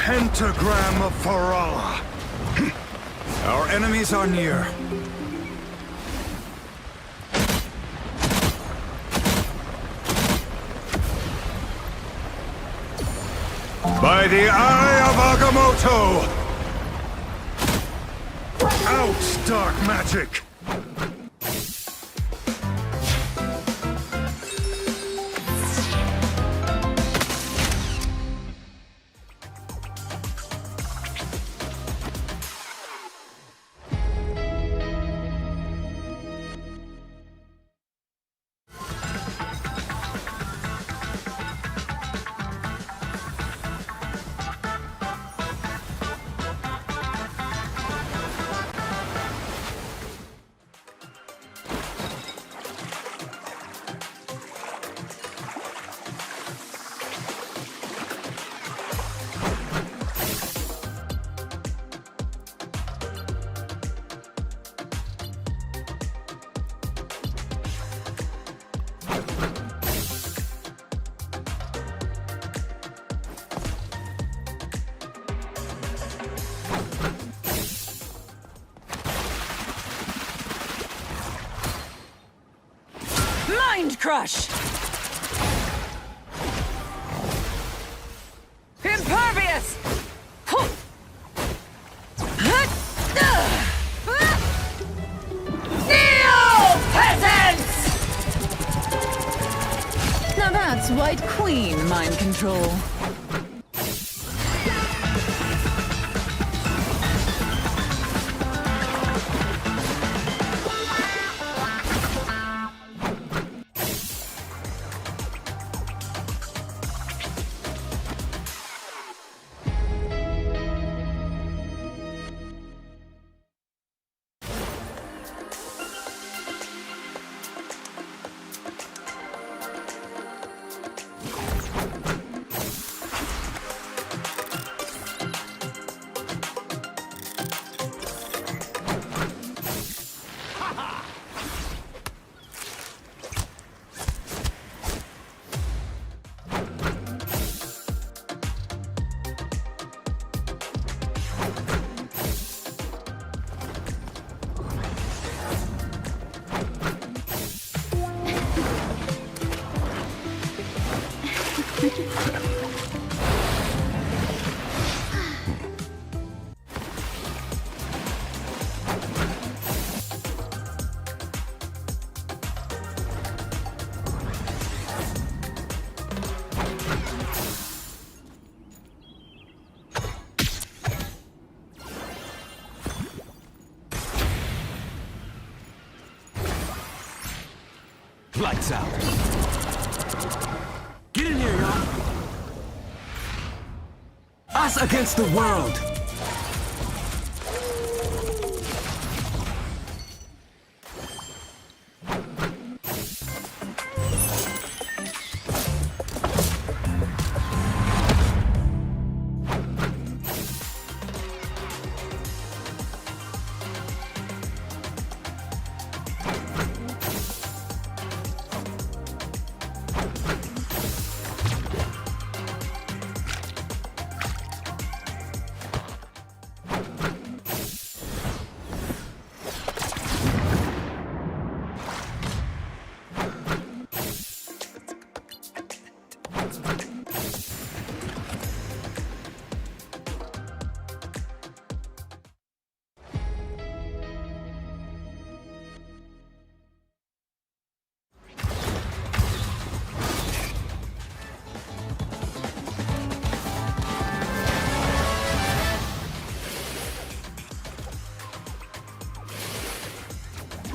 Pentagram of Farala. Our enemies are near. By the Eye of Agamotto! Out, dark magic! Mind Crush! Impervious! Kneel, peasants! Now that's White Queen mind control. Lights out. Get in here, y'all. Us against the world.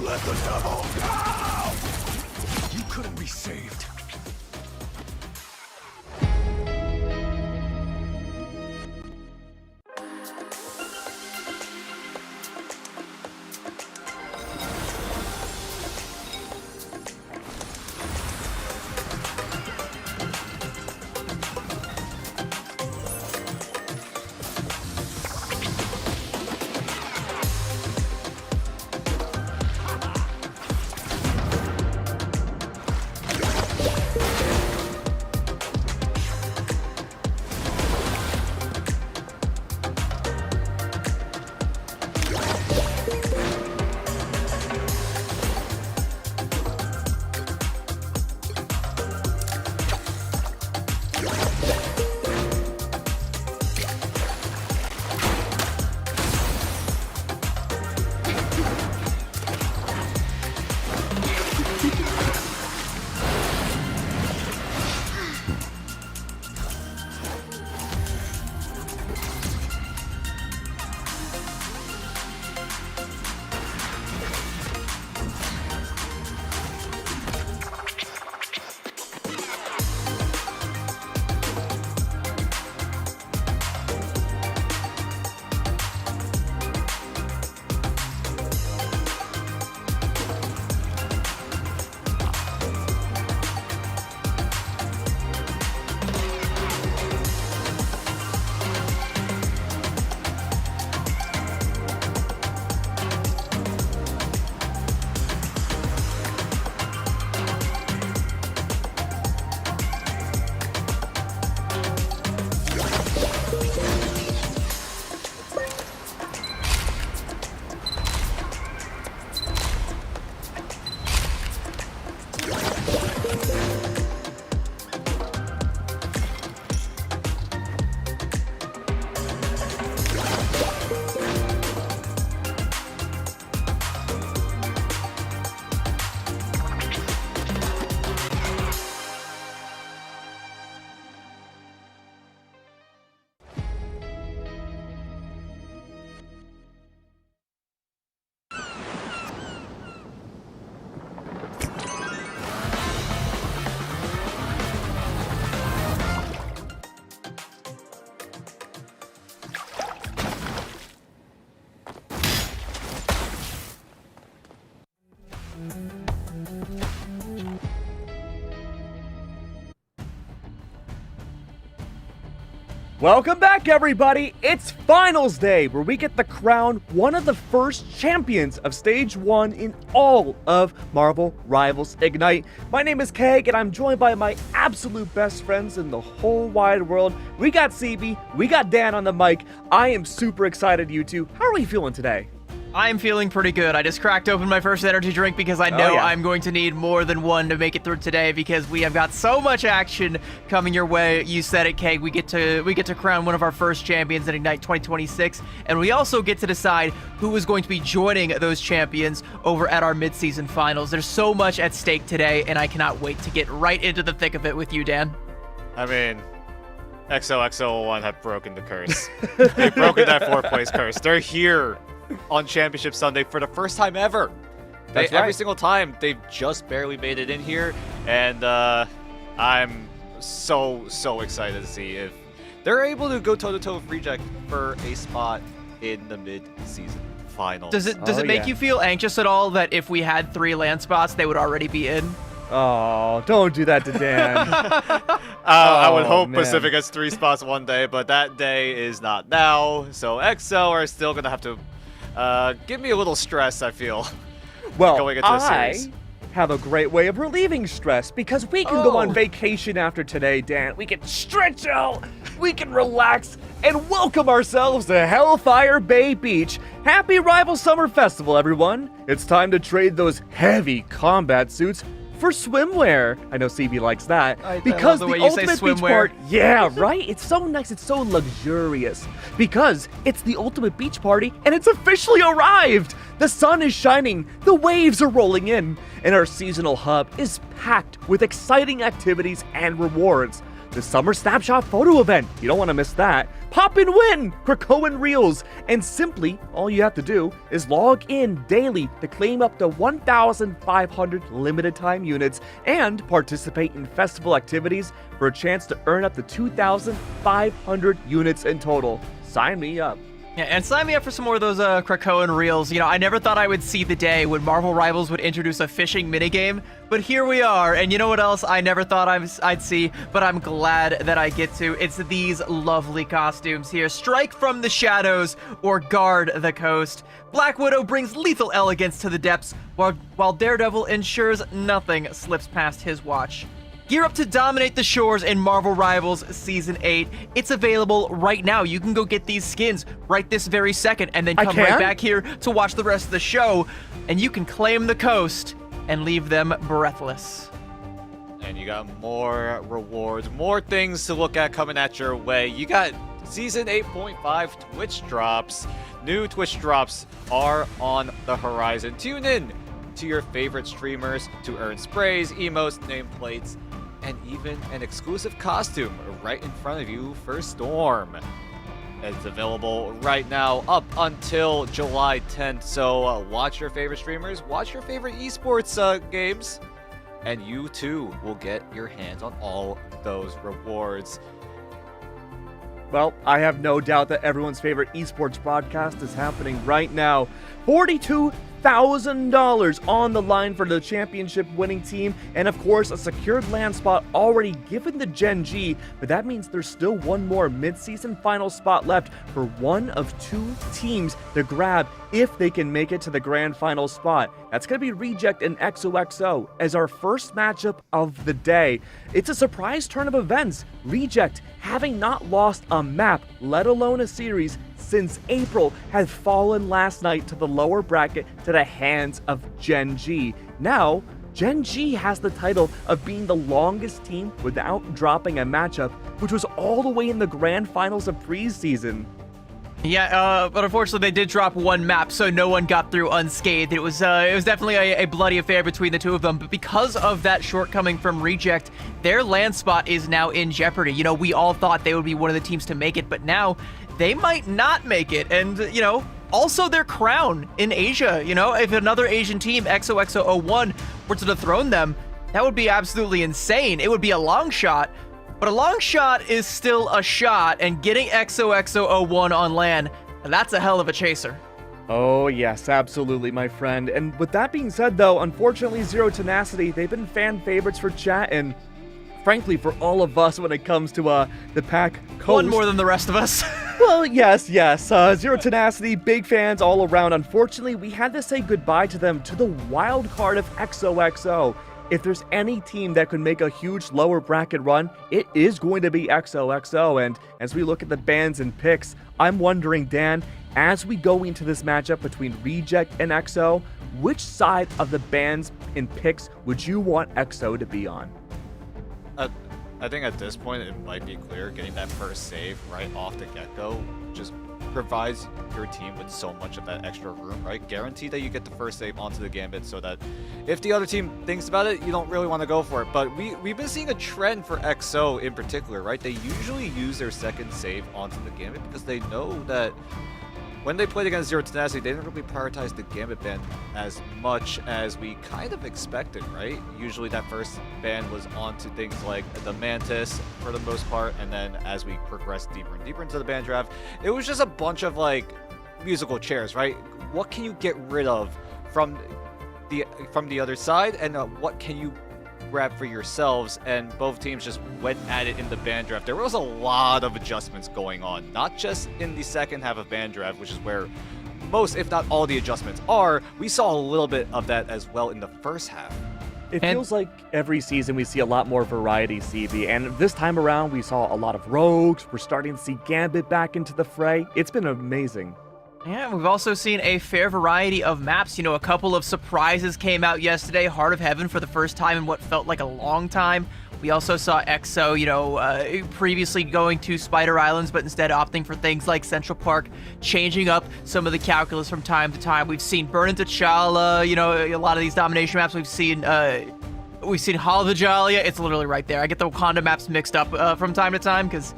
Let the devil go! You couldn't be saved. Welcome back, everybody! It's Finals Day, where we get to crown one of the first champions of Stage 1 in all of Marvel Rivals Ignite. My name is Keg, and I'm joined by my absolute best friends in the whole wide world. We got CB, we got Dan on the mic. I am super excited, you two. How are we feeling today? I'm feeling pretty good. I just cracked open my first energy drink because I know I'm going to need more than one to make it through today because we have got so much action coming your way. You said it, Keg. We get to crown one of our first champions in Ignite 2026, and we also get to decide who is going to be joining those champions over at our mid-season finals. There's so much at stake today, and I cannot wait to get right into the thick of it with you, Dan. I mean, XOXO1 have broken the curse. They've broken that 4th place curse. They're here on Championship Sunday for the first time ever. Every single time, they've just barely made it in here, and I'm so excited to see if they're able to go toe-to-toe with Reject for a spot in the mid-season finals. Does it make you feel anxious at all that if we had 3 land spots, they would already be in? Oh, don't do that to Dan. I would hope Pacific has 3 spots one day, but that day is not now, so XO are still going to have to give me a little stress, I feel. Well, going into the series. Have a great way of relieving stress because we can go on vacation after today, Dan. We can stretch out, we can relax, and welcome ourselves to Hellfire Bay Beach. Happy Rival Summer Festival, everyone. It's time to trade those heavy combat suits for swimwear. I know CB likes that. Because I love the way the you say ultimate beach swimwear. party, yeah, right? It's so nice, it's so luxurious. Because it's the ultimate beach party and it's officially arrived. The sun is shining, the waves are rolling in, and our seasonal hub is packed with exciting activities and rewards. The Summer Snapshot photo event, you don't want to miss that. Pop and win Krakoan Reels, and simply all you have to do is log in daily to claim up to 1,500 limited time units and participate in festival activities for a chance to earn up to 2,500 units in total. Sign me up. Yeah, and sign me up for some more of those Krakoan reels. You know, I never thought I would see the day when Marvel Rivals would introduce a fishing minigame, but here we are. And you know what else I never thought I'd see, but I'm glad that I get to. It's these lovely costumes here. Strike from the shadows or guard the coast. Black Widow brings lethal elegance to the depths, while Daredevil ensures nothing slips past his watch. Gear up to dominate the shores in Marvel Rivals Season 8. It's available right now. You can go get these skins right this very second and then come right back here to watch the rest of the show. And you can claim the coast and leave them breathless. And you got more rewards, more things to look at coming at your way. You got Season 8.5 Twitch drops. New Twitch drops are on the horizon. Tune in to your favorite streamers to earn sprays, emotes, nameplates, and even an exclusive costume right in front of you for Storm. It's available right now up until July 10th, so watch your favorite streamers, watch your favorite esports games, and you too will get your hands on all those rewards. Well, I have no doubt that everyone's favorite esports broadcast is happening right now. $42,000 on the line for the championship winning team, and of course a secured land spot already given to Gen G, but that means there's still one more mid-season final spot left for one of 2 teams to grab if they can make it to the grand final spot. That's going to be Reject and XOXO as our first matchup of the day. It's a surprise turn of events. Reject, having not lost a map, let alone a series, since April, had fallen last night to the lower bracket to the hands of Gen G. Now, Gen G has the title of being the longest team without dropping a matchup, which was all the way in the grand finals of preseason. Yeah, but unfortunately they did drop one map, so no one got through unscathed. It was definitely a bloody affair between the two of them, but because of that shortcoming from Reject, their land spot is now in jeopardy. You know, we all thought they would be one of the teams to make it, but now they might not make it, and, you know, also their crown in Asia. You know, if another Asian team, XOXO01, were to dethrone them, that would be absolutely insane. It would be a long shot, but a long shot is still a shot, and getting XOXO01 on land, that's a hell of a chaser. Oh yes, absolutely, my friend. And with that being said though, unfortunately Zero Tenacity, they've been fan favorites for chat, and frankly, for all of us when it comes to the PAC coast. One more than the rest of us. Well, yes. Zero Tenacity, big fans all around. Unfortunately, we had to say goodbye to them to the wild card of XOXO. If there's any team that could make a huge lower bracket run, it is going to be XOXO. And as we look at the bans and picks, I'm wondering, Dan, as we go into this matchup between Reject and XO, which side of the bans and picks would you want XO to be on? I think at this point it might be clear getting that first save right off the get-go just provides your team with so much of that extra room, right? Guarantee that you get the first save onto the Gambit so that if the other team thinks about it, you don't really want to go for it. But we've been seeing a trend for XO in particular, right? They usually use their second save onto the Gambit because they know that when they played against Zero Tenacity, they didn't really prioritize the Gambit ban as much as we kind of expected, right? Usually that first ban was onto things like the Mantis for the most part, and then as we progressed deeper and deeper into the ban draft, it was just a bunch of like musical chairs, right? What can you get rid of from the other side, and what can you grab for yourselves? And both teams just went at it in the ban draft. There was a lot of adjustments going on, not just in the second half of ban draft, which is where most, if not all, the adjustments are. We saw a little bit of that as well in the first half. It feels like every season we see a lot more variety, CB, and this time around we saw a lot of rogues. We're starting to see Gambit back into the fray. It's been amazing. Yeah, we've also seen a fair variety of maps. You know, a couple of surprises came out yesterday. Heart of Heaven for the first time in what felt like a long time. We also saw XO, previously going to Spider Islands, but instead opting for things like Central Park, changing up some of the calculus from time to time. We've seen Burn into T'Challa, a lot of these domination maps. We've seen Hall of the Jalia. It's literally right there. I get the Wakanda maps mixed up from time to time because,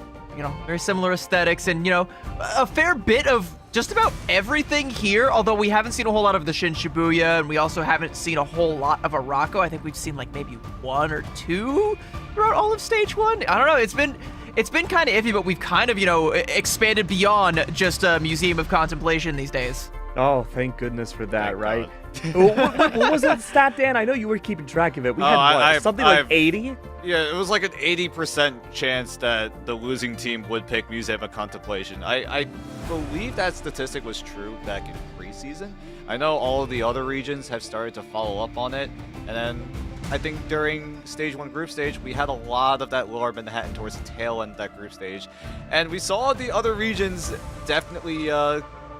very similar aesthetics and, a fair bit of just about everything here, although we haven't seen a whole lot of the Shin Shibuya, and we also haven't seen a whole lot of Arako. I think we've seen like maybe one or two throughout all of stage one. I don't know. It's been kind of iffy, but we've kind of, expanded beyond just a museum of contemplation these days. Oh, thank goodness for that, right? what was that stat, Dan? I know you were keeping track of it. We had something like 80? Yeah, it was like an 80% chance that the losing team would pick Museum of Contemplation. I believe that statistic was true back in preseason. I know all of the other regions have started to follow up on it, and then I think during Stage 1 group stage, we had a lot of that Lower Manhattan towards the tail end of that group stage, and we saw the other regions definitely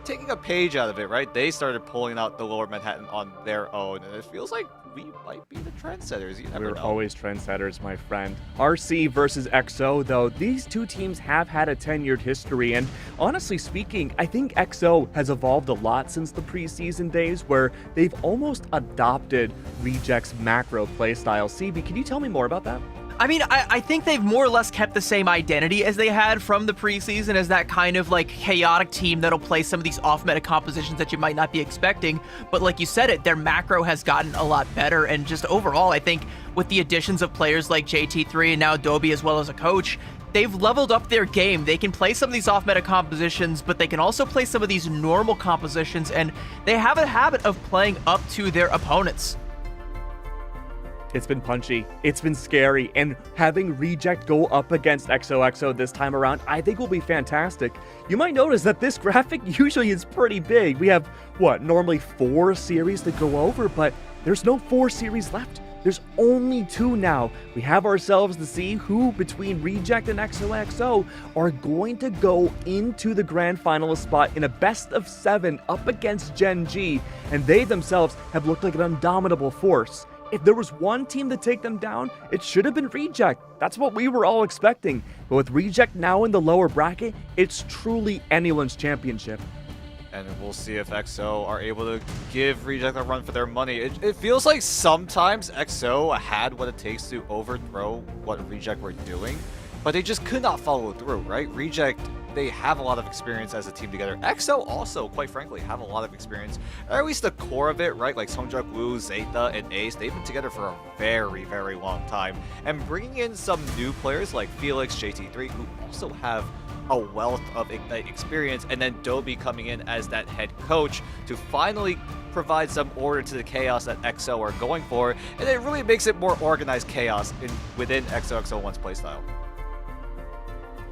taking a page out of it, right? They started pulling out the Lower Manhattan on their own, and it feels like we might be the trendsetters. You never know. We're always trendsetters, my friend. RC versus XO, though, these two teams have had a tenured history, and honestly speaking, I think XO has evolved a lot since the preseason days, where they've almost adopted Reject's macro playstyle. CB, can you tell me more about that? I mean, I think they've more or less kept the same identity as they had from the preseason as that kind of like chaotic team that'll play some of these off-meta compositions that you might not be expecting. But like you said, their macro has gotten a lot better. And just overall, I think with the additions of players like JT3 and now Adobe as well as a coach, they've leveled up their game. They can play some of these off-meta compositions, but they can also play some of these normal compositions. And they have a habit of playing up to their opponents. It's been punchy, it's been scary, and having Reject go up against XOXO this time around, I think will be fantastic. You might notice that this graphic usually is pretty big. We have, normally 4 series to go over, but there's no 4 series left. There's only 2 now. We have ourselves to see who between Reject and XOXO are going to go into the grand finalist spot in a best of 7 up against Gen G, and they themselves have looked like an indomitable force. If there was one team to take them down, it should have been Reject. That's what we were all expecting. But with Reject now in the lower bracket, it's truly anyone's championship. And we'll see if XO are able to give Reject a run for their money. It feels like sometimes XO had what it takes to overthrow what Reject were doing, but they just could not follow through, right? Reject, they have a lot of experience as a team together. XO also, quite frankly, have a lot of experience, or at least the core of it, right? Like Sungjuk Woo, Zeta, and Ace, they've been together for a very, very long time. And bringing in some new players like Felix, JT3, who also have a wealth of Ignite experience, and then Dobie coming in as that head coach to finally provide some order to the chaos that XO are going for, and it really makes it more organized chaos within XOXO1's playstyle.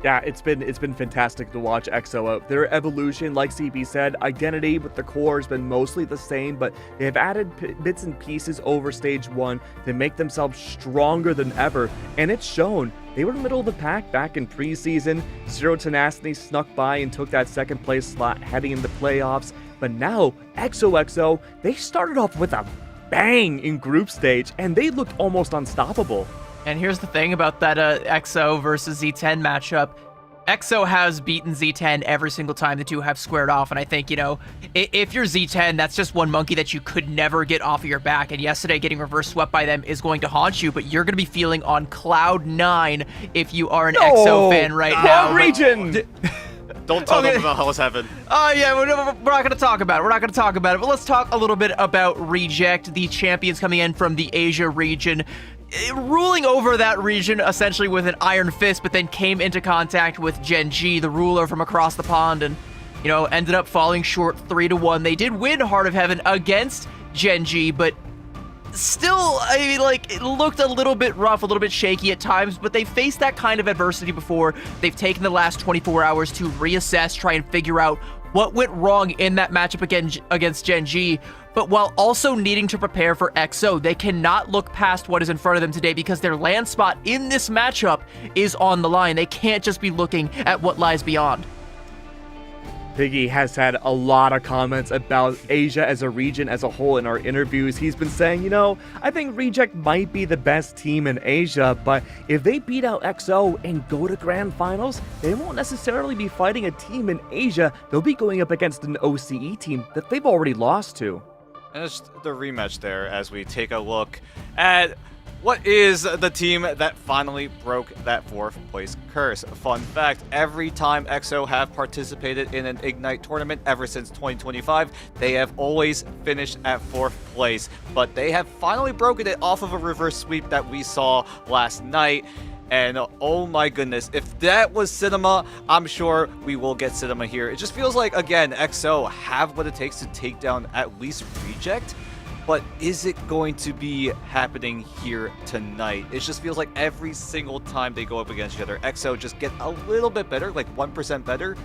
Yeah, it's been fantastic to watch XO out. Their evolution, like CB said, identity with the core has been mostly the same, but they have added bits and pieces over stage 1 to make themselves stronger than ever, and it's shown. They were in the middle of the pack back in preseason. Zero Tenacity snuck by and took that second place slot heading into playoffs, but now XOXO, they started off with a bang in group stage, and they looked almost unstoppable. And here's the thing about that XO versus Z10 matchup. XO has beaten Z10 every single time the two have squared off, and I think, you know, if you're Z10, that's just one monkey that you could never get off of your back, and yesterday getting reverse swept by them is going to haunt you, but you're going to be feeling on cloud 9 if you are an XO fan right now. Region! Don't talk about Hell's Heaven. Oh, yeah, we're not going to talk about it. We're not going to talk about it, but let's talk a little bit about Reject, the champions coming in from the Asia region. Ruling over that region essentially with an iron fist, but then came into contact with Gen G, the ruler from across the pond, and, you know, ended up falling short 3-1. They did win Heart of Heaven against Gen G, but still, I mean, like, it looked a little bit rough, a little bit shaky at times, but they faced that kind of adversity before. They've taken the last 24 hours to reassess, try and figure out what went wrong in that matchup against Gen G, but while also needing to prepare for XO, they cannot look past what is in front of them today because their land spot in this matchup is on the line. They can't just be looking at what lies beyond. Piggy has had a lot of comments about Asia as a region as a whole in our interviews. He's been saying, you know, I think Reject might be the best team in Asia, but if they beat out XO and go to Grand Finals, they won't necessarily be fighting a team in Asia. They'll be going up against an OCE team that they've already lost to. And it's the rematch there as we take a look at what is the team that finally broke that 4th place curse. Fun fact, every time XO have participated in an Ignite tournament ever since 2025, they have always finished at 4th place, but they have finally broken it off of a reverse sweep that we saw last night. And oh my goodness, if that was cinema, I'm sure we will get cinema here. It just feels like, again, XO have what it takes to take down at least Reject. But is it going to be happening here tonight? It just feels like every single time they go up against each other, XO just get a little bit better, like 1% better.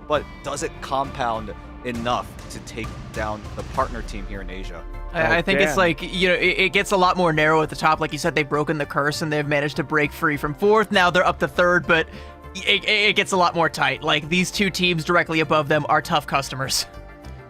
But does it compound enough to take down the partner team here in Asia? I think it's like, you know, it gets a lot more narrow at the top. Like you said, they've broken the curse and they've managed to break free from 4th. Now they're up to 3rd, but it gets a lot more tight. Like, these two teams directly above them are tough customers.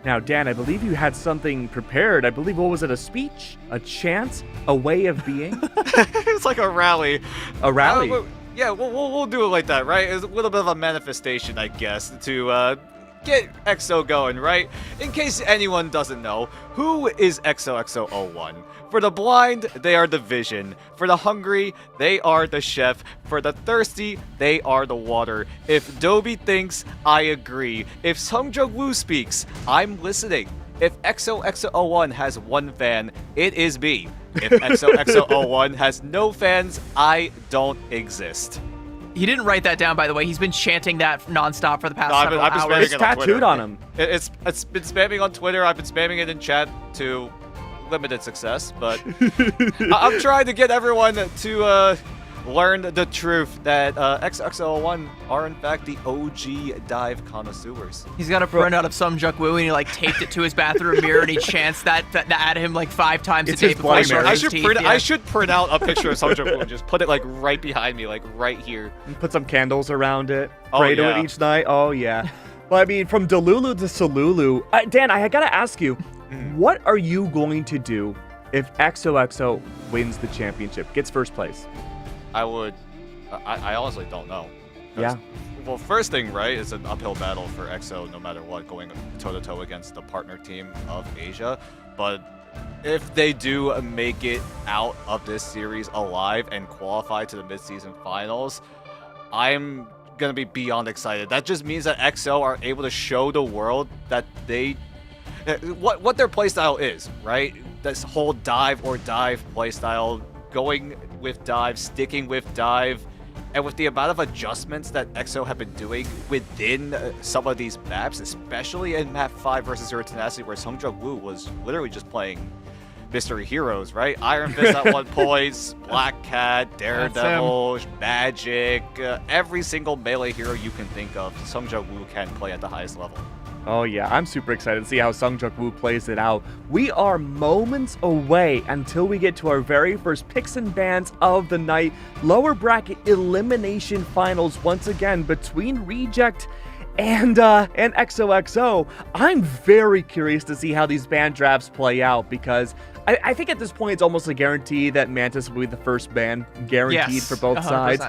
Now, Dan, I believe you had something prepared. I believe, what was it, a speech? A chant? A way of being? It's like a rally. A rally? Yeah, we'll do it like that, right? It's a little bit of a manifestation, I guess, to get XO going, right? In case anyone doesn't know, who is XOXO01? For the blind, they are the vision. For the hungry, they are the chef. For the thirsty, they are the water. If Dobie thinks, I agree. If Sungjung Woo speaks, I'm listening. If XOXO01 has one fan, it is me. If XOXO01 has no fans, I don't exist. He didn't write that down, by the way. He's been chanting that nonstop for the past several I've been hours. spamming It's it on tattooed Twitter. on him. It's been spamming on Twitter. I've been spamming it in chat to limited success, but I'm trying to get everyone to learn the truth that XOXO01 are in fact the OG dive connoisseurs. He's got a printout of some Woo and he like taped it to his bathroom mirror and he chants that at him like 5 times It's a day his before he Bloody Mary. brushes his teeth. I should print out a picture of Sungjung Woo and just put it like right behind me, like right here. And put some candles around it. Oh, Pray to yeah. it each night. Oh, yeah. But I mean, from Delulu to Solulu, Dan, I gotta ask you, what are you going to do if XOXO wins the championship, gets 1st place? I honestly don't know. Yeah. Well, first thing, right, it's an uphill battle for XO no matter what, going toe-to-toe against the partner team of Asia. But if they do make it out of this series alive and qualify to the mid-season finals, I'm going to be beyond excited. That just means that XO are able to show the world that what their playstyle is, right? This whole dive or dive playstyle, going with dive, sticking with dive, And with the amount of adjustments that EXO have been doing within some of these maps, especially in map 5 versus Zero Tenacity, where Sungjung Woo was literally just playing mystery heroes, right? Iron Fist at one point, Black Cat, Daredevil, Magic, every single melee hero you can think of, Sungjung Woo can play at the highest level. Oh yeah, I'm super excited to see how Sungjung Woo plays it out. We are moments away until we get to our very first picks and bans of the night. Lower bracket elimination finals once again between Reject and XOXO. I'm very curious to see how these ban drafts play out because I think at this point it's almost a guarantee that Mantis will be the first ban, guaranteed for both 100%. sides.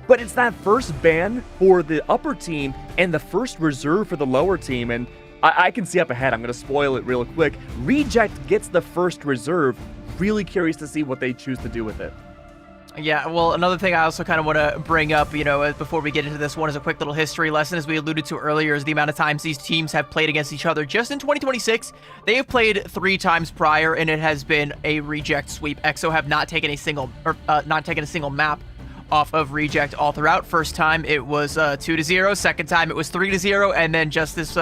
But it's that first ban for the upper team and the first reserve for the lower team. And I can see up ahead. I'm going to spoil it real quick. Reject gets the first reserve. Really curious to see what they choose to do with it. Yeah, well, another thing I also kind of want to bring up, before we get into this one is a quick little history lesson, as we alluded to earlier, is the amount of times these teams have played against each other. Just in 2026, they have played 3 times prior, and it has been a Reject sweep. EXO have not taken a single map off of Reject all throughout. First time it was 2-0, second time it was 3-0, and then just this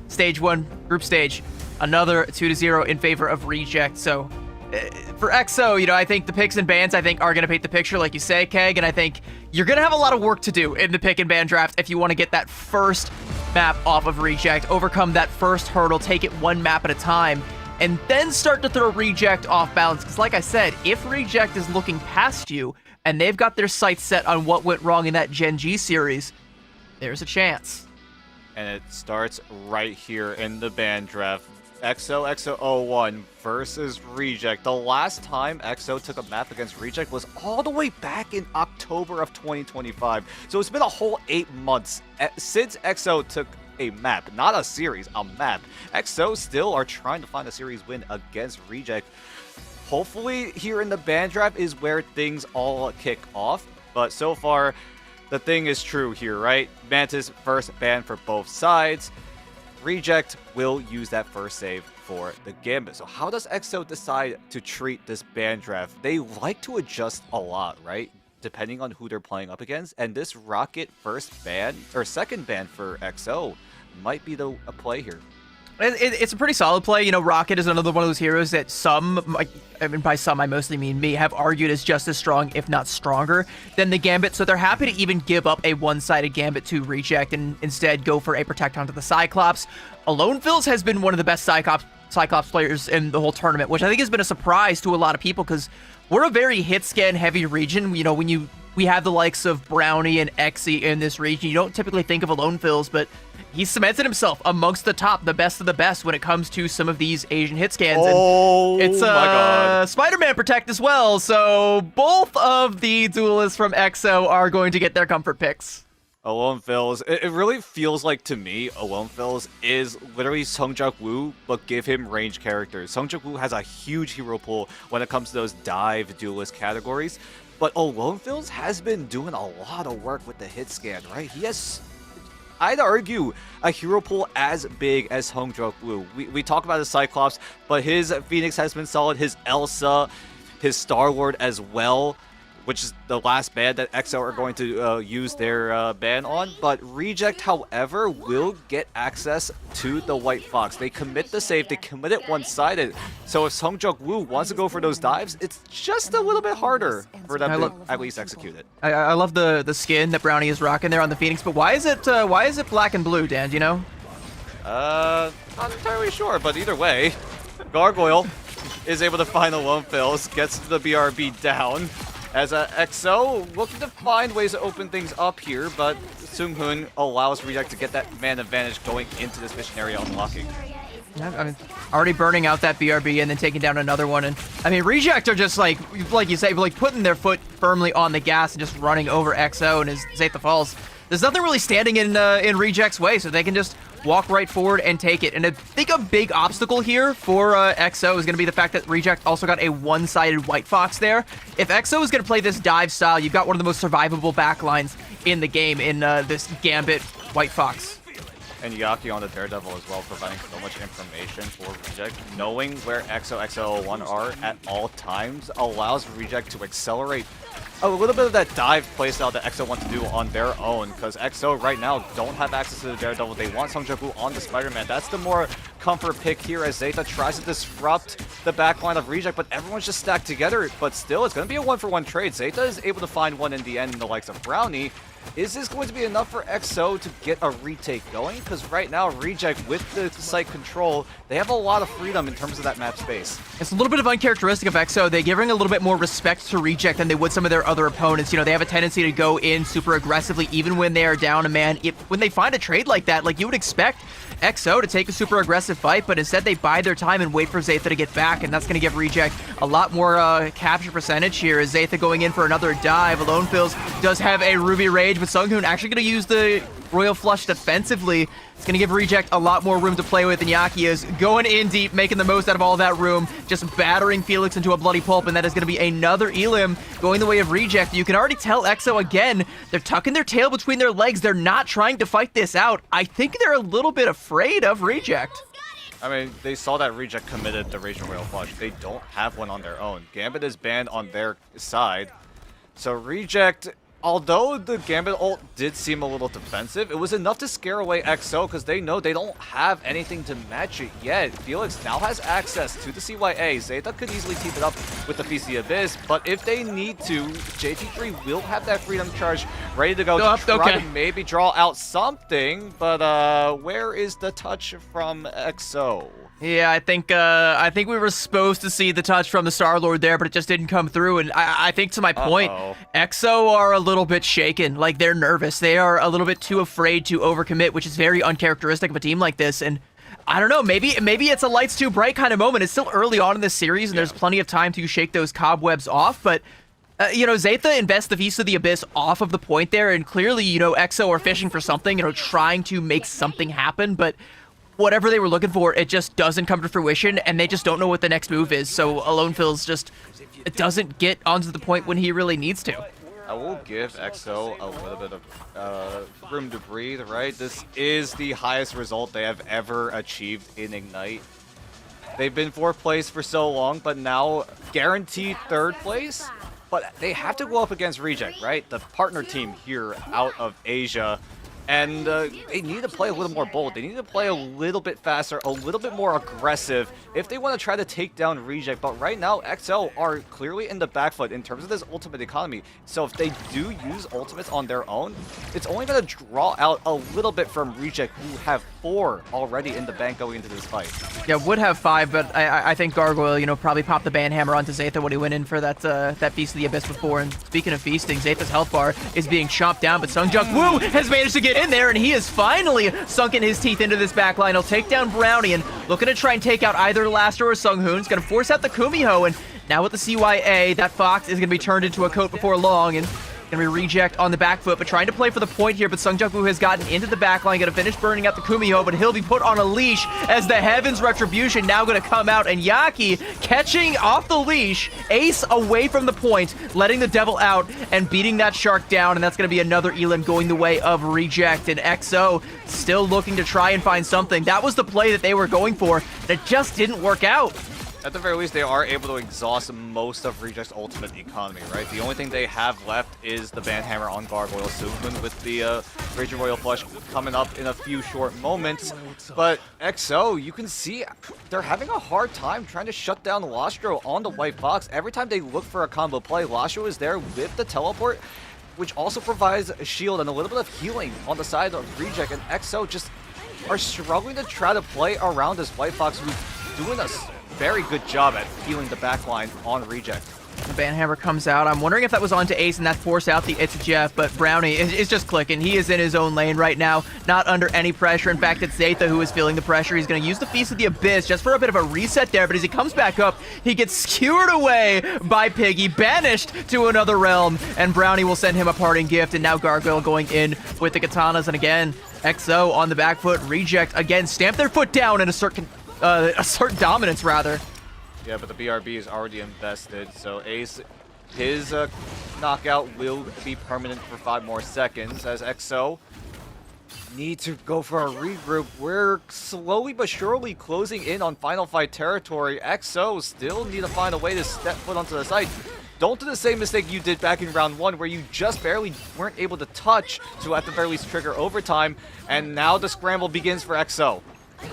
stage 1 group stage, another 2-0 in favor of Reject. So for EXO, I think the picks and bans are going to paint the picture, like you say, Keg, and I think you're going to have a lot of work to do in the pick and ban draft if you want to get that first map off of Reject, overcome that first hurdle, take it one map at a time, and then start to throw Reject off balance. Because like I said, if Reject is looking past you, and they've got their sights set on what went wrong in that Gen G series, there's a chance. And it starts right here in the ban draft. XOXO01 versus Reject. The last time EXO took a map against Reject was all the way back in October of 2025. So it's been a whole 8 months since EXO took a map, not a series, a map. EXO still are trying to find a series win against Reject. Hopefully here in the ban draft is where things all kick off, but so far the thing is true here, right? Mantis first ban for both sides. Reject will use that first save for the Gambit. So how does EXO decide to treat this ban draft? They like to adjust a lot, right? Depending on who they're playing up against, and this Rocket first ban or second ban for EXO might be a play here. It's a pretty solid play. Rocket is another one of those heroes that by some I mostly mean me, have argued is just as strong, if not stronger, than the Gambit. So they're happy to even give up a one-sided Gambit to Reject and instead go for a Protect onto the Cyclops. Alone Fills has been one of the best Cyclops players in the whole tournament, which I think has been a surprise to a lot of people because we're a very hit scan heavy region. When we have the likes of Brownie and Exy in this region, you don't typically think of Alone Fills, but he's cemented himself amongst the top, the best of the best when it comes to some of these Asian hit scans. Oh, and it's my God. Spider-Man Protect as well, so both of the duelists from EXO are going to get their comfort picks. Alone Fills, it really feels like to me, Alone Fills is literally Sungjung Woo, but give him range characters. Sungjung Woo has a huge hero pool when it comes to those dive duelist categories, but Alone Fills has been doing a lot of work with the hit scan, right? He has, I'd argue, a hero pool as big as Sungjung Woo. We talk about the Cyclops, but his Phoenix has been solid, his Elsa, his Star-Lord as well, which is the last ban that EXO are going to use their ban on. But Reject, however, will get access to the White Fox. They commit the save, they commit it one-sided. So if Sungjung Woo wants to go for those dives, it's just a little bit harder for them to at least execute it. I love the skin that Brownie is rocking there on the Phoenix, but why is it black and blue, Dan, do you know? Not entirely sure, but either way, Gargoyle is able to find Alone Fills, gets the BRB down. As EXO looking to find ways to open things up here, but Seunghoon allows Reject to get that man advantage going into this mission area unlocking. I mean, already burning out that BRB and then taking down another one. And I mean, Reject are just like you say, like putting their foot firmly on the gas and just running over EXO and his Zeta Falls. There's nothing really standing in Reject's way, so they can just walk right forward and take it. And I think a big obstacle here for EXO is going to be the fact that Reject also got a one-sided White Fox there. If EXO is going to play this dive style, you've got one of the most survivable backlines in the game in this Gambit White Fox. And Yaki on the Daredevil as well, providing so much information for Reject. Knowing where XOXO01 are at all times allows Reject to accelerate a little bit of that dive playstyle that EXO want to do on their own, because EXO right now don't have access to the Daredevil. They want Sung Jung-woo on the Spider-Man. That's the more comfort pick here as Zeta tries to disrupt the backline of Reject, but everyone's just stacked together. But still, it's going to be a 1-for-1 trade. Zeta is able to find one in the end in the likes of Brownie. Is this going to be enough for EXO to get a retake going? Because right now, Reject, with the site control, they have a lot of freedom in terms of that map space. It's a little bit of uncharacteristic of EXO. They're giving a little bit more respect to Reject than they would some of their other opponents. You know, they have a tendency to go in super aggressively, even when they are down a man. When they find a trade like that, like you would expect EXO to take a super aggressive fight, but instead they bide their time and wait for Zeta to get back, and that's going to give Reject a lot more capture percentage here. As Zeta going in for another dive. Alone Fills does have a Ruby Rage, but Sunghoon actually going to use the Royal Flush defensively. It's going to give Reject a lot more room to play with, and Yaki is going in deep, making the most out of all that room, just battering Felix into a bloody pulp, and that is going to be another Elim going the way of Reject. You can already tell EXO, again, they're tucking their tail between their legs. They're not trying to fight this out. I think they're a little bit afraid of Reject. I mean, they saw that Reject committed the Raging Royal Flush. They don't have one on their own. Gambit is banned on their side. So Reject, although the Gambit ult did seem a little defensive, it was enough to scare away EXO because they know they don't have anything to match it yet. Felix now has access to the CYA. Zeta could easily keep it up with the Feast of the Abyss, but if they need to, JT3 will have that Freedom Charge ready to go to try to maybe draw out something, but where is the touch from EXO? Yeah, I think we were supposed to see the touch from the Star-Lord there, but it just didn't come through. And I think, to my point, EXO are a little bit shaken. Like, they're nervous. They are a little bit too afraid to overcommit, which is very uncharacteristic of a team like this. And I don't know, maybe it's a lights too bright kind of moment. It's still early on in this series, and there's plenty of time to shake those cobwebs off, but you know, Zeta invests the Feast of the Abyss off of the point there, and clearly, you know, EXO are fishing for something, you know, trying to make something happen, but whatever they were looking for, it just doesn't come to fruition, and they just don't know what the next move is. So Alone Fills just doesn't get onto the point when he really needs to. I will give EXO a little bit of room to breathe, right? This is the highest result they have ever achieved in Ignite. They've been 4th place for so long, but now guaranteed 3rd place. But they have to go up against Reject, right? The partner team here out of Asia. And they need to play a little more bold. They need to play a little bit faster, a little bit more aggressive if they want to try to take down Reject. But right now, XL are clearly in the back foot in terms of this ultimate economy. So if they do use ultimates on their own, it's only going to draw out a little bit from Reject, who have 4 already in the bank going into this fight. Yeah, would have 5, but I think Gargoyle, you know, probably popped the banhammer onto Zeta when he went in for that Feast of the Abyss before. And speaking of feasting, Zeta's health bar is being chomped down, but Sung Jung-woo has managed to get in there, and he has finally sunken his teeth into this backline. He'll take down Brownie and looking to try and take out either Laster or Sunghoon. He's going to force out the Kumiho, and now with the CYA, that Fox is going to be turned into a coat before long, and going to be Reject on the back foot, but trying to play for the point here. But Sung Jung-woo has gotten into the backline, going to finish burning out the Kumiho, but he'll be put on a leash as the Heaven's Retribution now going to come out, and Yaki catching off the leash, Ace away from the point, letting the Devil out and beating that Shark down, and that's going to be another Elim going the way of Reject. And XO still looking to try and find something. That was the play that they were going for, and it just didn't work out. At the very least, they are able to exhaust most of Reject's ultimate economy, right? The only thing they have left is the Banhammer on Gargoyle soon, with the Raging Royal Flush coming up in a few short moments. But XO, you can see they're having a hard time trying to shut down Lastro on the White Fox. Every time they look for a combo play, Lastro is there with the teleport, which also provides a shield and a little bit of healing on the side of Reject, and XO just are struggling to try to play around this White Fox, who's doing a very good job at healing the backline on Reject. The Banhammer comes out. I'm wondering if that was onto Ace and that forced out the It's Jeff, but Brownie is just clicking. He is in his own lane right now, not under any pressure. In fact, it's Zeta who is feeling the pressure. He's going to use the Feast of the Abyss just for a bit of a reset there, but as he comes back up, he gets skewered away by Piggy, banished to another realm, and Brownie will send him a parting gift, and now Gargoyle going in with the katanas, and again, XO on the back foot. Reject again stamp their foot down and assert dominance, rather. Yeah, but the BRB is already invested, so Ace, his knockout will be permanent for 5 more seconds, as XO need to go for a regroup. We're slowly but surely closing in on Final Fight territory. XO still need to find a way to step foot onto the site. Don't do the same mistake you did back in round 1 where you just barely weren't able to touch to at the very least trigger overtime, and now the scramble begins for EXO.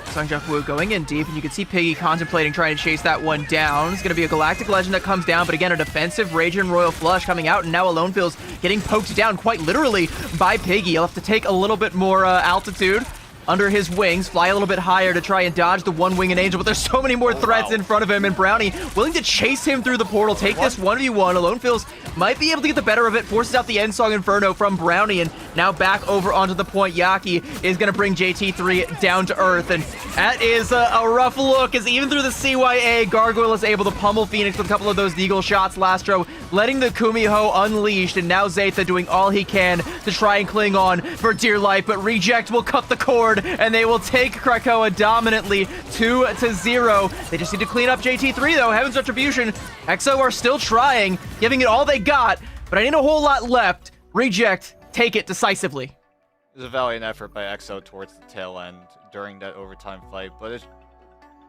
Sungjak going in deep, and you can see Piggy contemplating trying to chase that one down. It's going to be a Galactic Legend that comes down, but again, a defensive Radiant Royal Flush coming out, and now Alone feels getting poked down quite literally by Piggy. He'll have to take a little bit more altitude under his wings, fly a little bit higher to try and dodge the one winged angel, but there's so many more threats in front of him, and Brownie willing to chase him through the portal, take this 1v1. Alone feels might be able to get the better of it, forces out the End Song Inferno from Brownie, and now back over onto the point. Yaki is going to bring JT3 down to earth, and that is a rough look, as even through the CYA, Gargoyle is able to pummel Phoenix with a couple of those Deagle shots. Lastro letting the Kumiho unleashed, and now Zaytha doing all he can to try and cling on for dear life, but Reject will cut the cord, and they will take Krakoa dominantly 2-0. They just need to clean up JT3 though. Heaven's Retribution, EXO are still trying, giving it all they got, but I need a whole lot left. Reject take it decisively. It was a valiant effort by EXO towards the tail end during that overtime fight, but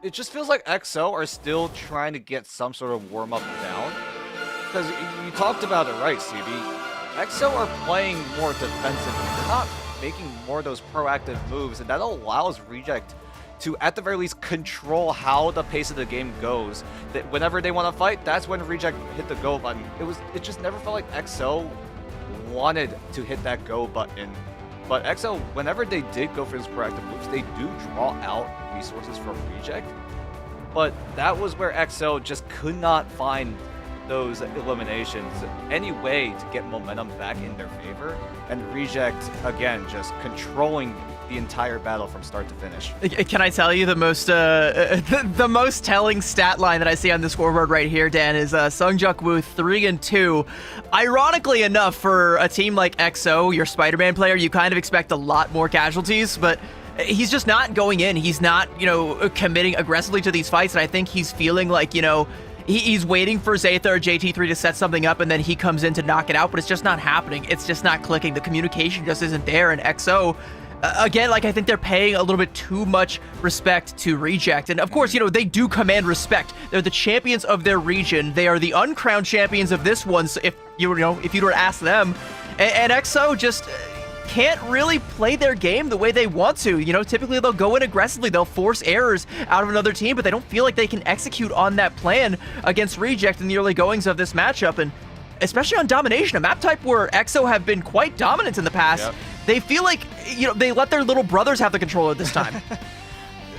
it just feels like EXO are still trying to get some sort of warm-up down. Because you talked about it right, CB. EXO are playing more defensive. They're not making more of those proactive moves, and that allows Reject to, at the very least, control how the pace of the game goes. That whenever they want to fight, that's when Reject hit the go button. It just never felt like EXO wanted to hit that go button. But EXO, whenever they did go for those proactive moves, they do draw out resources from Reject. But that was where EXO just could not find those eliminations, any way to get momentum back in their favor, and Reject again just controlling the entire battle from start to finish. Can I tell you the most the most telling stat line that I see on the scoreboard right here, Dan, is Sungjak Woo 3-2. Ironically enough, for a team like EXO, your Spider-Man player, you kind of expect a lot more casualties, but he's just not going in. He's not, committing aggressively to these fights, and I think he's feeling like, he's waiting for Zaytha or JT3 to set something up, and then he comes in to knock it out, but it's just not happening. It's just not clicking. The communication just isn't there, and EXO, again, I think they're paying a little bit too much respect to Reject. And of course, they do command respect. They're the champions of their region. They are the uncrowned champions of this one, so if you were to ask them. And EXO just can't really play their game the way they want to. Typically they'll go in aggressively, they'll force errors out of another team, but they don't feel like they can execute on that plan against Reject in the early goings of this matchup. And especially on domination, a map type where EXO have been quite dominant in the past, yep. They feel like, they let their little brothers have the controller this time.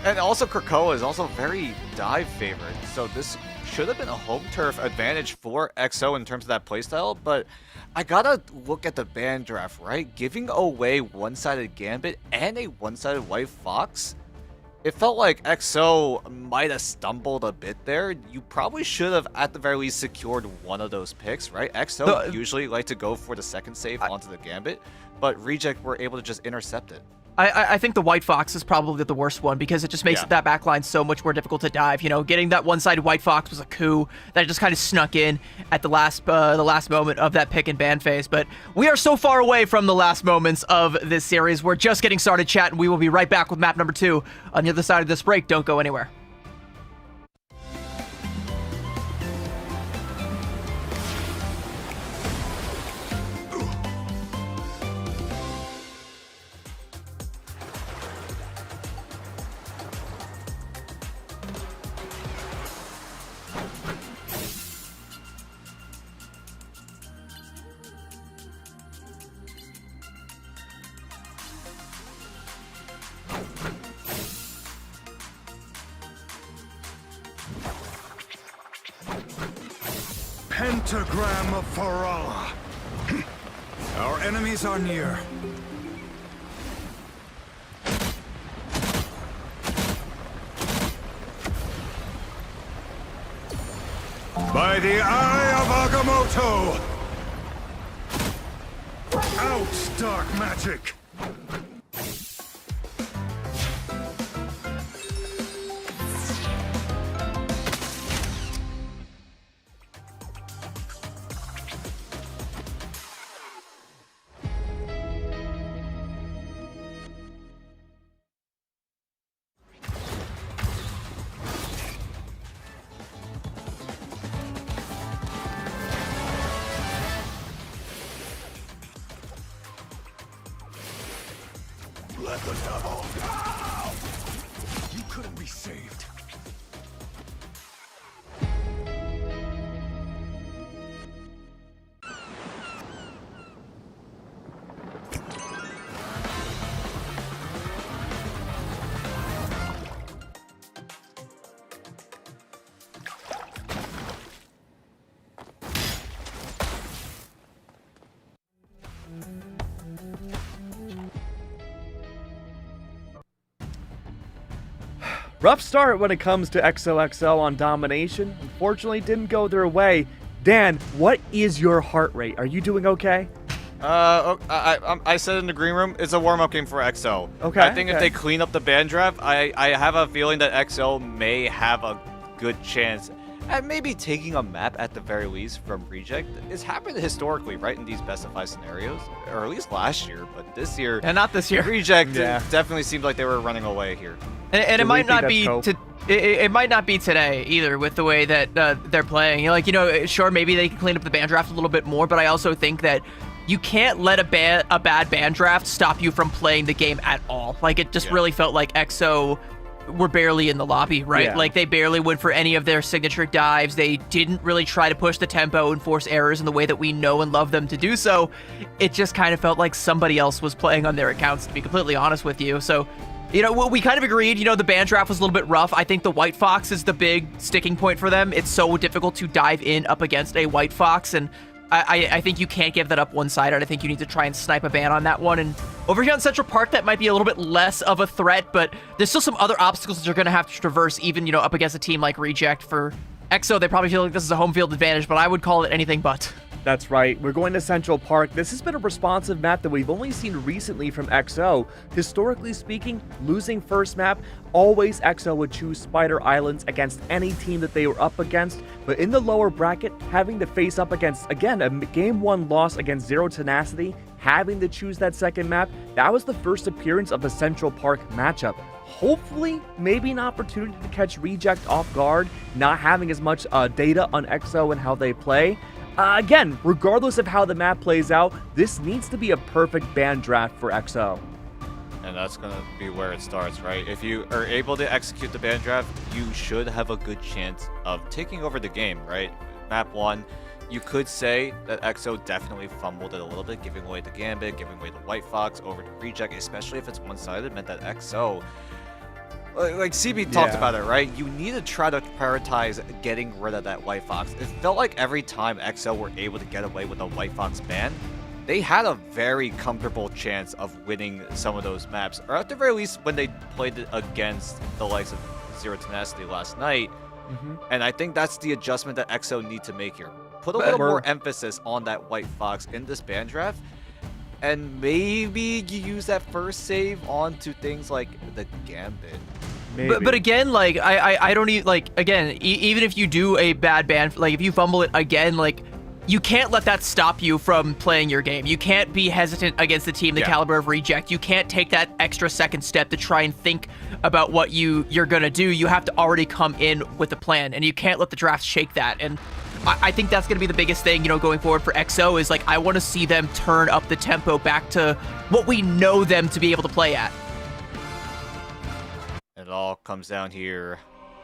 And also Krakoa is also very dive favored, so this should have been a home turf advantage for EXO in terms of that playstyle, but I gotta look at the ban draft, right? Giving away one-sided Gambit and a one-sided White Fox, it felt like EXO might have stumbled a bit there. You probably should have, at the very least, secured one of those picks, right? EXO usually like to go for the second save onto the Gambit, but Reject were able to just intercept it. I think the White Fox is probably the worst one, because it just makes that backline so much more difficult to dive. Getting that one-sided White Fox was a coup that just kind of snuck in at the last moment of that pick and ban phase. But we are so far away from the last moments of this series. We're just getting started, chat, and we will be right back with map number 2 on the other side of this break. Don't go anywhere. Pentagram of Farala. Our enemies are near. By the eye of Agamotto! Out, dark magic! let the devil go! You couldn't be saved. Rough start when it comes to XOXO on domination. Unfortunately, didn't go their way. Dan, what is your heart rate? Are you doing okay? I said in the green room, it's a warm-up game for XO. Okay. I think if they clean up the band draft, I have a feeling that XO may have a good chance at maybe taking a map at the very least from Reject. It's happened historically, right, in these best of 5 scenarios, or at least last year, but this year, And not this year. Reject definitely seemed like they were running away here. And it might not be hope? it might not be today either with the way that they're playing. Sure, maybe they can clean up the band draft a little bit more, but I also think that you can't let a bad band draft stop you from playing the game at all. Like, it just really felt like XO were barely in the lobby, right? Yeah. Like, they barely went for any of their signature dives. They didn't really try to push the tempo and force errors in the way that we know and love them to do so. It just kind of felt like somebody else was playing on their accounts, to be completely honest with you. So, we kind of agreed, the band draft was a little bit rough. I think the White Fox is the big sticking point for them. It's so difficult to dive in up against a White Fox, and I think you can't give that up one-sided. I think you need to try and snipe a ban on that one. And over here on Central Park, that might be a little bit less of a threat, but there's still some other obstacles that you're going to have to traverse, even, up against a team like Reject. For XO, they probably feel like this is a home field advantage, but I would call it anything but. That's right, we're going to Central Park. This has been a responsive map that we've only seen recently from XO. Historically speaking, losing first map, always XO would choose Spider Islands against any team that they were up against, but in the lower bracket, having to face up against, again, a Game 1 loss against Zero Tenacity, having to choose that second map, that was the first appearance of the Central Park matchup. Hopefully, maybe an opportunity to catch Reject off guard, not having as much data on XO and how they play. Again, regardless of how the map plays out, this needs to be a perfect band draft for XO. And that's going to be where it starts, right? If you are able to execute the band draft, you should have a good chance of taking over the game, right? Map 1, you could say that XO definitely fumbled it a little bit, giving away the Gambit, giving away the White Fox over to Reject, especially if it's one-sided, meant that XO... Like CB talked about it, right? You need to try to prioritize getting rid of that White Fox. It felt like every time XO were able to get away with a White Fox ban, they had a very comfortable chance of winning some of those maps. Or at the very least, when they played it against the likes of Zero Tenacity last night. And I think that's the adjustment that XO need to make here. Put a little more emphasis on that White Fox in this ban draft. And maybe you use that first save onto things like the Gambit. But again, like, I don't even, like, again, even if you do a bad ban, like, if you fumble it again, like, you can't let that stop you from playing your game. You can't be hesitant against the team the caliber of Reject. You can't take that extra second step to try and think about what you're gonna do. You have to already come in with a plan, and you can't let the draft shake that. And I think that's going to be the biggest thing, going forward for XO is, like, I want to see them turn up the tempo back to what we know them to be able to play at. It all comes down here.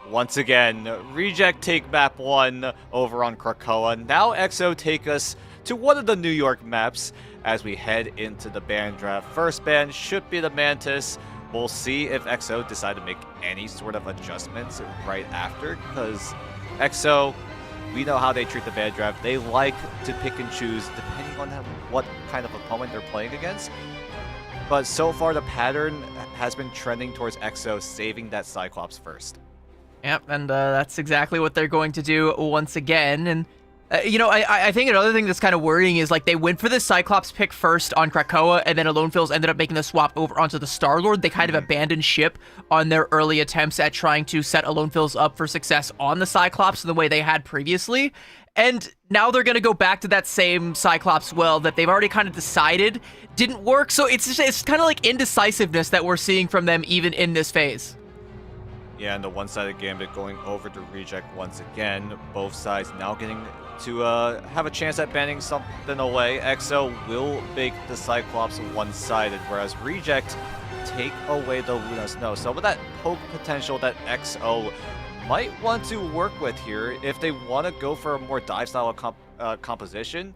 Once again, Reject take map 1 over on Krakoa. Now XO take us to one of the New York maps as we head into the ban draft. First ban should be the Mantis. We'll see if XO decide to make any sort of adjustments right after, because XO... we know how they treat the band draft. They like to pick and choose depending on what kind of opponent they're playing against. But so far, the pattern has been trending towards XO saving that Cyclops first. Yep, and that's exactly what they're going to do once again. And, I think another thing that's kind of worrying is, like, they went for the Cyclops pick first on Krakoa, and then Alonefills ended up making the swap over onto the Star-Lord. They kind of abandoned ship on their early attempts at trying to set Alonefills up for success on the Cyclops in the way they had previously. And now they're going to go back to that same Cyclops well that they've already kind of decided didn't work. So it's kind of like indecisiveness that we're seeing from them even in this phase. Yeah, and the one-sided Gambit going over to Reject once again. Both sides now getting to have a chance at banning something away. XO will make the Cyclops one-sided, whereas Reject take away the Luna Snow. Some of that poke potential that XO might want to work with here if they want to go for a more dive style composition.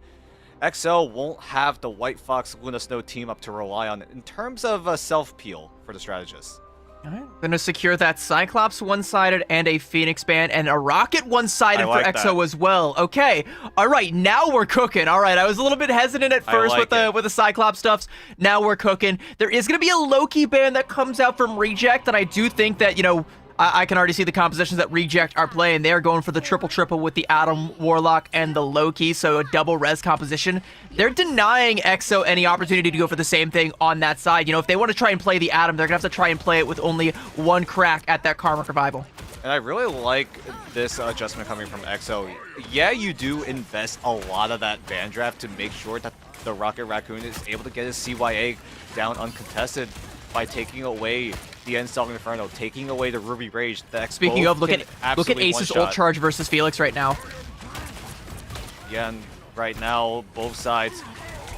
XO won't have the White Fox Luna Snow team up to rely on in terms of a self-peel for the strategist. Alright, gonna secure that Cyclops one-sided and a Phoenix band and a Rocket one-sided like for XO as well. Okay, alright, now we're cooking. Alright, I was a little bit hesitant at first with the Cyclops stuffs. Now we're cooking. There is gonna be a Loki band that comes out from Reject, and I do think that, you know, I can already see the compositions that Reject are playing. They're going for the triple with the Adam Warlock and the Loki, so a double res composition. They're denying XO any opportunity to go for the same thing on that side. You know, if they want to try and play the Adam, they're going to have to try and play it with only one crack at that Karmic Revival. And I really like this adjustment coming from XO. Yeah, you do invest a lot of that band draft to make sure that the Rocket Raccoon is able to get his CYA down uncontested by taking away the End-Stalk Inferno, taking away the Ruby Rage. Speaking of, look at Ace's ult charge versus Felix right now. Yeah, and right now, both sides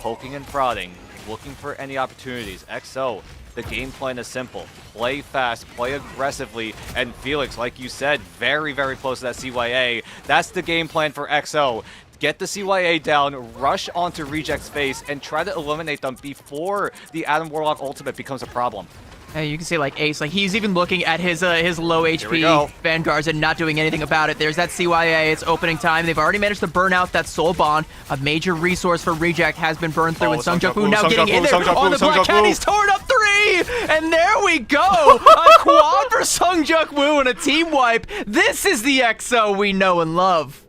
poking and prodding, looking for any opportunities. XO, the game plan is simple. Play fast, play aggressively, and Felix, like you said, very, very close to that CYA. That's the game plan for XO. Get the CYA down, rush onto Reject's face, and try to eliminate them before the Adam Warlock ultimate becomes a problem. Hey, you can see like Ace, like he's even looking at his low HP Vanguards and not doing anything about it. There's that CYA, it's opening time. They've already managed to burn out that Soul Bond. A major resource for Reject has been burned through, and Sungjuk-woo now getting in there on the Black Cat. He's torn up 3, and there we go. A quad for Sungjuk-woo and a team wipe. This is the XO we know and love.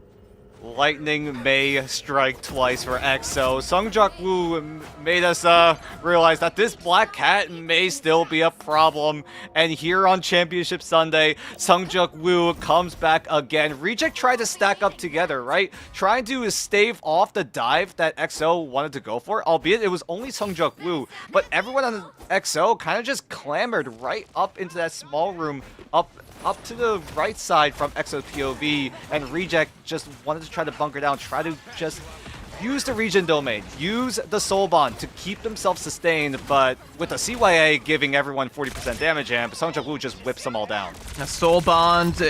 Lightning may strike twice for XO. Sungjuk-woo made us realize that this Black Cat may still be a problem. And here on Championship Sunday, Sungjuk-woo comes back again. Reject tried to stack up together, right? Trying to stave off the dive that XO wanted to go for, albeit it was only Sungjuk-woo. But everyone on XO kind of just clambered right up into that small room, up to the right side from XO's POV, and Reject just wanted to try to bunker down, try to just use the region domain, use the Soul Bond to keep themselves sustained, but with the CYA giving everyone 40% damage amp, Sungjuk-woo just whips them all down. A Soul Bond,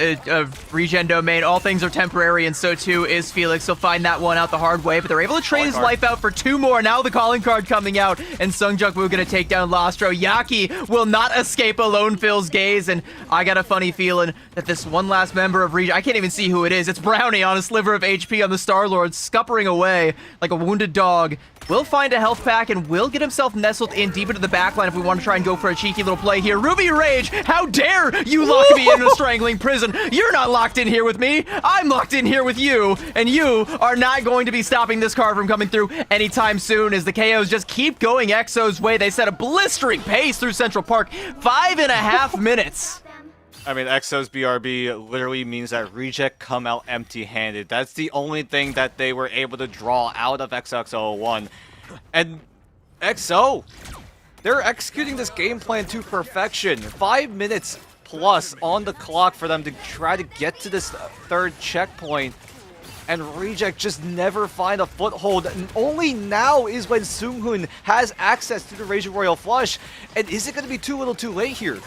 regen domain, all things are temporary, and so too is Felix. He'll find that one out the hard way, but they're able to trade his life out for 2 more. Now the calling card coming out, and Sungjuk-woo gonna take down Lostro. Yaki will not escape Alone Phil's gaze, and I got a funny feeling that this one last member of Regen, I can't even see who it is. It's Brownie on a sliver of HP on the Star-Lord, scuppering away like a wounded dog. Will find a health pack and will get himself nestled in deep into the backline if we want to try and go for a cheeky little play here. Ruby Rage, how dare you lock me in a strangling prison? You're not locked in here with me. I'm locked in here with you, and you are not going to be stopping this card from coming through anytime soon as the KOs just keep going XO's way. They set a blistering pace through Central Park. 5.5 minutes. I mean, XO's BRB literally means that Reject come out empty-handed. That's the only thing that they were able to draw out of XOX01. And XO, they're executing this game plan to perfection. 5 minutes plus on the clock for them to try to get to this third checkpoint. And Reject just never find a foothold. And only now is when Seunghoon has access to the Raging Royal Flush. And is it going to be too little too late here?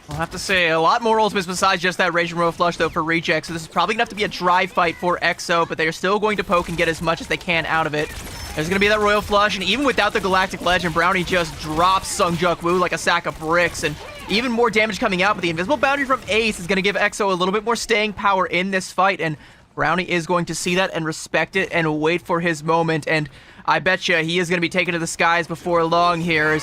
I'll have to say, a lot more ultimates besides just that Raging Royal Flush, though, for Reject. So this is probably going to have to be a dry fight for XO, but they are still going to poke and get as much as they can out of it. There's going to be that Royal Flush, and even without the Galactic Legend, Brownie just drops Sungjuk-woo like a sack of bricks, and even more damage coming out, but the Invisible Boundary from Ace is going to give XO a little bit more staying power in this fight, and Brownie is going to see that and respect it and wait for his moment, and I betcha he is going to be taken to the skies before long here.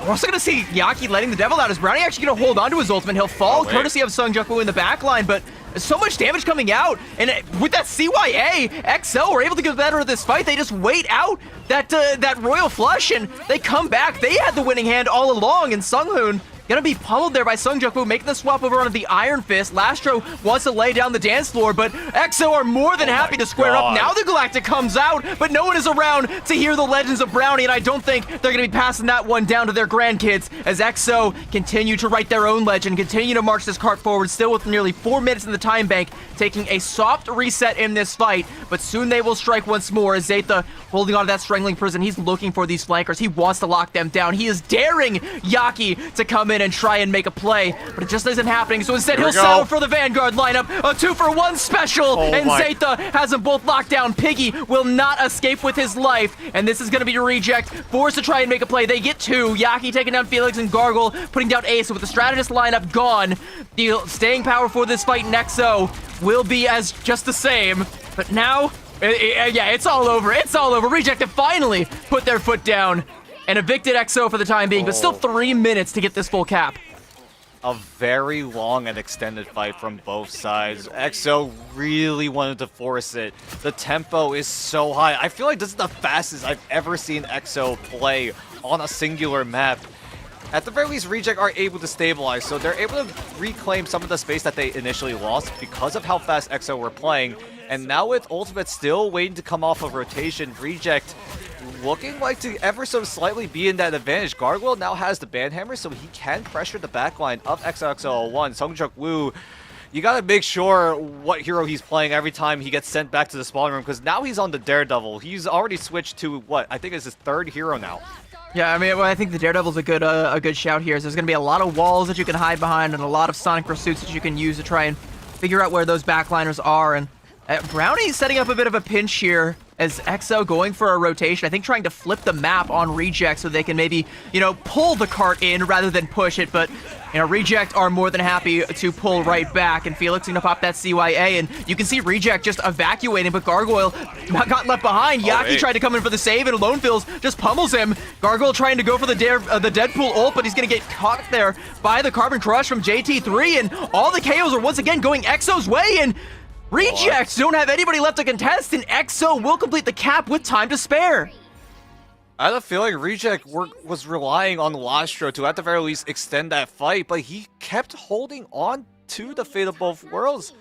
We're also going to see Yaki letting the devil out. Is Brownie actually going to hold on to his ultimate? He'll fall courtesy of Sungjuk-woo in the backline, but so much damage coming out. And with that CYA, XO were able to get better at this fight. They just wait out that Royal Flush, and they come back. They had the winning hand all along, and Seunghoon Gonna be pummeled there by Seongjuk-woo, making the swap over onto the Iron Fist. Lastro wants to lay down the dance floor, but EXO are more than happy to square up. Now the Galactic comes out, but no one is around to hear the legends of Brownie, and I don't think they're gonna be passing that one down to their grandkids as EXO continue to write their own legend, continue to march this cart forward, still with nearly 4 minutes in the time bank, taking a soft reset in this fight, but soon they will strike once more as Zaytha holding on to that strangling prison. He's looking for these flankers. He wants to lock them down. He is daring Yaki to come in and try and make a play, but it just isn't happening. So instead, he'll settle for the Vanguard lineup. A 2-for-1 special, and Zaytha has them both locked down. Piggy will not escape with his life, and this is going to be a reject. Forced to try and make a play. They get 2. Yaki taking down Felix and Gargle, putting down Ace. So with the strategist lineup gone, the staying power for this fight in EXO will be as just the same. But now, yeah, it's all over. It's all over. Reject have finally put their foot down and evicted EXO for the time being, but still 3 minutes to get this full cap. A very long and extended fight from both sides. EXO really wanted to force it. The tempo is so high. I feel like this is the fastest I've ever seen EXO play on a singular map. At the very least, Reject are able to stabilize, so they're able to reclaim some of the space that they initially lost because of how fast EXO were playing. And now with Ultimate still waiting to come off of rotation, Reject looking like to ever so slightly be in that advantage. Gargoyle now has the Banhammer, so he can pressure the backline of XOXO01. Seongjuk-woo, you gotta make sure what hero he's playing every time he gets sent back to the spawn room, because now he's on the Daredevil. He's already switched to, what, I think it's his 3rd hero now. Yeah, I mean, well, I think the Daredevil's a good shout here. So there's going to be a lot of walls that you can hide behind and a lot of Sonic Pursuits that you can use to try and figure out where those backliners are. And Brownie's setting up a bit of a pinch here as EXO going for a rotation. I think trying to flip the map on Reject so they can maybe, you know, pull the cart in rather than push it. But, you know, Reject are more than happy to pull right back. And Felix going to pop that CYA. And you can see Reject just evacuating, but Gargoyle got left behind. Yaki tried to come in for the save, and Alonefills just pummels him. Gargoyle trying to go for the Deadpool ult, but he's going to get caught there by the Carbon Crush from JT3. And all the KOs are once again going EXO's way. And Rejects don't have anybody left to contest, and EXO will complete the cap with time to spare. I had a feeling Reject was relying on Lastro to at the very least extend that fight, but he kept holding on to the Fate of Both Worlds.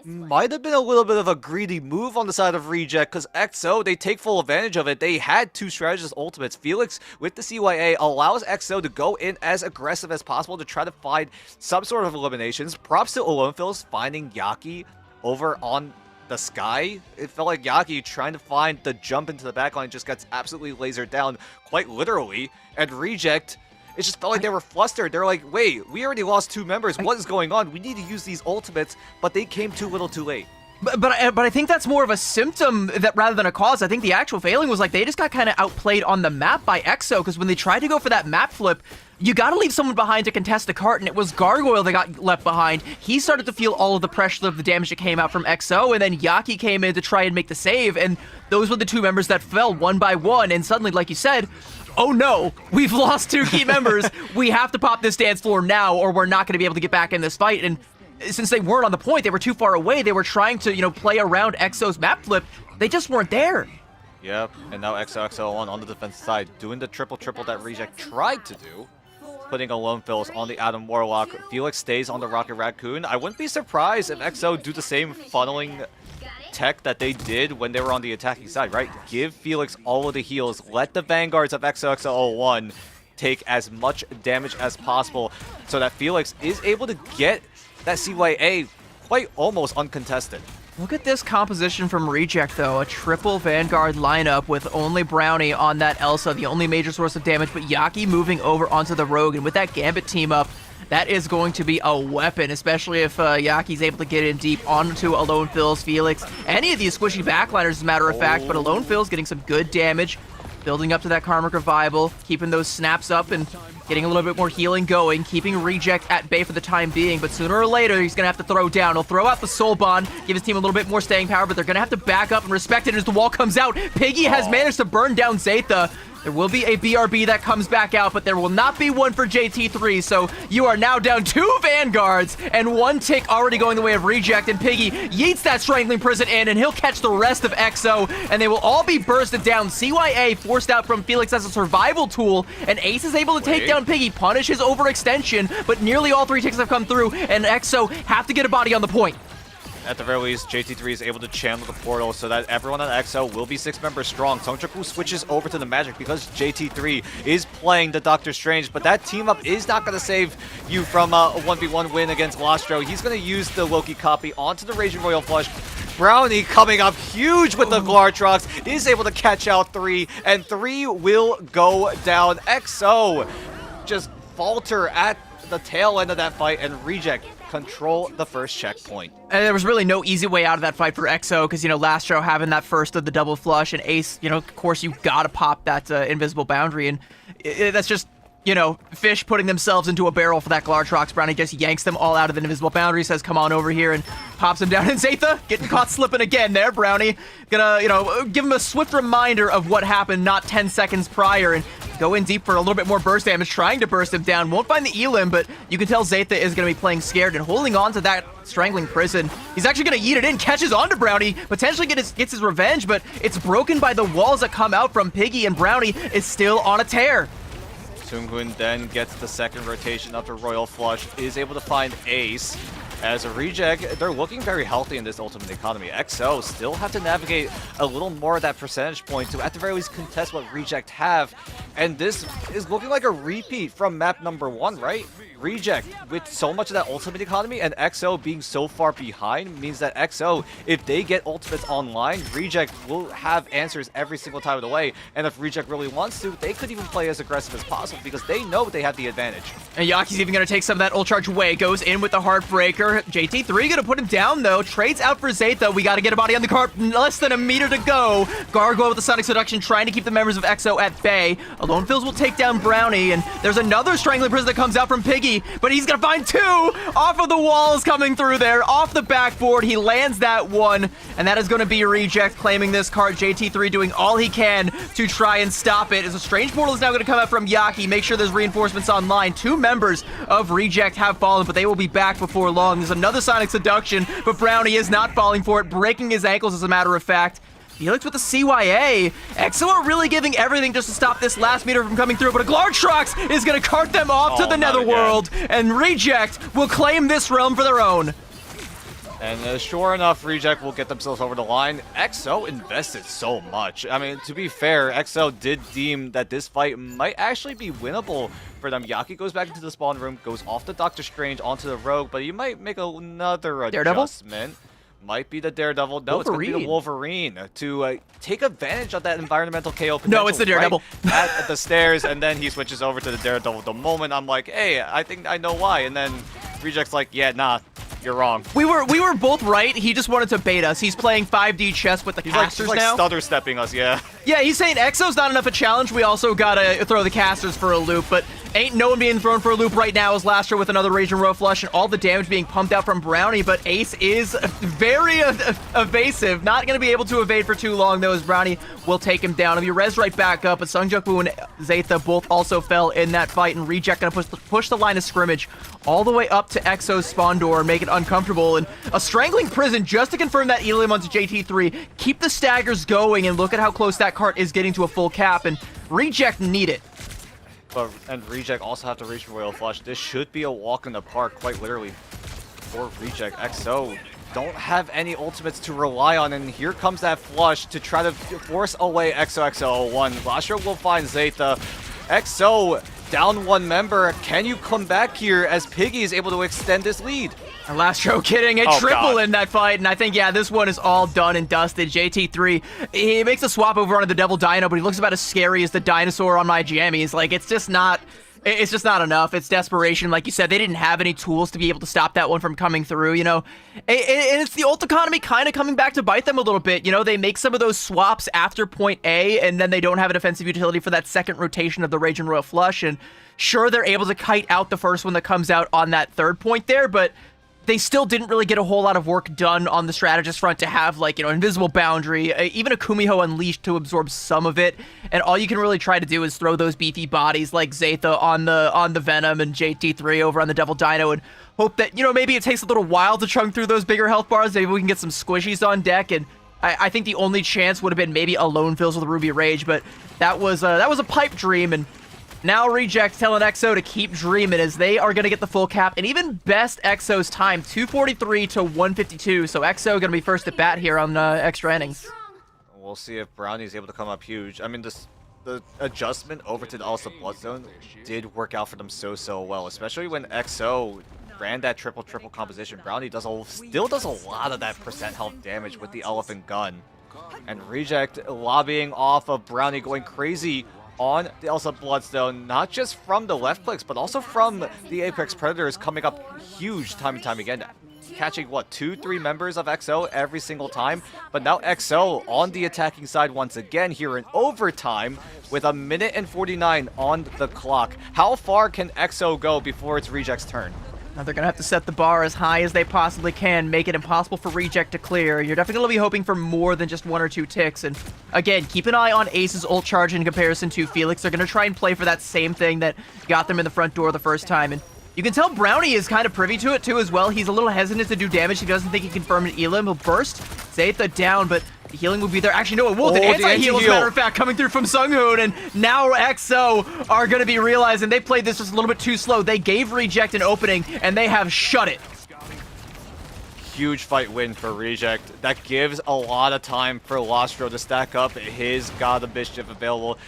Might have been a little bit of a greedy move on the side of Reject, because EXO, they take full advantage of it. They had 2 strategist ultimates. Felix with the CYA allows EXO to go in as aggressive as possible to try to find some sort of eliminations. Props to Alonefills finding Yaki over on the sky. It felt like Yaki trying to find the jump into the backline just gets absolutely lasered down, quite literally. And Reject, it just felt like they were flustered. They're like, wait, we already lost 2 members. What is going on? We need to use these ultimates, but they came too little too late. But I think that's more of a symptom that rather than a cause. I think the actual failing was like they just got kind of outplayed on the map by EXO, because when they tried to go for that map flip, you got to leave someone behind to contest the cart, and it was Gargoyle that got left behind. He started to feel all of the pressure of the damage that came out from EXO, and then Yaki came in to try and make the save, and those were the 2 members that fell one by one, and suddenly, like you said, oh no, we've lost 2 key members. We have to pop this dance floor now, or we're not going to be able to get back in this fight. And since they weren't on the point, they were too far away, they were trying to, you know, play around EXO's map flip. They just weren't there. Yep, and now XOXO01 on the defense side, doing the triple that Reject tried to do. Putting Alonefills on the Adam Warlock. Felix stays on the Rocket Raccoon. I wouldn't be surprised if EXO do the same funneling tech that they did when they were on the attacking side, right? Give Felix all of the heals. Let the Vanguards of XOXO01 take as much damage as possible so that Felix is able to get that CYA quite almost uncontested. Look at this composition from Reject, though. A triple Vanguard lineup with only Brownie on that Elsa, the only major source of damage, but Yaki moving over onto the Rogue. And with that Gambit team up, that is going to be a weapon, especially if Yaki's able to get in deep onto Alonefills, Felix, any of these squishy backliners, as a matter of fact. But Alonefills getting some good damage, building up to that Karmic Revival, keeping those snaps up and getting a little bit more healing going, keeping Reject at bay for the time being, but sooner or later, he's going to have to throw down. He'll throw out the Soul Bond, give his team a little bit more staying power, but they're going to have to back up and respect it as the wall comes out. Piggy has managed to burn down Zaytha. There will be a BRB that comes back out, but there will not be one for JT3, so you are now down 2 Vanguards and 1 tick already going the way of Reject, and Piggy yeets that Strangling Prison in, and he'll catch the rest of EXO, and they will all be bursted down. CYA forced out from Felix as a survival tool, and Ace is able to take down Piggy, punish his overextension, but nearly all 3 ticks have come through, and EXO have to get a body on the point. At the very least, JT3 is able to channel the portal so that everyone on EXO will be 6 members strong. Sungjaku switches over to the Magic because JT3 is playing the Doctor Strange, but that team up is not going to save you from a 1v1 win against Lastro. He's going to use the Loki copy onto the Raging Royal Flush. Brownie coming up huge with the Glartrox, is able to catch out 3, and 3 will go down. EXO just falter at the tail end of that fight, and Reject control the first checkpoint. And there was really no easy way out of that fight for EXO because, Lastro having that first of the double flush, and Ace, of course, you gotta pop that invisible boundary, and that's just, Fish putting themselves into a barrel for that Glartrox. Brownie just yanks them all out of the invisible boundary, says, come on over here, and pops him down. And Zatha getting caught slipping again there. Brownie gonna, give him a swift reminder of what happened not 10 seconds prior, and go in deep for a little bit more burst damage, trying to burst him down. Won't find the Elim, but you can tell Zatha is going to be playing scared and holding on to that Strangling Prison. He's actually going to yeet it in, catches onto Brownie, potentially gets his revenge, but it's broken by the walls that come out from Piggy, and Brownie is still on a tear. Seunghoon then gets the second rotation after Royal Flush, is able to find Ace. As a Reject, they're looking very healthy in this Ultimate Economy. EXO still have to navigate a little more of that percentage point to at the very least contest what Reject have. And this is looking like a repeat from map number 1, right? Reject with so much of that Ultimate Economy, and EXO being so far behind means that EXO, if they get ultimates online, Reject will have answers every single time of the way. And if Reject really wants to, they could even play as aggressive as possible because they know they have the advantage. And Yaki's even going to take some of that ult charge away, goes in with the Heartbreaker. JT3 going to put him down though, trades out for Zatha. We got to get a body on the cart, less than a meter to go. Gargoyle with the Sonic Seduction, trying to keep the members of EXO at bay. Alone Fills will take down Brownie, and there's another Strangling Prison that comes out from Piggy, but he's going to find 2 off of the walls coming through there, off the backboard. He lands that one, and that is going to be Reject claiming this card. JT3 doing all he can to try and stop it. As a Strange Portal is now going to come out from Yaki, make sure there's reinforcements online. 2 members of Reject have fallen, but they will be back before long. There's another Sonic Seduction, but Brownie is not falling for it, breaking his ankles as a matter of fact. Felix with the CYA. EXO are really giving everything just to stop this last meter from coming through, but a Glartrox is going to cart them off to the Netherworld, and Reject will claim this realm for their own. And sure enough, Reject will get themselves over the line. EXO invested so much. I mean, to be fair, EXO did deem that this fight might actually be winnable for them. Yaki goes back into the spawn room, goes off the Doctor Strange onto the Rogue, but he might make another adjustment. Might be the Daredevil. No, it's going to be the Wolverine to take advantage of that environmental KO potential. No, it's the Daredevil. Right at the stairs, and then he switches over to the Daredevil. The moment I'm like, hey, I think I know why. And then Reject's like, yeah, nah, you're wrong. We were both right. He just wanted to bait us. He's playing 5D chess with the casters he's like now. Stutter stepping us, yeah. Yeah, he's saying EXO's not enough a challenge. We also gotta throw the casters for a loop, but ain't no one being thrown for a loop right now as Lastro with another Raging Royal Flush and all the damage being pumped out from Brownie, but Ace is very evasive. Not going to be able to evade for too long, though, as Brownie will take him down. He'll be res right back up, but Sungjaku and Zatha both also fell in that fight, and Reject going to push the line of scrimmage all the way up to EXO's spawn door and make it uncomfortable. And a Strangling Prison just to confirm that Elim onto JT3. Keep the staggers going, and look at how close that cart is getting to a full cap, and Reject need it. And Reject also have to reach Royal Flush. This should be a walk in the park, quite literally, for Reject. EXO don't have any ultimates to rely on, and here comes that flush to try to force away XOXO01. Lastro will find Zatha. EXO down 1 member. Can you come back here as Piggy is able to extend this lead? And Lastro getting a triple in that fight, and I think, yeah, this one is all done and dusted. JT3, he makes a swap over onto the Devil Dino, but he looks about as scary as the dinosaur on my jammies. Like, it's just not enough. It's desperation. Like you said, they didn't have any tools to be able to stop that one from coming through, you know? And it's the ult economy kind of coming back to bite them a little bit. You know, they make some of those swaps after point A, and then they don't have a defensive utility for that second rotation of the Raging Royal Flush, and sure, they're able to kite out the first one that comes out on that third point there, but they still didn't really get a whole lot of work done on the strategist front to have, like, invisible boundary, even a Kumiho Unleashed to absorb some of it. And all you can really try to do is throw those beefy bodies like Zaytha on the Venom and JT3 over on the Devil Dino and hope that, maybe it takes a little while to chunk through those bigger health bars. Maybe we can get some squishies on deck. And I think the only chance would have been maybe a lone fills with Ruby Rage, but that was a pipe dream. And now Reject telling EXO to keep dreaming as they are going to get the full cap and even best EXO's time, 243 to 152. So EXO going to be first at bat here on extra innings. We'll see if Brownie's able to come up huge. I mean, the adjustment over to the Elsa Bloodstone did work out for them so well, especially when EXO ran that triple composition. Brownie still does a lot of that percent health damage with the Elephant Gun. And Reject lobbying off of Brownie, going crazy on the Elsa Bloodstone, not just from the left clicks, but also from the Apex Predators coming up huge time and time again. Catching, what, 2-3 members of EXO every single time? But now EXO on the attacking side once again here in overtime with 1:49 on the clock. How far can EXO go before it's Reject's turn? Now they're going to have to set the bar as high as they possibly can, make it impossible for Reject to clear. You're definitely going to be hoping for more than just 1 or 2 ticks. And again, keep an eye on Ace's ult charge in comparison to Felix. They're going to try and play for that same thing that got them in the front door the first time. And you can tell Brownie is kind of privy to it too as well. He's a little hesitant to do damage. He doesn't think he can confirm an Elim. He'll burst Zaytha down, but the healing will be there. Actually, no, it will. The anti-heal, as a matter of fact, coming through from Sunghoon, and now EXO are going to be realizing they played this just a little bit too slow. They gave Reject an opening, and they have shut it. Huge fight win for Reject. That gives a lot of time for Lostro to stack up his God of Mischief available.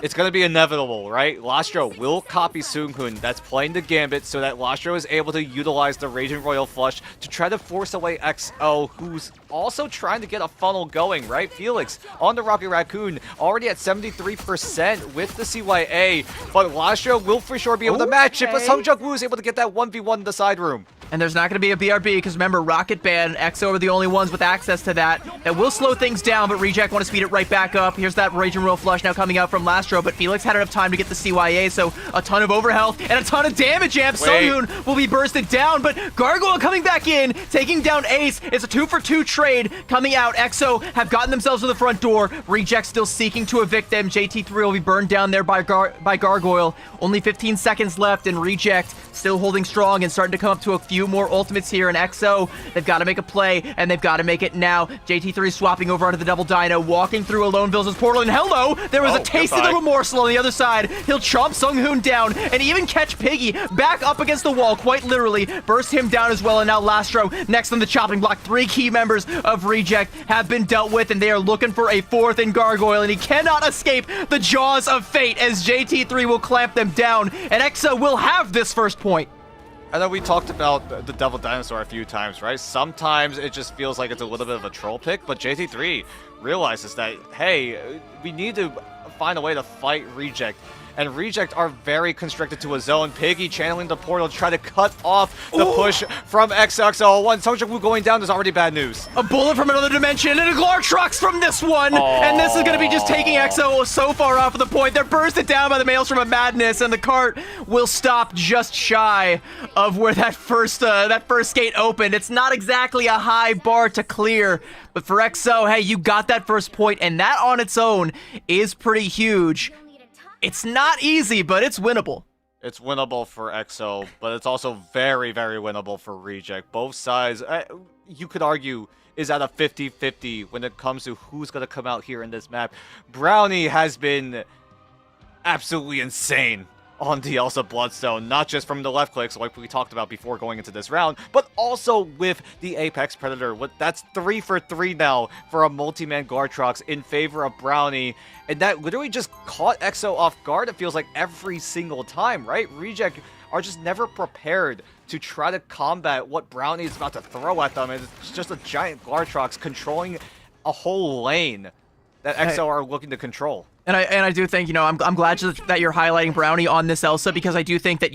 It's going to be inevitable, right? Lostro will copy Sunghoon. That's playing the gambit so that Lostro is able to utilize the Raging Royal Flush to try to force away EXO, who's also trying to get a funnel going, right? Felix on the Rocket Raccoon, already at 73% with the CYA, but Lostro will for sure be able to match it, but Sungjung Woo is able to get that 1v1 in the side room. And there's not going to be a BRB because remember, Rocket Band and EXO are the only ones with access to that. That will slow things down, but Reject want to speed it right back up. Here's that Raging Royal Flush now coming out from Lastro, but Felix had enough time to get the CYA, so a ton of overhealth and a ton of damage amp. Sunghoon will be bursted down, but Gargoyle coming back in, taking down Ace. It's a 2-for-2 trade coming out. EXO have gotten themselves to the front door. Reject still seeking to evict them. JT3 will be burned down there by Gargoyle. Only 15 seconds left, and Reject still holding strong and starting to come up to a few more ultimates here. And EXO, they've got to make a play, and they've got to make it now. JT3 swapping over onto the Double Dino, walking through Alone Villas' portal, and hello, there was a tasty little morsel on the other side. He'll chomp Sunghoon down, and even catch Piggy back up against the wall, quite literally, burst him down as well. And now Lastro next on the chopping block. 3 key members of Reject have been dealt with, and they are looking for a 4th in Gargoyle, and he cannot escape the jaws of fate as JT3 will clamp them down, and EXO will have this first point. I know we talked about the Devil Dinosaur a few times, right? Sometimes it just feels like it's a little bit of a troll pick, but JT3 realizes that, hey, we need to find a way to fight Reject. And Reject are very constricted to a zone. Piggy channeling the portal to try to cut off the push from XXL1. Sungjung Woo going down is already bad news. A bullet from another dimension and a Glartrox from this one. And this is going to be just taking EXO so far off of the point. They're bursted down by the Maelstrom of Madness, and the cart will stop just shy of where that first gate opened. It's not exactly a high bar to clear, but for EXO, hey, you got that first point, and that on its own is pretty huge. It's not easy, but it's winnable. It's winnable for EXO, but it's also very, very winnable for Reject. Both sides, you could argue, is at a 50-50 when it comes to who's going to come out here in this map. Brownie has been absolutely insane on the Elsa Bloodstone, not just from the left clicks like we talked about before going into this round, but also with the Apex Predator. That's 3 for 3 now for a multi-man Gartrox in favor of Brownie, and that literally just caught EXO off guard, it feels like, every single time, right? Reject are just never prepared to try to combat what Brownie is about to throw at them, and it's just a giant Gartrox controlling a whole lane that EXO are looking to control. And I do think, I'm glad that you're highlighting Brownie on this Elsa, because I do think that,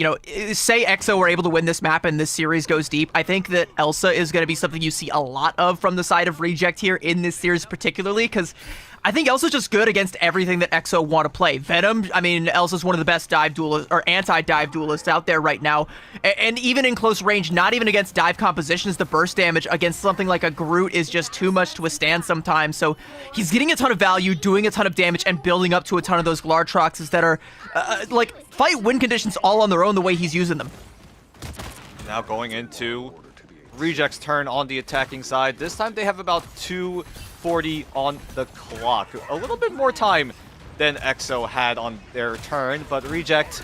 say EXO were able to win this map and this series goes deep, I think that Elsa is going to be something you see a lot of from the side of Reject here in this series particularly, because I think Elsa's just good against everything that EXO want to play. Venom, I mean, Elsa's one of the best dive duelists, or anti-dive duelists out there right now. And even in close range, not even against dive compositions, the burst damage against something like a Groot is just too much to withstand sometimes. So he's getting a ton of value, doing a ton of damage, and building up to a ton of those Glartroxes that are, like, fight win conditions all on their own the way he's using them. Now going into Reject's turn on the attacking side. This time they have about 2:40 on the clock. A little bit more time than EXO had on their turn, but Reject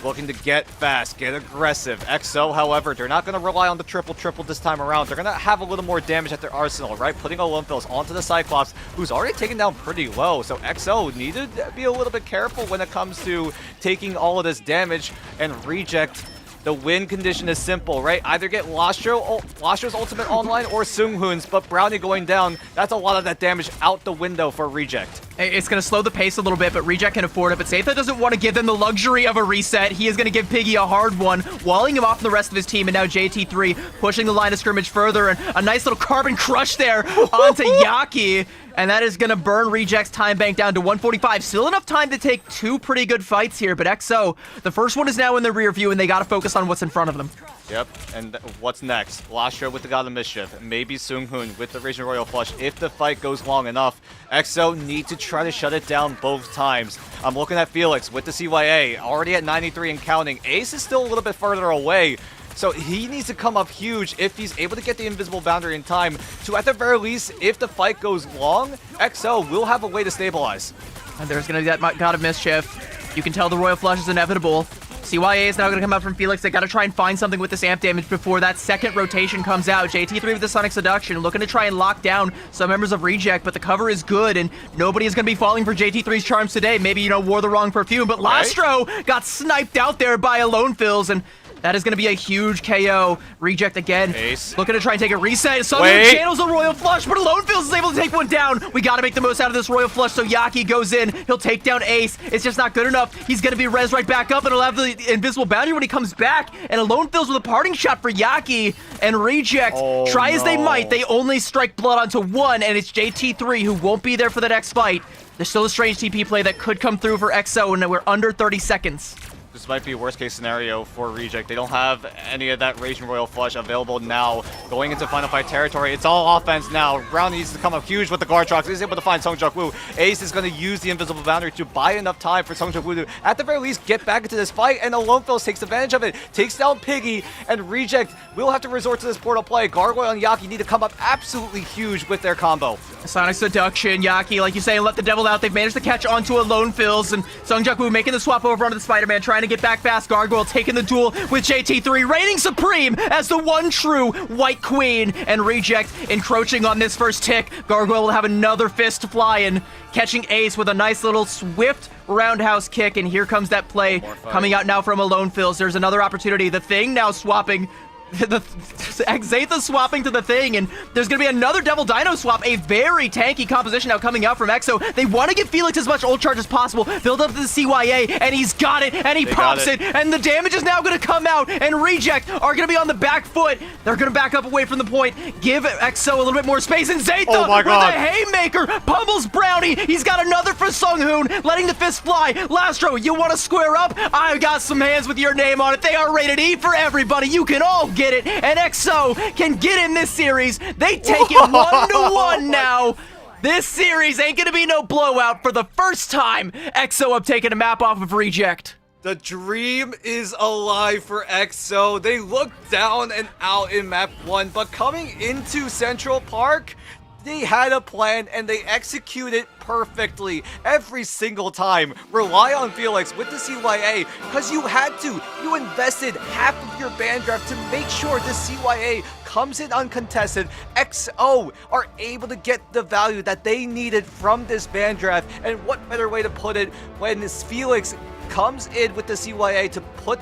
looking to get fast, get aggressive. EXO, however, they're not going to rely on the triple this time around. They're going to have a little more damage at their arsenal, right? Putting Olympus onto the Cyclops, who's already taken down pretty low. So EXO needed to be a little bit careful when it comes to taking all of this damage, and Reject, the win condition is simple, right? Either get Lastro's ultimate online or Seunghoon's, but Brownie going down, that's a lot of that damage out the window for Reject. It's going to slow the pace a little bit, but Reject can afford it. But Zaytha doesn't want to give them the luxury of a reset. He is going to give Piggy a hard one, walling him off from the rest of his team. And now JT3 pushing the line of scrimmage further, and a nice little carbon crush there onto Yaki. And that is going to burn Reject's time bank down to 145. Still enough time to take two pretty good fights here, but EXO, the first one is now in the rear view, and they got to focus on what's in front of them. Yep, and what's next? Lastro with the God of Mischief, maybe Seunghoon with the Raging Royal Flush if the fight goes long enough. EXO need to try to shut it down both times. I'm looking at Felix with the CYA, already at 93 and counting. Ace is still a little bit further away, so he needs to come up huge if he's able to get the invisible boundary in time to, at the very least, if the fight goes long, EXO will have a way to stabilize. And there's going to be that God of Mischief. You can tell the Royal Flush is inevitable. CYA is now going to come out from Felix. They got to try and find something with this amp damage before that second rotation comes out. JT3 with the Sonic Seduction, looking to try and lock down some members of Reject, but the cover is good, and nobody is going to be falling for JT3's charms today. Maybe, you know, wore the wrong perfume, but Lastro got sniped out there by Alone Fills, and that is going to be a huge KO. Reject again. Ace. Looking to try and take a reset. Seunghoon channels a Royal Flush, but Alone Fills is able to take one down. We got to make the most out of this Royal Flush, so Yaki goes in. He'll take down Ace. It's just not good enough. He's going to be res right back up, and he'll have the invisible boundary when he comes back. And Alone Fills with a parting shot for Yaki. And Reject, try as they might, they only strike blood onto one, and it's JT3 who won't be there for the next fight. There's still a strange TP play that could come through for EXO, and we're under 30 seconds. This might be a worst case scenario for Reject. They don't have any of that Raging Royal Flush available now. Going into Final Fight territory, it's all offense now. Brown needs to come up huge with the Glartrox. He's able to find Songjak Woo. Ace is going to use the invisible boundary to buy enough time for Songjak Woo to, at the very least, get back into this fight. And Alone Fills takes advantage of it, takes down Piggy, and Reject will have to resort to this portal play. Gargoyle and Yaki need to come up absolutely huge with their combo. Sonic Seduction, Yaki, like you say, let the devil out. They've managed to catch onto Alone Fills, and Songjak Woo making the swap over onto the Spider-Man, trying to get back fast. Gargoyle taking the duel with JT3, reigning supreme as the one true White Queen, and Reject encroaching on this first tick. Gargoyle will have another fist flying, catching Ace with a nice little swift roundhouse kick, and here comes that play coming out now from Alone Fills. There's another opportunity. The Thing now swapping. Xatha swapping to the Thing, and there's gonna be another Devil Dino swap. A very tanky composition now coming out from EXO. They want to give Felix as much ult charge as possible, build up to the CYA, and he's got it, and he pops it, and the damage is now gonna come out, and Reject are gonna be on the back foot. They're gonna back up away from the point, give EXO a little bit more space, and Zaytha with a haymaker pummels Brownie. He's got another for Seunghoon, letting the fist fly. Lastro, you want to square up? I've got some hands with your name on it. They are rated E for everybody. You can all get it, and EXO can get in this series. They take it 1-1 now. This series ain't gonna be no blowout. For the first time, EXO have taken a map off of Reject. The dream is alive for EXO. They look down and out in map 1, but coming into Central Park, they had a plan and they executed perfectly every single time. Rely on Felix with the CYA because you had to. You invested half of your band draft to make sure the CYA comes in uncontested. EXO are able to get the value that they needed from this band draft, and what better way to put it when this Felix comes in with the CYA to put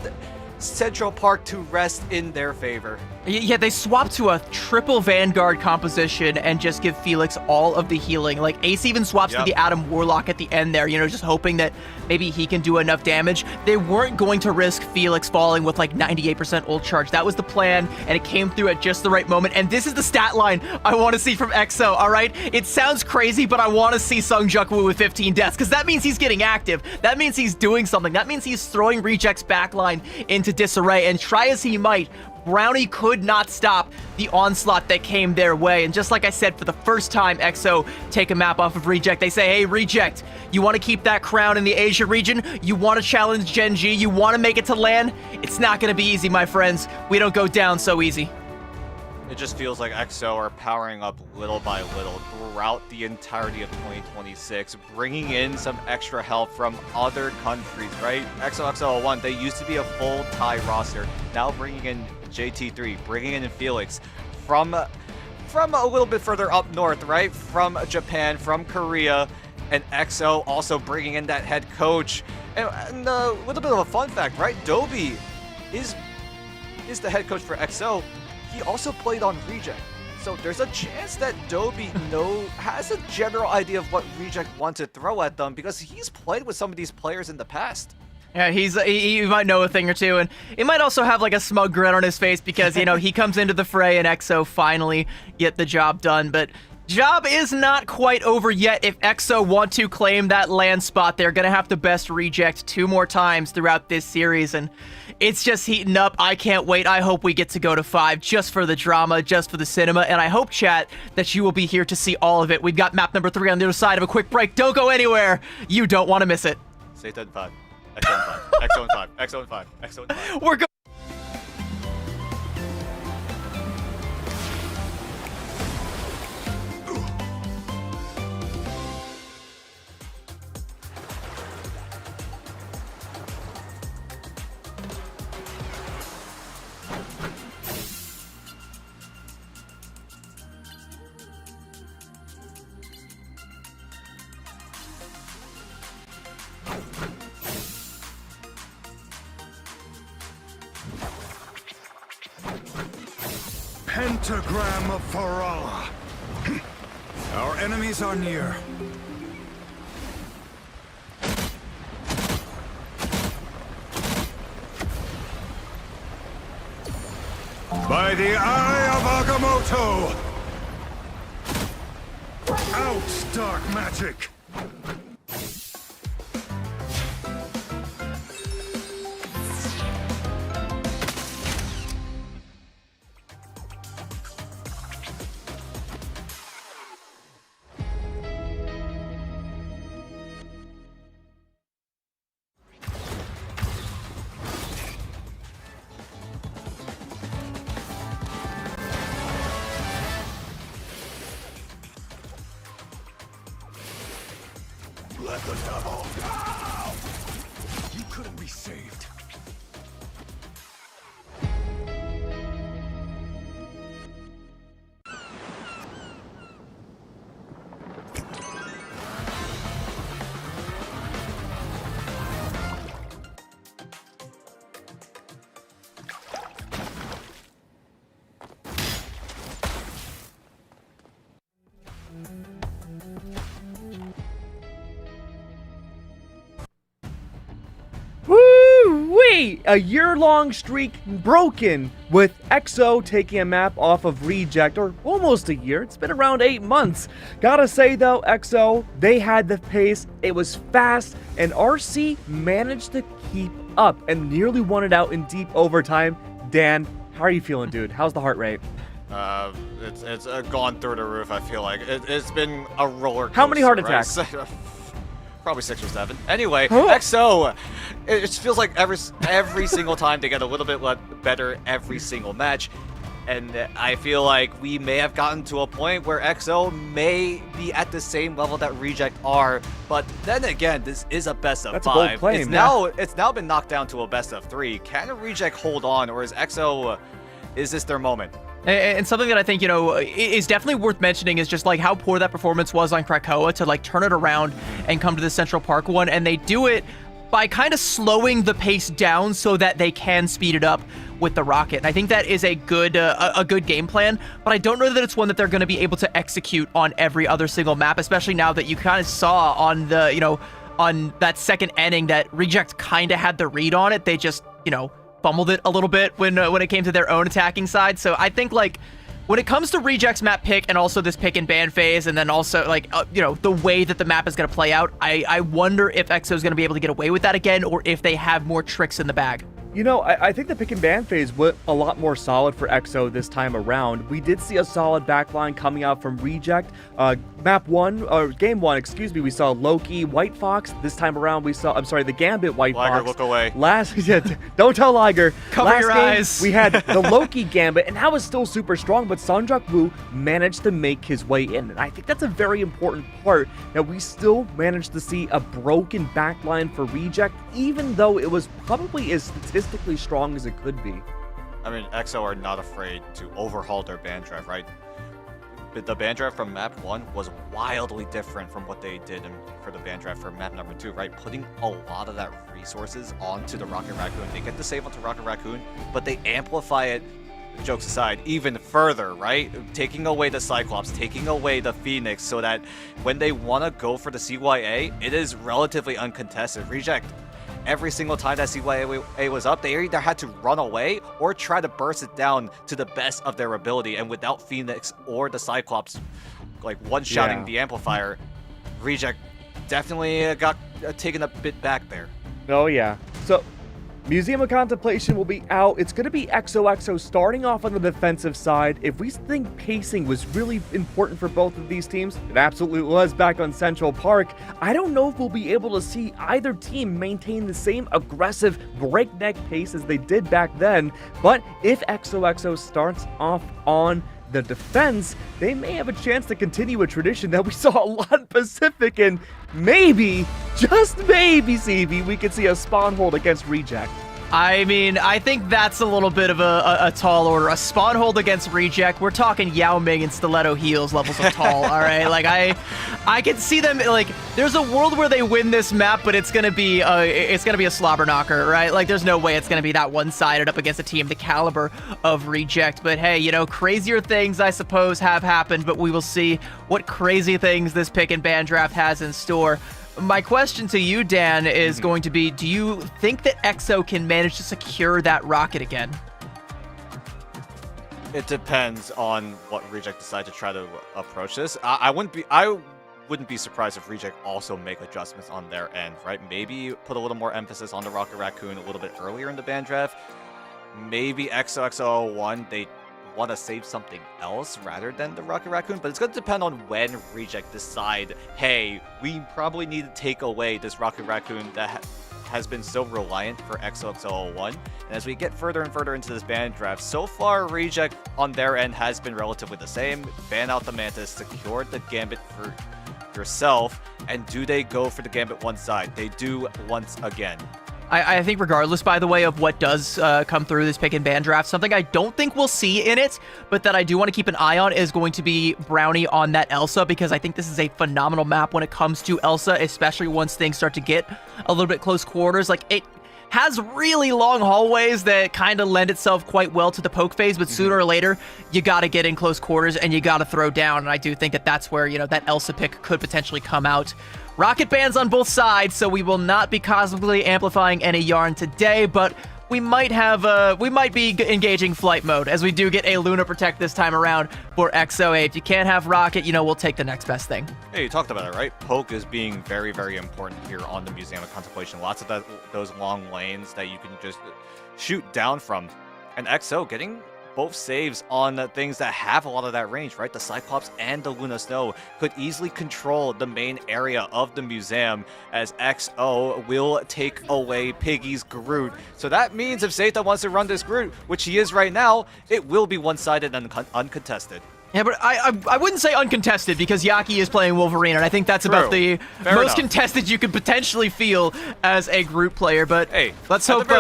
Central Park to rest in their favor. Yeah, they swap to a triple Vanguard composition and just give Felix all of the healing. Like, Ace even swaps to the Adam Warlock at the end there, you know, just hoping that maybe he can do enough damage. They weren't going to risk Felix falling with like 98% ult charge. That was the plan, and it came through at just the right moment. And this is the stat line I want to see from EXO, all right? It sounds crazy, but I want to see Sung Jukwu with 15 deaths, because that means he's getting active. That means he's doing something. That means he's throwing Reject's backline into disarray, and try as he might, Brownie could not stop the onslaught that came their way. And just like I said, for the first time, EXO take a map off of Reject. They say, hey, Reject, you want to keep that crown in the Asia region? You want to challenge Gen G? You want to make it to LAN? It's not going to be easy, my friends. We don't go down so easy. It just feels like EXO are powering up little by little throughout the entirety of 2026, bringing in some extra help from other countries, right? XOXO1, they used to be a full Thai roster, now bringing in JT3, bringing in Felix from a little bit further up north, right? From Japan, from Korea, and EXO also bringing in that head coach. And a little bit of a fun fact, right? Dobie is the head coach for EXO. He also played on Reject. So there's a chance that Dobie has a general idea of what Reject want to throw at them, because he's played with some of these players in the past. Yeah, he might know a thing or two, and he might also have like a smug grin on his face because, you know, he comes into the fray and EXO finally get the job done. But job is not quite over yet. If EXO want to claim that LAN spot, they're going to have to best Reject 2 more times throughout this series, and it's just heating up. I can't wait. I hope we get to go to 5 just for the drama, just for the cinema, and I hope, chat, that you will be here to see all of it. We've got map number 3 on the other side of a quick break. Don't go anywhere. You don't want to miss it. Satan 5. EXO 5. EXO 5. EXO 5. We're going. Pentagram of Farala. Our enemies are near. By the eye of Agamotto! Out, dark magic! Let the devil go! You couldn't be saved. Woo-wee! A year-long streak broken with EXO taking a map off of Reject, or almost a year. It's been around 8 months. Gotta say though, EXO, they had the pace, it was fast, and RC managed to keep up and nearly won it out in deep overtime. Dan, how are you feeling, dude? How's the heart rate? It's gone through the roof, I feel like. It's been a roller coaster. How many heart right? attacks? Probably 6 or 7. Anyway, EXO, it just feels like every single time they get a little bit better every single match. And I feel like we may have gotten to a point where EXO may be at the same level that Reject are. But then again, this is a best of 5. That's a bold claim, it's now been knocked down to a best of 3. Can Reject hold on, or is EXO, is this their moment? And something that I think, you know, is definitely worth mentioning is just like how poor that performance was on Krakoa to like turn it around and come to the Central Park one. And they do it by kind of slowing the pace down so that they can speed it up with the rocket. And I think that is a good game plan, but I don't know that it's one that they're going to be able to execute on every other single map, especially now that you kind of saw on the, on that second inning that Reject kind of had the read on it. They just, fumbled it a little bit when it came to their own attacking side. So I think, like, when it comes to Reject's map pick and also this pick and ban phase, and then also, like, the way that the map is going to play out, I wonder if EXO is going to be able to get away with that again, or if they have more tricks in the bag. I think the pick and ban phase went a lot more solid for EXO this time around. We did see a solid backline coming out from Reject. Game 1, excuse me, we saw Loki, White Fox. This time around, we saw, the Gambit, White Liger, Fox. look away. Don't tell Liger. Cover your eyes. We had the Loki Gambit, and that was still super strong, but Sanjak Wu managed to make his way in. And I think that's a very important part, that we still managed to see a broken backline for Reject, even though it was probably as statistically strong as it could be. I mean, EXO are not afraid to overhaul their ban draft, right? But the ban draft from map 1 was wildly different from what they did for the ban draft for map number 2, right? Putting a lot of that resources onto the Rocket Raccoon. They get the save onto Rocket Raccoon, but they amplify it, jokes aside, even further, right? Taking away the Cyclops, taking away the Phoenix, so that when they want to go for the CYA, it is relatively uncontested. Reject, every single time that CYA was up, they either had to run away or try to burst it down to the best of their ability. And without Phoenix or the Cyclops, like, one-shotting the amplifier, Reject definitely got taken a bit back there. Oh, yeah. So, Museum of Contemplation will be out. It's going to be XOXO starting off on the defensive side. If we think pacing was really important for both of these teams, it absolutely was back on Central Park. I don't know if we'll be able to see either team maintain the same aggressive breakneck pace as they did back then, but if XOXO starts off on the defense, they may have a chance to continue a tradition that we saw a lot in Pacific, and maybe, just maybe, CV, we could see a spawn hold against Reject. I mean, I think that's a little bit of a tall order. A spawn hold against Reject. We're talking Yao Ming and stiletto heels levels of tall, all right? Like, I can see them, like, there's a world where they win this map, but it's gonna be a slobber knocker, right? Like, there's no way it's gonna be that one-sided up against a team the caliber of Reject. But hey, crazier things, I suppose, have happened, but we will see what crazy things this pick and ban draft has in store. My question to you, Dan, is going to be, do you think that EXO can manage to secure that rocket again? It depends on what Reject decide to try to approach this. I wouldn't be surprised if Reject also make adjustments on their end, right? Maybe put a little more emphasis on the Rocket Raccoon a little bit earlier in the ban draft. Maybe XOXO01, they want to save something else rather than the Rocket Raccoon, but it's going to depend on when Reject decide, hey, we probably need to take away this Rocket Raccoon that has been so reliant for XOXO01. And as we get further and further into this ban draft, so far Reject on their end has been relatively the same. Ban out the Mantis, secure the Gambit for yourself, and do they go for the Gambit one side? They do once again. I think regardless, by the way, of what does come through this pick and ban draft, something I don't think we'll see in it, but that I do want to keep an eye on is going to be Brownie on that Elsa, because I think this is a phenomenal map when it comes to Elsa, especially once things start to get a little bit close quarters. Like, it has really long hallways that kind of lend itself quite well to the poke phase, but sooner or later, you got to get in close quarters and you got to throw down, and I do think that that's where, that Elsa pick could potentially come out. Rocket bans on both sides, so we will not be cosmically amplifying any yarn today, but we might be engaging flight mode, as we do get a Luna Protect this time around for XOA. If you can't have Rocket, we'll take the next best thing. Hey, you talked about it, right? Poke is being very, very important here on the Museum of Contemplation. Lots of those long lanes that you can just shoot down from. And XO getting both saves on things that have a lot of that range, right? The Cyclops and the Luna Snow could easily control the main area of the museum, as XO will take away Piggy's Groot. So that means if Zeta wants to run this Groot, which he is right now, it will be one-sided and uncontested. Yeah, but I wouldn't say uncontested, because Yaki is playing Wolverine, and I think that's about the most contested you could potentially feel as a Groot player. But hey, let's hope...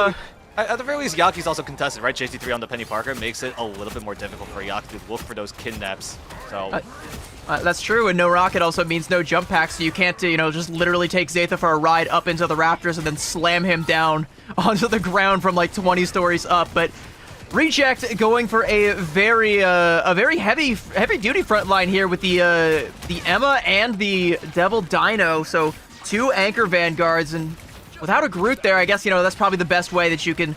At the very least, Yaki's also contested, right? JC3 on the Penny Parker makes it a little bit more difficult for Yaki to look for those kidnaps. So That's true, and no rocket also means no jump pack, so you can't, just literally take Zaytha for a ride up into the Raptors and then slam him down onto the ground from like 20 stories up. But Reject going for a very heavy duty front line here with the Emma and the Devil Dino. So 2 anchor vanguards, and without a Groot there, I guess that's probably the best way that you can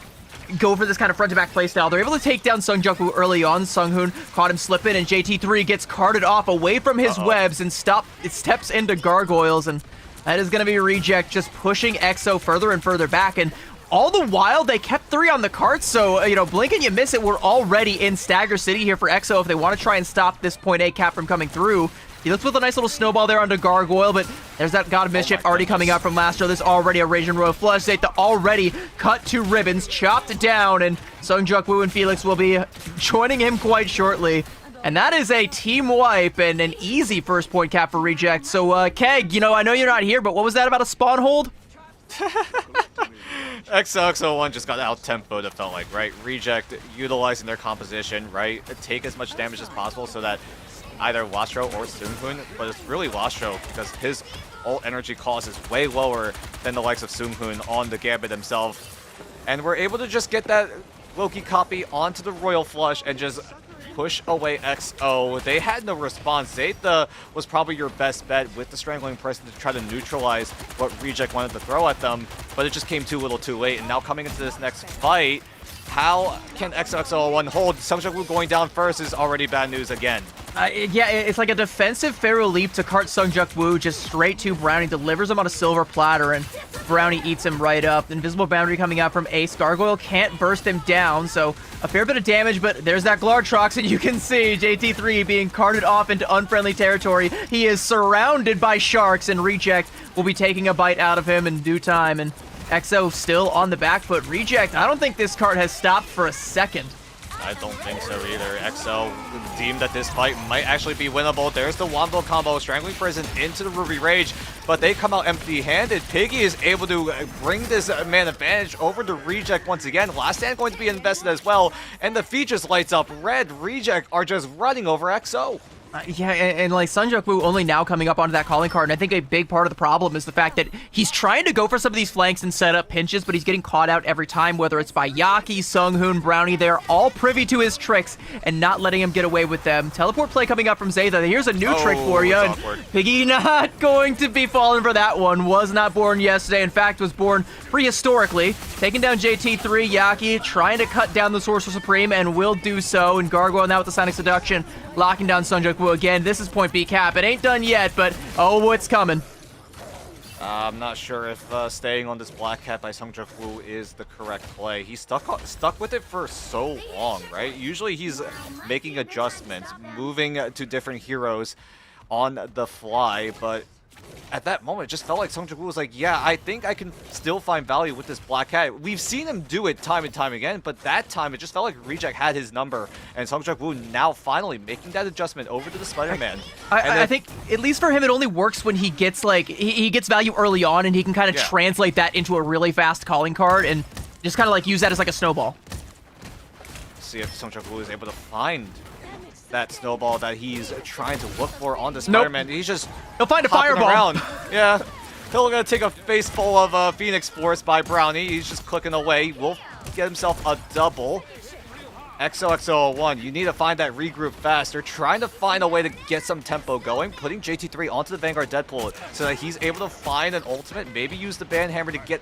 go for this kind of front-to-back playstyle. They're able to take down Sungjukwu early on. Sunghoon caught him slipping, and JT3 gets carted off away from his webs and steps into gargoyles, and that is going to be Reject just pushing EXO further and further back. And all the while, they kept 3 on the carts, so, blink and you miss it. We're already in Stagger City here for EXO if they want to try and stop this point A cap from coming through. He looks with a nice little snowball there onto Gargoyle, but there's that God of Mischief already coming out from Lastro. There's already a Raging Royal Flush. Zaytha already cut to ribbons, chopped down, and Sungjukwu and Felix will be joining him quite shortly. And that is a team wipe and an easy first point cap for Reject. So, Keg, I know you're not here, but what was that about a spawn hold? XO1 just got out-tempoed, it felt like, right? Reject utilizing their composition, right? Take as much damage as possible so that either Lastro or Soonhoon, but it's really Lastro because his ult energy cost is way lower than the likes of Soonhoon on the Gambit himself. And we're able to just get that Loki copy onto the Royal Flush and just push away XO. They had no response. Zaytha was probably your best bet with the Strangling Prison to try to neutralize what Reject wanted to throw at them, but it just came too little too late. And now coming into this next fight, how can XO1 hold? Sungjukwu going down first is already bad news again. Yeah, it's like a defensive Pharaoh leap to cart Sungjukwu just straight to Brownie, delivers him on a silver platter, and Brownie eats him right up. Invisible Boundary coming out from Ace. Gargoyle can't burst him down, so a fair bit of damage, but there's that Glartrox, and you can see JT3 being carted off into unfriendly territory. He is surrounded by sharks, and Reject will be taking a bite out of him in due time, and EXO still on the back foot. Reject, I don't think this cart has stopped for a second. I don't think so either. XO deemed that this fight might actually be winnable. There's the Wombo combo, Strangling Prison into the Ruby Rage, but they come out empty-handed. Piggy is able to bring this man advantage over to Reject once again. Last Stand going to be invested as well, and the feed just lights up red. Reject are just running over XO. Yeah, and like Sungjukwu only now coming up onto that calling card, and I think a big part of the problem is the fact that he's trying to go for some of these flanks and set up pinches, but he's getting caught out every time, whether it's by Yaki, Sunghoon, Brownie. They're all privy to his tricks and not letting him get away with them. Teleport play coming up from Zaytha. Here's a new trick for you, and Piggy not going to be falling for that one. Was not born yesterday. In fact, was born prehistorically. Taking down JT3, Yaki trying to cut down the Sorcerer Supreme and will do so, and Gargoyle now with the Sonic Seduction, locking down Sungjukwu again. This is point B cap. It ain't done yet, but oh, it's coming. I'm not sure if staying on this black cap by Sungjukwu is the correct play. He's stuck with it for so long, right? Usually he's making adjustments, moving to different heroes on the fly, but at that moment, it just felt like Sungjukwu was like, yeah, I think I can still find value with this black cat. We've seen him do it time and time again, but that time it just felt like Reject had his number, and Sungjukwu now finally making that adjustment over to the Spider-Man. I think, at least for him, it only works when he gets, like, he gets value early on, and he can kind of translate that into a really fast calling card, and just kind of, like, use that as, like, a snowball. See if Sungjukwu is able to find that snowball that he's trying to look for on the Spider-Man. He's just he'll find a fireball around. Yeah, he'll gonna take a face full of Phoenix Force by Brownie. He's just clicking away. Will get himself a double. XOXO1, you need to find that regroup fast. They're trying to find a way to get some tempo going, putting JT3 onto the Vanguard Deadpool so that he's able to find an ultimate, maybe use the Banhammer to get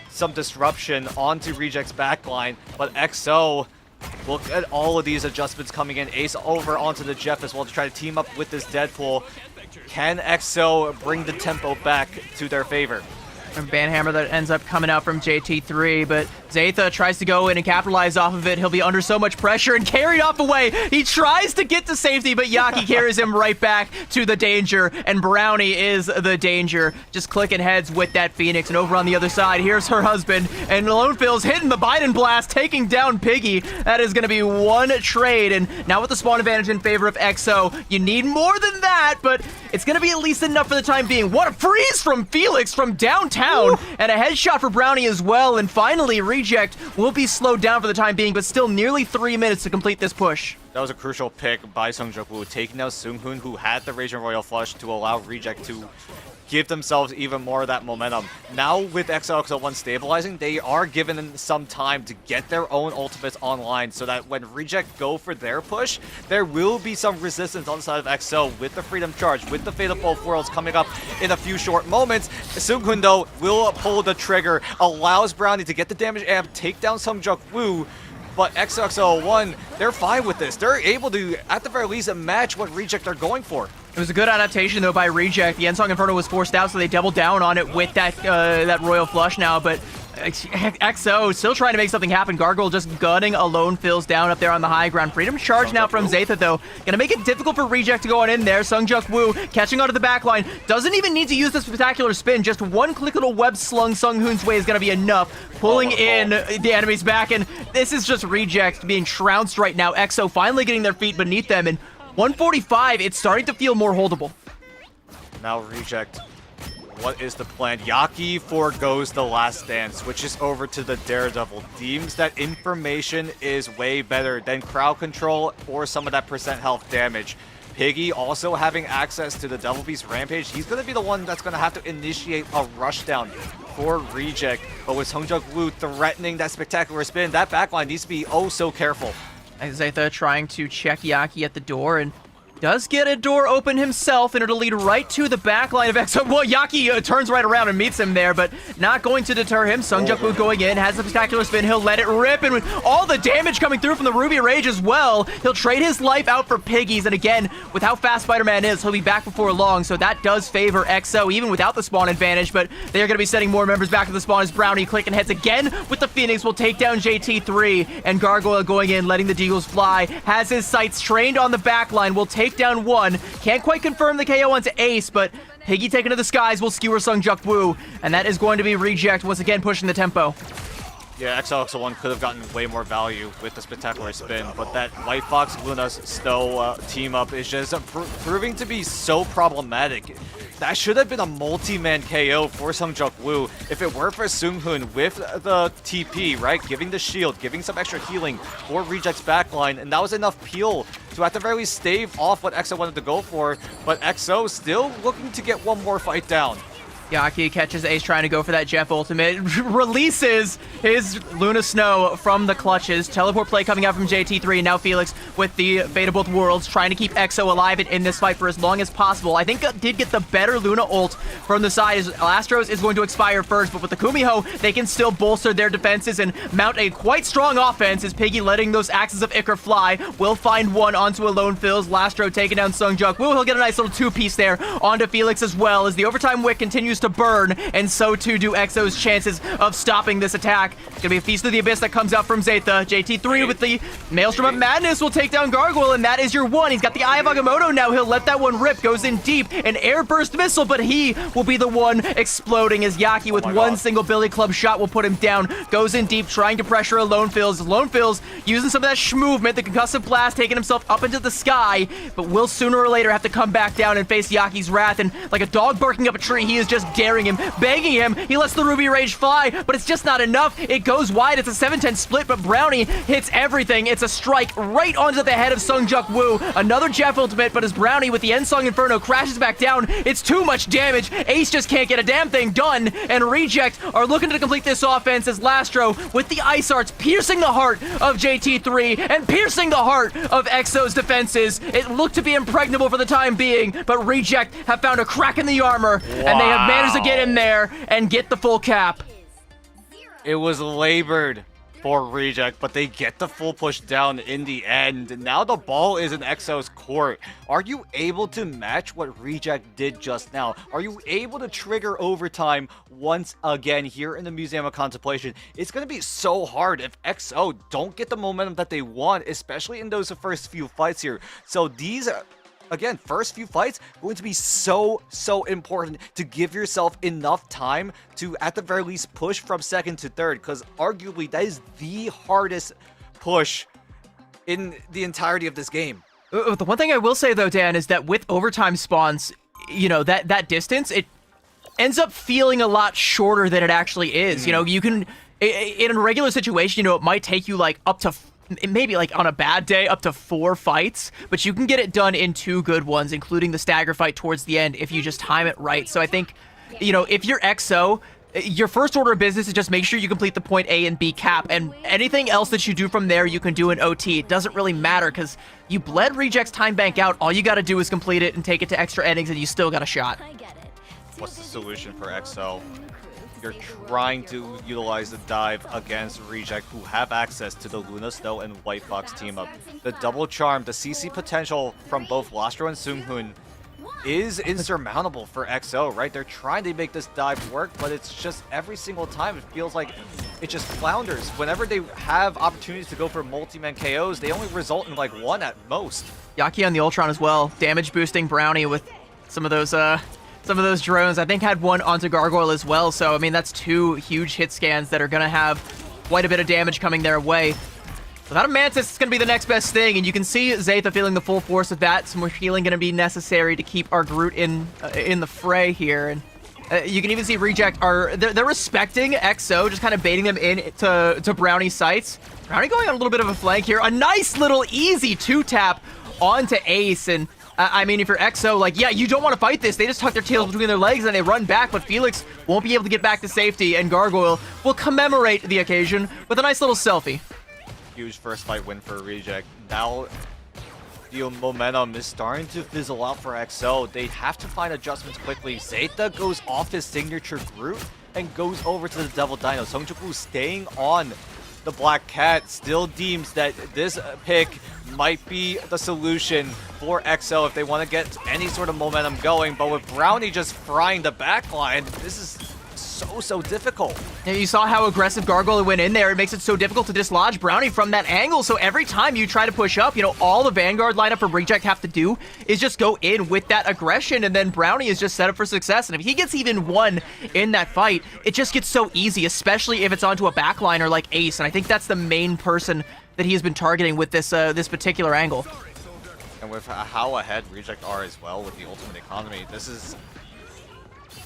some disruption onto Reject's backline, but XO, look at all of these adjustments coming in. Ace over onto the Jeff as well to try to team up with this Deadpool. Can XO bring the tempo back to their favor? And Banhammer that ends up coming out from JT3, but Zaytha tries to go in and capitalize off of it. He'll be under so much pressure and carried off away. He tries to get to safety, but Yaki carries him right back to the danger, and Brownie is the danger. Just clicking heads with that Phoenix, and over on the other side, here's her husband, and Lone Phil's hitting the Biden blast, taking down Piggy. That is going to be one trade, and now with the spawn advantage in favor of XO, you need more than that, but it's going to be at least enough for the time being. What a freeze from Felix from downtown! And a headshot for Brownie as well, and finally Reject will be slowed down for the time being, but still nearly 3 minutes to complete this push. That was a crucial pick by Sung-Juk Woo, taking out Seung-Hoon, who had the Raging Royal Flush to allow Reject to give themselves even more of that momentum. Now with XOXO1 stabilizing, they are given some time to get their own ultimates online so that when Reject go for their push, there will be some resistance on the side of XO with the Freedom Charge, with the Fate of Both Worlds coming up in a few short moments. Seung-Hoon, though, will pull the trigger, allows Brownie to get the damage amp, take down Sung-Juk Woo, but XOXO1, they're fine with this. They're able to, at the very least, match what Reject are going for. It was a good adaptation, though, by Reject. The Ensong Inferno was forced out, so they doubled down on it with that that Royal Flush now, but XO still trying to make something happen. Gargoyle just gunning alone fills down up there on the high ground. Freedom Charge now from Zaytha, though. Gonna make it difficult for Reject to go on in there. Sung-Juk Woo catching onto the back line. Doesn't even need to use the spectacular spin. Just one quick little web slung Sung-Hoon's way is gonna be enough. Pulling in the enemies back, and this is just Reject being trounced right now. XO finally getting their feet beneath them, and 145, it's starting to feel more holdable. Now Reject, what is the plan? Yaki forgoes the last stand, switches over to the Daredevil, deems that information is way better than crowd control or some of that percent health damage. Piggy also having access to the Devil Beast Rampage, he's going to be the one that's going to have to initiate a rushdown for Reject. But with Sung-Juk Woo threatening that spectacular spin, that backline needs to be oh so careful. Zaytha trying to check Yaki at the door, and does get a door open himself, and it'll lead right to the back line of XO. Well, Yaki turns right around and meets him there, but not going to deter him. Sung-Juk Woo going in, has the spectacular spin. He'll let it rip, and with all the damage coming through from the Ruby Rage as well, he'll trade his life out for Piggy's. And again, with how fast Spider-Man is, he'll be back before long, so that does favor XO, even without the spawn advantage. But they are going to be sending more members back to the spawn as Brownie clicking heads again with the Phoenix. Will take down JT3, and Gargoyle going in, letting the Deagles fly. Has his sights trained on the back line, will take down one. Can't quite confirm the KO onto Ace, but Piggy taken to the skies will skewer Sung-Juk Woo, and that is going to be Reject once again pushing the tempo. Yeah, XOXO1 could have gotten way more value with the spectacular spin, but that White Fox Luna Stowe team up is just proving to be so problematic. That should have been a multi-man KO for Sung-Juk Woo if it were for Seung-Hoon with the TP, right? Giving the shield, giving some extra healing for Reject's backline, and that was enough peel to at the very least stave off what XO wanted to go for, but XO still looking to get one more fight down. Yaki catches Ace trying to go for that Jeff ultimate, releases his Luna Snow from the clutches. Teleport play coming out from JT3, and now Felix with the Fate of Both Worlds trying to keep XO alive in this fight for as long as possible. I think did get the better Luna ult from the side as Lastros is going to expire first, but with the Kumiho, they can still bolster their defenses and mount a quite strong offense as Piggy letting those axes of Icar fly. Will find one onto Alone Fills. Lastro taking down Sung-Juk Woo. He'll get a nice little two-piece there onto Felix as well as the overtime wick continues to burn, and so too do XO's chances of stopping this attack. It's gonna be a Feast of the Abyss that comes out from Zaytha. JT3 with the Maelstrom of Madness will take down Gargoyle, and that is your one. He's got the Eye of Agamotto now. He'll let that one rip. Goes in deep. An air burst missile, but he will be the one exploding as Yaki with one single Billy Club shot will put him down. Goes in deep, trying to pressure Alone Fills. Alone Fills using some of that movement, the concussive blast, taking himself up into the sky, but will sooner or later have to come back down and face Yaki's wrath. And like a dog barking up a tree, he is just daring him, begging him. He lets the Ruby Rage fly, but it's just not enough. It goes wide. It's a 7-10 split, but Brownie hits everything. It's a strike right onto the head of Sung-Juk Woo. Another Jeff ultimate, but as Brownie with the Ensong Inferno crashes back down, it's too much damage. Ace just can't get a damn thing done, and Reject are looking to complete this offense as Lastro with the Ice Arts piercing the heart of JT3 and piercing the heart of XO's defenses. It looked to be impregnable for the time being, but Reject have found a crack in the armor, and they have managed to get in there and get the full cap. It was labored for Reject, but they get the full push down in the end. And now the ball is in XO's court. Are you able to match what Reject did just now? Are you able to trigger overtime once again here in the Museum of Contemplation? It's going to be so hard if XO don't get the momentum that they want, especially in those first few fights here. So these again, first few fights going to be so important to give yourself enough time to, at the very least, push from second to third, because arguably that is the hardest push in the entirety of this game. The one thing I will say, though, Dan, is that with overtime spawns, you know, that distance, it ends up feeling a lot shorter than it actually is. You know, you can, in a regular situation, you know, it might take you like up to maybe like on a bad day up to 4 fights, but you can get it done in 2 good ones, including the stagger fight towards the end if you just time it right. So I think, you know, if you're XO, your first order of business is just make sure you complete the point A and B cap, and anything else that you do from there you can do in OT. It doesn't really matter because you bled Reject's time bank out. All you got to do is complete it and take it to extra innings, and you still got a shot. What's the solution for XO? You're trying to utilize the dive against Reject, who have access to the Luna Snow and White Fox team up. The double charm, the CC potential from both Lastro and Seunghoon is insurmountable for XO, right? They're trying to make this dive work, but it's just every single time it feels like it just flounders. Whenever they have opportunities to go for multi-man KOs, they only result in like 1 at most. Yaki on the Ultron as well, damage boosting Brownie with some of those drones. I think had one onto Gargoyle as well, so I mean that's 2 huge hit scans that are gonna have quite a bit of damage coming their way. Without a Mantis, it's going to be the next best thing, and you can see Zaytha feeling the full force of that. Some more healing going to be necessary to keep our Groot in the fray here. And you can even see Reject they're respecting XO, just kind of baiting them in to Brownie's sights. Brownie going on a little bit of a flank here. A nice little easy 2-tap onto Ace, and I mean, if you're XO, like, yeah, you don't want to fight this. They just tuck their tails between their legs and they run back, but Felix won't be able to get back to safety, and Gargoyle will commemorate the occasion with a nice little selfie. Huge first fight win for Reject. Now the momentum is starting to fizzle out for XO. They have to find adjustments quickly. Zaytha goes off his signature Groot and goes over to the Devil Dino. Seungjae staying on the Black Cat, still deems that this pick might be the solution for XO if they want to get any sort of momentum going. But with Brownie just frying the backline, this is so difficult. Yeah, you saw how aggressive Gargoyle went in there. It makes it so difficult to dislodge Brownie from that angle. So every time you try to push up, you know, all the Vanguard lineup for Reject have to do is just go in with that aggression, and then Brownie is just set up for success. And if he gets even 1 in that fight, it just gets so easy, especially if it's onto a backliner like Ace. And I think that's the main person that he has been targeting with this this particular angle. And with how ahead Reject are as well with the ultimate economy, this is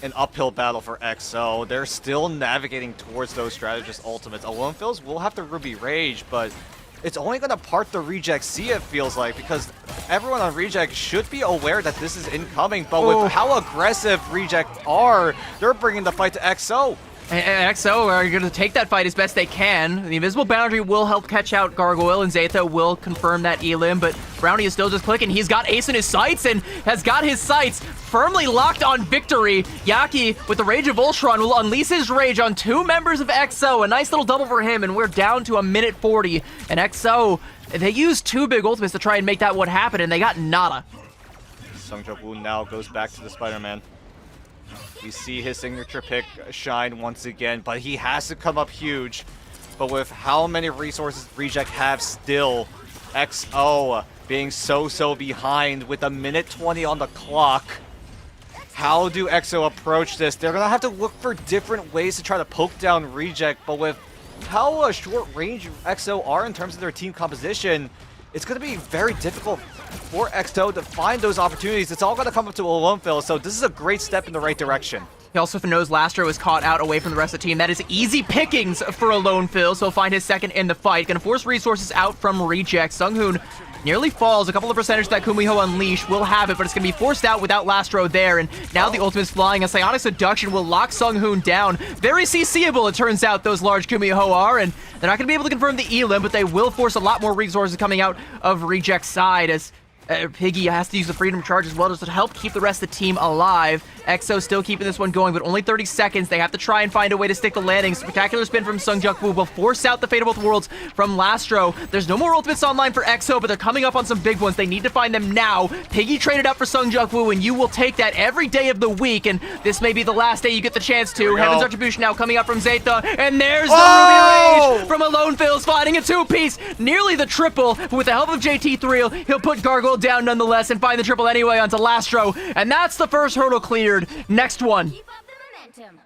an uphill battle for XO. They're still navigating towards those strategist ultimates. Alone Fills will have the Ruby Rage, but it's only going to part the Reject sea, it feels like, because everyone on Reject should be aware that this is incoming, but with how aggressive Reject are, they're bringing the fight to XO. And XO are going to take that fight as best they can. The invisible boundary will help catch out Gargoyle, and Zaytha will confirm that elim, but Brownie is still just clicking. He's got Ace in his sights and has got his sights firmly locked on victory. Yaki, with the Rage of Ultron, will unleash his rage on 2 members of XO. A nice little double for him, and we're down to 1:40. And XO, they used 2 big ultimates to try and make that one happen, and they got nada. Seungjae now goes back to the Spider-Man. We see his signature pick shine once again, but he has to come up huge. But with how many resources Reject have still, XO being so behind with 1:20 on the clock. How do XO approach this? They're going to have to look for different ways to try to poke down Reject, but with how short range XO are in terms of their team composition, it's going to be very difficult for XO to find those opportunities. It's all going to come up to Alone Fill, so this is a great step in the right direction. He also knows Lastro is caught out away from the rest of the team. That is easy pickings for Alone Fill, so he'll find his second in the fight. Gonna force resources out from Reject. Seunghoon nearly falls. A couple of percentage that Kumiho Unleash will have it, but it's going to be forced out without Lastro there. And now the ultimate's flying. A Psionic Seduction will lock Seunghoon down. Very CCable, it turns out, those large Kumiho are. And they're not going to be able to confirm the elim, but they will force a lot more resources coming out of Reject's side as Piggy has to use the Freedom Charge as well just to help keep the rest of the team alive. XO still keeping this one going, but only 30 seconds. They have to try and find a way to stick the landing. Spectacular spin from Seungjae will force out the Fate of Both Worlds from Lastro. There's no more ultimates online for XO, but they're coming up on some big ones. They need to find them now. Piggy traded up for Seungjae, and you will take that every day of the week, and this may be the last day you get the chance to. Heaven's Retribution now coming up from Zaytha, and there's the Ruby Rage from Alone Fills, finding a 2-piece, nearly the triple. With the help of JT3, he'll put Gargoyle down nonetheless and find the triple anyway onto Lastro, and that's the first hurdle cleared. Next one. Keep up the momentum.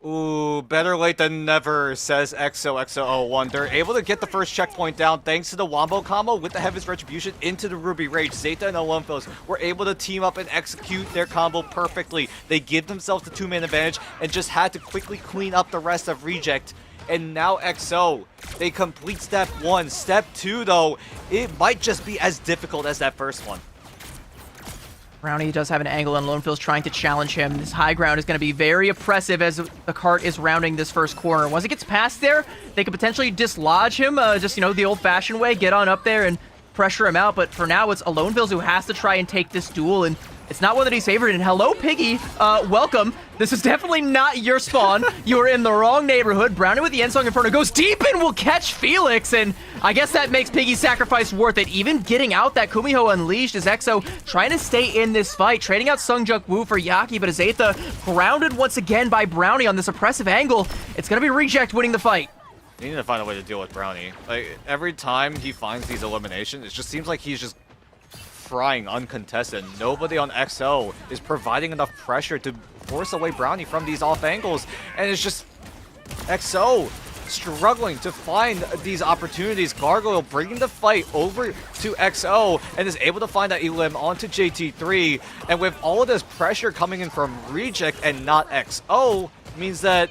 Ooh, better late than never, says XO01. They're able to get the first checkpoint down thanks to the Wombo combo with the Heaven's Retribution into the Ruby Rage. Zaytha and Alone Fills were able to team up and execute their combo perfectly. They give themselves the 2-man advantage and just had to quickly clean up the rest of Reject And now XO, they complete step 1. Step 2, though, it might just be as difficult as that first one. Brownie does have an angle, and Lonefield's trying to challenge him. This high ground is going to be very oppressive as the cart is rounding this first corner. Once it gets past there, they could potentially dislodge him, just, you know, the old-fashioned way, get on up there and pressure him out. But for now, it's Lonefield's who has to try and take this duel, and it's not one that he's favored. And hello, Piggy. Welcome. This is definitely not your spawn. You are in the wrong neighborhood. Brownie with the End Song Inferno goes deep and will catch Felix. And I guess that makes Piggy's sacrifice worth it. Even getting out that Kumiho Unleashed is EXO trying to stay in this fight, trading out Sungjuk Woo for Yaki, but Azatha grounded once again by Brownie on this oppressive angle. It's going to be Reject winning the fight. They need to find a way to deal with Brownie. Like, every time he finds these eliminations, it just seems like he's just frying uncontested. Nobody on XO is providing enough pressure to force away Brownie from these off angles, and it's just XO struggling to find these opportunities. Gargoyle bringing the fight over to XO and is able to find that elim onto JT3, and with all of this pressure coming in from Reject and not XO, means that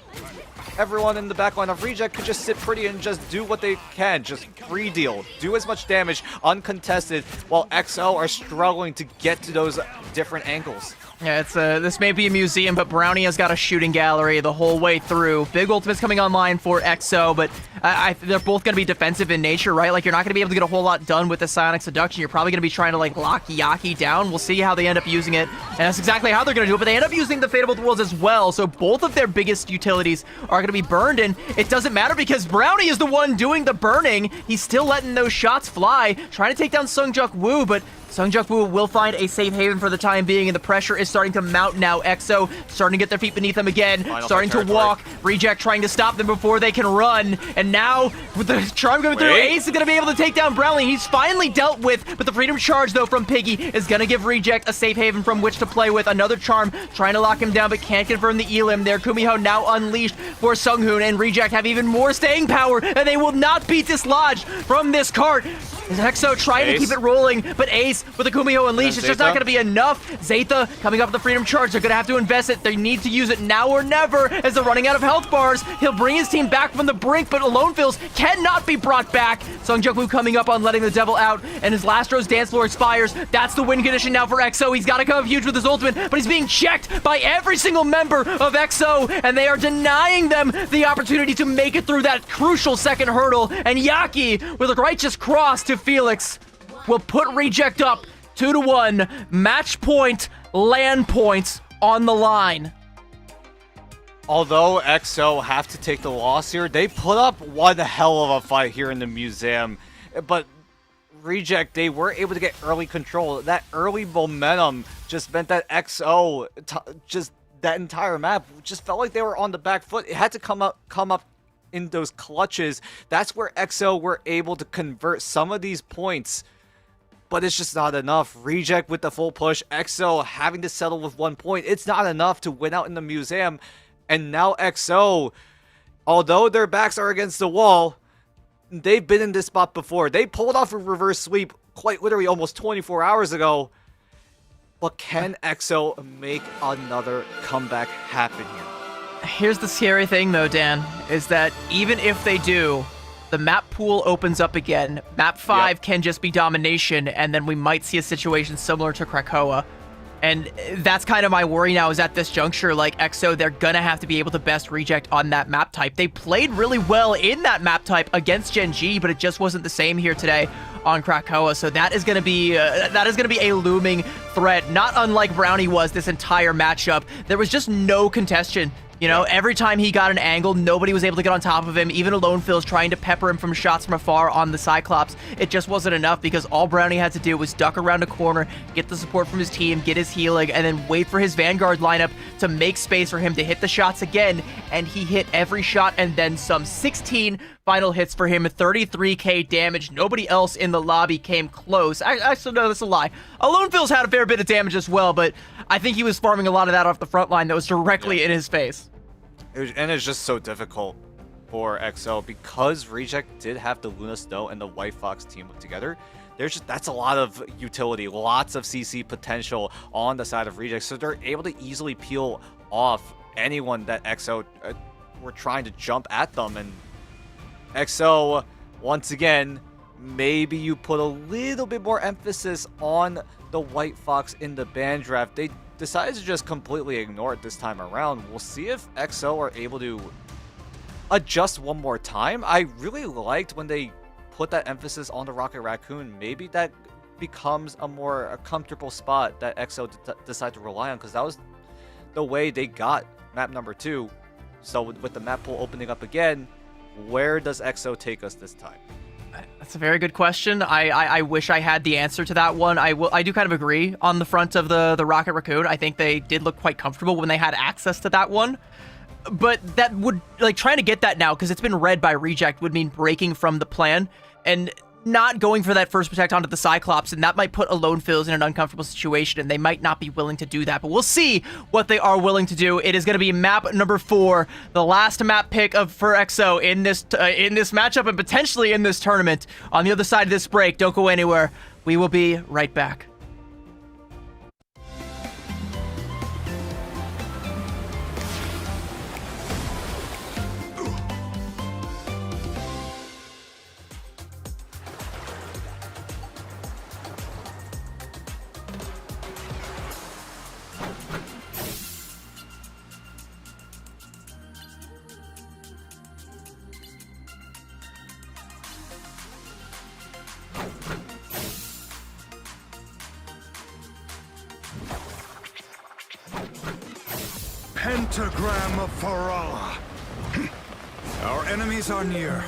everyone in the backline of Reject could just sit pretty and just do what they can. Just free deal, do as much damage uncontested, while XO are struggling to get to those different angles. Yeah, it's this may be a museum, but Brownie has got a shooting gallery the whole way through. Big ultimate's coming online for XO, but they're both going to be defensive in nature, right? Like, you're not going to be able to get a whole lot done with the Psionic Seduction. You're probably going to be trying to, like, lock Yaki down. We'll see how they end up using it, and that's exactly how they're going to do it, but they end up using the Fate of Both Worlds as well, so both of their biggest utilities are going to be burned, and it doesn't matter because Brownie is the one doing the burning. He's still letting those shots fly, trying to take down Sungjuk Woo, but Sungjuk Woo will find a safe haven for the time being, and the pressure is starting to mount now. EXO starting to get their feet beneath them again, starting to walk. Reject trying to stop them before they can run, and now with the charm going through, Ace is going to be able to take down Brownie. He's finally dealt with, but the Freedom Charge, though, from Piggy is going to give Reject a safe haven from which to play with. Another charm trying to lock him down, but can't confirm the elim there. Kumiho now unleashed for Sunghoon, and Reject have even more staying power, and they will not be dislodged from this cart. EXO trying to keep it rolling, but Ace with the Kumiho Unleashed, it's just not going to be enough. Zatha coming up with the Freedom Charge. They're going to have to invest it. They need to use it now or never as they're running out of health bars. He'll bring his team back from the brink, but Lonefield's cannot be brought back. Sungjuk Woo coming up on letting the devil out, and his last Rose Dance Floor expires. That's the win condition now for EXO. He's got to come up huge with his ultimate, but he's being checked by every single member of EXO, and they are denying them the opportunity to make it through that crucial second hurdle. And Yaki, with a righteous cross to Felix, will put Reject up 2-1. Match point, land points on the line. Although XO have to take the loss here, they put up one hell of a fight here in the museum. But Reject, they were able to get early control. That early momentum just meant that XO, just that entire map, just felt like they were on the back foot. It had to come up in those clutches. That's where XO were able to convert some of these points, but it's just not enough. Reject with the full push, XO having to settle with 1 point. It's not enough to win out in the museum. And now XO, although their backs are against the wall, they've been in this spot before. They pulled off a reverse sweep quite literally almost 24 hours ago. But can XO make another comeback happen here? Here's the scary thing, though, Dan, is that even if they do, the map pool opens up again. Map 5 can just be domination, and then we might see a situation similar to Krakoa. And that's kind of my worry now, is at this juncture, like EXO, they're gonna have to be able to best Reject on that map type. They played really well in that map type against Gen G, but it just wasn't the same here today on Krakoa. So that is gonna be a looming threat, not unlike Brownie was this entire matchup. There was just no contestation. You know, every time he got an angle, nobody was able to get on top of him. Even Lonefield's trying to pepper him from shots from afar on the Cyclops. It just wasn't enough because all Brownie had to do was duck around a corner, get the support from his team, get his healing, and then wait for his Vanguard lineup to make space for him to hit the shots again. And he hit every shot and then some. 16 final hits for him, 33k damage. Nobody else in the lobby came close. Actually, no, that's a lie. Lonefield's had a fair bit of damage as well, but I think he was farming a lot of that off the front line that was directly in his face. And it's just so difficult for XO because Reject did have the Luna Snow and the White Fox team together. That's a lot of utility, lots of CC potential on the side of Reject, so they're able to easily peel off anyone that XO were trying to jump at them, and XO, once again, maybe you put a little bit more emphasis on the White Fox in the ban draft. They decided to just completely ignore it this time around. We'll see if XO are able to adjust one more time. I really liked when they put that emphasis on the Rocket Raccoon. Maybe that becomes a more comfortable spot that XO decide to rely on, because that was the way they got map number 2. So with the map pool opening up again, where does XO take us this time? That's a very good question. I wish I had the answer to that one. I do kind of agree on the front of the Rocket Raccoon. I think they did look quite comfortable when they had access to that one. But that would, like, trying to get that now, because it's been read by Reject, would mean breaking from the plan and not going for that first protect onto the Cyclops, and that might put Alone Fills in an uncomfortable situation, and they might not be willing to do that. But we'll see what they are willing to do. It is going to be map number 4, the last map pick for XO in this matchup and potentially in this tournament. On the other side of this break, don't go anywhere. We will be right back. Pentagram of Farala. Our enemies are near.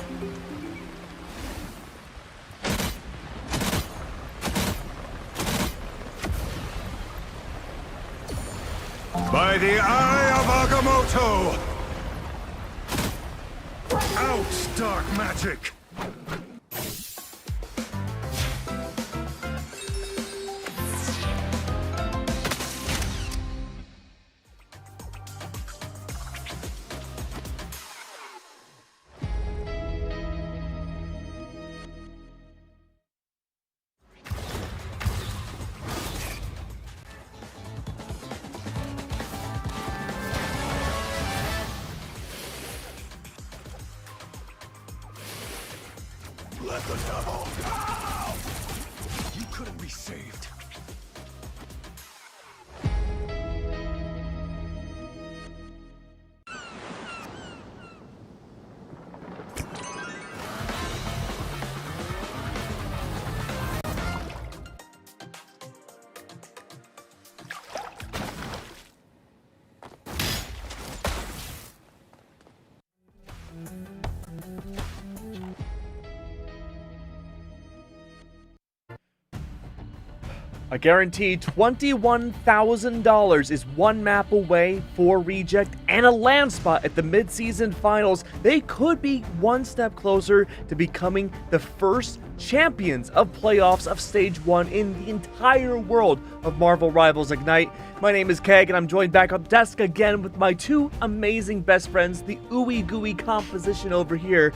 By the eye of Agamotto! Out, dark magic! Let the devil go! You couldn't be saved. A guaranteed $21,000 is one map away for Reject and a land spot at the mid-season finals. They could be one step closer to becoming the first champions of playoffs of Stage 1 in the entire world of Marvel Rivals Ignite. My name is Keg, and I'm joined back on the desk again with my two amazing best friends, the ooey gooey composition over here.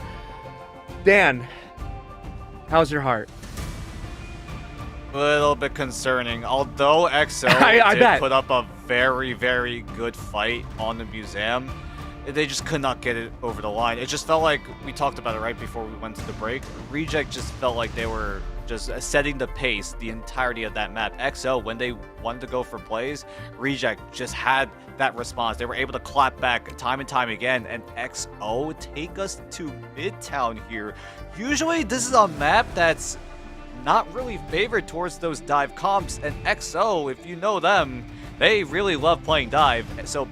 Dan, how's your heart? Little bit concerning. Although XO I bet. put up a very, very good fight on the museum, they just could not get it over the line. It just felt like, we talked about it right before we went to the break, Reject just felt like they were just setting the pace the entirety of that map. XO, when they wanted to go for plays, Reject just had that response. They were able to clap back time and time again, and XO take us to Midtown here. Usually this is a map that's not really favored towards those dive comps, and XO, if you know them, they really love playing dive. So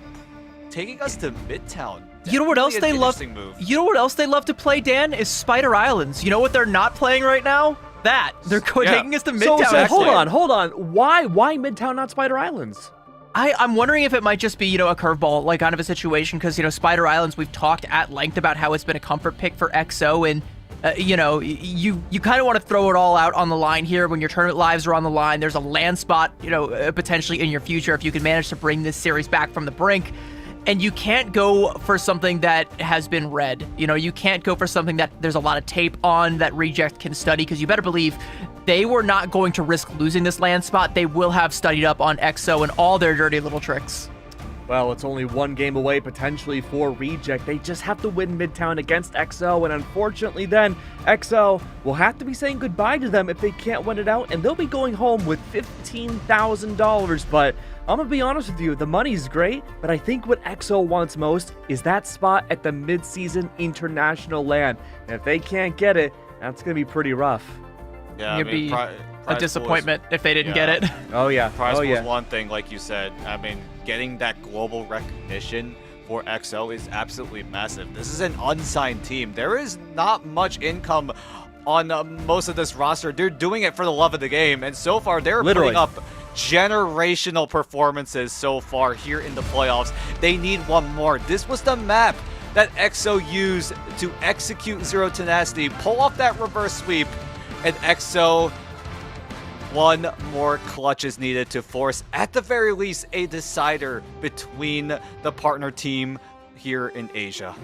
taking us to Midtown, You know what else they love? move. You know what else they love to play, Dan? Is Spider Islands. You know what they're not playing right now? That they're taking us to Midtown. So hold on. Why Midtown, not Spider Islands? I'm wondering if it might just be, a curveball, like kind of a situation, because, Spider Islands, we've talked at length about how it's been a comfort pick for XO, and you kind of want to throw it all out on the line here when your tournament lives are on the line. There's a land spot, potentially in your future if you can manage to bring this series back from the brink. And you can't go for something that has been read. You can't go for something that there's a lot of tape on that Reject can study, because you better believe they were not going to risk losing this land spot. They will have studied up on XO and all their dirty little tricks. Well, it's only one game away potentially for Reject. They just have to win Midtown against XO, and unfortunately then, XO will have to be saying goodbye to them if they can't win it out, and they'll be going home with $15,000. But I'm gonna be honest with you, the money's great, but I think what XO wants most is that spot at the mid-season international LAN. And if they can't get it, that's gonna be pretty rough. Yeah, It'd be a disappointment if they didn't get it. Oh yeah, Prize oh pool yeah. is one thing, like you said. I mean, getting that global recognition for XO is absolutely massive. This is an unsigned team. There is not much income on most of this roster. They're doing it for the love of the game, and so far they're Literally. putting up generational performances so far here in the playoffs. They need one more. This was the map that XO used to execute Zero Tenacity, pull off that reverse sweep, and XO, one more clutch is needed to force, at the very least, a decider between the partner team here in Asia.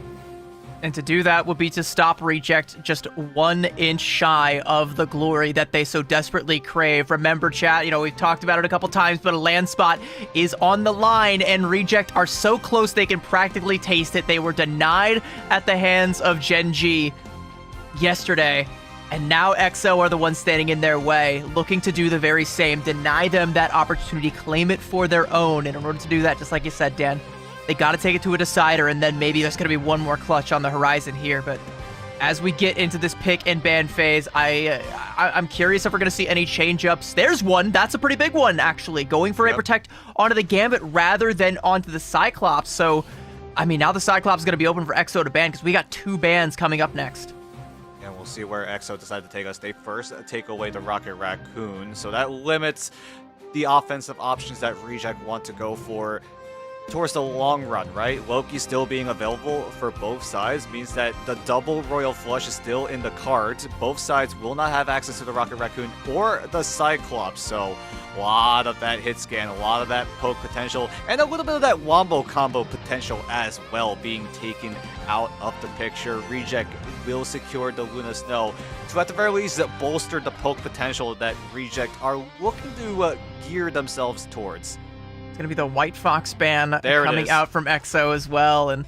And to do that would be to stop Reject just 1 inch shy of the glory that they so desperately crave. Remember, chat, we've talked about it a couple times, but a land spot is on the line, and Reject are so close they can practically taste it. They were denied at the hands of Gen G yesterday, and now XO are the ones standing in their way, looking to do the very same, deny them that opportunity, claim it for their own. And in order to do that, just like you said, Dan, they got to take it to a decider, and then maybe there's going to be one more clutch on the horizon here. But as we get into this pick and ban phase, I'm curious if we're going to see any change-ups. There's one. That's a pretty big one, actually. Going for a Protect onto the Gambit rather than onto the Cyclops. So, I mean, now the Cyclops is going to be open for XO to ban because we got 2 bans coming up next. And we'll see where XO decide to take us. They first take away the Rocket Raccoon, so that limits the offensive options that Reject want to go for towards the long run, right? Loki still being available for both sides means that the double Royal Flush is still in the cards. Both sides will not have access to the Rocket Raccoon or the Cyclops, so a lot of that hit scan, a lot of that poke potential, and a little bit of that wombo combo potential as well being taken out of the picture. Reject will secure the Luna Snow to, at the very least, bolster the poke potential that Reject are looking to gear themselves towards. Gonna be the White Fox ban There it coming is. out from XO as well. And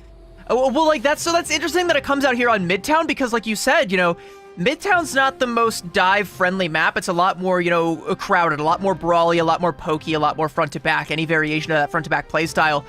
that's interesting that it comes out here on Midtown, because like you said, Midtown's not the most dive friendly map. It's a lot more, crowded, a lot more brawly, a lot more pokey, a lot more front to back, any variation of that front to back playstyle.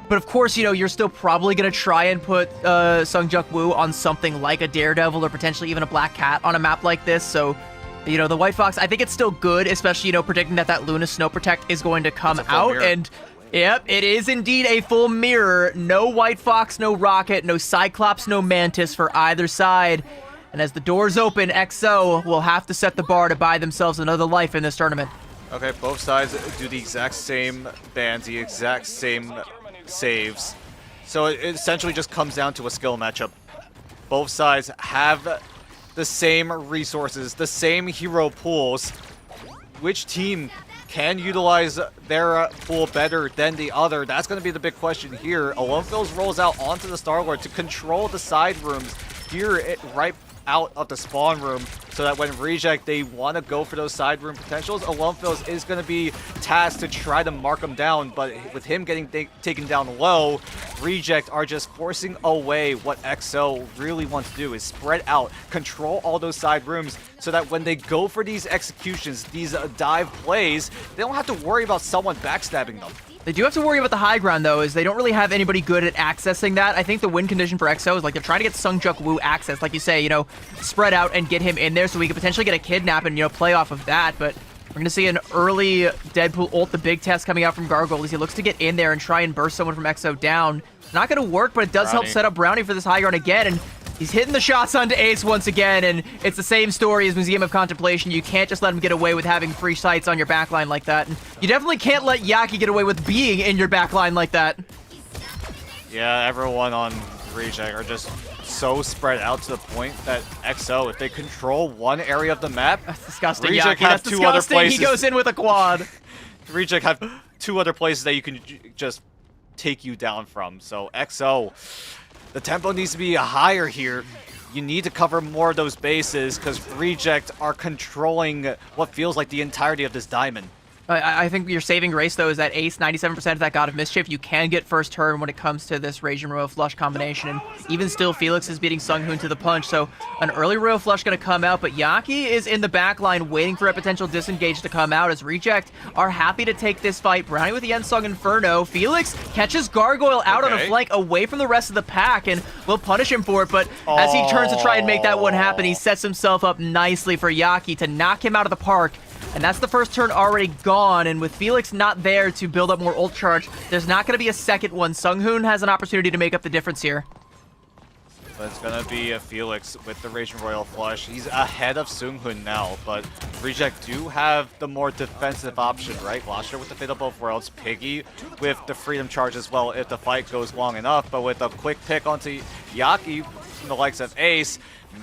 But of course, you're still probably gonna try and put Sungjuk Woo on something like a Daredevil or potentially even a Black Cat on a map like this. So the White Fox, I think it's still good, especially, predicting that Luna Snow Protect is going to come out. Mirror. And, yep, it is indeed a full mirror. No White Fox, no Rocket, no Cyclops, no Mantis for either side. And as the doors open, XO will have to set the bar to buy themselves another life in this tournament. Okay, both sides do the exact same bans, the exact same saves. So it essentially just comes down to a skill matchup. Both sides have the same resources, the same hero pools. Which team can utilize their pool better than the other? That's going to be the big question here. Alonefils rolls out onto the Star-Lord to control the side rooms here right out of the spawn room, so that when Reject, they want to go for those side room potentials, Alonefils is going to be tasked to try to mark him down, but with him getting taken down low, Reject are just forcing away what XO really wants to do, is spread out, control all those side rooms, so that when they go for these executions, these dive plays, they don't have to worry about someone backstabbing them. They do have to worry about the high ground, though, is they don't really have anybody good at accessing that. I think the win condition for XO is like they're trying to get Sungjuk Woo access, like you say, spread out and get him in there so we could potentially get a kidnap and, play off of that. But we're going to see an early Deadpool ult, the big test coming out from Gargoyle as he looks to get in there and try and burst someone from XO down. Not going to work, but it does help set up Brownie for this high ground again. And he's hitting the shots onto Ace once again, and it's the same story as Museum of Contemplation. You can't just let him get away with having free sights on your backline like that. And you definitely can't let Yaki get away with being in your backline like that. Yeah, everyone on Reject are just so spread out to the point that XO, if they control one area of the map, That's disgusting, Reject Yaki. have That's two other disgusting. places. He goes in with a quad. Reject have 2 other places that you can just take you down from. So XO, the tempo needs to be higher here. You need to cover more of those bases because Reject are controlling what feels like the entirety of this diamond. I think your saving grace, though, is that Ace, 97% of that God of Mischief. You can get first turn when it comes to this Rage and Royal Flush combination, and even still, Felix is beating Sunghoon to the punch, so an early Royal Flush going to come out, but Yaki is in the back line waiting for a potential disengage to come out as Reject are happy to take this fight. Brownie with the Yensung Inferno. Felix catches Gargoyle out on a flank away from the rest of the pack, and will punish him for it, but as he turns to try and make that one happen, he sets himself up nicely for Yaki to knock him out of the park. And that's the first turn already gone, and with Felix not there to build up more ult charge, there's not going to be a second one. Sunghoon has an opportunity to make up the difference here. But it's going to be a Felix with the Rage and Royal Flush. He's ahead of Sunghoon now, but Reject do have the more defensive option, right? Lasher with the Fate of Both Worlds, Piggy with the Freedom Charge as well if the fight goes long enough, but with a quick pick onto Yaki from the likes of Ace,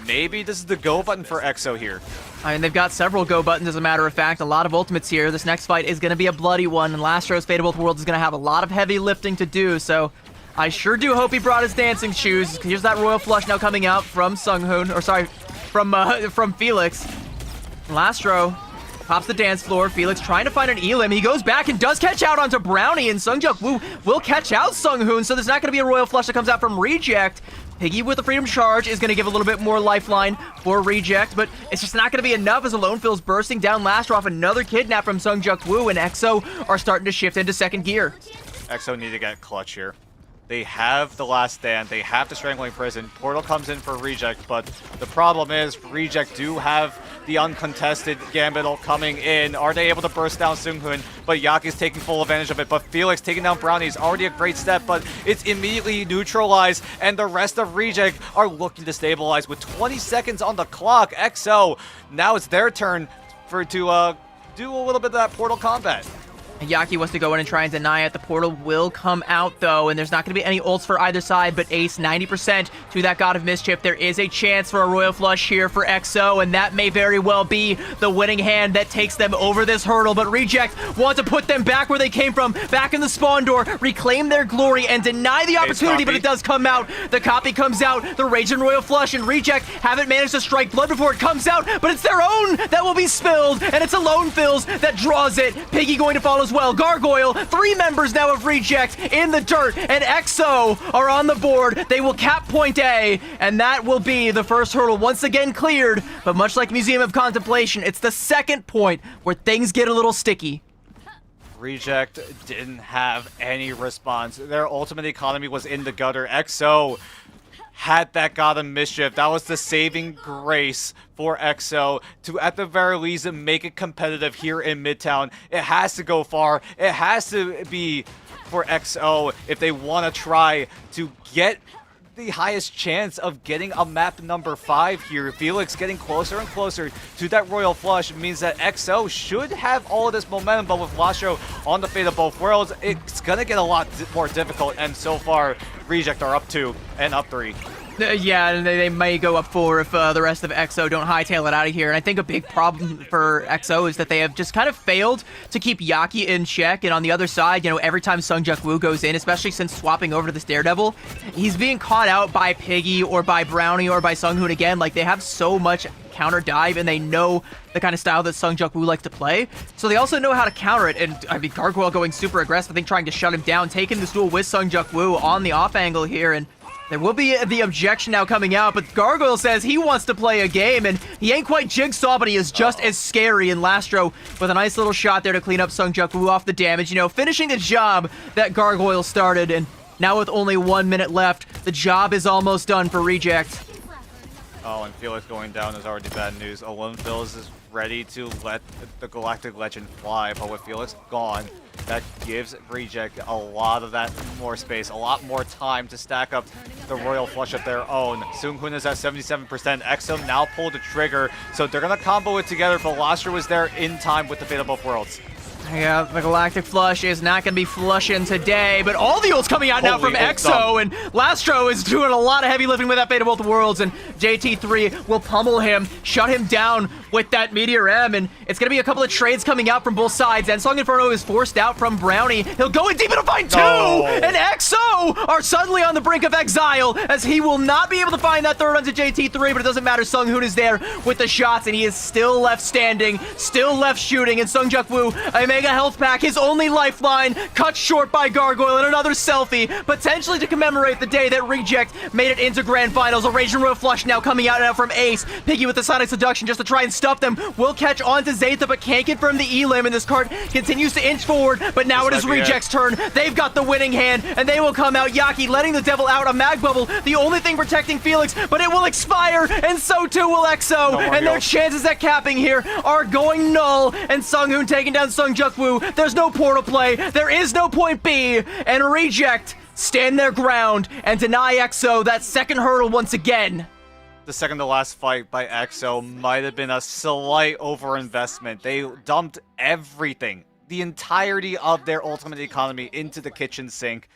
maybe this is the go button for EXO here. I mean, they've got several go buttons, as a matter of fact. A lot of ultimates here. This next fight is going to be a bloody one, and Lastro's Fate of Both Worlds is going to have a lot of heavy lifting to do, so I sure do hope he brought his dancing shoes. Here's that Royal Flush now coming out from Sunghoon, or sorry, from Felix. Lastro pops the dance floor. Felix trying to find an Elim. He goes back and does catch out onto Brownie, and Sungjuk Woo will catch out Sunghoon, so there's not going to be a Royal Flush that comes out from Reject. Piggy with the Freedom Charge is going to give a little bit more lifeline for Reject, but it's just not going to be enough as Alone Phil's bursting down Lastro off another kidnap from Sungjuk Woo, and EXO are starting to shift into second gear. EXO need to get clutch here. They have the Last Stand, they have the Strangling Prison, Portal comes in for Reject, but the problem is Reject do have the uncontested Gambit ult coming in. Are they able to burst down Sunghoon? But Yaki's taking full advantage of it, but Felix taking down Brownie is already a great step, but it's immediately neutralized, and the rest of Reject are looking to stabilize with 20 seconds on the clock. EXO, now it's their turn to do a little bit of that Portal combat. Yaki wants to go in and try and deny it. The portal will come out, though, and there's not going to be any ults for either side, but Ace, 90% to that God of Mischief. There is a chance for a Royal Flush here for EXO, and that may very well be the winning hand that takes them over this hurdle, but Reject want to put them back where they came from, back in the spawn door, reclaim their glory, and deny the opportunity, but it does come out. The copy comes out, the Rage and Royal Flush, and Reject haven't managed to strike blood before it comes out, but it's their own that will be spilled, and it's Alone Phil's that draws it. Piggy going to fall as well. Gargoyle, 3 members now of Reject in the dirt, and EXO are on the board. They will cap point A, and that will be the first hurdle once again cleared. But much like Museum of Contemplation, it's the second point where things get a little sticky. Reject didn't have any response. Their ultimate economy was in the gutter. EXO had that God of Mischief. That was the saving grace for EXO to, at the very least, make it competitive here in Midtown. It has to go far. It has to be for EXO if they want to try to get the highest chance of getting a map number 5 here. Felix getting closer and closer to that Royal Flush means that EXO should have all of this momentum, but with Lasho on the Fate of Both Worlds, it's gonna get a lot more difficult, and so far, Reject are up 2 and up 3. Yeah, and they may go up 4 if the rest of EXO don't hightail it out of here. And I think a big problem for EXO is that they have just kind of failed to keep Yaki in check. And on the other side, you know, every time Sungjuk Woo goes in, especially since swapping over to this Daredevil, he's being caught out by Piggy or by Brownie or by Sunghoon again. Like, they have so much counter dive, and they know the kind of style that Sungjuk Woo likes to play. So they also know how to counter it. And I mean, Gargoyle going super aggressive, I think trying to shut him down, taking this duel with Sungjuk Woo on the off angle here. And there will be the objection now coming out, but Gargoyle says he wants to play a game, and he ain't quite Jigsaw, but he is just as scary. And Lastro with a nice little shot there to clean up Sungjuk Woo off the damage, you know, finishing the job that Gargoyle started. And now with only 1 minute left, the job is almost done for Reject. Oh, and Felix going down is already bad news. Alone Phil's is ready to let the Galactic Legend fly, but with Felix gone, that gives Reject a lot of that more space, a lot more time to stack up the Royal Flush of their own. Sunghoon is at 77%. EXO now pulled the trigger, so they're going to combo it together, but Lasher was there in time with the Fate of Both Worlds. Yeah, the Galactic Flush is not going to be flushing today, but all the ults coming out now from EXO, and Lastro is doing a lot of heavy lifting with that Fate of Both Worlds, and JT3 will pummel him, shut him down with that Meteor M, and it's going to be a couple of trades coming out from both sides. Ensong Inferno is forced out from Brownie. He'll go in deep into find two, and EXO are suddenly on the brink of exile, as he will not be able to find that third onto JT3, but it doesn't matter. Sunghoon is there with the shots, and he is still left standing, still left shooting, and Sungjuk Woo, a mega health pack, his only lifeline, cut short by Gargoyle, and another selfie, potentially to commemorate the day that Reject made it into Grand Finals. A Rage and Royal Flush now coming out now from Ace. Piggy with the Sonic Seduction just to try and stuff them. Will catch on to Zaytha, but can't confirm the elim, and this card continues to inch forward, but now it is Reject's turn. They've got the winning hand, and they will come out. Yaki letting the devil out, a mag bubble, the only thing protecting Felix, but it will expire, and so too will EXO, and their chances at capping here are going null, and Sunghoon taking down Sungjuk Woo. There's no portal play, there is no point B, and Reject stand their ground and deny EXO that second hurdle once again. The second to last fight by EXO might have been a slight overinvestment. They dumped everything, the entirety of their ultimate economy into the kitchen sink,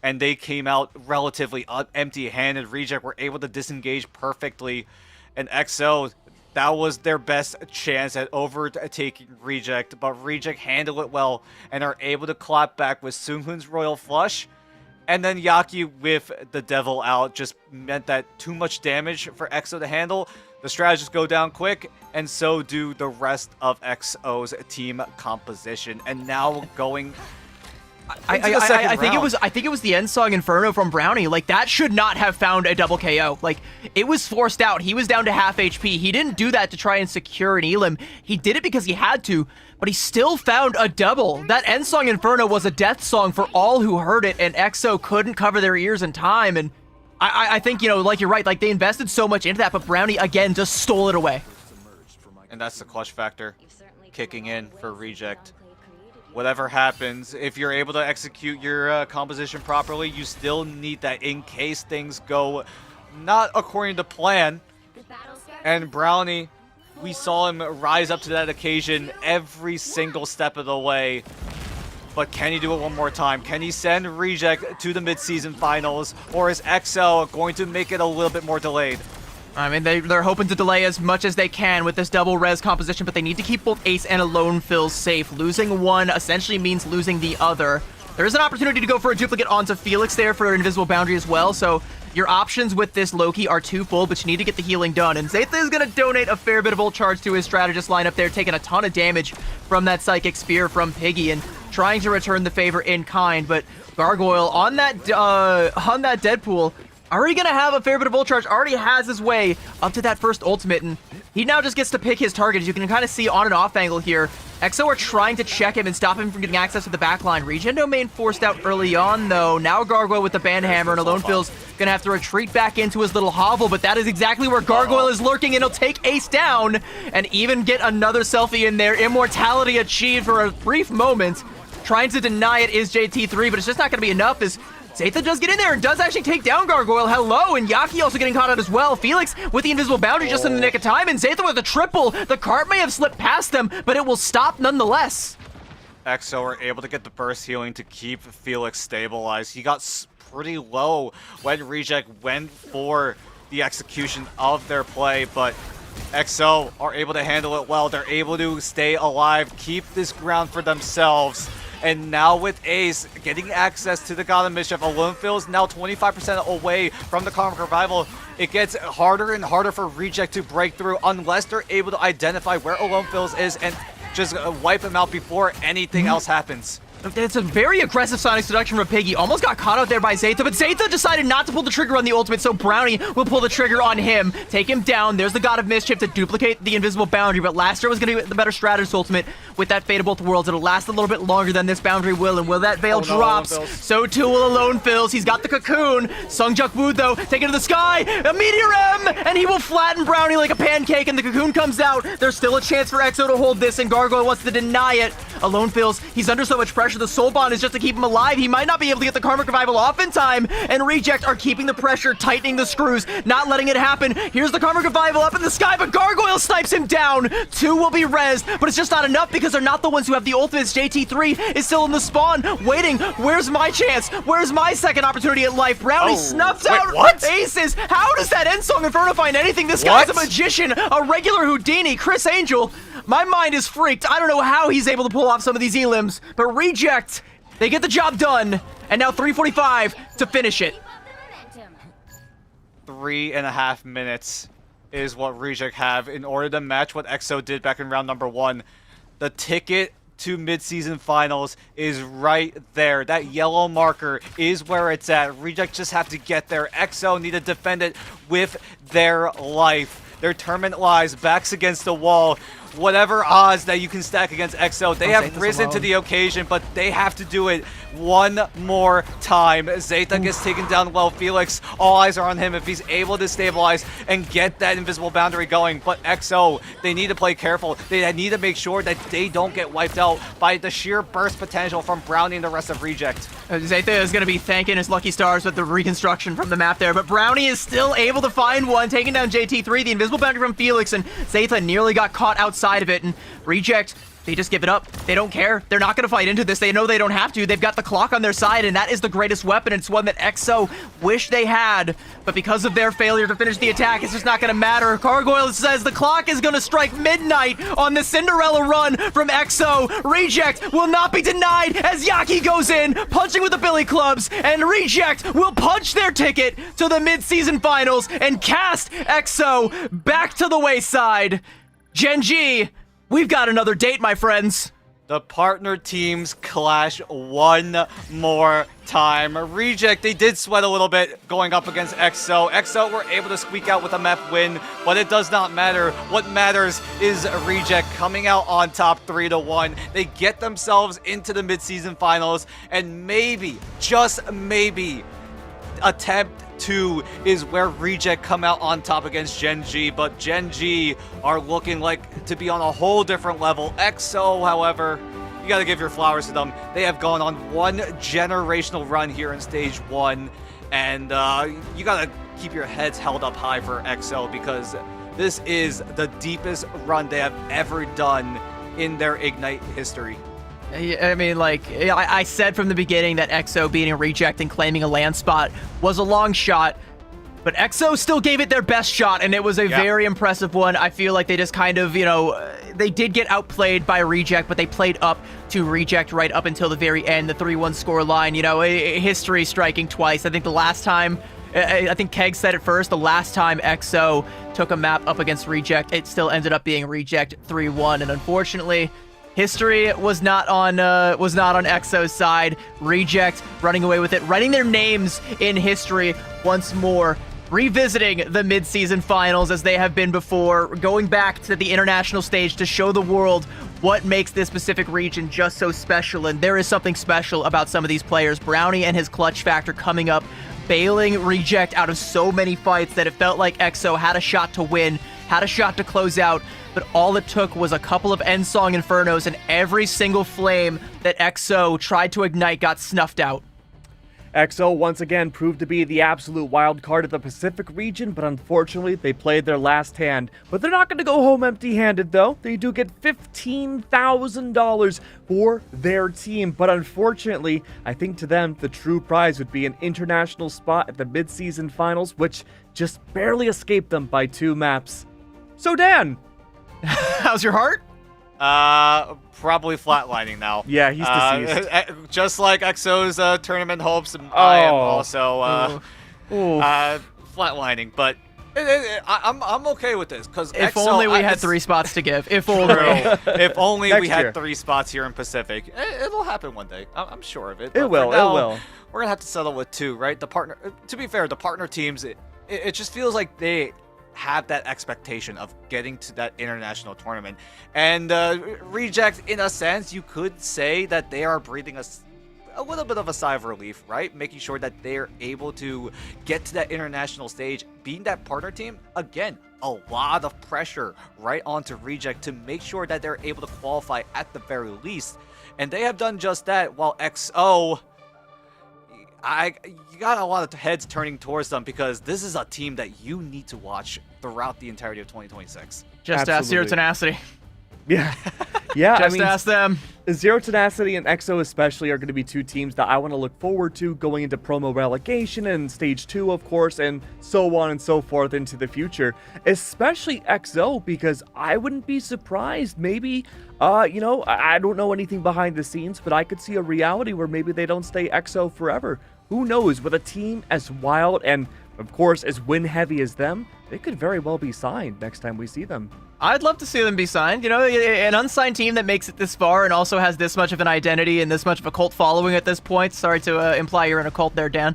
and they came out relatively empty-handed. Reject were able to disengage perfectly, and EXO, that was their best chance at overtaking Reject, but Reject handled it well and are able to clap back with Sunghoon's Royal Flush. And then Yaki with the devil out just meant that too much damage for EXO to handle. The strategists go down quick, and so do the rest of EXO's team composition. And now going I think it was the Ensong Inferno from Brownie. Like, that should not have found a double KO. Like, it was forced out. He was down to half HP. He didn't do that to try and secure an elim. He did it because he had to, but he still found a double. That Ensong Inferno was a death song for all who heard it, and EXO couldn't cover their ears in time. And I think, you know, like, you're right. Like, they invested so much into that, but Brownie, again, just stole it away. And that's the clutch factor kicking in for Reject. Whatever happens, if you're able to execute your composition properly, you still need that in case things go not according to plan. And Brownie, we saw him rise up to that occasion every single step of the way. But can he do it one more time? Can he send Reject to the mid-season finals? Or is EXO going to make it a little bit more delayed? I mean, they're hoping to delay as much as they can with this double res composition, but they need to keep both Ace and Alone Phil safe. Losing one essentially means losing the other. There is an opportunity to go for a duplicate onto Felix there for an Invisible Boundary as well, so your options with this Loki are twofold, but you need to get the healing done. And Zaytha is going to donate a fair bit of ult charge to his strategist lineup there, taking a ton of damage from that Psychic Spear from Piggy and trying to return the favor in kind. But Gargoyle on that Deadpool, already going to have a fair bit of ult charge, already has his way up to that first ultimate, and he now just gets to pick his target. As you can kind of see on and off angle here, EXO are trying to check him and stop him from getting access to the backline. Regen domain forced out early on, though. Now Gargoyle with the Banhammer, and Alone Phil's going to have to retreat back into his little hovel, but that is exactly where Gargoyle is lurking, and he'll take Ace down and even get another selfie in there. Immortality achieved for a brief moment. Trying to deny it is JT3, but it's just not going to be enough as Zaytha does get in there and does actually take down Gargoyle. Hello, and Yaki also getting caught out as well. Felix with the Invisible Boundary just in the nick of time, and Zaytha with a triple. The cart may have slipped past them, but it will stop nonetheless. EXO were able to get the burst healing to keep Felix stabilized. He got pretty low when Reject went for the execution of their play, but EXO are able to handle it well. They're able to stay alive, keep this ground for themselves. And now with Ace getting access to the God of Mischief, Alone Phil is now 25% away from the Karmic Revival. It gets harder and harder for Reject to break through unless they're able to identify where Alone Phil is and just wipe him out before anything else happens. It's a very aggressive Sonic Seduction from Piggy. Almost got caught out there by Zaytha, but Zaytha decided not to pull the trigger on the ultimate, so Brownie will pull the trigger on him, take him down. There's the God of Mischief to duplicate the Invisible Boundary, but last year was going to be the better strategist ultimate with that Fate of Both Worlds. It'll last a little bit longer than this Boundary will, and will that Veil drops, so too will Alone Phil's. He's got the Cocoon. Sungjuk Woo, though, taken to the sky, a Meteor M, and he will flatten Brownie like a pancake, and the Cocoon comes out. There's still a chance for EXO to hold this, and Gargoyle wants to deny it. Alone Phil's, he's under so much pressure pressure. The Soul Bond is just to keep him alive. He might not be able to get the Karmic Revival off in time, and Reject are keeping the pressure, tightening the screws, not letting it happen. Here's the Karmic Revival up in the sky, but Gargoyle snipes him down. 2 will be rezzed, but it's just not enough because they're not the ones who have the ultimates. JT3 is still in the spawn, waiting. Where's my chance? Where's my second opportunity at life? Brownie snuffs out what? aces. How does that end song Inferno find anything? This guy's a magician, a regular Houdini. Chris Angel, my mind is freaked. I don't know how he's able to pull off some of these elims, but Reject, they get the job done, and now 3:45 to finish it. 3.5 minutes is what Reject have in order to match what EXO did back in round number 1. The ticket to mid-season finals is right there. That yellow marker is where it's at. Reject just have to get there. EXO need to defend it with their life. Their tournament lies, backs against the wall. Whatever odds that you can stack against EXO, they have risen to the occasion, but they have to do it one more time. Zeta gets taken down well. Felix, all eyes are on him if he's able to stabilize and get that invisible boundary going. But EXO, they need to play careful. They need to make sure that they don't get wiped out by the sheer burst potential from Brownie and the rest of Reject. Zeta is going to be thanking his lucky stars with the reconstruction from the map there, but Brownie is still able to find one, taking down JT3, the invisible boundary from Felix, and Zeta nearly got caught outside of it, and Reject, they just give it up. They don't care. They're not going to fight into this. They know they don't have to. They've got the clock on their side, and that is the greatest weapon. It's one that EXO wish they had, but because of their failure to finish the attack, it's just not going to matter. Gargoyle says the clock is going to strike midnight on the Cinderella run from EXO. Reject will not be denied as Yaki goes in, punching with the billy clubs, and Reject will punch their ticket to the mid-season finals and cast EXO back to the wayside. Gen G, we've got another date, my friends. The partner teams clash one more time. Reject, they did sweat a little bit going up against EXO. EXO were able to squeak out with a map win, but it does not matter. What matters is Reject coming out on top 3-1. They get themselves into the mid-season finals, and maybe, just maybe, attempt 2 is where Reject come out on top against Gen G, but Gen G are looking like to be on a whole different level. EXO, however, you gotta give your flowers to them. They have gone on one generational run here in stage 1, and you gotta keep your heads held up high for EXO because this is the deepest run they have ever done in their Ignite history. I mean, like, I said from the beginning that EXO beating Reject and claiming a land spot was a long shot, but EXO still gave it their best shot, and it was a very impressive one. I feel like they just kind of, you know, they did get outplayed by Reject, but they played up to Reject right up until the very end, the 3-1 score line, you know, history striking twice. I think the last time, I think Keg said it first, the last time EXO took a map up against Reject, it still ended up being Reject 3-1, and unfortunately, history was not on EXO's side. Reject running away with it, writing their names in history once more, revisiting the mid-season finals as they have been before, going back to the international stage to show the world what makes this Pacific region just so special. And there is something special about some of these players. Brownie and his clutch factor coming up, bailing Reject out of so many fights that it felt like EXO had a shot to win, had a shot to close out, but all it took was a couple of end song infernos, and every single flame that EXO tried to ignite got snuffed out. EXO once again proved to be the absolute wild card of the Pacific region, but unfortunately they played their last hand. But they're not going to go home empty-handed though. They do get $15,000 for their team, but unfortunately, I think to them the true prize would be an international spot at the mid-season finals, which just barely escaped them by 2 maps. So Dan, how's your heart? Probably flatlining now. Yeah, he's deceased. Just like EXO's tournament hopes, I am also flatlining. But I'm okay with this because if only we had 3 spots to give. If only. If only we Next year. had 3 spots here in Pacific. It'll happen one day. I'm sure of it. It will. Now, it will. We're gonna have to settle with 2, right? The partner. To be fair, the partner teams. It just feels like they have that expectation of getting to that international tournament. And Reject, in a sense, you could say that they are breathing a little bit of a sigh of relief, right? Making sure that they're able to get to that international stage, being that partner team, again, a lot of pressure right onto Reject to make sure that they're able to qualify at the very least. And they have done just that, while XO, you got a lot of heads turning towards them because this is a team that you need to watch throughout the entirety of 2026. Just ask Zero Tenacity. Yeah. Yeah, Just ask them. Zero Tenacity and EXO especially are going to be two teams that I want to look forward to going into promo relegation and stage 2, of course, and so on and so forth into the future. Especially EXO, because I wouldn't be surprised. Maybe, you know, I don't know anything behind the scenes, but I could see a reality where maybe they don't stay EXO forever. Who knows? With a team as wild and, of course, as win-heavy as them, they could very well be signed next time we see them. I'd love to see them be signed. You know, an unsigned team that makes it this far and also has this much of an identity and this much of a cult following at this point. Sorry to imply you're in a cult there, Dan.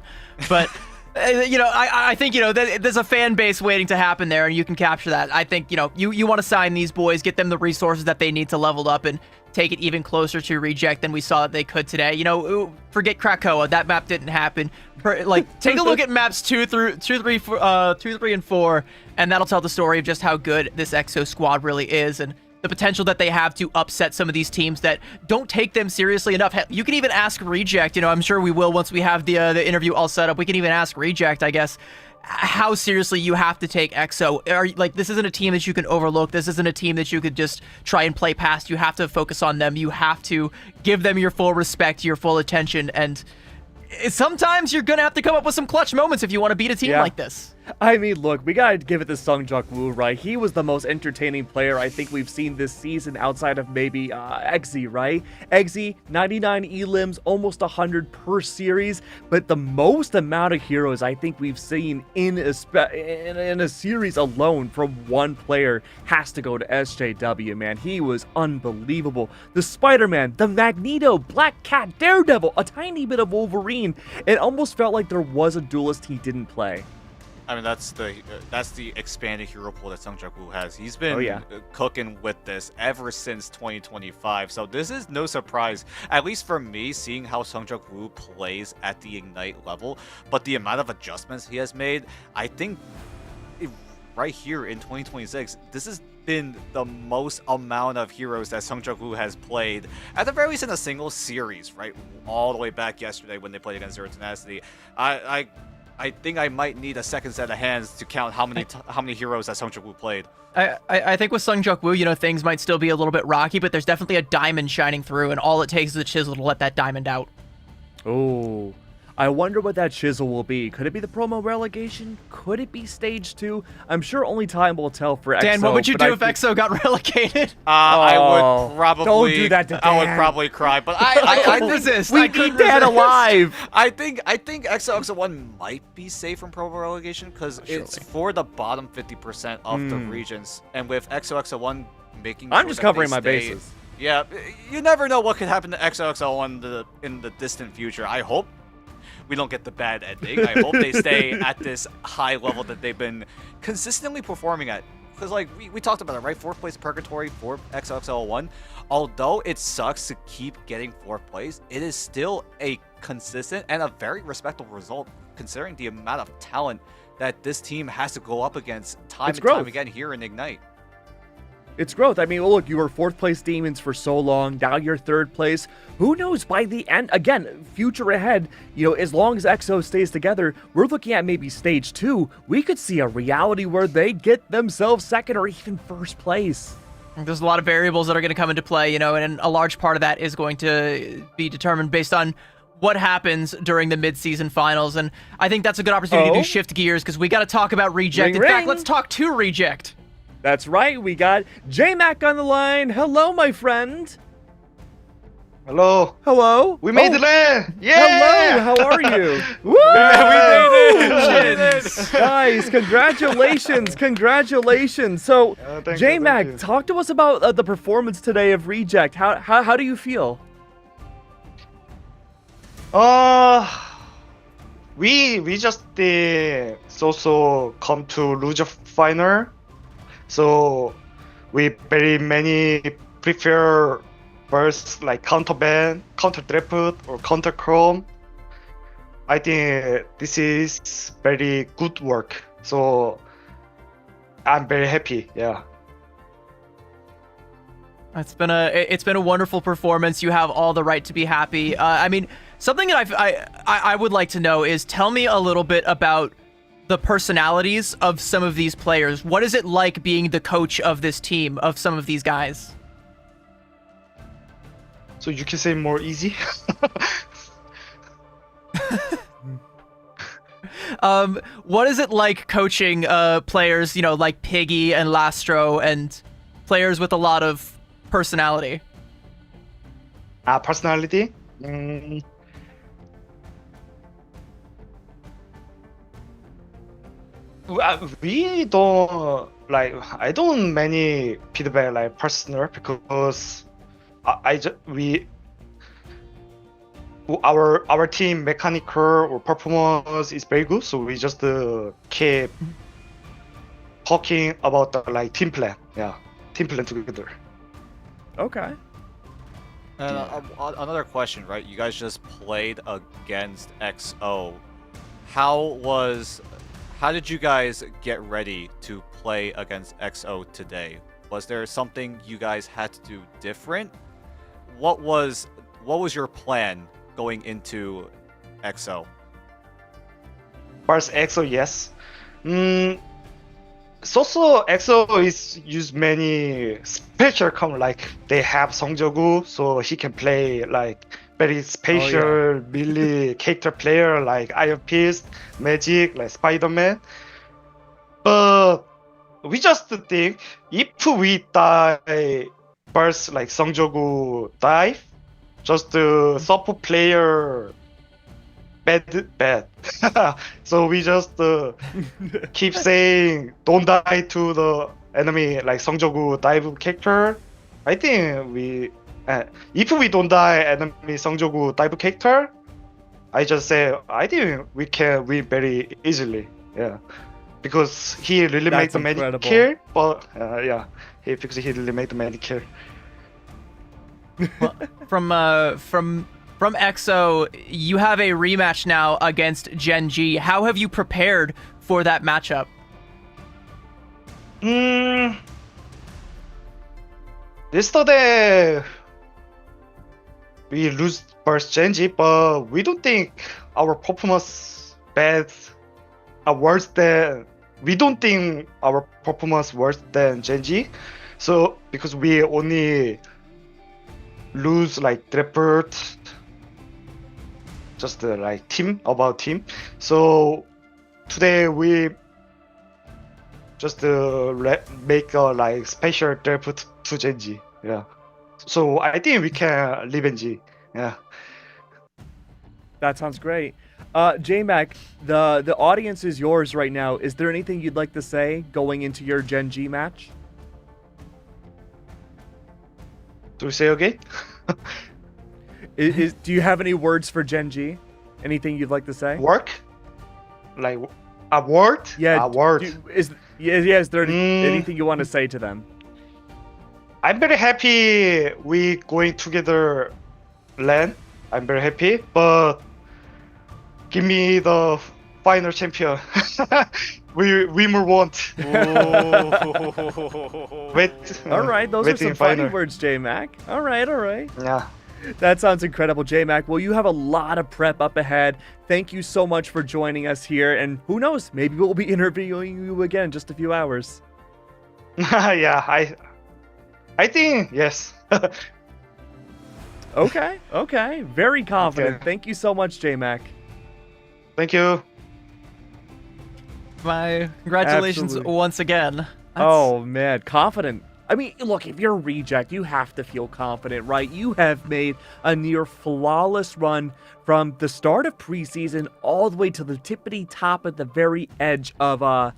But, you know, I think, you know, there's a fan base waiting to happen there, and you can capture that. I think, you know, you want to sign these boys, get them the resources that they need to level up and take it even closer to Reject than we saw that they could today. You know, forget Krakoa. That map didn't happen. Like, take a look at maps 2, 3, and 4, and that'll tell the story of just how good this EXO squad really is and the potential that they have to upset some of these teams that don't take them seriously enough. You can even ask Reject, you know, I'm sure we will once we have the interview all set up. We can even ask Reject, I guess, how seriously you have to take EXO. Like, this isn't a team that you can overlook. This isn't a team that you could just try and play past. You have to focus on them. You have to give them your full respect, your full attention, and sometimes you're gonna have to come up with some clutch moments if you want to beat a team like this. I mean, look, we gotta give it to Sungjuk Woo, right? He was the most entertaining player I think we've seen this season outside of maybe Eggsy, right? Eggsy, 99 elims, almost 100 per series, but the most amount of heroes I think we've seen in a series alone from one player has to go to SJW, man. He was unbelievable. The Spider-Man, the Magneto, Black Cat, Daredevil, a tiny bit of Wolverine. It almost felt like there was a duelist he didn't play. I mean, that's the expanded hero pool that Sungjuk Woo has. He's been cooking with this ever since 2025, so this is no surprise, at least for me, seeing how Sungjuk Woo plays at the Ignite level. But the amount of adjustments he has made, I think, right here in 2026, this has been the most amount of heroes that Sungjuk Woo has played, at the very least in a single series, right? All the way back yesterday when they played against Zero Tenacity. I think I might need a second set of hands to count how many heroes that Sungjuk Woo played. I think with Sungjuk Woo, you know, things might still be a little bit rocky, but there's definitely a diamond shining through, and all it takes is a chisel to let that diamond out. Oh, I wonder what that chisel will be. Could it be the promo relegation? Could it be stage 2? I'm sure only time will tell for EXO. Dan, what would you do if EXO got relegated? I would probably. Don't do that to Dan. I would probably cry, but I couldn't resist. We need Dan alive. I think XO1 might be safe from promo relegation because it's for the bottom 50% of the regions, and with XO1 making. I'm just covering my bases. Yeah, you never know what could happen to XO1 in the distant future. I hope we don't get the bad ending. I hope they stay at this high level that they've been consistently performing at. Because, like, we talked about it, right? 4th place purgatory for XOXL1. Although it sucks to keep getting 4th place, it is still a consistent and a very respectable result considering the amount of talent that this team has to go up against time and time again here in Ignite. It's growth. I mean, well, look, you were 4th place Demons for so long. Now you're 3rd place. Who knows by the end? Again, future ahead, you know, as long as EXO stays together, we're looking at maybe stage 2. We could see a reality where they get themselves 2nd or even 1st place. There's a lot of variables that are going to come into play, you know, and a large part of that is going to be determined based on what happens during the mid-season finals. And I think that's a good opportunity to shift gears because we got to talk about Reject. In fact, let's talk to Reject. That's right, we got J-Mac on the line. Hello, my friend. Hello. Hello. We made the land. Yeah. Hello, how are you? Woo! We made it. Guys, congratulations. Congratulations. So, J-Mac, talk to us about the performance today of Reject. How do you feel? We just so come to lose a final. So we very many prefer bursts like counter ban, counter drift, or counter chrome. I think this is very good work. So I'm very happy. Yeah. It's been a wonderful performance. You have all the right to be happy. I mean, something that I would like to know is tell me a little bit about the personalities of some of these players. What is it like being the coach of this team, of some of these guys? So you can say more easy. What is it like coaching players, you know, like Piggy and Lastro and players with a lot of personality? Personality. We don't like. I don't many feedback like personal because our team mechanical performance is very good, so we just keep talking about the like team plan. Yeah, team plan together. Okay. And another question, right? You guys just played against XO. How did you guys get ready to play against XO today? Was there something you guys had to do different? What was your plan going into XO? First EXO, yes. So EXO is use many special come like they have Song Jogu, so he can play like very special melee character player like Iron Fist, Magic, like Spider-Man. But we just think if we die first like Song Jogu die, just the support player bad. So we just keep saying don't die to the enemy like Song Jogu dive character. I think we if we don't die enemy Song Jogu dive character, I just say I think we can win very easily. Yeah, because he really made the many kill. But yeah, he really made the many kill. From EXO, you have a rematch now against Gen G. How have you prepared for that matchup? Yesterday we lose first Gen G, but we don't think our performance worse than. We don't think our performance worse than Gen G. So because we only lose like Draper, just like team. So today we just make a like special draft to Gen G. Yeah. So I think we can live in G. Yeah. That sounds great. J-Mac, the audience is yours right now. Is there anything you'd like to say going into your Gen G match? Do we say okay? Do you have any words for Gen G? Anything you'd like to say? Work? Like a word? Yeah. A word. Is there anything you want to say to them? I'm very happy we going together LAN. I'm very happy, but give me the final champion. we more want. Wait. All right, those are some fighting final words, J-Mac. All right. Yeah. That sounds incredible, J-Mac. Well, you have a lot of prep up ahead. Thank you so much for joining us here, and who knows, maybe we'll be interviewing you again in just a few hours. Yeah, I think yes. Okay. Very confident. Okay. Thank you so much, J-Mac. Thank you. My congratulations Absolutely. once again. Oh, man. Confident. I mean, look, if you're a reject, you have to feel confident, right? You have made a near flawless run from the start of preseason all the way to the tippity top at the very edge of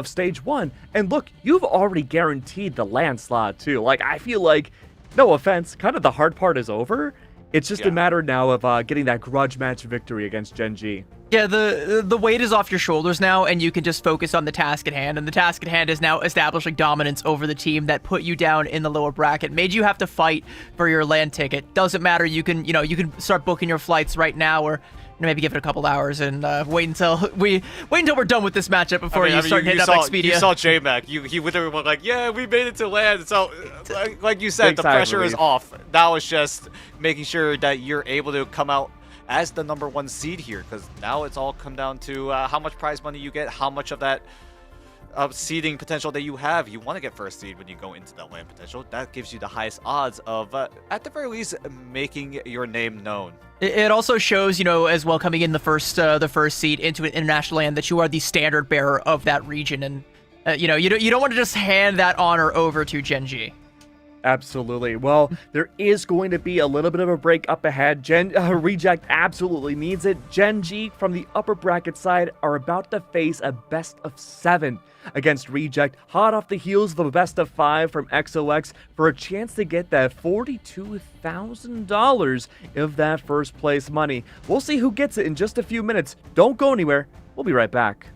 stage 1. And look, you've already guaranteed the landslide too. Like, I feel like, no offense, kind of the hard part is over. It's just a matter now of getting that grudge match victory against Gen G. Yeah, the weight is off your shoulders now, and you can just focus on the task at hand. And the task at hand is now establishing dominance over the team that put you down in the lower bracket, made you have to fight for your land ticket. Doesn't matter. You can start booking your flights right now, or maybe give it a couple hours and wait until we're done with this matchup before you start hitting up Expedia. You saw J-Mac. He literally was like, yeah, we made it to land. So, like you said, Big the sigh of pressure is relief. off. Now it's just making sure that you're able to come out as the #1 seed here, because now it's all come down to how much prize money you get, how much of that seeding potential that you have. You want to get first seed when you go into that land potential. That gives you the highest odds of, at the very least, making your name known. It also shows, as well, coming in the first seed into an international land, that you are the standard bearer of that region, and you don't want to just hand that honor over to Gen.G. Absolutely. Well, there is going to be a little bit of a break up ahead. Reject absolutely needs it. Gen.G from the upper bracket side are about to face a best of 7 against Reject, hot off the heels of a best of 5 from XOX for a chance to get that $42,000 of that first place money. We'll see who gets it in just a few minutes. Don't go anywhere. We'll be right back.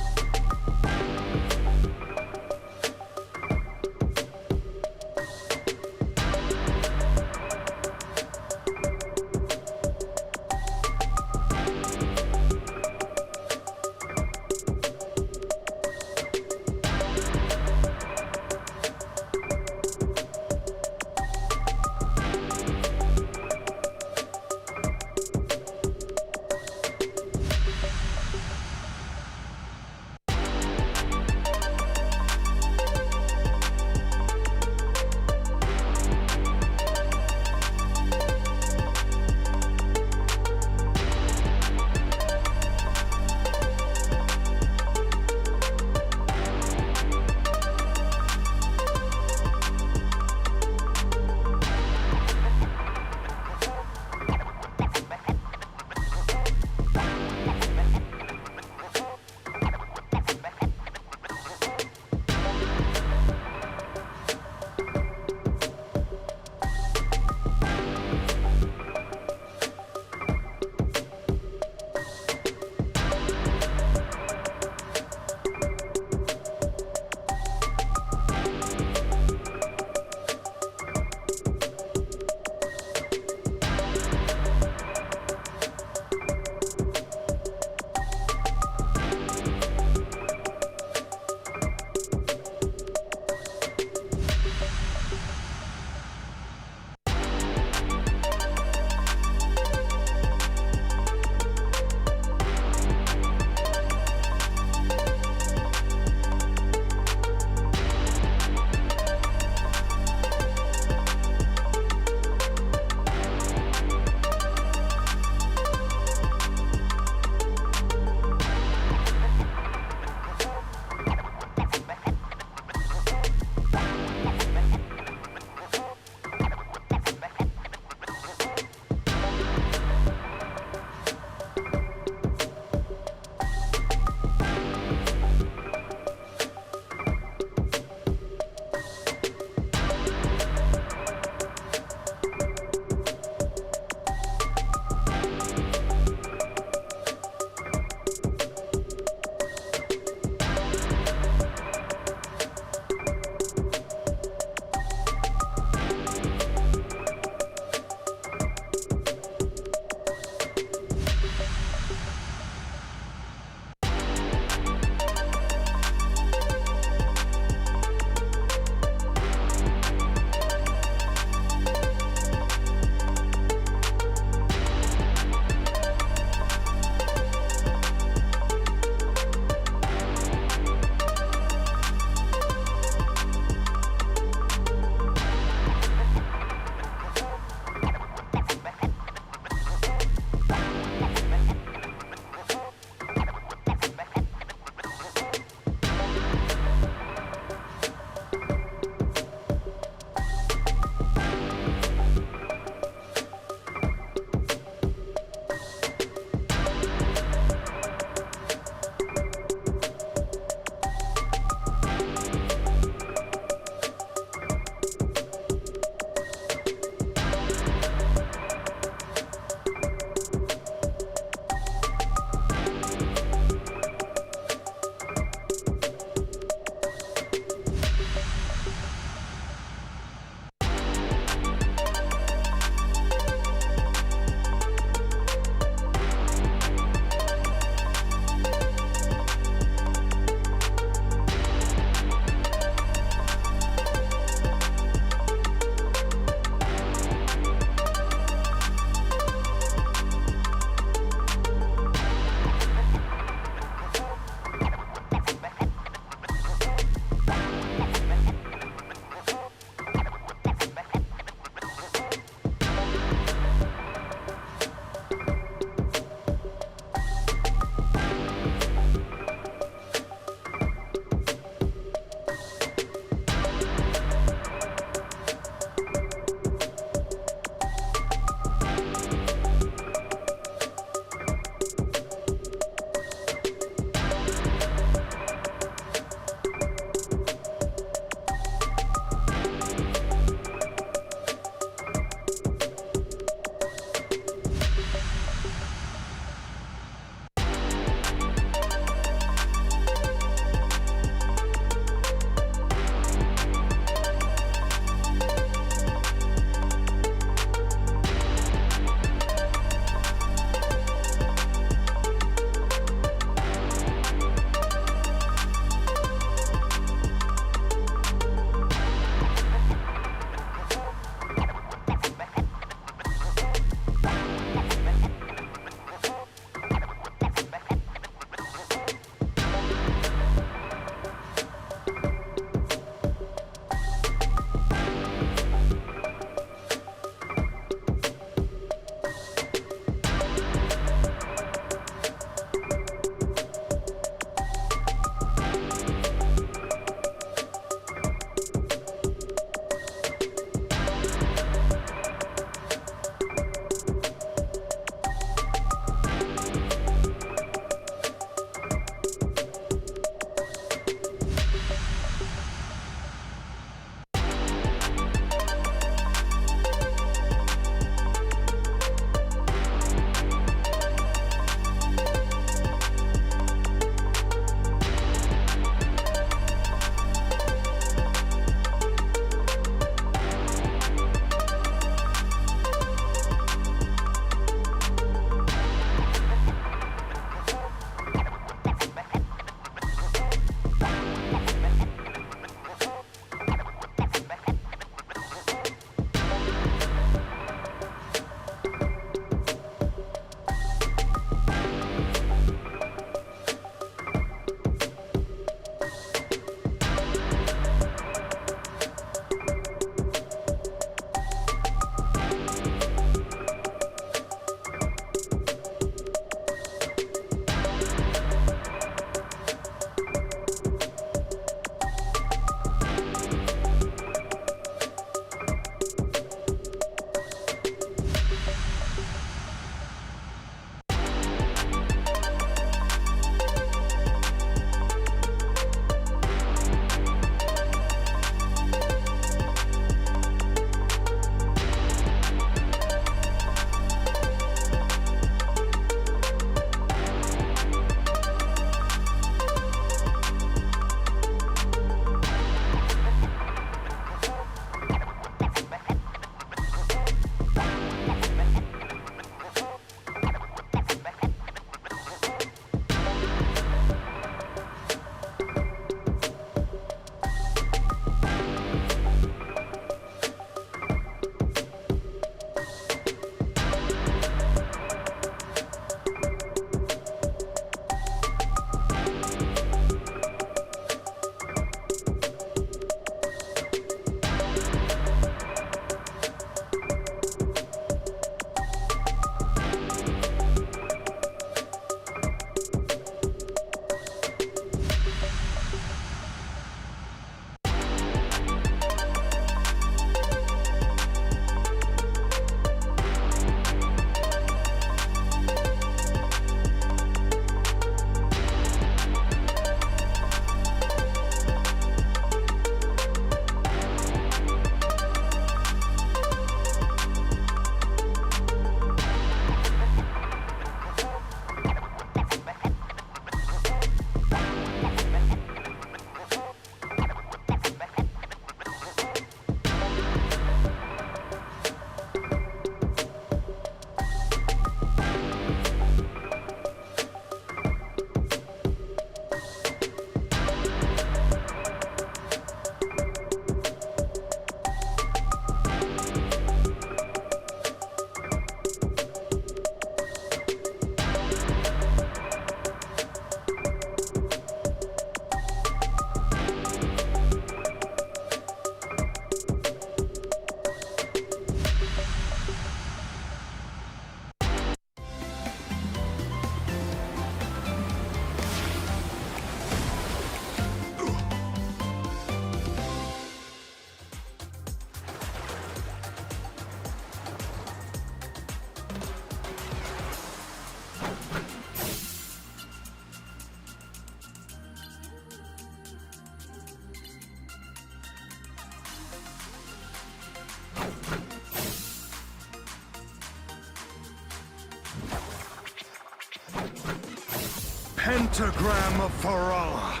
Pentagram of Farala.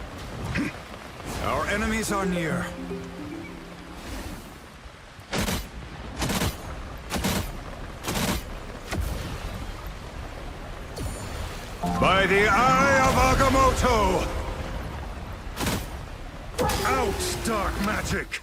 Our enemies are near. By the Eye of Agamotto! Out, dark magic!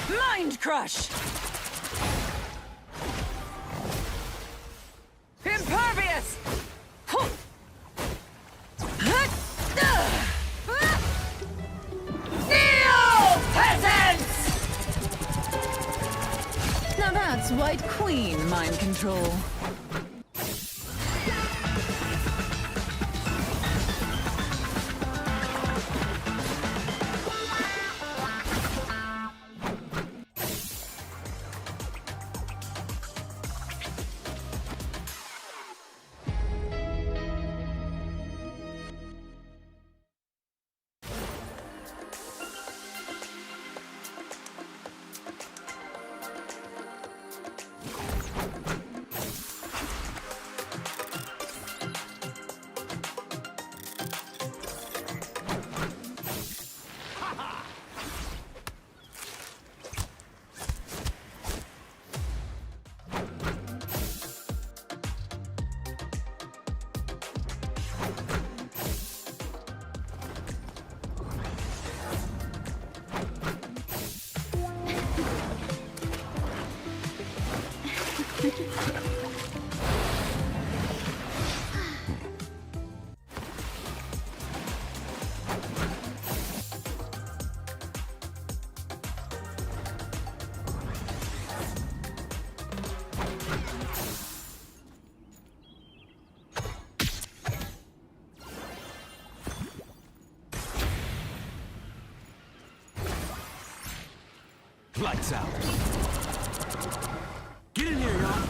Mind crush! Impervious! Kneel, peasants! Now that's White Queen mind control. Lights out. Get in here, y'all.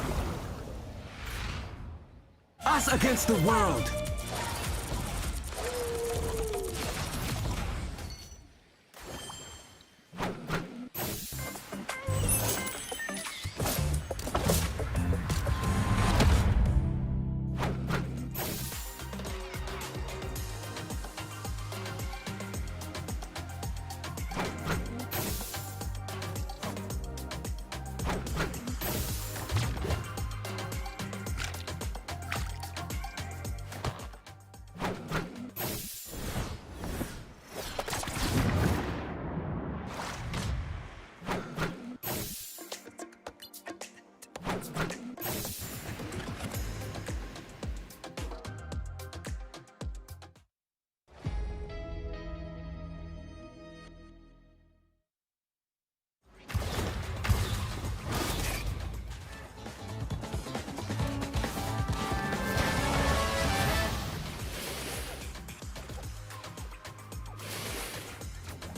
Us against the world.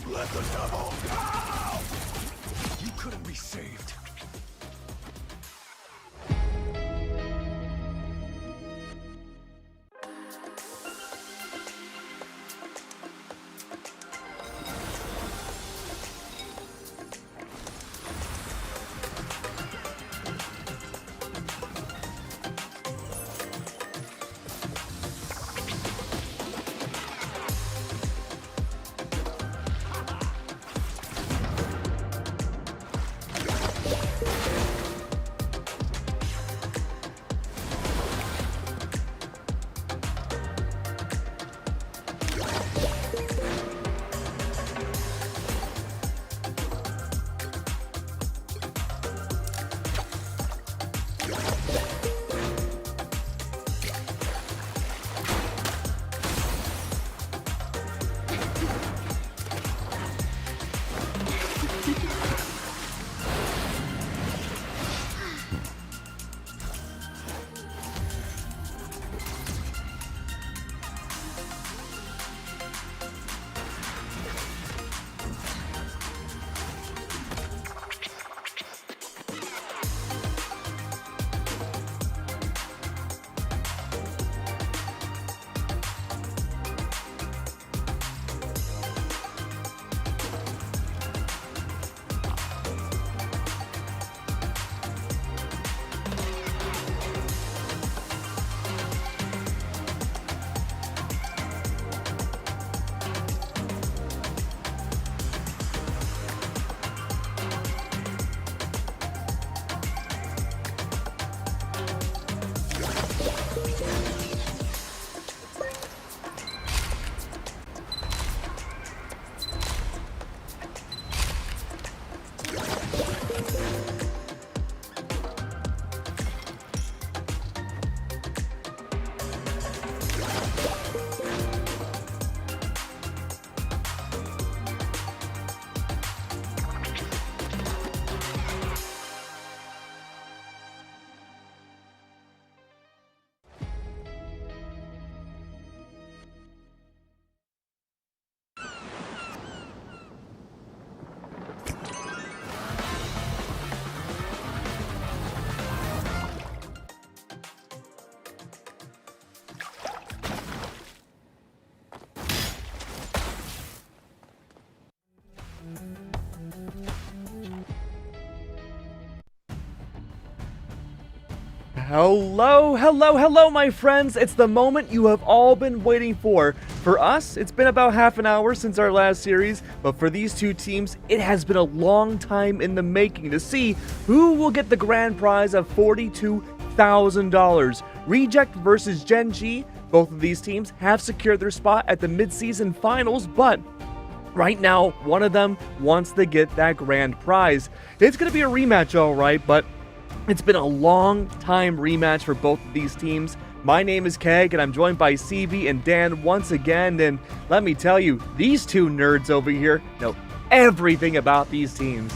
Let the devil go! You couldn't be saved. Hello, my friends. It's the moment you have all been waiting for. For us, it's been about half an hour since our last series, but for these two teams, it has been a long time in the making to see who will get the grand prize of $42,000. Reject versus Gen G. Both of these teams have secured their spot at the mid-season finals, but right now, one of them wants to get that grand prize. It's going to be a rematch, all right, but it's been a long time rematch for both of these teams. My name is Keg, and I'm joined by CV and Dan once again, and let me tell you, these two nerds over here know everything about these teams.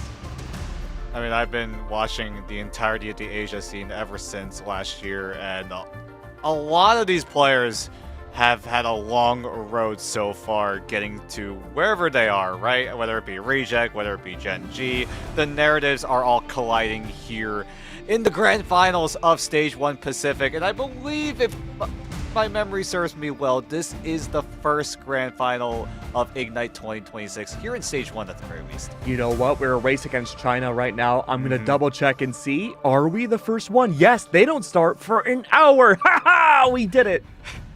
I mean, I've been watching the entirety of the Asia scene ever since last year, and a lot of these players have had a long road so far getting to wherever they are, right? Whether it be Reject, whether it be Gen G, the narratives are all colliding here in the grand finals of Stage 1 Pacific, and I believe, if my memory serves me well, this is the first grand final of Ignite 2026 here in Stage 1 at the very least. You know what? We're a race against China right now. I'm going to double check and see. Are we the first one? Yes, they don't start for an hour. Ha ha! We did it.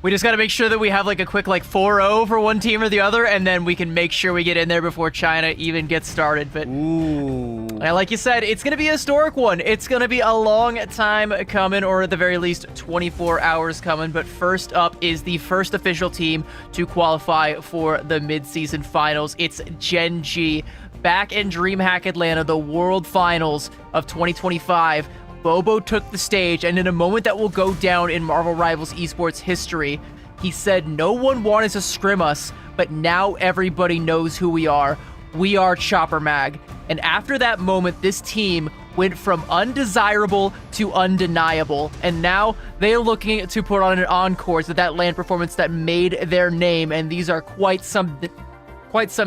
We just got to make sure that we have like a quick 4-0 for one team or the other, and then we can make sure we get in there before China even gets started. But Ooh. like you said, it's going to be a historic one. It's going to be a long time coming, or at the very least 24 hours coming. But first up is the first official team to qualify for the mid-season finals. It's Gen G, back in DreamHack Atlanta, the World Finals of 2025. Bobo took the stage, and in a moment that will go down in Marvel Rivals esports history, he said no one wanted to scrim us, but now everybody knows who we are. We are Chopper Mag. And after that moment, this team went from undesirable to undeniable, and now they are looking to put on an encore to that LAN performance that made their name, and these are quite some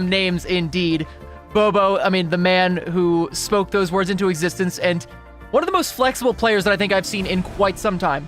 names indeed. Bobo, I mean, the man who spoke those words into existence, and one of the most flexible players that I think I've seen in quite some time.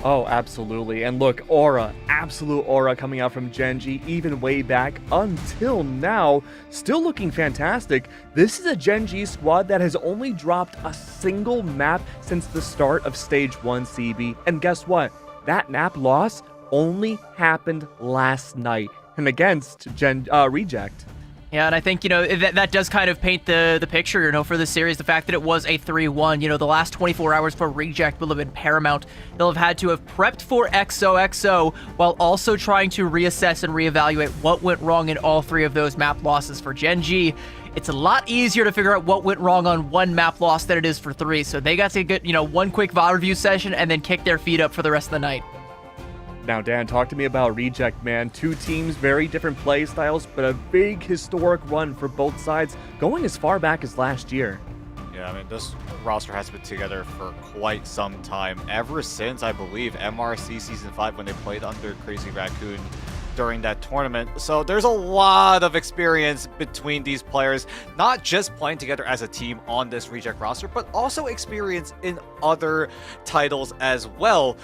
Oh, absolutely. And look, aura, absolute aura coming out from Gen G, even way back until now, still looking fantastic. This is a Gen G squad that has only dropped a single map since the start of Stage 1 CB. And guess what? That map loss only happened last night, and against Reject. Yeah, and I think, that does kind of paint the picture, for the series. The fact that it was a 3-1, the last 24 hours for Reject will have been paramount. They'll have had to have prepped for XOXO while also trying to reassess and reevaluate what went wrong in all three of those map losses. For Gen G, it's a lot easier to figure out what went wrong on one map loss than it is for three. So they got to get, one quick VOD review session and then kick their feet up for the rest of the night. Now, Dan, talk to me about Reject, man. Two teams, very different play styles, but a big historic run for both sides, going as far back as last year. Yeah, I mean, this roster has been together for quite some time, ever since, I believe, MRC Season 5 when they played under Crazy Raccoon during that tournament. So there's a lot of experience between these players, not just playing together as a team on this Reject roster, but also experience in other titles as well.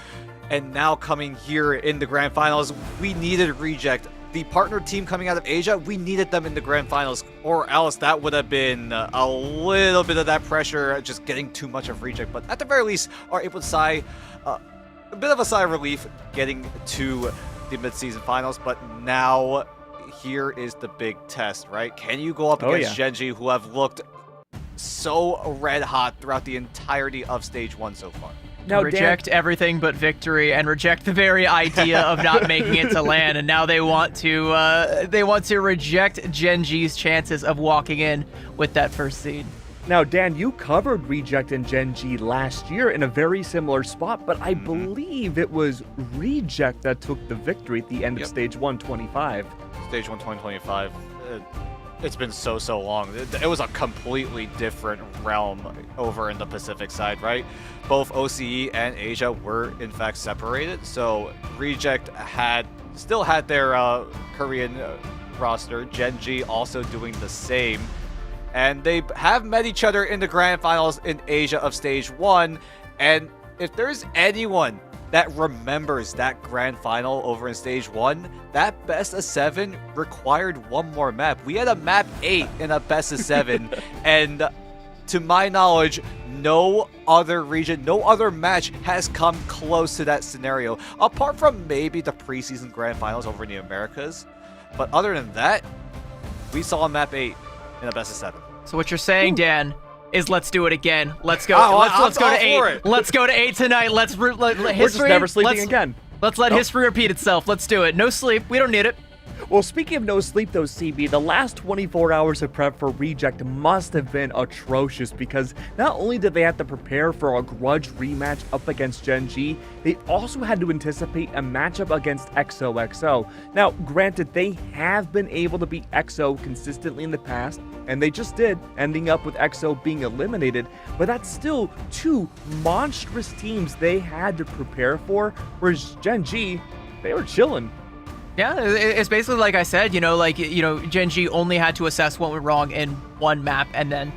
And now coming here in the grand finals, we needed Reject. The partner team coming out of Asia, we needed them in the grand finals, or else that would have been a little bit of that pressure, just getting too much of Reject. But at the very least, are able to sigh a bit of a sigh of relief getting to the mid-season finals. But now here is the big test, right? Can you go up against Gen G, who have looked so red hot throughout the entirety of Stage 1 so far? Now, reject everything but victory and reject the very idea of not making it to LAN, and now they want to reject Gen G's chances of walking in with that first seed. Now, Dan, you covered Reject and Gen G last year in a very similar spot, but I believe it was Reject that took the victory at the end of Stage 125. Stage 1 2025. It's been so long. It was a completely different realm over in the Pacific side, right? Both OCE and Asia were in fact separated, so Reject still had their Korean roster, Gen G also doing the same, and they have met each other in the grand finals in Asia of Stage 1, and if there's anyone that remembers that grand final over in Stage 1, that best of 7 required one more map. We had a map 8 in a best of 7, and to my knowledge, no other region, no other match has come close to that scenario, apart from maybe the preseason grand finals over in the Americas. But other than that, we saw map 8 in a best of 7. So what you're saying, Dan, is let's do it again. Let's go. Oh, let's go I'm to all for 8. it. Let's go to 8 tonight. Let's let We're just history. never sleeping again. Let's let history repeat itself. Let's do it. No sleep. We don't need it. Well, speaking of no sleep though, CB, the last 24 hours of prep for Reject must have been atrocious because not only did they have to prepare for a grudge rematch up against Gen G, they also had to anticipate a matchup against XOXO. Now, granted, they have been able to beat XO consistently in the past, and they just did, ending up with XO being eliminated, but that's still 2 monstrous teams they had to prepare for, whereas Gen G, they were chilling. Yeah, it's basically like I said, Gen G only had to assess what went wrong in one map, and then,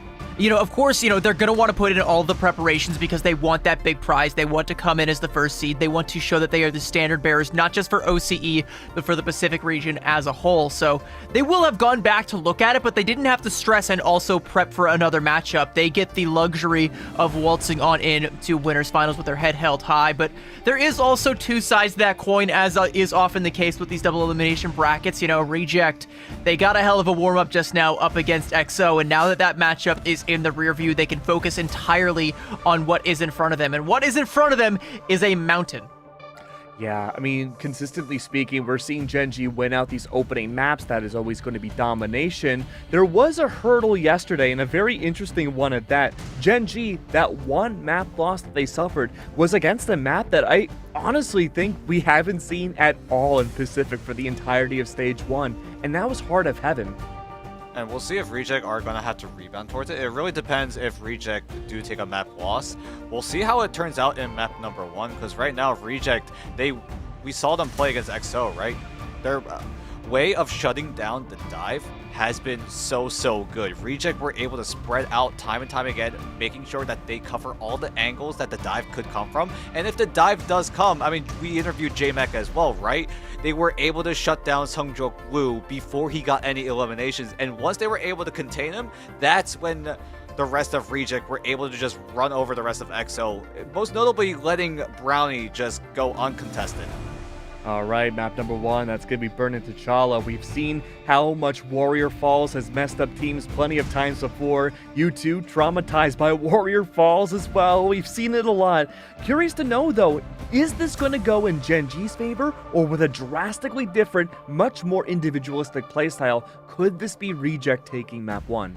of course, they're going to want to put in all the preparations because they want that big prize. They want to come in as the first seed. They want to show that they are the standard bearers, not just for OCE, but for the Pacific region as a whole. So they will have gone back to look at it, but they didn't have to stress and also prep for another matchup. They get the luxury of waltzing on in to winners finals with their head held high. But there is also 2 sides to that coin, as is often the case with these double elimination brackets. Reject, they got a hell of a warm-up just now up against XO, and now that that matchup is in the rear view, they can focus entirely on what is in front of them, and what is in front of them is a mountain. Yeah, I mean, consistently speaking, we're seeing Gen G win out these opening maps. That is always going to be domination. There was a hurdle yesterday, and a very interesting one at that. Gen G, that one map loss that they suffered was against a map that I honestly think we haven't seen at all in Pacific for the entirety of Stage 1, and that was Heart of Heaven. And we'll see if Reject are going to have to rebound towards it. It really depends if Reject do take a map loss. We'll see how it turns out in map number 1, because right now Reject, we saw them play against XO, right? Their way of shutting down the dive has been so good. Reject were able to spread out time and time again, making sure that they cover all the angles that the dive could come from. And if the dive does come, I mean, we interviewed JMech as well, right? They were able to shut down Sungjok Woo before he got any eliminations. And once they were able to contain him, that's when the rest of Reject were able to just run over the rest of XO, most notably letting Brownie just go uncontested. All right, map number 1, that's going to be Burning T'Challa. We've seen how much Warrior Falls has messed up teams plenty of times before. You two traumatized by Warrior Falls as well. We've seen it a lot. Curious to know, though, is this going to go in Gen G's favor, or with a drastically different, much more individualistic playstyle? Could this be Reject taking map 1?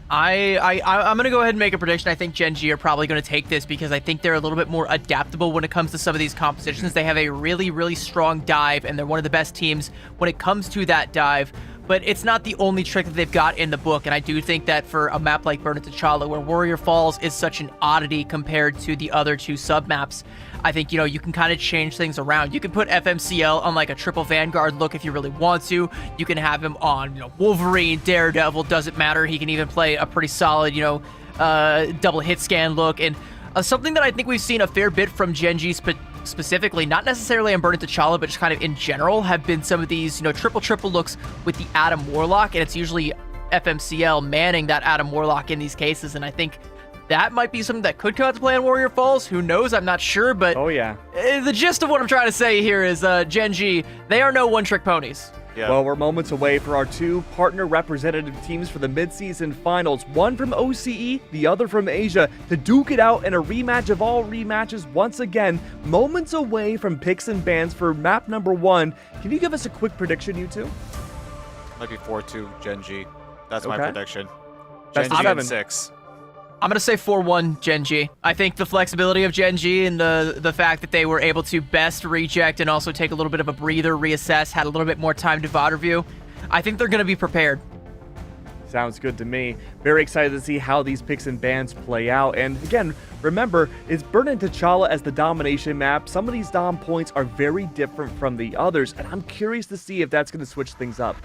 I'm going to go ahead and make a prediction. I think Gen G are probably going to take this because I think they're a little bit more adaptable when it comes to some of these compositions. They have a really strong dive, and they're one of the best teams when it comes to that dive. But it's not the only trick that they've got in the book, and I do think that for a map like Burning T'Challa, where Warrior Falls is such an oddity compared to the other 2 sub-maps, I think, you can kind of change things around. You can put FMCL on like a triple Vanguard look if you really want to. You can have him on, Wolverine, Daredevil, doesn't matter. He can even play a pretty solid, double hit scan look. And something that I think we've seen a fair bit from Gen G specifically, not necessarily on Burning T'Challa, but just kind of in general, have been some of these, triple looks with the Adam Warlock, and it's usually FMCL manning that Adam Warlock in these cases, and I think that might be something that could come out to play on Warrior Falls. Who knows? I'm not sure, but oh yeah, the gist of what I'm trying to say here is Gen G, they are no one-trick ponies. Yeah. Well, we're moments away for our 2 partner representative teams for the mid-season finals. One from OCE, the other from Asia, to duke it out in a rematch of all rematches once again. Moments away from picks and bans for map number 1. Can you give us a quick prediction, you two? Might be 4-2 Gen G. That's my Okay. prediction. Best Gen of G in 7. 6. I'm going to say 4-1 Gen G. I think the flexibility of Gen G and the fact that they were able to best Reject and also take a little bit of a breather, reassess, had a little bit more time to VOD review, I think they're going to be prepared. Sounds good to me. Very excited to see how these picks and bans play out. And again, remember, it's Burning T'Challa as the domination map. Some of these dom points are very different from the others, and I'm curious to see if that's going to switch things up.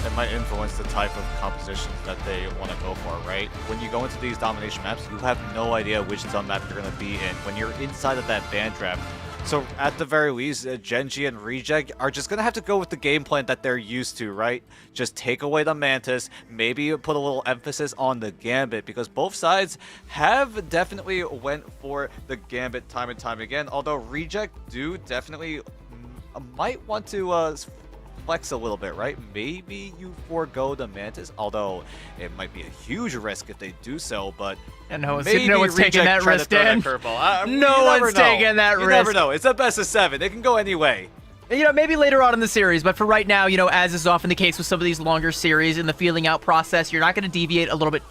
It might influence the type of compositions that they want to go for, right? When you go into these domination maps, you have no idea which zone map you're going to be in. When you're inside of that ban trap, So at the very least, Genji and Reject are just going to have to go with the game plan that they're used to, right? Just take away the Mantis, maybe put a little emphasis on the Gambit, because both sides have definitely went for the Gambit time and time again, although Reject do definitely might want to flex a little bit, right? Maybe you forego the Mantis, although it might be a huge risk if they do so, but And no one's maybe taking that try to risk, throw Dan. that curveball. No one's taking that You risk. never know. It's a best of 7. It can go any way. You know, maybe later on in the series, but for right now, you know, as is often the case with some of these longer series in the feeling out process, you're not going to deviate a little bit,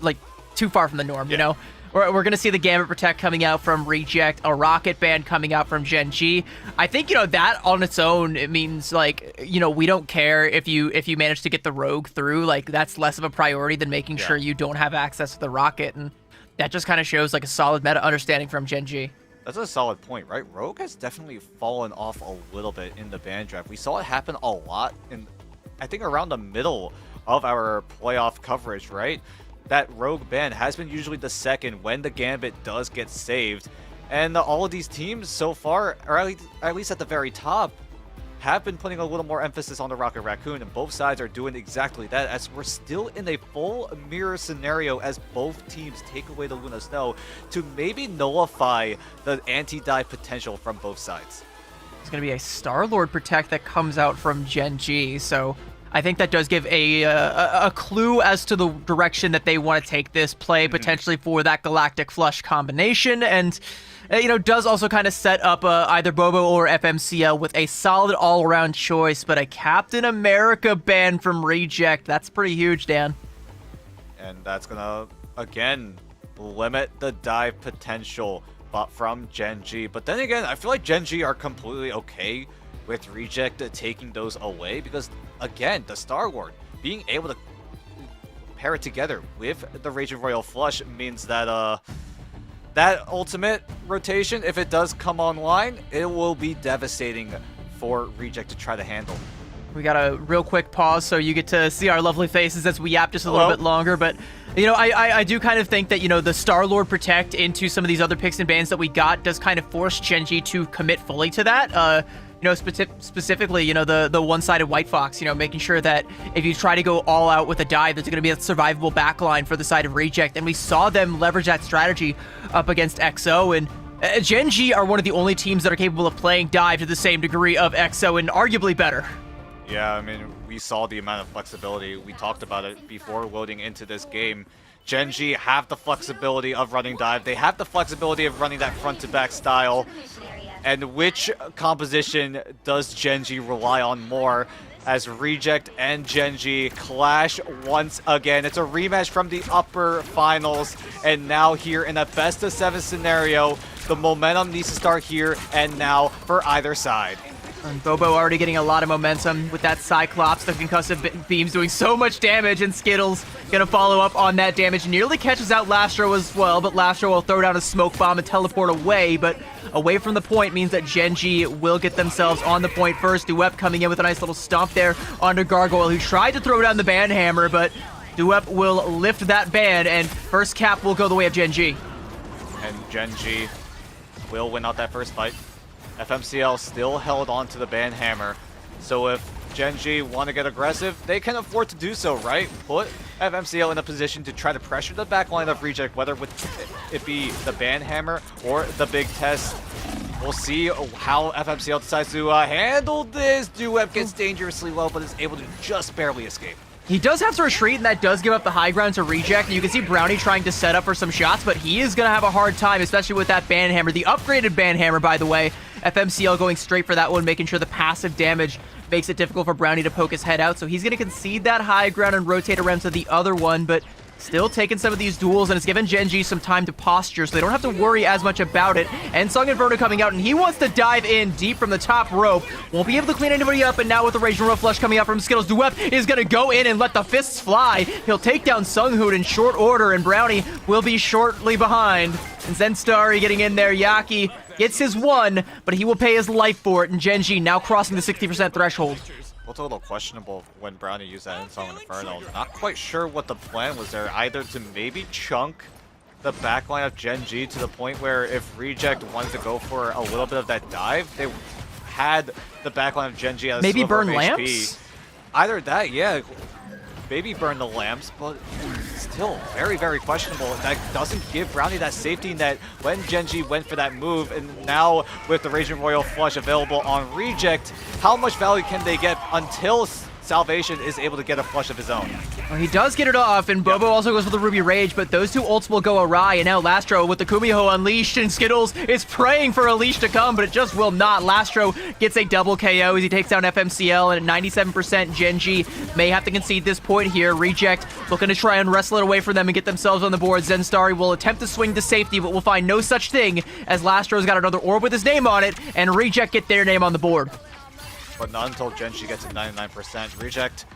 like, too far from the norm, you know? We're going to see the Gambit Protect coming out from Reject, a Rocket Band coming out from Genji. I think, you know, that on its own, it means, like, you know, we don't care if you manage to get the Rogue through. Like, that's less of a priority than making sure you don't have access to the Rocket, and that just kind of shows, like, a solid meta understanding from Genji. That's a solid point, right? Rogue has definitely fallen off a little bit in the ban draft. We saw it happen a lot in, I think, around the middle of our playoff coverage, right? That Rogue ban has been usually the second when the Gambit does get saved. And all of these teams so far, or at least at the very top, have been putting a little more emphasis on the Rocket Raccoon, and both sides are doing exactly that, as we're still in a full mirror scenario as both teams take away the Luna Snow to maybe nullify the anti-dive potential from both sides. It's going to be a Star-Lord Protect that comes out from Genji, so I think that does give a clue as to the direction that they want to take this play, potentially for that Galactic Flush combination, and you know, does also kind of set up either Bobo or FMCL with a solid all-around choice, but a Captain America ban from Reject, that's pretty huge, Dan. And that's gonna, again, limit the dive potential from Genji. But then again, I feel like Genji are completely okay with Reject taking those away, because again, the Star-Lord being able to pair it together with the Raging Royal Flush means that that ultimate rotation, if it does come online, it will be devastating for Reject to try to handle. We got a real quick pause so you get to see our lovely faces as we yap just a little bit longer, but you know, I do kind of think that, you know, the Star-Lord Protect into some of these other picks and bans that we got does kind of force Genji to commit fully to that. You know, specifically, you know, the one-sided White Fox, you know, making sure that if you try to go all out with a dive, there's going to be a survivable backline for the side of Reject, and we saw them leverage that strategy up against XO, and Genji are one of the only teams that are capable of playing dive to the same degree of XO, and arguably better. Yeah, I mean, we saw the amount of flexibility. We talked about it before loading into this game. Genji have the flexibility of running dive. They have the flexibility of running that front-to-back style. And which composition does Genji rely on more, as Reject and Genji clash once again? It's a rematch from the upper finals, and now here in a best-of-7 scenario, the momentum needs to start here and now for either side. And Bobo already getting a lot of momentum with that Cyclops. The concussive beam's doing so much damage, and Skittles gonna follow up on that damage. Nearly catches out Lastro as well, but Lastro will throw down a smoke bomb and teleport away, but away from the point means that Genji will get themselves on the point first. Duep coming in with a nice little stomp there onto Gargoyle, who tried to throw down the ban hammer, but Duep will lift that ban, and first cap will go the way of Genji. And Genji will win out that first fight. FMCL still held on to the ban hammer, so if Genji want to get aggressive, they can afford to do so, right? Put FMCL in a position to try to pressure the backline of Reject, whether with it be the ban hammer or the big test. We'll see how FMCL decides to handle this. Duep gets dangerously low, but is able to just barely escape. He does have to retreat, and that does give up the high ground to Reject. And you can see Brownie trying to set up for some shots, but he is going to have a hard time, especially with that ban hammer. The upgraded ban hammer, by the way. FMCL going straight for that one, making sure the passive damage makes it difficult for Brownie to poke his head out. So he's going to concede that high ground and rotate around to the other one, but still taking some of these duels, and it's given Genji some time to posture, so they don't have to worry as much about it. And Sung Inferno coming out, and he wants to dive in deep from the top rope. Won't be able to clean anybody up, and now with the Raging Royal Flush coming out from Skittles, Duep is going to go in and let the fists fly. He'll take down Sunghoon in short order, and Brownie will be shortly behind. And Zenstarry getting in there. Yaki gets his one, but he will pay his life for it, and Genji now crossing the 60% threshold. Well, it's a little questionable when Brownie used that Insong Inferno. Not quite sure what the plan was there, either to maybe chunk the backline of Gen G to the point where if Reject wanted to go for a little bit of that dive, they had the backline of Gen G at a Maybe sliver burn of lamps? HP. Either that, yeah. Maybe burn the lamps, but still very, very questionable. That doesn't give Brownie that safety net when Gen G went for that move, and now with the Raging Royal Flush available on Reject, how much value can they get until Salvation is able to get a flush of his own? Well, he does get it off, and Bobo also goes for the Ruby Rage, but those two ults will go awry, and now Lastro with the Kumiho unleashed, and Skittles is praying for a leash to come, but it just will not. Lastro gets a double KO as he takes down FMCL, and at 97%, Gen G may have to concede this point here. Reject looking to try and wrestle it away from them and get themselves on the board. Zenstari will attempt to swing to safety, but will find no such thing as Lastro's got another orb with his name on it, and Reject get their name on the board. But not until Gen G gets to 99%. Reject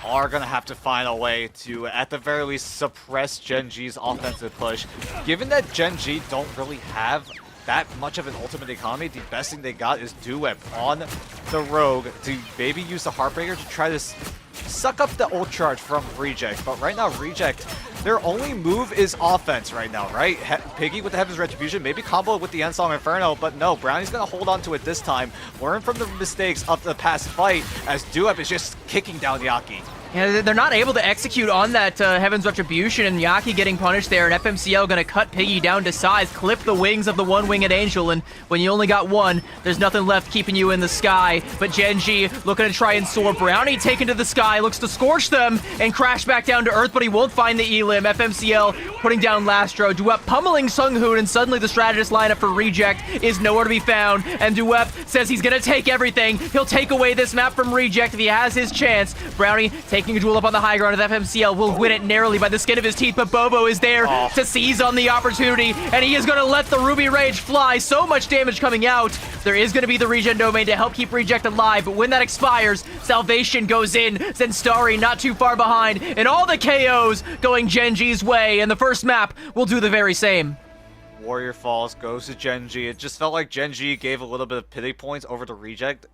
are going to have to find a way to, at the very least, suppress Gen G's offensive push. Given that Gen G don't really have that much of an ultimate economy, the best thing they got is Duep on the Rogue to maybe use the Heartbreaker to try to suck up the ult charge from Reject. But right now, Reject, their only move is offense right now, right? Piggy with the Heaven's Retribution, maybe combo with the Ensong Inferno, but no, Brownie's going to hold on to it this time. Learn from the mistakes of the past fight as Duep is just kicking down Yaki. Yeah, they're not able to execute on that Heaven's Retribution, and Yaki getting punished there, and FMCL gonna cut Piggy down to size, clip the wings of the one-winged angel, and when you only got one, there's nothing left keeping you in the sky. But Gen G looking to try and soar. Brownie taken to the sky, looks to scorch them, and crash back down to earth, but he won't find the Elim. FMCL putting down Lastro. Duep pummeling Sunghoon, and suddenly the strategist lineup for Reject is nowhere to be found, and Duep says he's gonna take everything. He'll take away this map from Reject if he has his chance. Brownie taking a duel up on the high ground with FMCL will win it narrowly by the skin of his teeth, but Bobo is there to seize on the opportunity, and he is going to let the Ruby Rage fly. So much damage coming out. There is going to be the regen domain to help keep Reject alive, but when that expires, Salvation goes in. Zenstari not too far behind, and all the KOs going Gen G's way, and the first map will do the very same. Warrior Falls goes to Gen G. It just felt like Gen G gave a little bit of pity points over to Reject,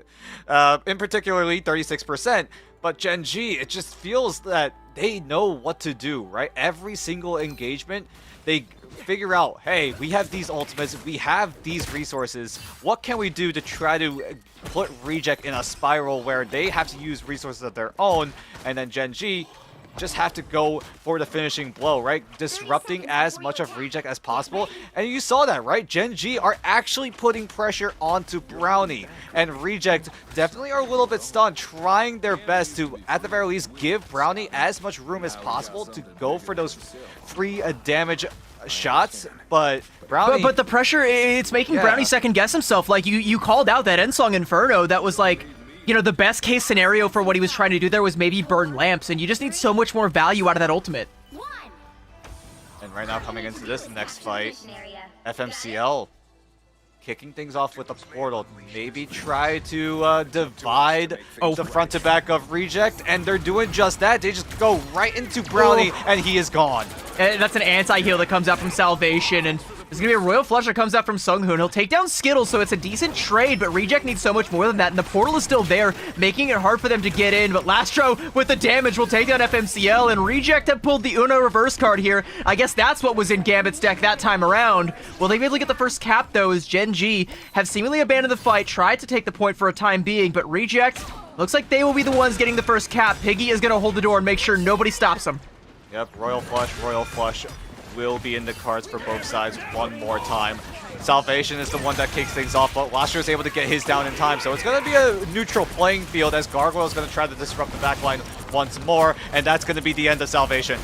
in particularly 36%. But Gen G, it just feels that they know what to do, right? Every single engagement, they figure out, hey, we have these ultimates, we have these resources. What can we do to try to put Reject in a spiral where they have to use resources of their own, and then Gen G just have to go for the finishing blow, right? Disrupting as much of Reject as possible. And you saw that, right? Gen G are actually putting pressure onto Brownie. And Reject definitely are a little bit stunned, trying their best to, at the very least, give Brownie as much room as possible to go for those free damage shots. But Brownie... But the pressure, it's making Brownie second guess himself. Like, you called out that Ensong Inferno that was like, you know, the best case scenario for what he was trying to do there was maybe burn lamps, and you just need so much more value out of that ultimate. And right now, coming into this next fight, FMCL kicking things off with the portal. Maybe try to divide the front to back of Reject, and they're doing just that. They just go right into Brownie, and he is gone. And that's an anti-heal that comes out from Salvation, and there's gonna be a Royal Flush that comes out from Sunghoon. He'll take down Skittles, so it's a decent trade, but Reject needs so much more than that, and the portal is still there, making it hard for them to get in, but Lastro, with the damage, will take down FMCL, and Reject have pulled the Uno reverse card here. I guess that's what was in Gambit's deck that time around. Will they be able to get the first cap, though, as Gen G have seemingly abandoned the fight, tried to take the point for a time being, but Reject, looks like they will be the ones getting the first cap. Piggy is gonna hold the door and make sure nobody stops them. Yep, Royal Flush will be in the cards for both sides one more time. Salvation is the one that kicks things off, but Lastro is able to get his down in time, so it's going to be a neutral playing field as Gargoyle is going to try to disrupt the backline once more, and that's going to be the end of Salvation.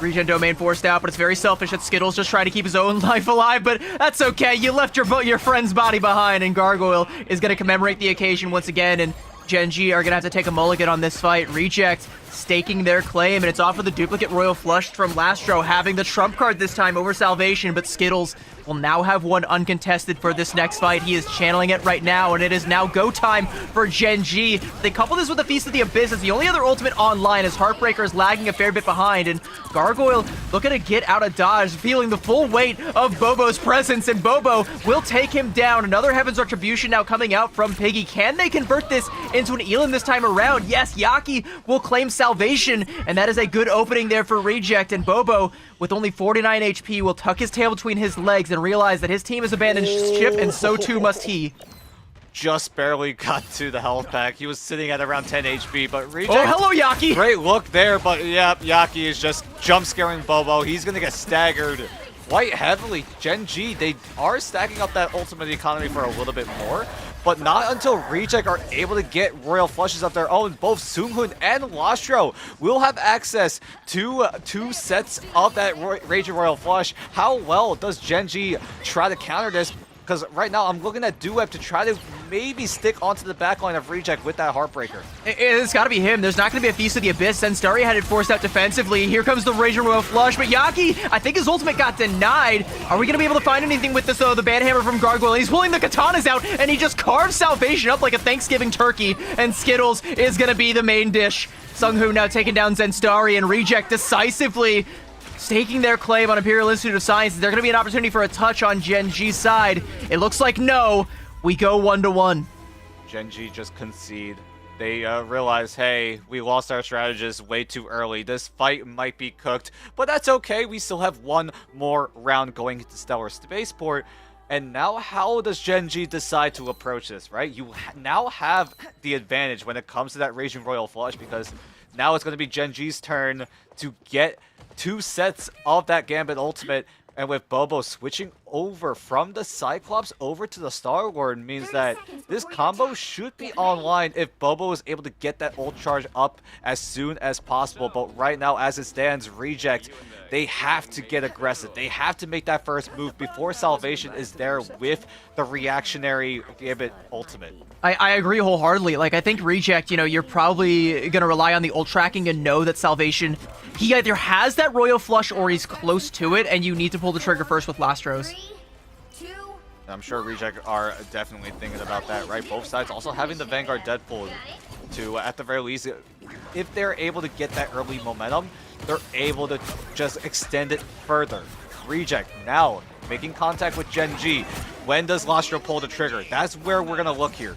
Regen domain forced out, but it's very selfish that Skittles just trying to keep his own life alive, but that's okay. You left your friend's body behind, and Gargoyle is going to commemorate the occasion once again, and Gen G are going to have to take a mulligan on this fight. Reject staking their claim, and it's off of the duplicate Royal Flush from Lastro, having the trump card this time over Salvation, but Skittles will now have one uncontested for this next fight. He is channeling it right now, and it is now go time for Gen G. They couple this with the Feast of the Abyss as the only other ultimate online, as Heartbreaker is lagging a fair bit behind, and Gargoyle looking to get out of dodge, feeling the full weight of Bobo's presence, and Bobo will take him down. Another Heaven's Retribution now coming out from Piggy. Can they convert this into an Elam this time around? Yes, Yaki will claim salvation, and that is a good opening there for Reject, and Bobo, with only 49 HP, will tuck his tail between his legs and realize that his team has abandoned ship, and so too must he. Just barely got to the health pack. He was sitting at around 10 HP, but Reject... Oh, hello, Yaki! Great look there, but yeah, Yaki is just jump scaring Bobo. He's gonna get staggered quite heavily. Gen G, they are stacking up that ultimate economy for a little bit more, but not until Reject are able to get Royal Flushes of their own. Both Sunghun and Lastro will have access to 2 sets of that Raging Royal Flush. How well does Gen G try to counter this? Because right now I'm looking at Duep to try to maybe stick onto the backline of Reject with that Heartbreaker. It's got to be him. There's not going to be a Feast of the Abyss. Zenstari had it forced out defensively. Here comes the Raging Royal Flush, but Yaki, I think his ultimate got denied. Are we going to be able to find anything with this, though? The Banhammer from Gargoyle. He's pulling the katanas out, and he just carves Salvation up like a Thanksgiving turkey, and Skittles is going to be the main dish. Sunghoo now taking down Zenstari, and Reject decisively staking their claim on Imperial Institute of Science. Is there going to be an opportunity for a touch on Gen G's side? It looks like no. We go 1-1. Gen G just concede. They realize, hey, we lost our strategist way too early. This fight might be cooked, but that's okay. We still have one more round going into Stellar Spaceport. And now how does Gen G decide to approach this, right? You now have the advantage when it comes to that Raging Royal Flush, because now it's going to be Gen G's turn to get 2 sets of that Gambit ultimate, and with Bobo switching over from the Cyclops over to the Star-Lord means that this combo should be online if Bobo is able to get that ult charge up as soon as possible. But right now, as it stands, Reject, they have to get aggressive. They have to make that first move before Salvation is there with the reactionary Gambit ultimate. I agree wholeheartedly. Like, I think Reject, you know, you're probably going to rely on the ult tracking and know that Salvation, he either has that Royal Flush or he's close to it, and you need to pull the trigger first with Lastros. I'm sure Reject are definitely thinking about that, right? Both sides also having the Vanguard Deadpool to, at the very least, if they're able to get that early momentum, they're able to just extend it further. Reject now making contact with Gen G. When does Lastro pull the trigger? That's where we're going to look here.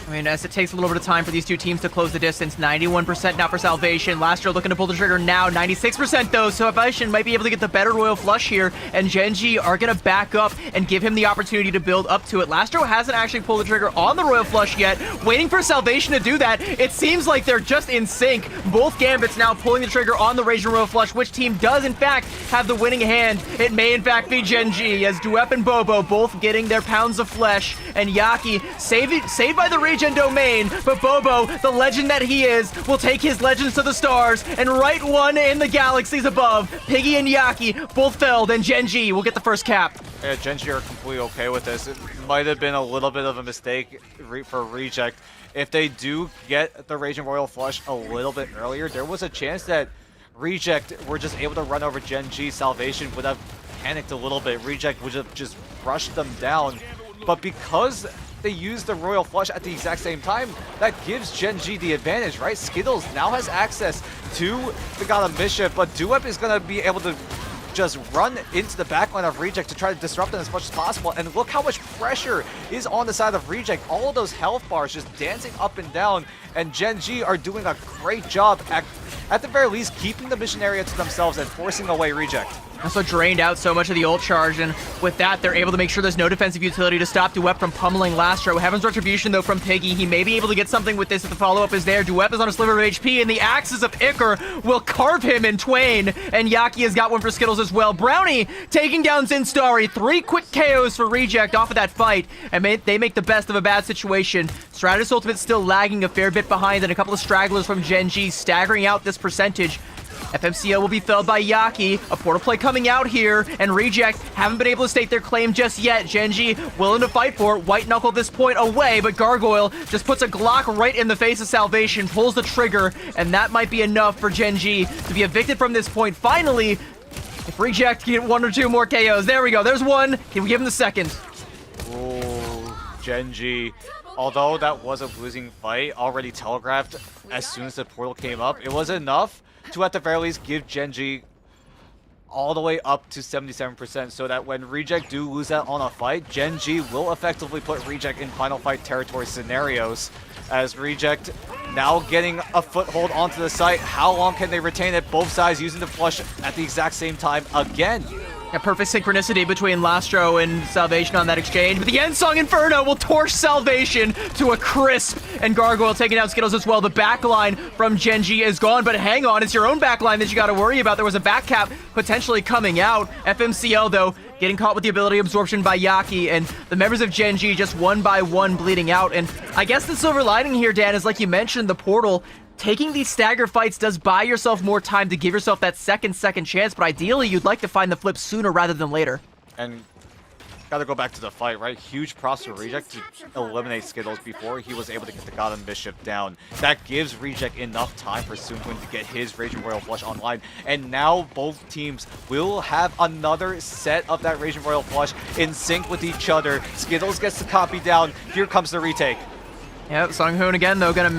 I mean, as it takes a little bit of time for these two teams to close the distance, 91% now for Salvation. Lastro looking to pull the trigger now, 96% though, so Salvation might be able to get the better Royal Flush here, and Gen G are going to back up and give him the opportunity to build up to it. Lastro hasn't actually pulled the trigger on the Royal Flush yet, waiting for Salvation to do that. It seems like they're just in sync. Both Gambits now pulling the trigger on the Raging Royal Flush. Which team does, in fact, have the winning hand? It may, in fact, be Gen G, as Duep and Bobo both getting their pounds of flesh, and Yaki saved by the Regen Domain, but Bobo, the legend that he is, will take his legends to the stars and write one in the galaxies above. Piggy and Yaki both felled, and Gen G will get the first cap. Yeah, Gen G are completely okay with this. It might have been a little bit of a mistake for Reject. If they do get the Raging Royal Flush a little bit earlier, there was a chance that Reject were just able to run over Gen G. Salvation would have panicked a little bit. Reject would have just rushed them down. But because they use the Royal Flush at the exact same time, that gives Gen G the advantage, right? Skittles now has access to the God of Mischief, but Duep is going to be able to just run into the backline of Reject to try to disrupt them as much as possible. And look how much pressure is on the side of Reject. All of those health bars just dancing up and down, and Gen G are doing a great job at the very least keeping the mission area to themselves and forcing away Reject. Also drained out so much of the ult charge, and with that, they're able to make sure there's no defensive utility to stop Duep from pummeling Lastro. Heaven's Retribution, though, from Piggy. He may be able to get something with this if the follow-up is there. Duep is on a sliver of HP, and the axes of Icar will carve him in twain, and Yaki has got one for Skittles as well. Brownie taking down Zinstari. 3 quick KOs for Reject off of that fight, and they make the best of a bad situation. Stratus Ultimate still lagging a fair bit behind, and a couple of stragglers from Gen G staggering out this percentage. FMCO will be felled by Yaki. A portal play coming out here, and Reject haven't been able to stake their claim just yet. Gen G willing to fight for it. White Knuckle this point away, but Gargoyle just puts a Glock right in the face of Salvation, pulls the trigger, and that might be enough for Gen G to be evicted from this point. Finally, If Reject can get 1 or 2 more KOs. There we go. There's one. Can we give him the second? Oh, Genji. Although that was a losing fight, already telegraphed as soon as the portal came up, it was enough to at the very least give Genji all the way up to 77% so that when Reject do lose that on a fight, Genji will effectively put Reject in final fight territory scenarios. As Reject now getting a foothold onto the site, how long can they retain it? Both sides using the flush at the exact same time again. A perfect synchronicity between Lastro and Salvation on that exchange, but the Ensong Inferno will torch Salvation to a crisp, and Gargoyle taking out Skittles as well. The backline from Genji is gone, but hang on, it's your own backline that you got to worry about. There was a back cap potentially coming out. FMCL, though, getting caught with the ability absorption by Yaki, and the members of Genji just one by one bleeding out. And I guess the silver lining here, Dan, is like you mentioned, the portal. Taking these stagger fights does buy yourself more time to give yourself that second chance, but ideally you'd like to find the flip sooner rather than later. And gotta go back to the fight, right? Huge props to Reject to eliminate Skittles before he was able to get the God and Bishop down. That gives Reject enough time for Soonquin to get his Raging Royal Flush online. And now both teams will have another set of that Raging Royal Flush in sync with each other. Skittles gets the copy down. Here comes the retake. Yep, Sunghoon again, though, gonna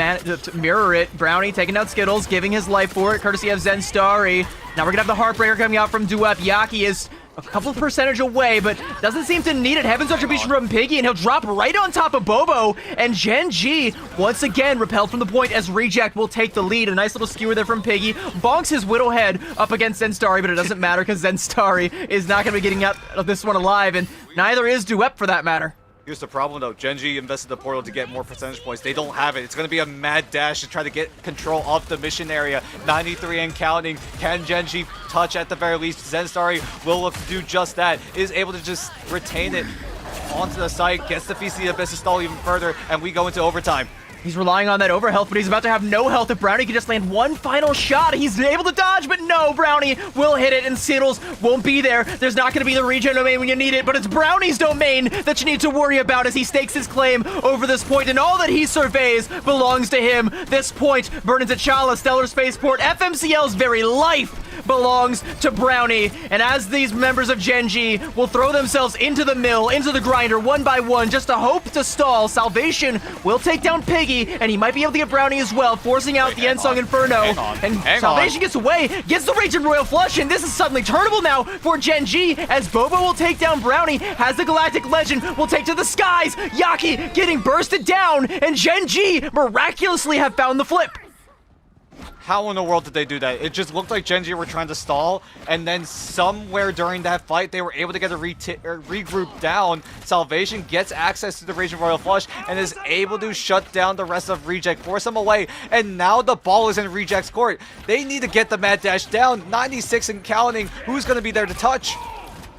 mirror it. Brownie taking out Skittles, giving his life for it, courtesy of Zen Starry. Now we're gonna have the Heartbreaker coming out from Duep. Yaki is a couple of percentage away, but doesn't seem to need it. Heaven's Retribution from Piggy, and he'll drop right on top of Bobo. And Genji, once again, repelled from the point as Reject will take the lead. A nice little skewer there from Piggy. Bonks his Widow head up against Zenstarry, but it doesn't matter because Zenstarry is not going to be getting out of this one alive, and neither is Duep for that matter. Here's the problem though, Genji invested the portal to get more percentage points. They don't have it. It's going to be a mad dash to try to get control of the mission area. 93 and counting. Can Genji touch at the very least? Zenstarry will look to do just that. Is able to just retain it onto the site, gets the Feast of the Abyss to stall even further, and we go into overtime. He's relying on that overhealth, but he's about to have no health. If Brownie can just land one final shot, he's able to dodge, but no, Brownie will hit it, and Skittles won't be there. There's not going to be the regen domain when you need it, but it's Brownie's domain that you need to worry about as he stakes his claim over this point, and all that he surveys belongs to him. This point, Burnin T'Challa, Stellar Spaceport, FMCL's very life belongs to Brownie, and as these members of Genji will throw themselves into the mill, into the grinder, one by one, just to hope to stall, Salvation will take down Piggy, and he might be able to get Brownie as well, forcing out the Ensong Inferno, and Salvation gets away, gets the Raging Royal Flush, and this is suddenly turnable now for Genji, as Bobo will take down Brownie, has the Galactic Legend, will take to the skies, Yaki getting bursted down, and Genji miraculously have found the flip. How in the world did they do that? It just looked like Genji were trying to stall, and then somewhere during that fight, they were able to get a regroup down. Salvation gets access to the Raging Royal Flush and is able to shut down the rest of Reject, force them away, and now the ball is in Reject's court. They need to get the Mad Dash down. 96 and counting. Who's going to be there to touch?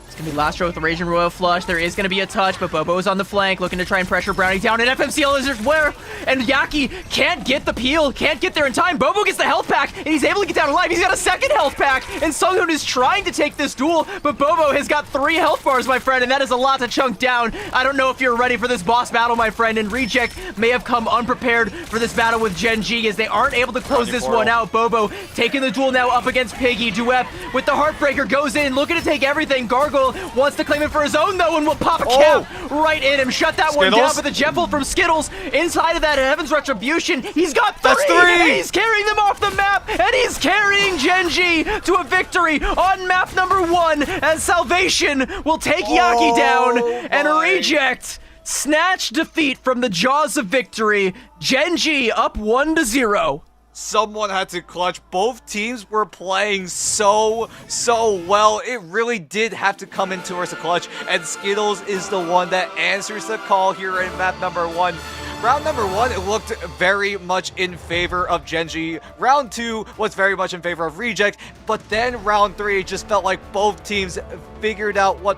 It's going to be Lastro with the Raging Royal Flush. There is going to be a touch, but Bobo's on the flank, looking to try and pressure Brownie down, and FMCL is where, and Yaki can't get the peel, can't get there in time. Bobo gets the health pack, and he's able to get down alive. He's got a second health pack, and Sunghoon is trying to take this duel, but Bobo has got 3 health bars, my friend, and that is a lot to chunk down. I don't know if you're ready for this boss battle, my friend, and Reject may have come unprepared for this battle with Genji, as they aren't able to close this one out. Bobo taking the duel now up against Piggy. Duep with the Heartbreaker goes in, looking to take everything. Gargoyle wants to claim it for his own, though, and will pop a cap right in him. Shut that one down, but the Jeffel from Skittles inside of that Heaven's Retribution. He's got 3! That's 3! And he's carrying them off the map, and he's carrying Genji to a victory on map number 1, as Salvation will take Yaki down, and Reject snatch defeat from the jaws of victory. Genji up 1-0. Someone had to clutch. Both teams were playing so well. It really did have to come in towards the clutch, and Skittles is the one that answers the call here in map number 1. Round number 1, it looked very much in favor of Genji. Round 2 was very much in favor of Reject, but then round 3, it just felt like both teams figured out what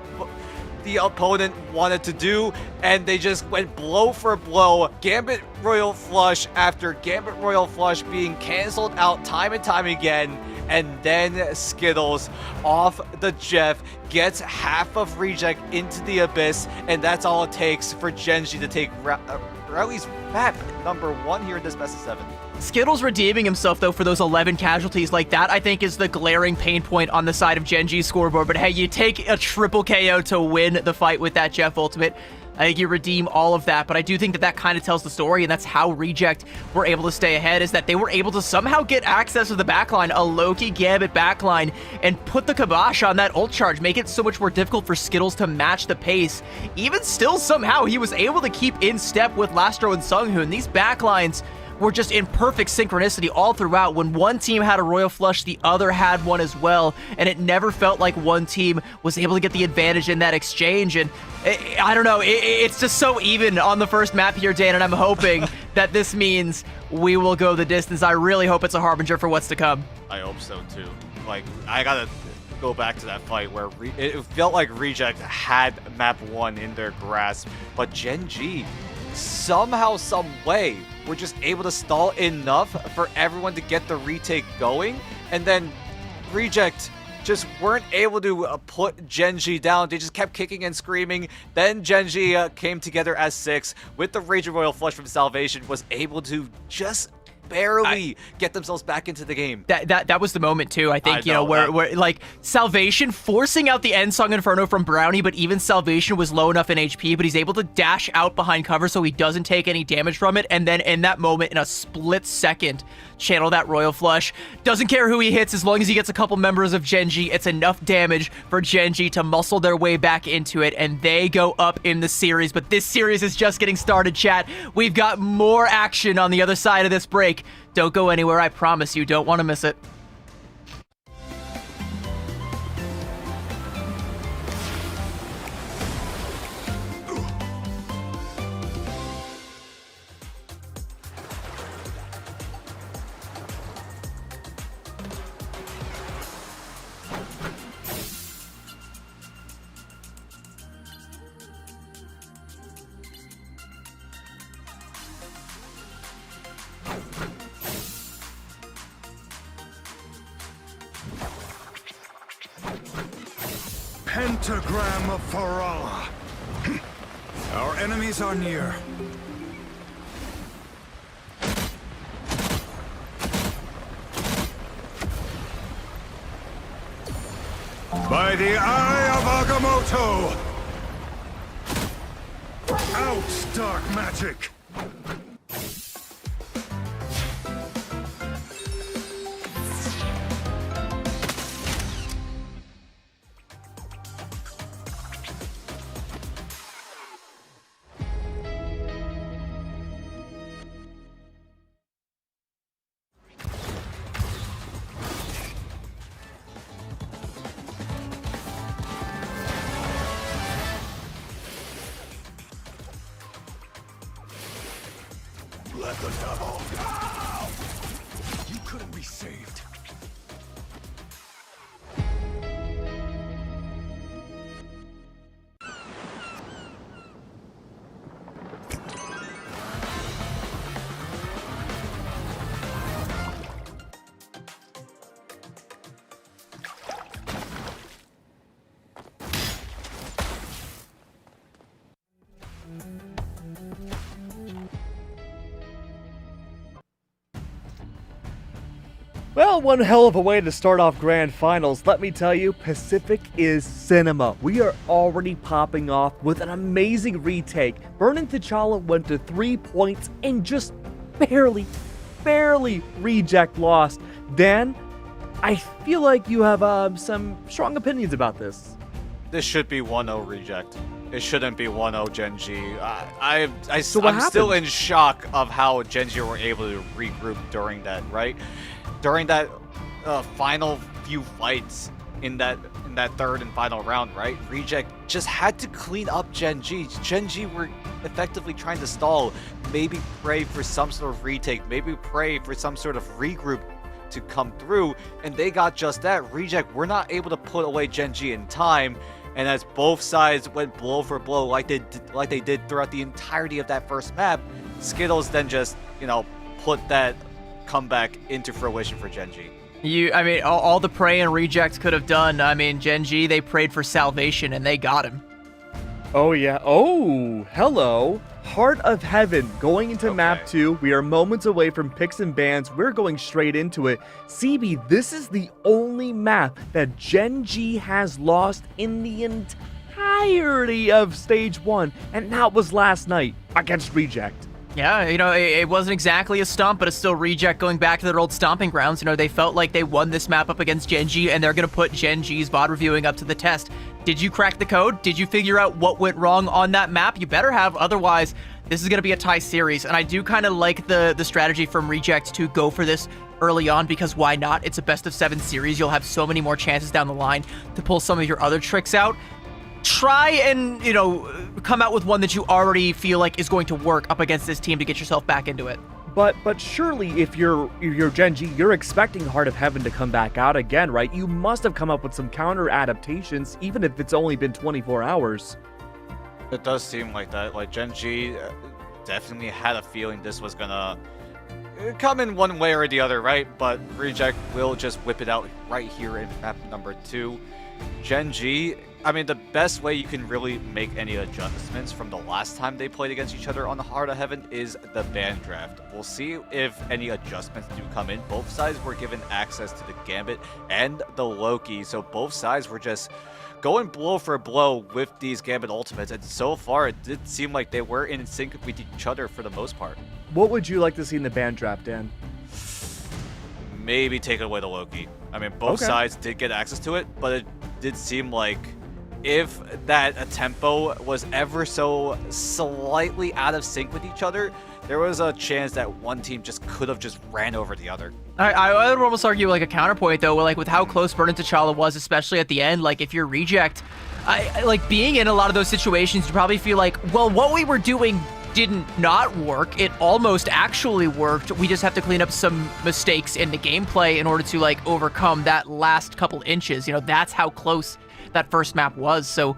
the opponent wanted to do, and they just went blow for blow. Gambit Royal Flush after Gambit Royal Flush being canceled out time and time again, and then Skittles off the Jeff gets half of Reject into the Abyss, and that's all it takes for Genji to take Rowley's map number 1 here in this best of 7. Skittles redeeming himself, though, for those 11 casualties like that, I think, is the glaring pain point on the side of Gen G's scoreboard. But hey, you take a triple KO to win the fight with that Jeff ultimate. I think you redeem all of that, but I do think that that kind of tells the story, and that's how Reject were able to stay ahead, is that they were able to somehow get access to the backline, a Loki Gambit backline, and put the kibosh on that ult charge, make it so much more difficult for Skittles to match the pace. Even still, somehow, he was able to keep in step with Lastro and Sunghoon. These backlines were just in perfect synchronicity all throughout. When one team had a Royal Flush, the other had one as well, and it never felt like one team was able to get the advantage in that exchange. And I don't know, it's just so even on the first map here, Dan, and I'm hoping that this means we will go the distance. I really hope it's a harbinger for what's to come. I hope so too. Like, I gotta go back to that fight where it felt like Reject had map 1 in their grasp, but Gen G, somehow, some way, were just able to stall enough for everyone to get the retake going, and then Reject just weren't able to put Gen G down. They just kept kicking and screaming. Then Gen G came together as 6 with the Raging Royal Flush from Salvation, was able to just barely get themselves back into the game. That was the moment too, I think, where like Salvation forcing out the End Song Inferno from Brownie, but even Salvation was low enough in HP, but he's able to dash out behind cover so he doesn't take any damage from it, and then in that moment, in a split second, channel that Royal Flush. Doesn't care who he hits, as long as he gets a couple members of Gen G, it's enough damage for Gen G to muscle their way back into it, and they go up in the series. But this series is just getting started, chat. We've got more action on the other side of this break. Don't go anywhere, I promise you don't want to miss it. Pentagram of Farah. Our enemies are near. By the eye of Agamotto! Out, dark magic! Let the devil go! You couldn't be saved. Well, one hell of a way to start off Grand Finals. Let me tell you, Pacific is cinema. We are already popping off with an amazing retake. Burning T'Challa went to 3 points and just barely Reject lost. Dan, I feel like you have some strong opinions about this. This should be 1-0 Reject. It shouldn't be 1-0 Gen G. I'm happened? still in shock of how Gen G were able to regroup during that, right? During that final few fights in that third and final round, right? Reject just had to clean up Gen G. Gen G were effectively trying to stall, maybe pray for some sort of retake, maybe pray for some sort of regroup to come through, and they got just that. Reject were not able to put away Gen G in time, and as both sides went blow for blow like they did throughout the entirety of that first map, Skittles then just, put that comeback into fruition for Gen G. I mean, all the pray and Reject could have done, I mean, Gen G, they prayed for salvation and they got him. Oh yeah, oh, hello. Heart of Heaven going into map Okay. 2. We are moments away from picks and bans. We're going straight into it. CB, this is the only map that Gen G has lost in the entirety of stage 1, and that was last night against Reject. Yeah, you know, it wasn't exactly a stomp, but it's still Reject going back to their old stomping grounds. You know, they felt like they won this map up against Gen G, and they're going to put Gen G's VOD reviewing up to the test. Did you crack the code? Did you figure out what went wrong on that map? You better have, otherwise this is going to be a tie series. And I do kind of like the strategy from Reject to go for this early on, because why not? It's a best of 7 series. You'll have so many more chances down the line to pull some of your other tricks out. Try and, you know, come out with one that you already feel like is going to work up against this team to get yourself back into it. But surely if you're Gen G, you're expecting Heart of Heaven to come back out again, right? You must have come up with some counter adaptations, even if it's only been 24 hours. It does seem like that. Like, Gen G definitely had a feeling this was gonna come in one way or the other, right? But Reject will just whip it out right here in map number 2. Gen G, I mean, the best way you can really make any adjustments from the last time they played against each other on the Heart of Heaven is the ban draft. We'll see if any adjustments do come in. Both sides were given access to the Gambit and the Loki, so both sides were just going blow for blow with these Gambit ultimates, and so far it did seem like they were in sync with each other for the most part. What would you like to see in the ban draft, Dan? Maybe take away the Loki. I mean, both sides did get access to it, but it did seem like if that tempo was ever so slightly out of sync with each other, there was a chance that one team just could have just ran over the other. I would almost argue like a counterpoint though, like with how close Burn and T'Challa was, especially at the end. Like if you're Reject, I like being in a lot of those situations, you probably feel like, well, what we were doing didn't not work. It almost actually worked. We just have to clean up some mistakes in the gameplay in order to like overcome that last couple inches. You know, that's how close that first map was. So,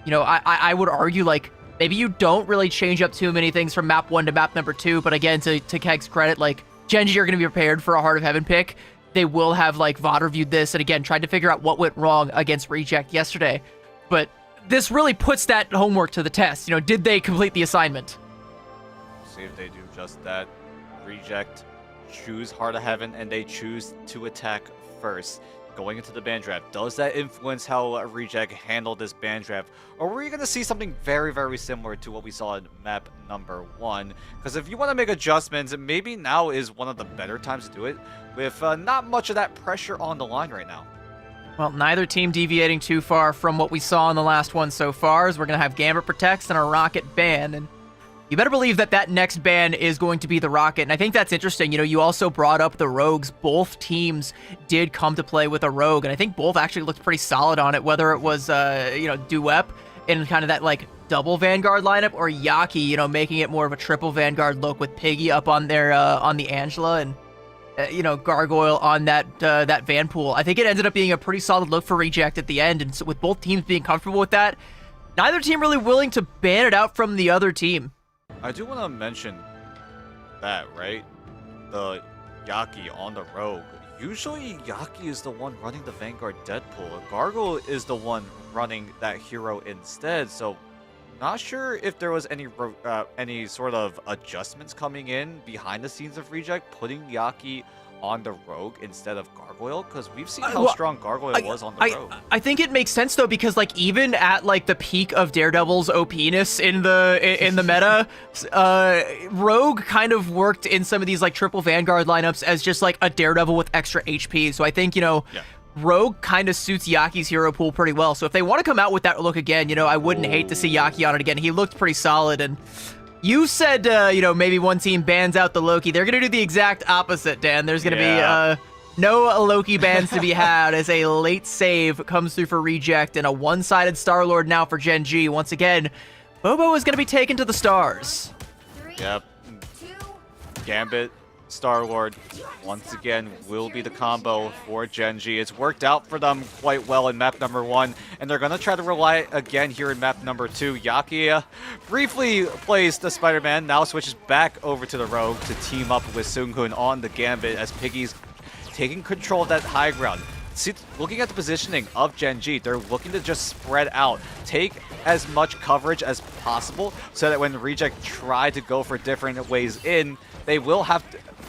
you know, I would argue like maybe you don't really change up too many things from map 1 to map number 2. But again, to Keg's credit, like Gen G are going to be prepared for a Heart of Heaven pick. They will have like VOD reviewed this and again tried to figure out what went wrong against Reject yesterday. But this really puts that homework to the test. You know, did they complete the assignment? See if they do just that. Reject choose Heart of Heaven and they choose to attack first. Going into the ban draft, does that influence how Reject handled this ban draft? Or were you going to see something very, very similar to what we saw in map number 1? Because if you want to make adjustments, maybe now is one of the better times to do it, with not much of that pressure on the line right now. Well, neither team deviating too far from what we saw in the last one so far, as we're going to have Gambit Protects and a Rocket ban, and you better believe that that next ban is going to be the Rocket, and I think that's interesting. You know, you also brought up the Rogues. Both teams did come to play with a Rogue, and I think both actually looked pretty solid on it, whether it was, you know, Duep in kind of that, like, double Vanguard lineup, or Yaki, you know, making it more of a triple Vanguard look with Piggy up on their, on the Angela, and, you know, Gargoyle on that, that Vanpool. I think it ended up being a pretty solid look for Reject at the end, and so with both teams being comfortable with that, neither team really willing to ban it out from the other team. I do want to mention that, right? The Yaki on the Rogue. Usually Yaki is the one running the Vanguard Deadpool. Gargoyle is the one running that hero instead, so not sure if there was any sort of adjustments coming in behind the scenes of Reject, putting Yaki on the Rogue instead of Gargoyle, because we've seen how strong Gargoyle was on the Rogue. I think it makes sense though, because like even at like the peak of Daredevil's OP-ness in the meta, Rogue kind of worked in some of these like triple Vanguard lineups as just like a Daredevil with extra HP. So I think, you know, Rogue kind of suits Yaki's hero pool pretty well. So if they want to come out with that look again, you know, I wouldn't hate to see Yaki on it again. He looked pretty solid. And you said, you know, maybe one team bans out the Loki. They're going to do the exact opposite, Dan. There's going to be no Loki bans to be had as a late save comes through for Reject and a one-sided Star-Lord now for Gen G. Once again, Bobo is going to be taken to the stars. Yep. Gambit, Star-Lord, once again, will be the combo for Gen G. It's worked out for them quite well in map number 1, and they're going to try to rely again here in map number 2. Yaki briefly plays the Spider-Man, now switches back over to the Rogue to team up with Sunghun on the Gambit as Piggy's taking control of that high ground. looking at the positioning of Gen G, they're looking to just spread out, take as much coverage as possible, so that when Reject try to go for different ways in, they will have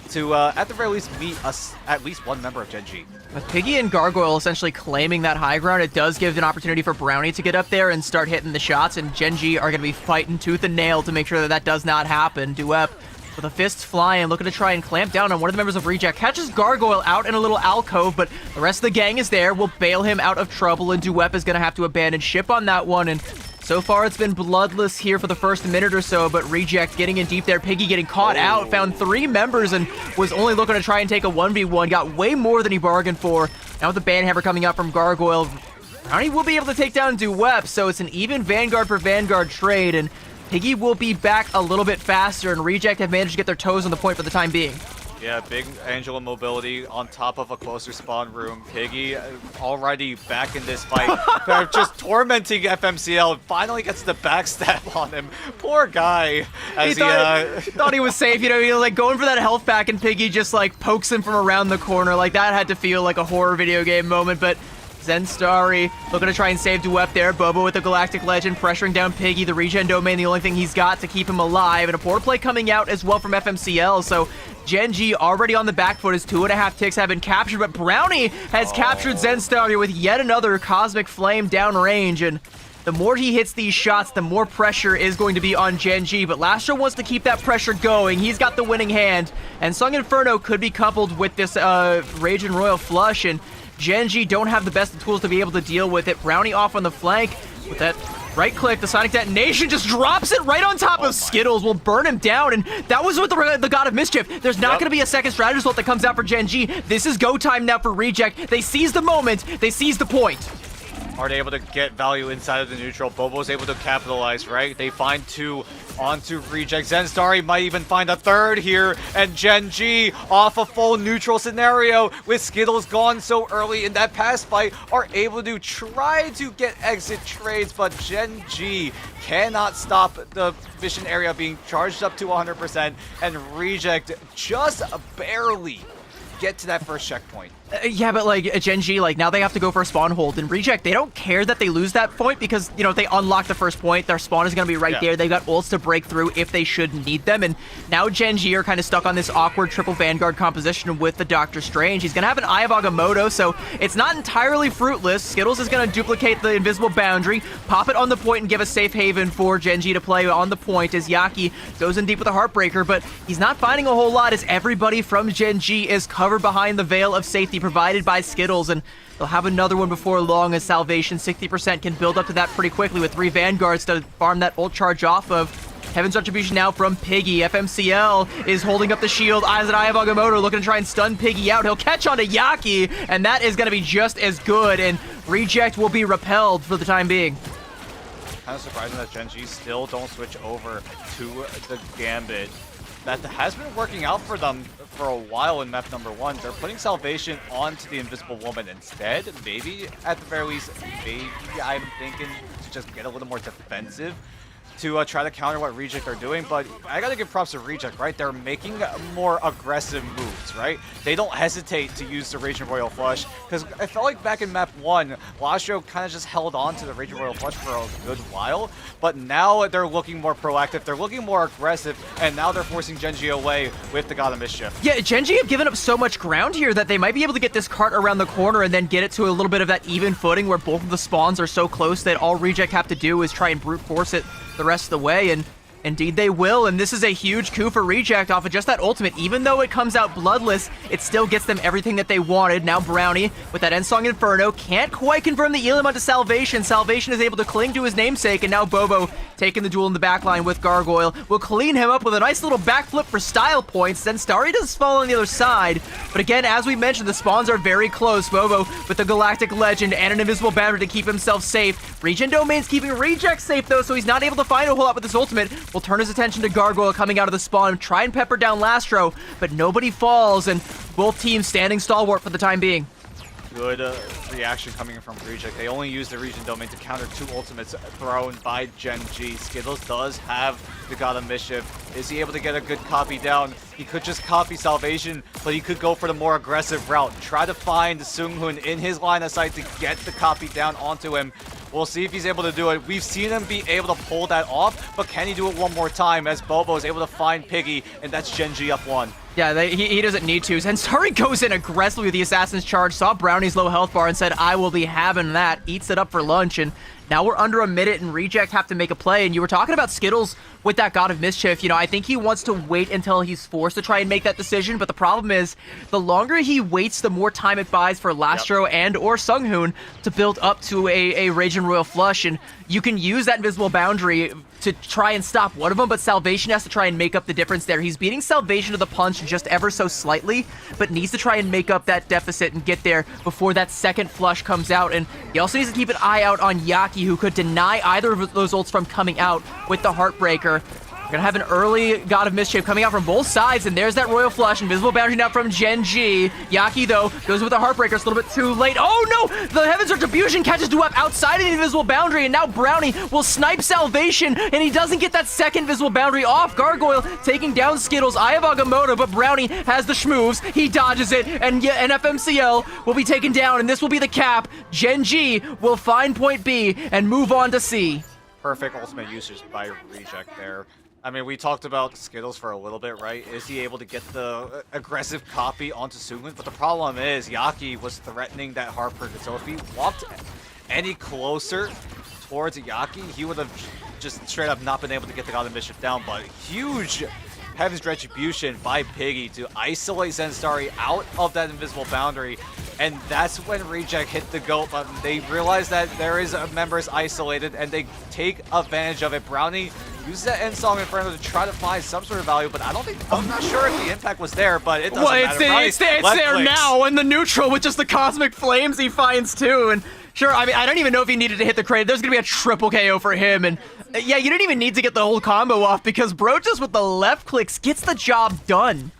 to at the very least meet at least one member of Gen G. With Piggy and Gargoyle essentially claiming that high ground, it does give an opportunity for Brownie to get up there and start hitting the shots, and Gen G are going to be fighting tooth and nail to make sure that that does not happen. Duep with a fist flying, looking to try and clamp down on one of the members of Reject. Catches Gargoyle out in a little alcove, but the rest of the gang is there. Will bail him out of trouble, and Duep is going to have to abandon ship on that one. And so far, it's been bloodless here for the first minute or so, but Reject getting in deep there. Piggy getting caught out, found 3 members, and was only looking to try and take a 1v1. Got way more than he bargained for. Now with the banhammer coming out from Gargoyle, Brownie will be able to take down Duep, so it's an even Vanguard for Vanguard trade, and Piggy will be back a little bit faster, and Reject have managed to get their toes on the point for the time being. Yeah, big Angela mobility on top of a closer spawn room. Piggy already back in this fight, just tormenting FMCL. Finally gets the backstab on him. Poor guy. As he thought he was safe. You know, he was like going for that health pack, and Piggy just like pokes him from around the corner. Like that had to feel like a horror video game moment, but Zenstari looking to try and save Duep there. Bobo with the Galactic Legend pressuring down Piggy. The regen domain, the only thing he's got to keep him alive. And a poor play coming out as well from FMCL. So Gen G already on the back foot. His 2.5 ticks have been captured, but Brownie has captured Zenstari with yet another Cosmic Flame downrange. And the more he hits these shots, the more pressure is going to be on Gen G. But Lastro wants to keep that pressure going. He's got the winning hand. And Sung Inferno could be coupled with this Rage and Royal Flush. And Gen G don't have the best tools to be able to deal with it. Brownie off on the flank with that right click. The Sonic Detonation just drops it right on top of Skittles. Will burn him down, and that was with the God of Mischief. There's not going to be a second strategy result that comes out for Gen G. This is go time now for Reject. They seize the moment. They seize the point. Are they able to get value inside of the neutral? Bobo's able to capitalize, right? They find 2 onto Reject. Zenstari might even find a 3rd here, and Gen G off a full neutral scenario with Skittles gone so early in that past fight are able to try to get exit trades, but Gen G cannot stop the vision area being charged up to 100%, and Reject just barely get to that first checkpoint. Yeah, but like Gen G, like now they have to go for a spawn hold, and Reject, they don't care that they lose that point because, you know, they unlock the first point. Their spawn is going to be right there. They've got ults to break through if they should need them, and now Gen G are kind of stuck on this awkward triple Vanguard composition with the Doctor Strange. He's going to have an Eye of Agamotto, so it's not entirely fruitless. Skittles is going to duplicate the invisible boundary, pop it on the point, and give a safe haven for Gen G to play on the point as Yaki goes in deep with a Heartbreaker, but he's not finding a whole lot as everybody from Gen G is covered behind the veil of safety provided by Skittles, and they'll have another one before long as Salvation 60% can build up to that pretty quickly with 3 Vanguards to farm that ult charge off of. Heaven's Retribution now from Piggy. FMCL is holding up the shield. Eyes at Eye of Agamotto looking to try and stun Piggy out. He'll catch onto Yaki, and that is going to be just as good, and Reject will be repelled for the time being. Kind of surprising that Gen G still don't switch over to the Gambit. That has been working out for them for a while in map number 1. They're putting Salvation onto the Invisible Woman instead. Maybe, at the very least, maybe I'm thinking to just get a little more defensive to try to counter what Reject are doing, but I gotta give props to Reject, right? They're making more aggressive moves, right? They don't hesitate to use the Rage and Royal Flush, because I felt like back in map 1, Lastro kind of just held on to the Rage and Royal Flush for a good while, but now they're looking more proactive, they're looking more aggressive, and now they're forcing Gen G away with the God of Mischief. Yeah, Gen G have given up so much ground here that they might be able to get this cart around the corner and then get it to a little bit of that even footing where both of the spawns are so close that all Reject have to do is try and brute force it the rest of the way, and indeed they will, and this is a huge coup for Reject off of just that ultimate. Even though it comes out bloodless, it still gets them everything that they wanted. Now Brownie, with that Endsong Inferno, can't quite confirm the Elim onto Salvation. Salvation is able to cling to his namesake, and now Bobo, taking the duel in the backline with Gargoyle, will clean him up with a nice little backflip for style points. Then Starry does fall on the other side, but again, as we mentioned, the spawns are very close. Bobo with the Galactic Legend and an invisible boundary to keep himself safe. Regen Domain's keeping Reject safe though, so he's not able to find a whole lot with his ultimate. Will turn his attention to Gargoyle coming out of the spawn, try and pepper down Lastro, but nobody falls, and both teams standing stalwart for the time being. good reaction coming in from Reject. They only use the Region Domain to counter 2 ultimates thrown by Gen G. Skittles does have the God of Mischief. Is he able to get a good copy down? He could just copy Salvation, but he could go for the more aggressive route. Try to find Seunghoon in his line of sight to get the copy down onto him. We'll see if he's able to do it. We've seen him be able to pull that off, but can he do it one more time as Bobo is able to find Piggy, and that's Gen G up 1. Yeah, he doesn't need to. Zensari goes in aggressively with the Assassin's Charge, saw Brownie's low health bar and said, I will be having that, eats it up for lunch, and now we're under a minute and Reject have to make a play. And you were talking about Skittles with that God of Mischief. You know, I think he wants to wait until he's forced to try and make that decision, but the problem is, the longer he waits, the more time it buys for Lastro and or Seunghoon to build up to a Raging Royal Flush, and you can use that invisible boundary to try and stop one of them, but Salvation has to try and make up the difference there. He's beating Salvation to the punch just ever so slightly, but needs to try and make up that deficit and get there before that second flush comes out. And he also needs to keep an eye out on Yaki, who could deny either of those ults from coming out with the Heartbreaker. We're gonna have an early God of Mischief coming out from both sides, and there's that Royal Flush. Invisible Boundary now from Gen G. Yaki, though, goes with the Heartbreaker. It's a little bit too late. Oh, no! The Heaven's Retribution catches Duep outside of the Invisible Boundary, and now Brownie will snipe Salvation, and he doesn't get that second Invisible Boundary off. Gargoyle taking down Skittles. I have Agamotto, but Brownie has the schmoves. He dodges it, and NFMCL will be taken down, and this will be the cap. Gen G will find point B and move on to C. Perfect ultimate usage by Reject there. I mean, we talked about Skittles for a little bit, right? Is he able to get the aggressive copy onto Seunghoon? But the problem is, Yaki was threatening that Heartbreaker. So if he walked any closer towards Yaki, he would have just straight up not been able to get the God of Mischief down. But huge Heaven's Retribution by Piggy to isolate Zensari out of that invisible boundary. And that's when Reject hit the GOAT button. They realize that there is members isolated, and they take advantage of it. Brownie uses that end song Inferno to try to find some sort of value, but I'm not sure if the impact was there, but it doesn't matter. It's there now, and the neutral with just the Cosmic Flames he finds too. And sure, I mean, I don't even know if he needed to hit the crate. There's gonna be a triple KO for him, and yeah, you didn't even need to get the whole combo off because bro just with the left clicks gets the job done.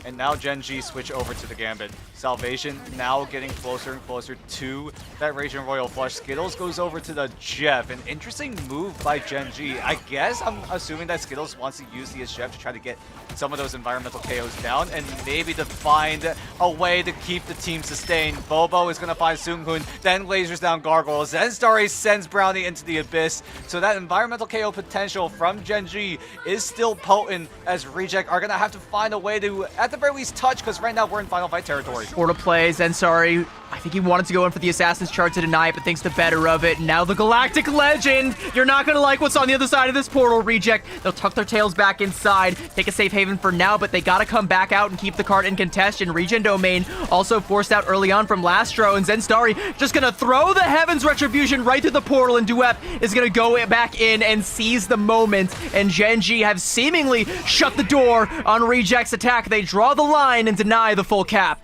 And now Gen G switch over to the Gambit. Salvation now getting closer and closer to that Raging Royal Flush. Skittles goes over to the Jeff. An interesting move by Gen G. I guess I'm assuming that Skittles wants to use the Jeff to try to get some of those environmental KOs down and maybe to find a way to keep the team sustained. Bobo is going to find Seunghoon, then lasers down Gargoyle. Zensari sends Brownie into the Abyss. So that environmental KO potential from Gen G is still potent, as Reject are going to have to find a way to, at the very least, touch, because right now we're in final fight territory. Orta plays, Zensari, I think he wanted to go in for the Assassin's Charge to deny it, but thinks the better of it. Now the Galactic Legend! You're not gonna like what's on the other side of this portal, Reject. They'll tuck their tails back inside, take a safe haven for now, but they gotta come back out and keep the card in contention. Regen Domain also forced out early on from Lastro, and Zensari just gonna throw the Heaven's Retribution right through the portal, and Duep is gonna go back in and seize the moment, and Gen G have seemingly shut the door on Reject's attack. They draw the line and deny the full cap.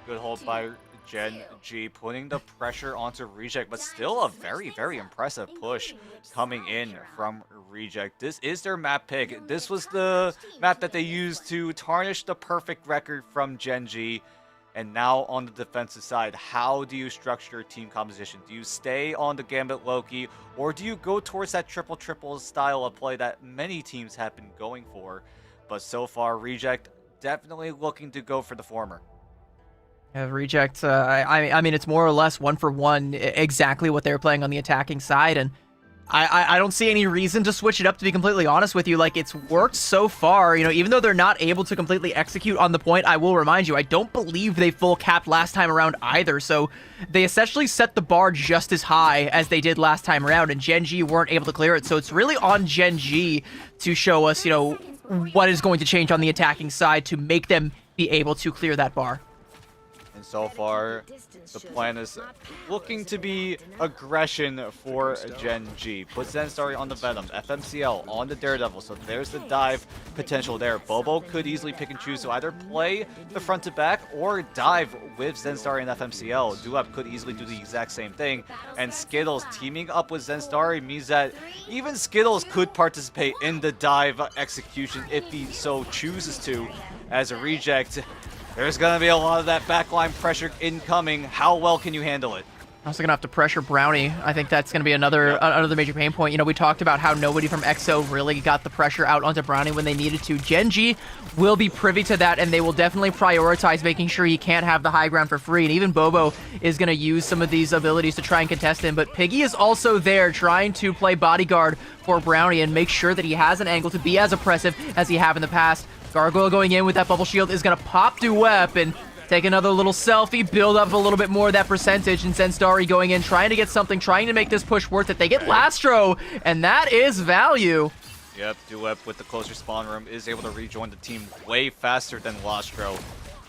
Good hold by Gen G, putting the pressure onto Reject, but still a very, very impressive push coming in from Reject. This is their map pick. This was the map that they used to tarnish the perfect record from Gen G. And now on the defensive side, how do you structure your team composition? Do you stay on the Gambit Loki, or do you go towards that triple-triple style of play that many teams have been going for? But so far, Reject definitely looking to go for the former. Reject, I mean, it's more or less one for one exactly what they were playing on the attacking side, and I don't see any reason to switch it up, to be completely honest with you. Like, it's worked so far, you know, even though they're not able to completely execute on the point. I will remind you, I don't believe they full capped last time around either, so they essentially set the bar just as high as they did last time around, and Gen G weren't able to clear it, so it's really on Gen G to show us, you know, what is going to change on the attacking side to make them be able to clear that bar. And so far, the plan is looking to be aggression for Gen G. Put Zensari on the Venom, FMCL on the Daredevil, so there's the dive potential there. Bobo could easily pick and choose to either play the front to back or dive with Zensari and FMCL. Duep could easily do the exact same thing. And Skittles teaming up with Zensari means that even Skittles could participate in the dive execution if he so chooses to, as a Reject There's going to be a lot of that backline pressure incoming. How well can you handle it? Also gonna have to pressure Brownie. I think that's gonna be another major pain point. You know, we talked about how nobody from EXO really got the pressure out onto Brownie when they needed to. Gen G will be privy to that, and they will definitely prioritize making sure he can't have the high ground for free. And even Bobo is gonna use some of these abilities to try and contest him. But Piggy is also there trying to play bodyguard for Brownie and make sure that he has an angle to be as oppressive as he have in the past. Gargoyle going in with that bubble shield is gonna pop Duep and take another little selfie, build up a little bit more of that percentage, and Zenstari going in, trying to get something, trying to make this push worth it. They get Lastro, and that is value. Yep, Duep with the closer spawn room is able to rejoin the team way faster than Lastro.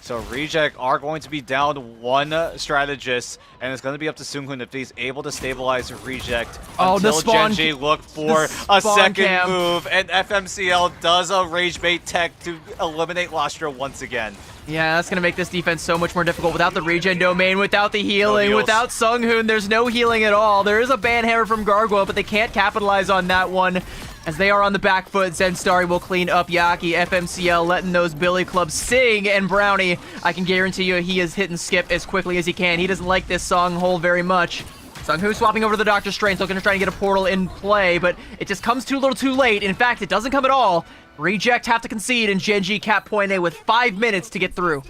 So Reject are going to be down one strategist, and it's going to be up to Seunghoon if he's able to stabilize Reject until Genji look for a second move, and FMCL does a rage bait tech to eliminate Lastro once again. Yeah, that's going to make this defense so much more difficult without the regen domain, without the healing, without Seunghoon. There's no healing at all. There is a banhammer from Gargoyle, but they can't capitalize on that one. As they are on the back foot, Zenstari will clean up Yaki. FMCL letting those Billy Clubs sing, and Brownie, I can guarantee you he is hit and skip as quickly as he can. He doesn't like this song hole very much. Seunghoon swapping over to the Doctor Strange, looking to try and get a portal in play, but it just comes too little too late. In fact, it doesn't come at all. Reject have to concede, and Genji cap point A with 5 minutes to get through.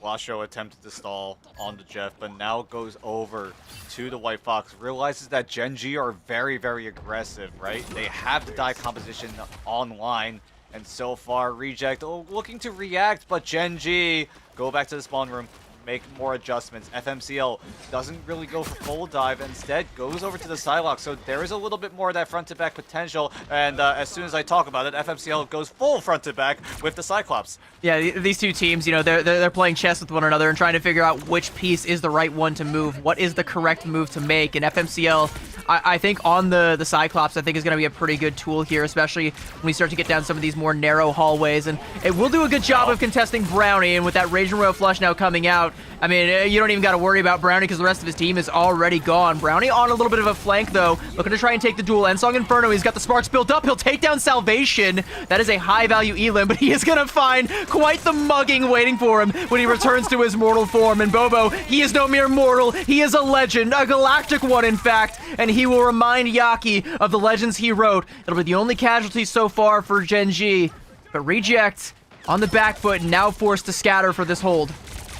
Lastro attempted to stall on the Jeff, but now goes over to the White Fox. Realizes that Genji are very, very aggressive, right? They have the die composition online, and so far Reject looking to react, but Genji go back to the spawn room, make more adjustments. FMCL doesn't really go for full dive, instead goes over to the Psylocke, so there is a little bit more of that front to back potential, and as soon as I talk about it, FMCL goes full front to back with the Cyclops. Yeah, these two teams, you know, they're playing chess with one another and trying to figure out which piece is the right one to move, what is the correct move to make, and FMCL, I think on the Cyclops, I think is going to be a pretty good tool here, especially when we start to get down some of these more narrow hallways, and it will do a good job of contesting Brownie, and with that Rage and Royal Flush now coming out, I mean, you don't even got to worry about Brownie because the rest of his team is already gone. Brownie on a little bit of a flank, though, looking to try and take the duel. Ensong Inferno, he's got the sparks built up. He'll take down Salvation. That is a high-value elim, but he is going to find quite the mugging waiting for him when he returns to his mortal form. And Bobo, he is no mere mortal. He is a legend, a galactic one, in fact, and he will remind Yaki of the legends he wrote. It'll be the only casualty so far for Genji, but Reject on the back foot, now forced to scatter for this hold.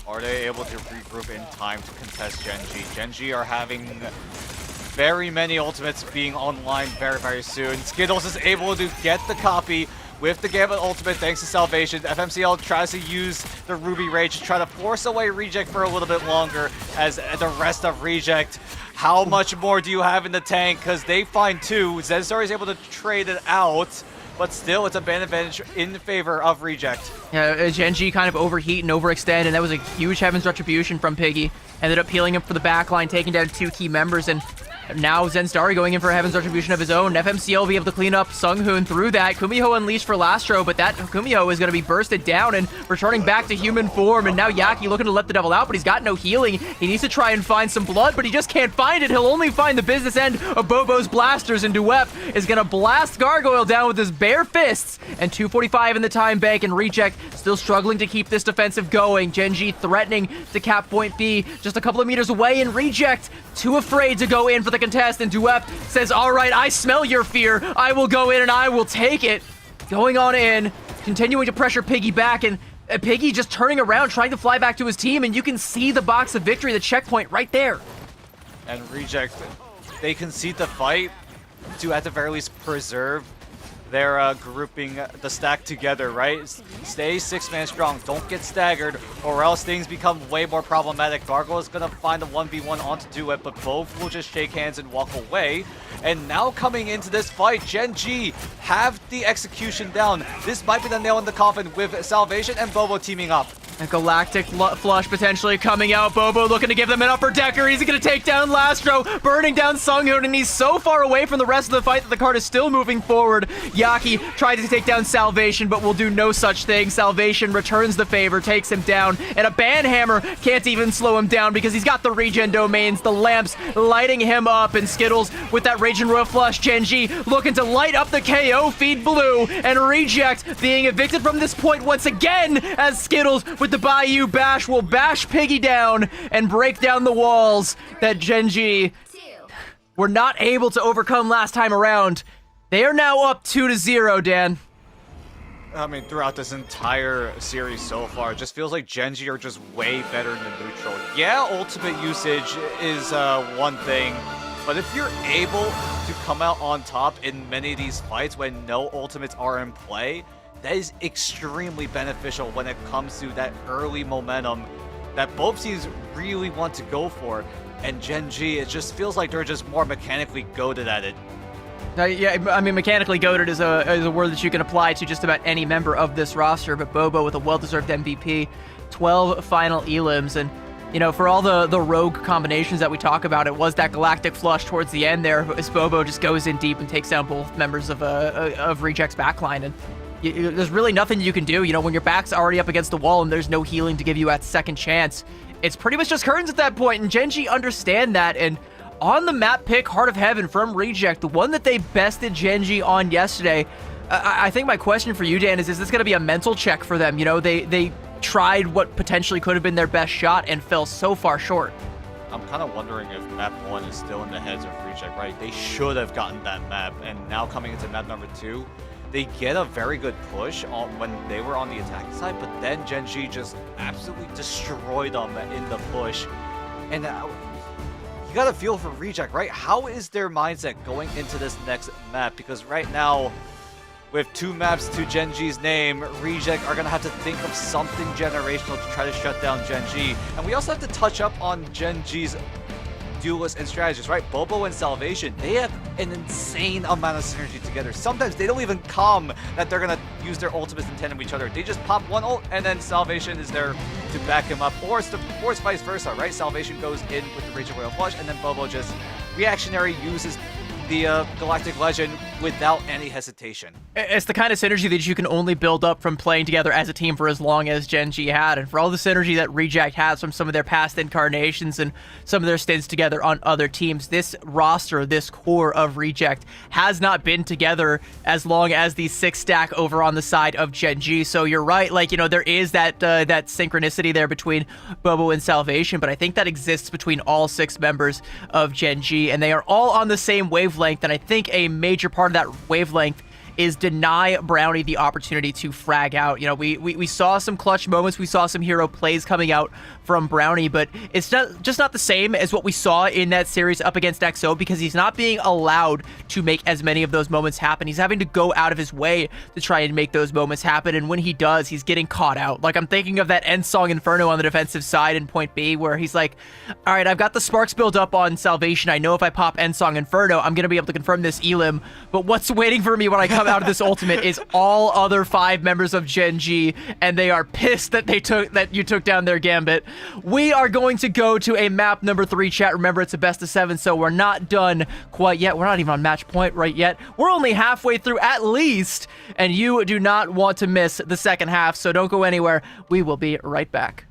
Are they able to regroup in time to contest Genji? Genji are having very many ultimates being online very, very soon. Skittles is able to get the copy with the Gambit ultimate thanks to Salvation. FMCL tries to use the Ruby Rage to try to force away Reject for a little bit longer as the rest of Reject. How much more do you have in the tank? Because they find two. Zenstari is able to trade it out, but still, it's a ban advantage in favor of Reject. Yeah, Genji kind of overheat and overextend, and that was a huge Heaven's Retribution from Piggy. Ended up peeling him for the backline, taking down two key members, and now Zenstari going in for a Heaven's Retribution of his own. FMCL will be able to clean up Seunghoon through that. Kumiho unleashed for Lastro, but that Kumiho is going to be bursted down and returning back to human form. And now Yaki looking to let the devil out, but he's got no healing. He needs to try and find some blood, but he just can't find it. He'll only find the business end of Bobo's blasters, and Duep is going to blast Gargoyle down with his bare fists. And 2:45 in the time bank, and Reject still struggling to keep this defensive going. Genji threatening to cap point B just a couple of meters away, and Reject too afraid to go in for the contest, and Duep says, all right, I smell your fear. I will go in and I will take it. Going on in, continuing to pressure Piggy back, and Piggy just turning around, trying to fly back to his team, and you can see the box of victory, the checkpoint right there. And Reject, they concede the fight to at the very least preserve their grouping the stack together, right? Stay 6-man strong, don't get staggered, or else things become way more problematic. Gargoyle is gonna find the 1v1 onto Duet, but both will just shake hands and walk away. And now coming into this fight, Genji have the execution down. This might be the nail in the coffin with Salvation and Bobo teaming up. A galactic flush potentially coming out. Bobo looking to give them an upper decker. He's going to take down Lastro, burning down Seunghoon, and he's so far away from the rest of the fight that the card is still moving forward. Yaki tried to take down Salvation, but will do no such thing. Salvation returns the favor, takes him down, and a Banhammer can't even slow him down because he's got the regen domains, the lamps lighting him up, and Skittles with that Raging Royal Flush. Genji looking to light up the KO feed blue, and Reject being evicted from this point once again as Skittles with the Bayou Bash will bash Piggy down and break down the walls that Genji were not able to overcome last time around. They are now up 2-0, Dan. I mean, throughout this entire series so far, it just feels like Genji are just way better than neutral. Yeah, ultimate usage is one thing, but if you're able to come out on top in many of these fights when no ultimates are in play, that is extremely beneficial when it comes to that early momentum that both teams really want to go for. And Genji, it just feels like they're just more mechanically goated at it. Yeah, I mean, mechanically goated is a word that you can apply to just about any member of this roster, but Bobo with a well-deserved MVP, 12 final elims, and, you know, for all the rogue combinations that we talk about, it was that Galactic Flush towards the end there, as Bobo just goes in deep and takes down both members of Reject's backline, and there's really nothing you can do. You know, when your back's already up against the wall and there's no healing to give you that second chance, it's pretty much just curtains at that point, and Genji understand that, and on the map pick, Heart of Heaven from Reject, the one that they bested Genji on yesterday, I think my question for you, Dan, is this going to be a mental check for them? You know, they tried what potentially could have been their best shot and fell so far short. I'm kind of wondering if map 1 is still in the heads of Reject, right? They should have gotten that map, and now coming into map number 2, they get a very good push when they were on the attacking side, but then Genji just absolutely destroyed them in the push. And you gotta feel for Reject, right? How is their mindset going into this next map? Because right now, with 2 maps to Genji's name, Reject are gonna have to think of something generational to try to shut down Genji. And we also have to touch up on Genji's duelists and strategists, right? Bobo and Salvation, they have an insane amount of synergy together. Sometimes they don't even come that they're gonna use their ultimates in tandem with each other. They just pop one ult, and then Salvation is there to back him up, or it's vice versa, right? Salvation goes in with the Raging Royal Flush, and then Bobo just reactionary uses the Galactic Legend without any hesitation. It's the kind of synergy that you can only build up from playing together as a team for as long as Genji had, and for all the synergy that Reject has from some of their past incarnations and some of their stints together on other teams, this roster, this core of Reject, has not been together as long as the 6-stack over on the side of Genji. So you're right, like, you know, there is that that synchronicity there between Bobo and Salvation, but I think that exists between all 6 members of Genji, and they are all on the same wavelength. And I think a major part of that wavelength is deny Brownie the opportunity to frag out. You know, we saw some clutch moments, we saw some hero plays coming out from Brownie, but it's just not the same as what we saw in that series up against XO, because he's not being allowed to make as many of those moments happen. He's having to go out of his way to try and make those moments happen, and when he does, he's getting caught out. Like, I'm thinking of that End Song Inferno on the defensive side in Point B, where he's like, all right, I've got the sparks built up on Salvation. I know if I pop End Song Inferno, I'm going to be able to confirm this elim, but what's waiting for me when I come out of this ultimate is all other 5 members of Genji, and they are pissed that you took down their Gambit. We are going to go to a map number 3, chat. Remember, it's a best of 7, so we're not done quite yet. We're not even on match point right yet. We're only halfway through at least, and you do not want to miss the second half, so don't go anywhere. We will be right back.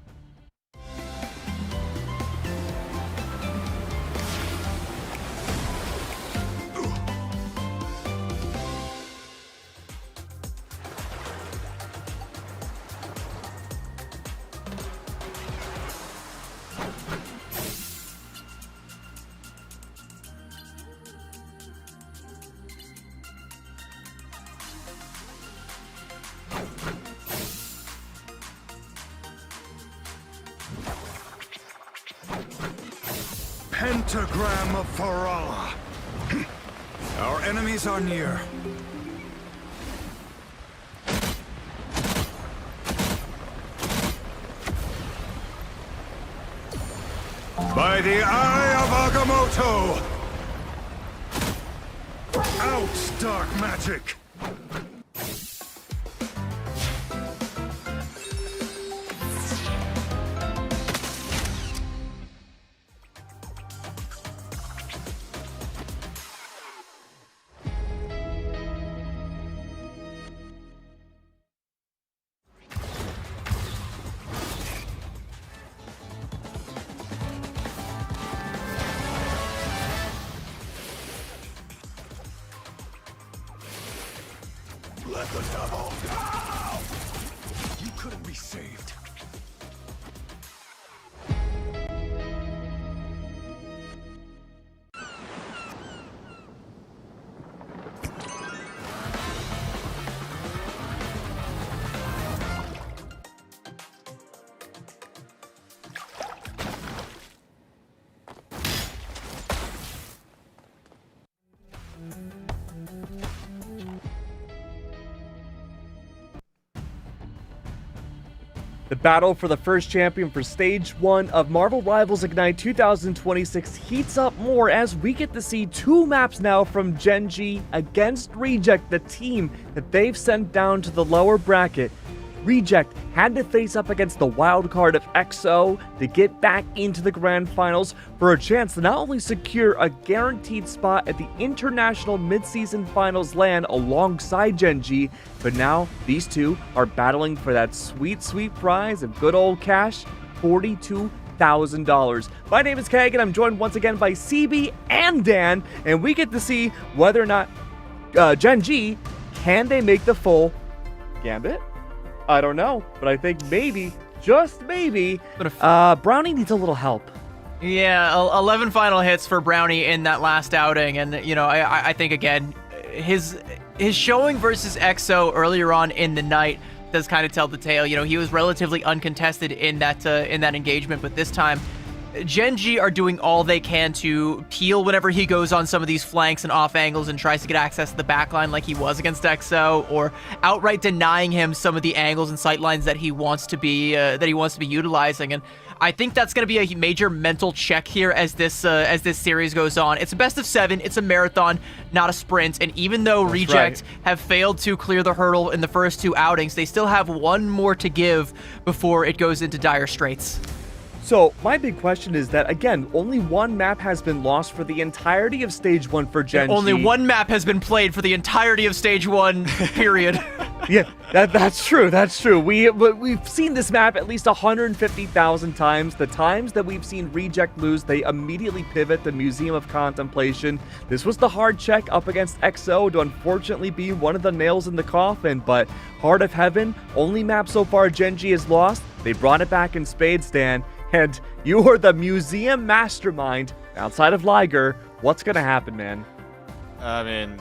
Pentagram of Farala. Our enemies are near. By the eye of Agamotto! Out, dark magic! the devil go! You couldn't be saved. The battle for the first champion for Stage 1 of Marvel Rivals Ignite 2026 heats up more as we get to see two maps now from Gen G against Reject, the team that they've sent down to the lower bracket. Reject had to face up against the wild card of XO to get back into the grand finals for a chance to not only secure a guaranteed spot at the international midseason finals LAN alongside Gen G, but now these two are battling for that sweet, sweet prize of good old cash, $42,000. My name is Keg, and I'm joined once again by CB and Dan, and we get to see whether or not Gen G, can they make the full gambit? I don't know, but I think maybe, just maybe, Brownie needs a little help. Yeah, 11 final hits for Brownie in that last outing, and you know, I think again, his showing versus EXO earlier on in the night does kind of tell the tale. You know, he was relatively uncontested in that engagement, but this time, Gen G are doing all they can to peel whenever he goes on some of these flanks and off angles and tries to get access to the backline like he was against EXO, or outright denying him some of the angles and sight lines that he wants to be utilizing. And I think that's going to be a major mental check here as this series goes on. It's a best of 7. It's a marathon, not a sprint. And even though Reject have failed to clear the hurdle in the first 2 outings, they still have one more to give before it goes into dire straits. So, my big question is that, again, only one map has been lost for the entirety of Stage 1 for Gen G. Only one map has been played for the entirety of Stage 1, period. Yeah, that's true, that's true. We've seen this map at least 150,000 times. The times that we've seen Reject lose, they immediately pivot to Museum of Contemplation. This was the hard check up against XO to unfortunately be one of the nails in the coffin, but Heart of Heaven, only map so far Gen G has lost. They brought it back in spades, Dan. And you are the museum mastermind outside of Liger. What's gonna happen, man? I mean,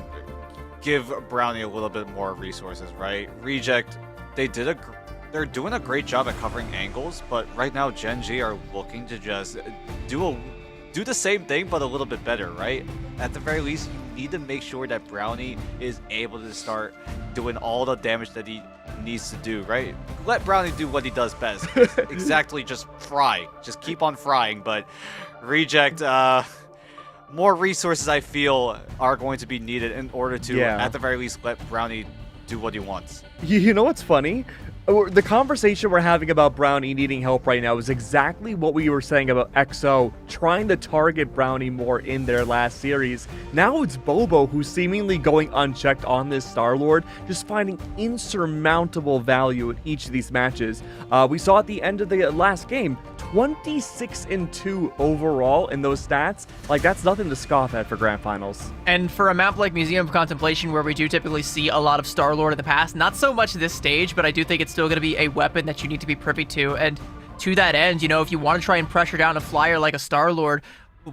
give Brownie a little bit more resources, right? Reject, they're doing a great job at covering angles, but right now Gen G are looking to just do the same thing, but a little bit better, right? At the very least, you need to make sure that Brownie is able to start doing all the damage that he needs to do, right? Let Brownie do what he does best. Exactly, just fry. Just keep on frying, but Reject, more resources I feel are going to be needed in order to, at the very least, let Brownie do what he wants. You know what's funny? The conversation we're having about Brownie needing help right now is exactly what we were saying about XO trying to target Brownie more in their last series. Now it's Bobo who's seemingly going unchecked on this Star-Lord, just finding insurmountable value in each of these matches. We saw at the end of the last game, 26-2 overall in those stats. Like, that's nothing to scoff at for Grand Finals. And for a map like Museum of Contemplation, where we do typically see a lot of Star-Lord in the past, not so much this stage, but I do think it's still going to be a weapon that you need to be privy to. And to that end, you know, if you want to try and pressure down a flyer like a Star-Lord,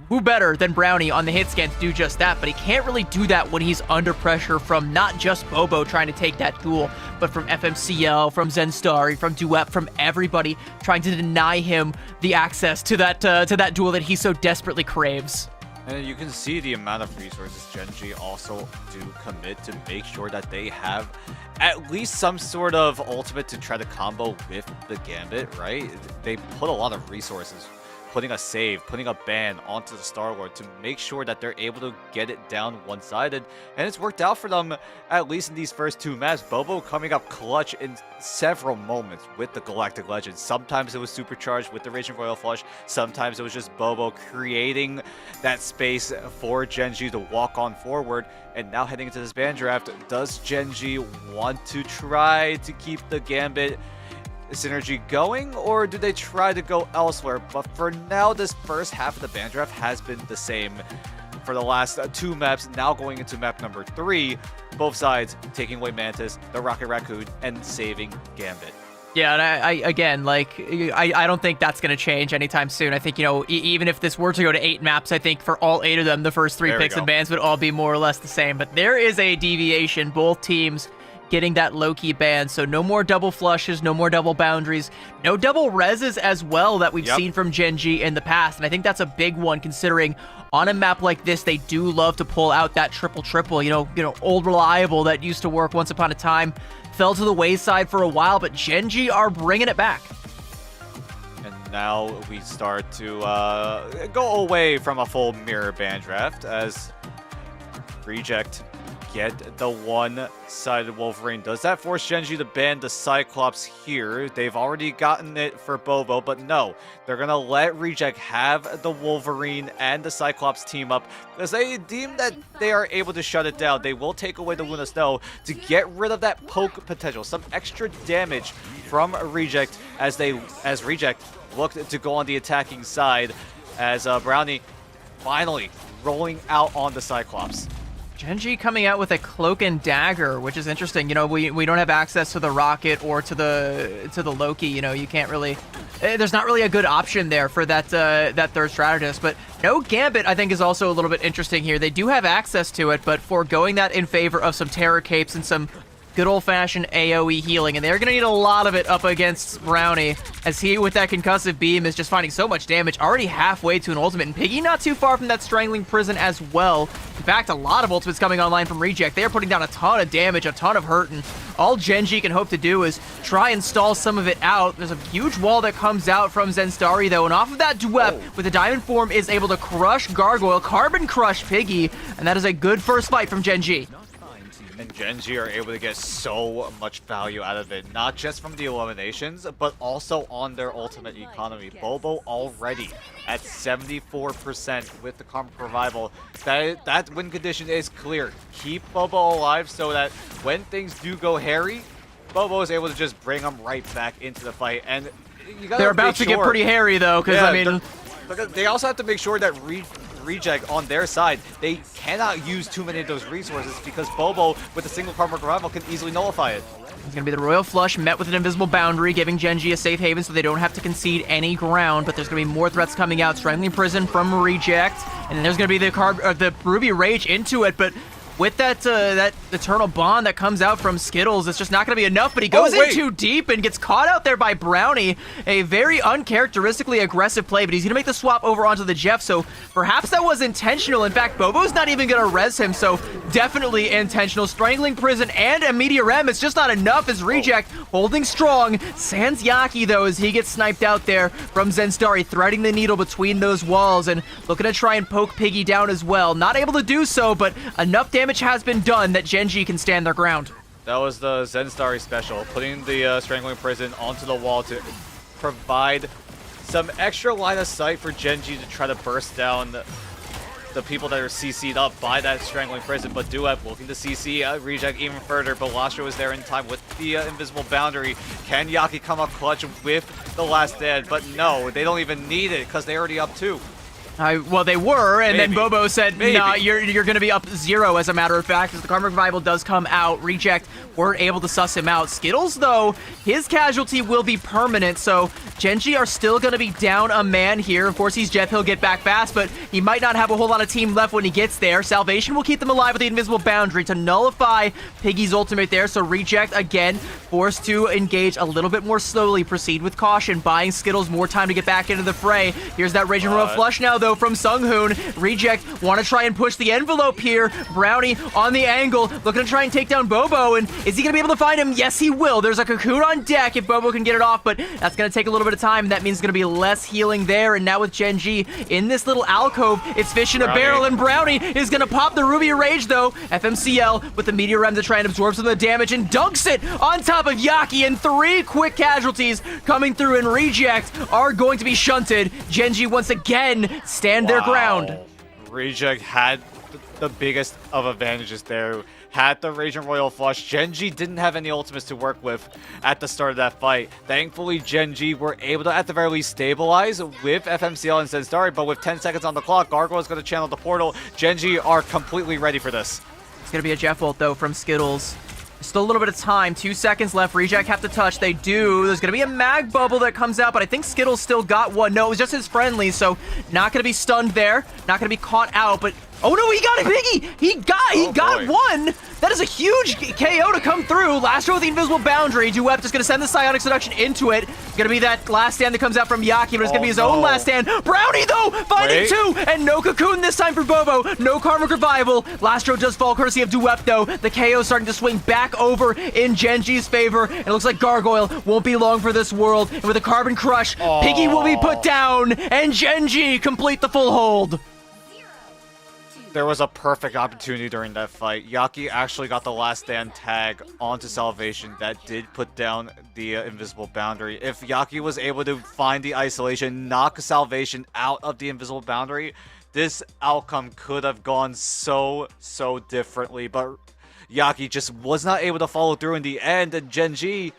who better than Brownie on the hit scan to do just that? But he can't really do that when he's under pressure from not just Bobo trying to take that duel, but from FMCL, from Zenstari, from Duet, from everybody trying to deny him the access to that duel that he so desperately craves. And you can see the amount of resources Gen G also do commit to make sure that they have at least some sort of ultimate to try to combo with the Gambit, right? They put a lot of resources, putting a save, putting a ban onto the Star-Lord to make sure that they're able to get it down one-sided. And it's worked out for them, at least in these first 2 maps. Bobo coming up clutch in several moments with the Galactic Legend. Sometimes it was supercharged with the Raging Royal Flush. Sometimes it was just Bobo creating that space for Gen G to walk on forward. And now heading into this ban draft, does Gen G want to try to keep the Gambit synergy going, or do they try to go elsewhere? But for now, this first half of the ban draft has been the same. for the last 2 maps, now going into map number 3. Both sides taking away Mantis, the Rocket Raccoon, and saving Gambit. Yeah, and I again, like, I don't think that's going to change anytime soon. I think, you know, even if this were to go to 8 maps, I think for all 8 of them, the first 3 picks and bans would all be more or less the same. But there is a deviation. Both teams getting that low-key ban, so no more double flushes, no more double boundaries, no double reses as well that we've seen from Gen G in the past. And I think that's a big one, considering on a map like this, they do love to pull out that triple, you know, old reliable that used to work once upon a time. Fell to the wayside for a while, but Gen G are bringing it back. And now we start to go away from a full mirror ban draft as Reject get the one-sided Wolverine. Does that force Gen G to ban the Cyclops here? They've already gotten it for Bobo, but no. They're going to let Reject have the Wolverine and the Cyclops team up because they deem that they are able to shut it down. They will take away the Luna Snow to get rid of that poke potential. Some extra damage from Reject as Reject looked to go on the attacking side as Brownie finally rolling out on the Cyclops. Gen G coming out with a cloak and dagger, which is interesting. You know, we don't have access to the rocket or to the Loki. You know, you can't really. There's not really a good option there for that that third strategist. But no Gambit, I think, is also a little bit interesting here. They do have access to it, but foregoing that in favor of some Terror Capes and some good old-fashioned AoE healing, and they're going to need a lot of it up against Brownie, as he, with that concussive beam, is just finding so much damage, already halfway to an ultimate, and Piggy not too far from that Strangling Prison as well. In fact, a lot of ultimates coming online from Reject. They are putting down a ton of damage, a ton of hurt, and all Gen G can hope to do is try and stall some of it out. There's a huge wall that comes out from Zenstari, though, and off of that Dwep, with the Diamond Form, is able to crush Gargoyle, Carbon Crush Piggy, and that is a good first fight from Gen G. And Gen G are able to get so much value out of it, not just from the eliminations, but also on their ultimate economy. Bobo already at 74% with the Karma Revival. That win condition is clear. Keep Bobo alive so that when things do go hairy, Bobo is able to just bring them right back into the fight. And you gotta They're about to get pretty hairy, though, because, I mean... They also have to make sure that Reject on their side, they cannot use too many of those resources because Bobo with a single Karma Revival can easily nullify it. It's going to be the Royal Flush met with an invisible boundary, giving Gen G a safe haven so they don't have to concede any ground, but there's going to be more threats coming out. Strangling Prison from Reject, and then there's going to be the Ruby Rage into it, but with that eternal bond that comes out from Skittles, it's just not going to be enough, but he goes in too deep and gets caught out there by Brownie. A very uncharacteristically aggressive play, but he's going to make the swap over onto the Jeff, so perhaps that was intentional. In fact, Bobo's not even going to res him, so definitely intentional. Strangling Prison and a Meteor M, it's just not enough as Reject holding strong. Sans Yaki, though, as he gets sniped out there from Zenstari, threading the needle between those walls and looking to try and poke Piggy down as well. Not able to do so, but enough damage has been done that Gen G can stand their ground. That was the Zenstari special, putting the Strangling Prison onto the wall to provide some extra line of sight for Gen G to try to burst down the people that are CC'd up by that Strangling Prison. But Duep looking to CC Reject even further. Balastro is there in time with the invisible boundary. Can Yaki come up clutch with the last stand? But no, they don't even need it because they're already up 2. Well, they were, and Maybe. then Bobo said, Maybe. nah, you're going to be up 0, as a matter of fact, as the Karma Revival does come out. Reject weren't able to suss him out. Skittles, though, his casualty will be permanent, so Gen G are still going to be down a man here. Of course, he's Jeff. He'll get back fast, but he might not have a whole lot of team left when he gets there. Salvation will keep them alive with the invisible boundary to nullify Piggy's ultimate there, so Reject, again, forced to engage a little bit more slowly, proceed with caution, buying Skittles more time to get back into the fray. Here's that Raging Royal Flush now, though, from Sunghoon. Reject want to try and push the envelope here. Brownie on the angle, looking to try and take down Bobo, and is he going to be able to find him? Yes, he will. There's a cocoon on deck if Bobo can get it off, but that's going to take a little bit of time. That means it's going to be less healing there, and now with Gen G in this little alcove, it's fish in a barrel, and Brownie is going to pop the Ruby Rage, though. FMCL with the Meteor M to try and absorb some of the damage and dunks it on top of Yaki, and 3 quick casualties coming through, and Reject are going to be shunted. Gen G once again stand their ground. Reject had the biggest of advantages there. had the Raging Royal Flush. Genji didn't have any ultimates to work with at the start of that fight. Thankfully, Genji were able to, at the very least, stabilize with FMCL and Zensdari, but with 10 seconds on the clock, Gargoyle is going to channel the portal. Genji are completely ready for this. It's going to be a Jeff ult, though, from Skittles. Still a little bit of time. 2 seconds left. Reject have to touch. They do. There's going to be a mag bubble that comes out, but I think Skittles still got one. No, it was just his friendly, so not going to be stunned there. Not going to be caught out, but... Oh no, he got it, Piggy! He got one! That is a huge KO to come through. Lastro with the invisible boundary. Duep just gonna send the Psionic Seduction into it. Gonna be that last stand that comes out from Yaki, but it's gonna be his own last stand. Brownie though, finding two, and no cocoon this time for Bobo. No karmic revival. Lastro does fall courtesy of Duep though. The KO starting to swing back over in Genji's favor. And it looks like Gargoyle won't be long for this world. And with a Carbon Crush, Piggy will be put down, and Genji complete the full hold. There was a perfect opportunity during that fight. Yaki actually got the last stand tag onto Salvation that did put down the invisible boundary. If Yaki was able to find the isolation, knock Salvation out of the invisible boundary, this outcome could have gone so differently. But Yaki just was not able to follow through in the end, and Genji,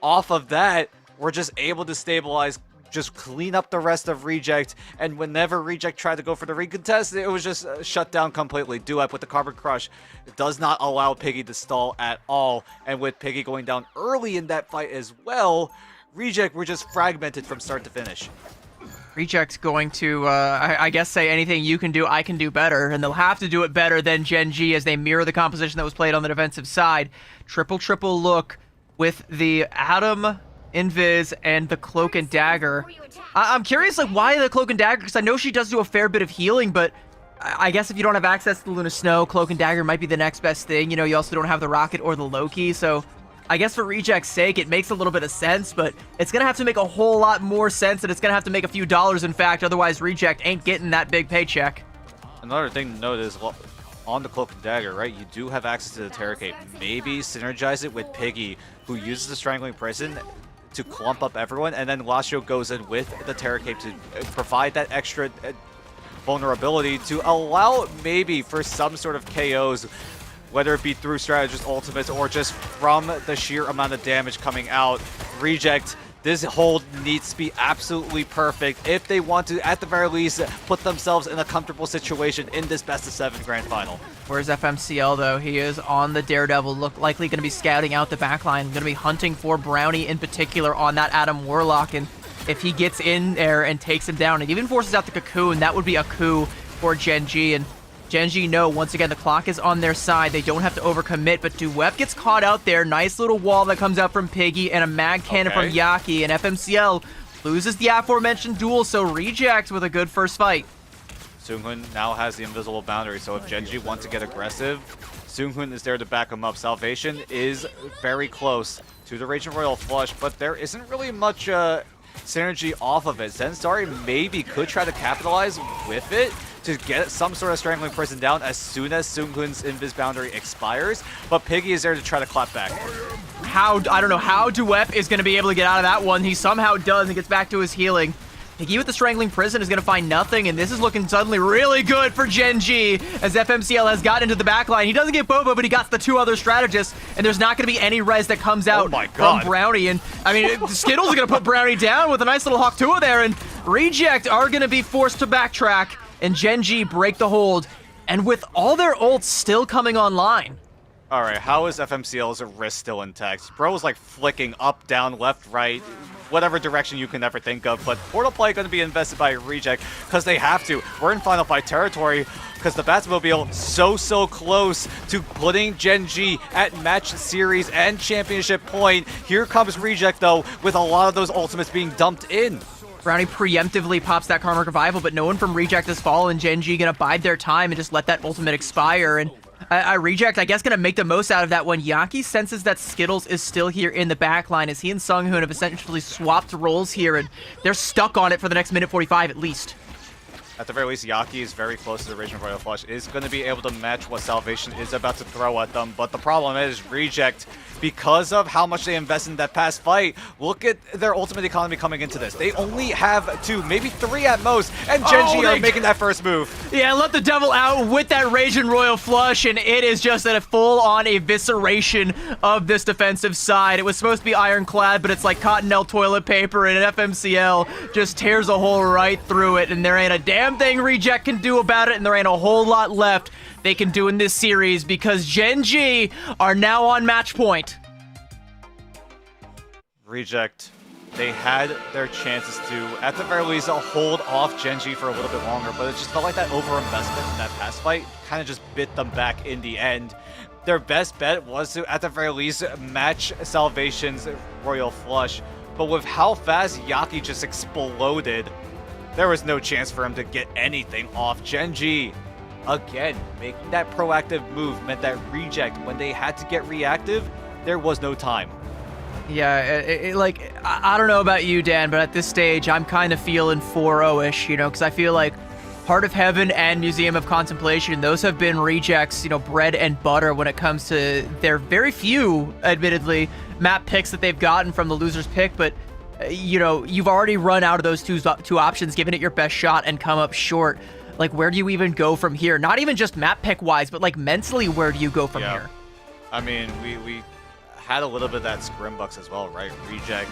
off of that, were just able to stabilize, just clean up the rest of Reject, and whenever Reject tried to go for the recontest, it was just shut down completely. Duep with the Carbon Crush does not allow Piggy to stall at all, and with Piggy going down early in that fight as well, Reject were just fragmented from start to finish. Reject going to, I guess, say anything you can do, I can do better, and they'll have to do it better than Genji as they mirror the composition that was played on the defensive side. Triple look with the Atom, Invis, and the Cloak and Dagger. I'm curious, like, why the Cloak and Dagger? Because I know she does do a fair bit of healing, but I guess if you don't have access to the Luna Snow, Cloak and Dagger might be the next best thing. You know, you also don't have the Rocket or the Loki, so I guess for Reject's sake, it makes a little bit of sense, but it's going to have to make a whole lot more sense, and it's going to have to make a few dollars, in fact, otherwise Reject ain't getting that big paycheck. Another thing to note is, on the Cloak and Dagger, right, you do have access to the Terror Cape. Maybe synergize it with Piggy, who uses the Strangling Prison to clump up everyone, and then Lastro goes in with the Terror Cape to provide that extra vulnerability to allow maybe for some sort of KOs, whether it be through strategist ultimates or just from the sheer amount of damage coming out. Reject, this hold needs to be absolutely perfect if they want to, at the very least, put themselves in a comfortable situation in this best-of-7 grand final. Where's FMCL, though? He is on the Daredevil, likely going to be scouting out the backline, going to be hunting for Brownie in particular on that Adam Warlock, and if he gets in there and takes him down and even forces out the Cocoon, that would be a coup for Genji, and Genji know, once again, the clock is on their side. They don't have to overcommit, but Duep gets caught out there. Nice little wall that comes out from Piggy and a mag cannon from Yaki, and FMCL loses the aforementioned duel, so Reject with a good first fight. Seunghun now has the invisible boundary, so if Genji wants to get aggressive, Seunghun is there to back him up. Salvation is very close to the Raging Royal Flush, but there isn't really much synergy off of it. Zensdari maybe could try to capitalize with it to get some sort of Strangling Prison down as soon as Seunghun's Invis boundary expires, but Piggy is there to try to clap back. I don't know how Duep is going to be able to get out of that one. He somehow does and gets back to his healing. Piggy with the Strangling Prison is going to find nothing, and this is looking suddenly really good for Genji as FMCL has got into the backline. He doesn't get Bobo, but he got the two other strategists, and there's not going to be any res that comes out from Brownie. And I mean, Skittles is going to put Brownie down with a nice little Hawk Tuah there, and Reject are going to be forced to backtrack, and Genji break the hold, and with all their ults still coming online. All right, how is FMCL's wrist still intact? Bro was like flicking up, down, left, right, whatever direction you can ever think of, but Portal Play going to be invested by Reject because they have to. We're in Final Fight territory because the Batmobile so close to putting Genji at match series and championship point. Here comes Reject though, with a lot of those ultimates being dumped in. Brownie preemptively pops that Karmic Revival, but no one from Reject has fallen. Genji gonna bide their time and just let that ultimate expire, and Reject, I guess, gonna make the most out of that when Yaki senses that Skittles is still here in the backline, as he and Seunghun have essentially swapped roles here, and they're stuck on it for the next minute 45 at least. at the very least, Yaki is very close to the Raging Royal Flush, is going to be able to match what Salvation is about to throw at them. But the problem is, Reject, because of how much they invested in that past fight, look at their ultimate economy coming into this. They only have 2, maybe 3 at most, and Genji are making that first move. Yeah, let the devil out with that Raging Royal Flush, and it is just a full-on evisceration of this defensive side. It was supposed to be ironclad, but it's like Cottonelle toilet paper, and an FMCL just tears a hole right through it, and there ain't a damn thing Reject can do about it, and there ain't a whole lot left they can do in this series because Gen G are now on match point. Reject, they had their chances to, at the very least, hold off Gen G for a little bit longer, but it just felt like that overinvestment in that past fight kind of just bit them back in the end. Their best bet was to, at the very least, match Salvation's Royal Flush, but with how fast Yaki just exploded, there was no chance for him to get anything off. Gen G, again, making that proactive move meant that Reject, when they had to get reactive, there was no time. Yeah, like, I don't know about you, Dan, but at this stage, I'm kind of feeling 4-0-ish, you know, because I feel like Heart of Heaven and Museum of Contemplation, those have been Reject's, you know, bread and butter when it comes to their very few, admittedly, map picks that they've gotten from the loser's pick, but you know, you've already run out of those two options, given it your best shot, and come up short. Like, where do you even go from here? Not even just map pick wise, but like mentally, where do you go from here? I mean, we had a little bit of that scrimbucks as well, right? Reject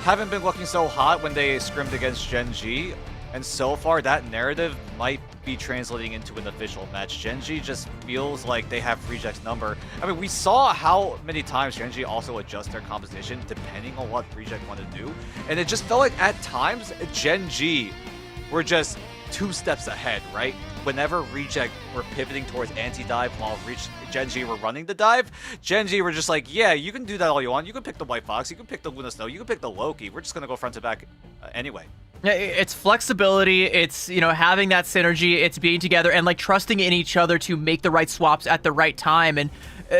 haven't been looking so hot when they scrimmed against Gen G, and so far that narrative might be translating into an official match. Gen G just feels like they have Reject's number. I mean, we saw how many times Gen G also adjust their composition depending on what Reject want to do, and it just felt like at times Gen G were just 2 steps ahead, right? Whenever Reject were pivoting towards anti-dive while Gen G were running the dive, Gen G were just like, yeah, you can do that all you want. You can pick the White Fox, you can pick the Luna Snow, you can pick the Loki. We're just going to go front to back anyway. Yeah, it's flexibility, it's, you know, having that synergy, it's being together and like trusting in each other to make the right swaps at the right time, and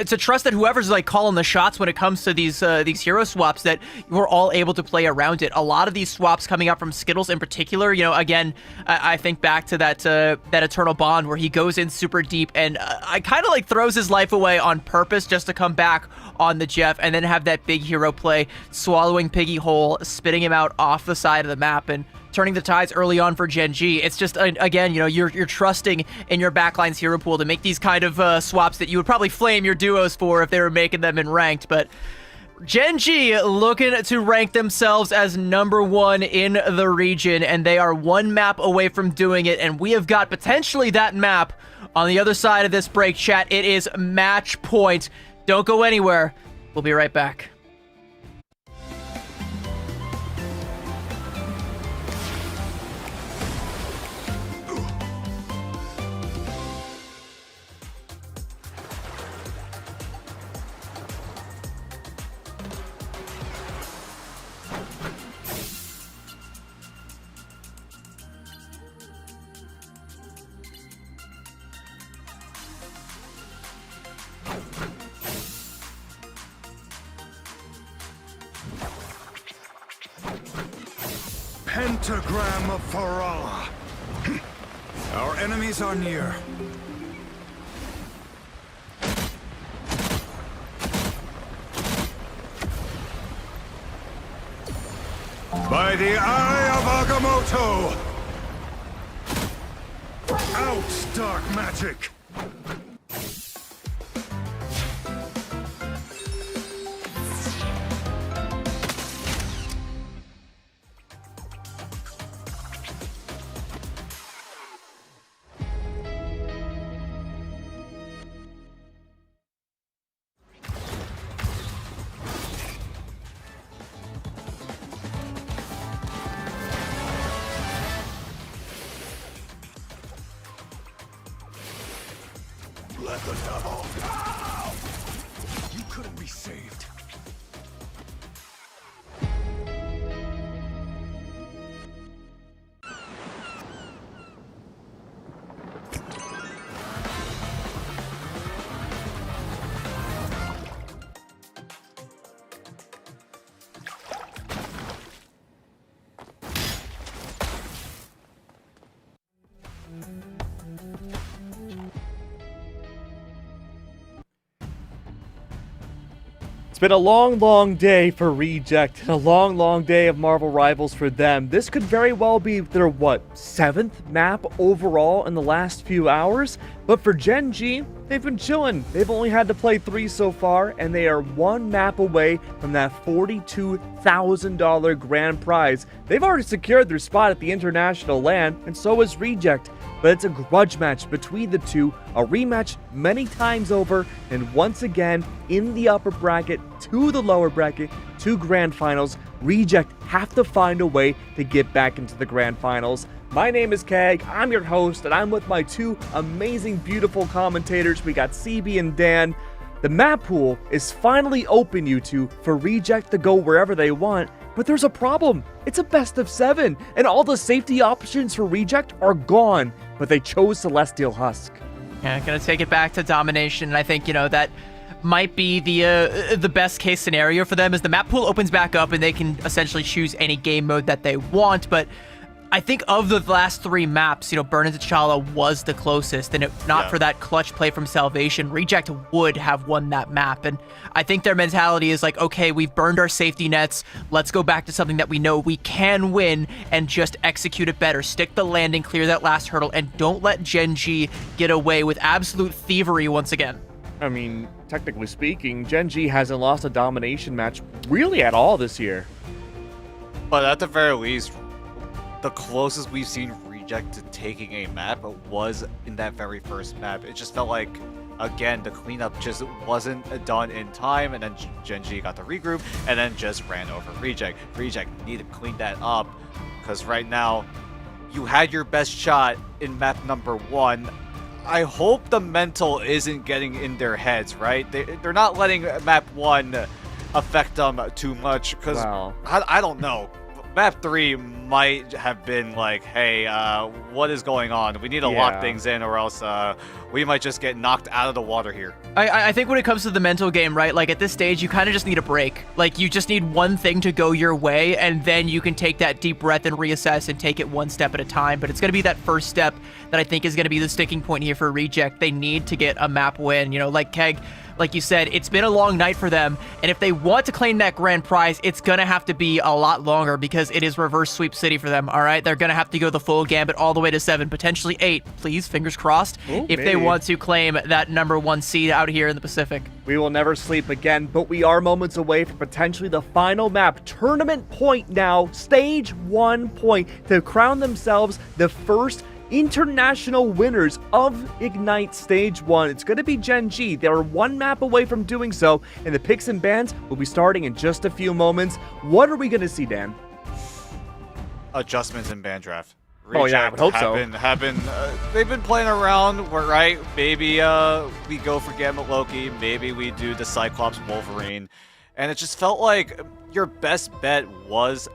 to trust that whoever's like calling the shots when it comes to these hero swaps, that we're all able to play around it. A lot of these swaps coming out from Skittles in particular, you know, again, I think back to that Eternal Bond where he goes in super deep and I kind of like throws his life away on purpose just to come back on the Jeff and then have that big hero play, swallowing Piggy whole, spitting him out off the side of the map, and turning the tides early on for Gen G. It's just, again, you know, you're trusting in your backline's hero pool to make these kind of swaps that you would probably flame your duos for if they were making them in ranked. But Gen G looking to rank themselves as #1 in the region, and they are 1 map away from doing it, and we have got potentially that map on the other side of this break, chat. It is match point. Don't go anywhere. We'll be right back. Pentagram of Farala. Our enemies are near. By the eye of Agamotto! Out, dark magic! Let the devil go! You couldn't be saved. been a long day for Reject, and a long day of Marvel Rivals for them. This could very well be their, 7th map overall in the last few hours? But for Gen G, they've been chilling. They've only had to play 3 so far, and they are 1 map away from that $42,000 grand prize. They've already secured their spot at the international LAN, and so has Reject. But it's a grudge match between the two, a rematch many times over, and once again, in the upper bracket to the lower bracket, to grand finals, Reject have to find a way to get back into the grand finals. My name is Kag, I'm your host, and I'm with my 2 amazing, beautiful commentators. We got CB and Dan. The map pool is finally open, you two, for Reject to go wherever they want. But there's a problem. It's a best of 7, and all the safety options for Reject are gone, but they chose Celestial Husk. Yeah, gonna take it back to domination, and I think, that might be the best case scenario for them, is the map pool opens back up and they can essentially choose any game mode that they want. But I think of the last 3 maps, Burn and T'Challa was the closest, and if not for that clutch play from Salvation, Reject would have won that map. And I think their mentality is like, okay, we've burned our safety nets, let's go back to something that we know we can win and just execute it better. Stick the landing, clear that last hurdle, and don't let Gen G get away with absolute thievery once again. I mean, technically speaking, Gen G hasn't lost a domination match really at all this year. But at the very least, the closest we've seen Reject to taking a map was in that very first map. It just felt like, again, the cleanup just wasn't done in time, and then Gen G got to regroup, and then just ran over Reject. Reject needed to clean that up, because right now, you had your best shot in map number 1. I hope the mental isn't getting in their heads, right? They're not letting map 1 affect them too much, because I don't know. Map 3 might have been like, hey, what is going on? We need to lock things in, or else we might just get knocked out of the water here. I think when it comes to the mental game, right, like at this stage, you kind of just need a break. Like, you just need one thing to go your way, and then you can take that deep breath and reassess and take it one step at a time. But it's going to be that first step that I think is going to be the sticking point here for Reject. They need to get a map win. Like Keg, like you said, it's been a long night for them, and if they want to claim that grand prize, it's gonna have to be a lot longer, because it is reverse sweep city for them, all right? They're gonna have to go the full gambit all the way to 7, potentially 8, please, fingers crossed, if they want to claim that number 1 seed out here in the Pacific. We will never sleep again, but we are moments away from potentially the final map. Tournament point now, stage 1 point, to crown themselves the first international winners of Ignite Stage 1. It's going to be Gen G. They're 1 map away from doing so, and the picks and bans will be starting in just a few moments. What are we going to see, Dan? Adjustments in ban draft. Reject I would hope so. They've been playing around, right? Maybe we go for Gamma Loki, maybe we do the Cyclops Wolverine, and it just felt like your best bet was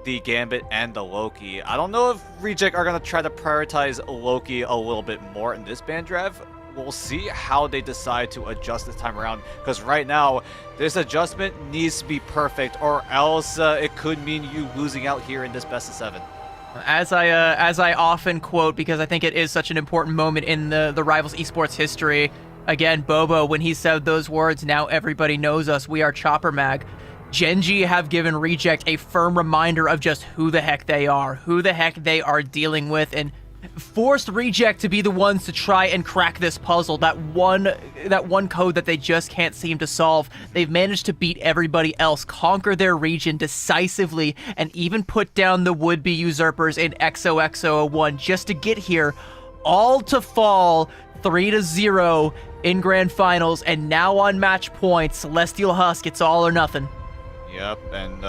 the Gambit and the Loki. I don't know if Reject are going to try to prioritize Loki a little bit more in this ban draft. We'll see how they decide to adjust this time around, because right now, this adjustment needs to be perfect, or else it could mean you losing out here in this best of 7. As I often quote, because I think it is such an important moment in the Rivals esports history, again, Bobo, when he said those words, "Now everybody knows us, we are Chopper Mag," Gen G have given Reject a firm reminder of just who the heck they are, who the heck they are dealing with, and forced Reject to be the ones to try and crack this puzzle, that one code that they just can't seem to solve. They've managed to beat everybody else, conquer their region decisively, and even put down the would-be usurpers in XOXO01 just to get here, all to fall 3-0 in grand finals, and now on match points, Celestial Husk, it's all or nothing. Yep, and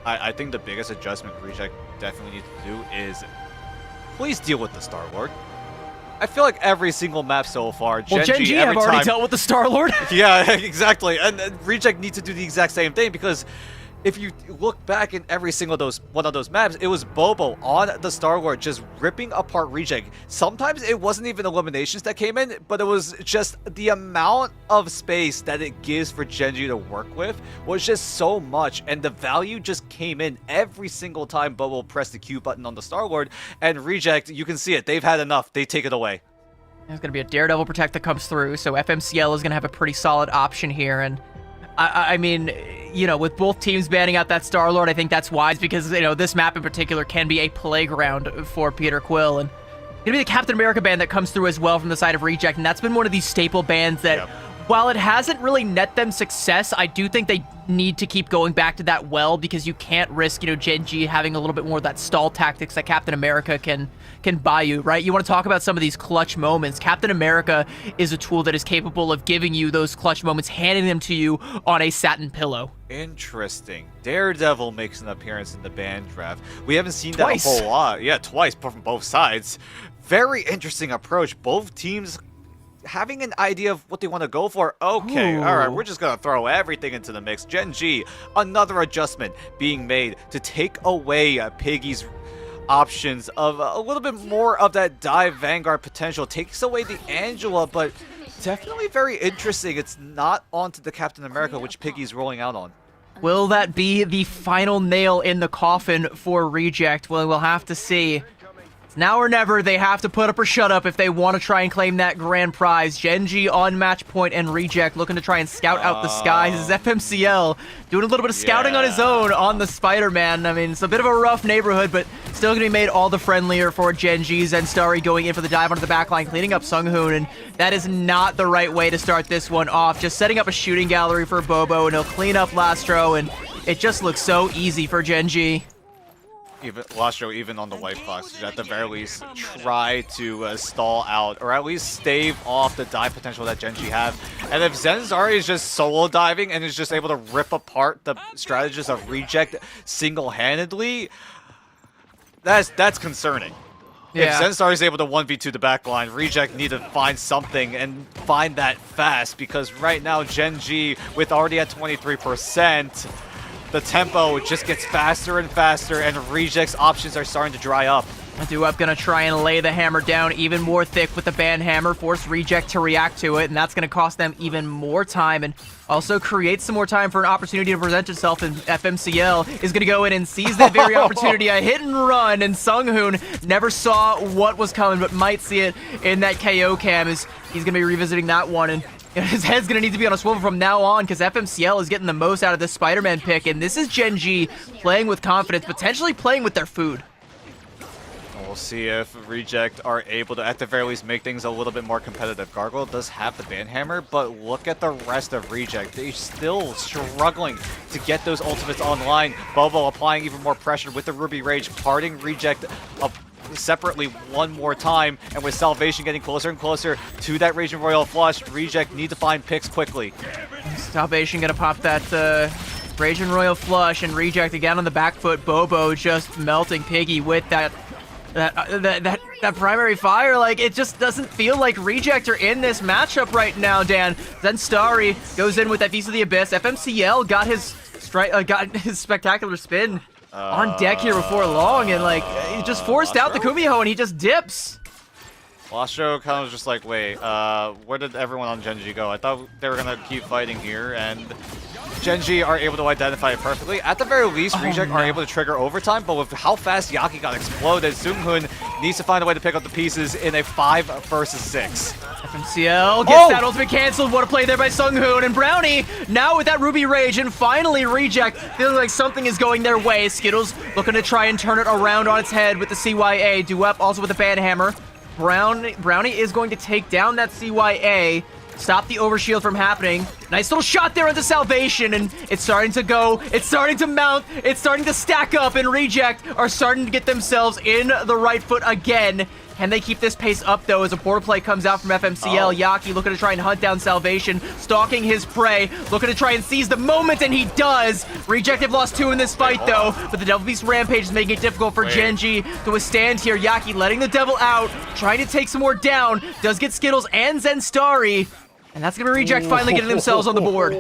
I think the biggest adjustment Reject definitely needs to do is please deal with the Star-Lord. I feel like every single map so far, Gen G have already dealt with the Star-Lord. Yeah, exactly, and Reject needs to do the exact same thing, because if you look back in every single one of those maps, it was Bobo on the Star-Lord just ripping apart Reject. Sometimes it wasn't even eliminations that came in, but it was just the amount of space that it gives for Gen G to work with was just so much, and the value just came in every single time Bobo pressed the Q button on the Star-Lord, and Reject, you can see it, they've had enough, they take it away. There's going to be a Daredevil Protect that comes through, so FMCL is going to have a pretty solid option here, and I mean, you know, with both teams banning out that Star-Lord, I think that's wise because, you know, this map in particular can be a playground for Peter Quill. And gonna be the Captain America ban that comes through as well from the side of Reject, and that's been one of these staple bans that, while it hasn't really net them success, I do think they need to keep going back to that well because you can't risk, you know, Gen G having a little bit more of that stall tactics that Captain America can buy you, right? You want to talk about some of these clutch moments. Captain America is a tool that is capable of giving you those clutch moments, handing them to you on a satin pillow. Interesting. Daredevil makes an appearance in the ban draft. We haven't seen that Twice. a whole lot. Yeah, twice, but from both sides. Very interesting approach. Both teams having an idea of what they want to go for. Okay, all right, we're just going to throw everything into the mix. Gen G, another adjustment being made to take away Piggy's options of a little bit more of that dive Vanguard potential. Takes away the Angela, but definitely very interesting. It's not onto the Captain America, which Piggy's rolling out on. Will that be the final nail in the coffin for Reject? Well, we'll have to see. Now or never, they have to put up or shut up if they want to try and claim that grand prize. Gen G on match point and Reject looking to try and scout out the skies. This is FMCL doing a little bit of scouting on his own on the Spider-Man. I mean, it's a bit of a rough neighborhood, but still going to be made all the friendlier for Gen G. Zenstari going in for the dive onto the backline, cleaning up Sunghoon, and that is not the right way to start this one off. Just setting up a shooting gallery for Bobo, and he'll clean up Lastro, and it just looks so easy for Gen G. Even Lastro, even on the White Fox, at the very least, try to stall out, or at least stave off the dive potential that Gen G have. And if Zenzari is just solo diving and is just able to rip apart the strategists of Reject single-handedly, that's concerning. Yeah. If Zenstar is able to 1v2 the backline, Reject need to find something and find that fast, because right now Gen G, with already at 23%, the tempo just gets faster and faster, and Reject's options are starting to dry up. Duep gonna try and lay the hammer down even more thick with the ban hammer, force Reject to react to it, and that's gonna cost them even more time, and also create some more time for an opportunity to present itself, and FMCL is gonna go in and seize that very opportunity, a hit and run, and Sunghoon never saw what was coming, but might see it in that KO cam as he's gonna be revisiting that one, and his head's gonna need to be on a swivel from now on because FMCL is getting the most out of this Spider-Man pick, and this is Gen G playing with confidence, potentially playing with their food. We'll see if Reject are able to, at the very least, make things a little bit more competitive. Gargoyle does have the banhammer, but look at the rest of Reject. They're still struggling to get those ultimates online. Bobo applying even more pressure with the Ruby Rage, parting Reject up separately one more time, and with Salvation getting closer and closer to that Raging Royal Flush, Reject need to find picks quickly. Salvation gonna pop that Raging Royal Flush, and Reject again on the back foot. Bobo just melting Piggy with that primary fire. Like, it just doesn't feel like Reject are in this matchup right now, Dan. Zenstari goes in with that Feast of the Abyss. FMCL got his spectacular spin on deck here before long, and like he just forced out the Kumiho, and he just dips. Lastro kind of just like, wait, where did everyone on Gen G go? I thought they were gonna keep fighting here, and Gen G are able to identify it perfectly. At the very least, Reject are able to trigger overtime, but with how fast Yaki got exploded, Sunghoon needs to find a way to pick up the pieces in a 5 versus 6. FMCL gets that ultimate canceled. What a play there by Sunghoon, and Brownie now with that Ruby Rage, and finally Reject feeling like something is going their way. Skittles looking to try and turn it around on its head with the CYA. Duep also with the ban hammer. Brownie is going to take down that CYA, stop the overshield from happening. Nice little shot there into Salvation, and it's starting to go, it's starting to mount, it's starting to stack up, and Reject are starting to get themselves in the right foot again. Can they keep this pace up, though, as a portal play comes out from FMCL? Yaki looking to try and hunt down Salvation, stalking his prey, looking to try and seize the moment, and he does! Reject have lost 2 in this fight, though, but the Devil Beast Rampage is making it difficult for Gen G to withstand here. Yaki letting the Devil out, trying to take some more down, does get Skittles and Zenstari, and that's going to be Reject finally getting themselves on the board.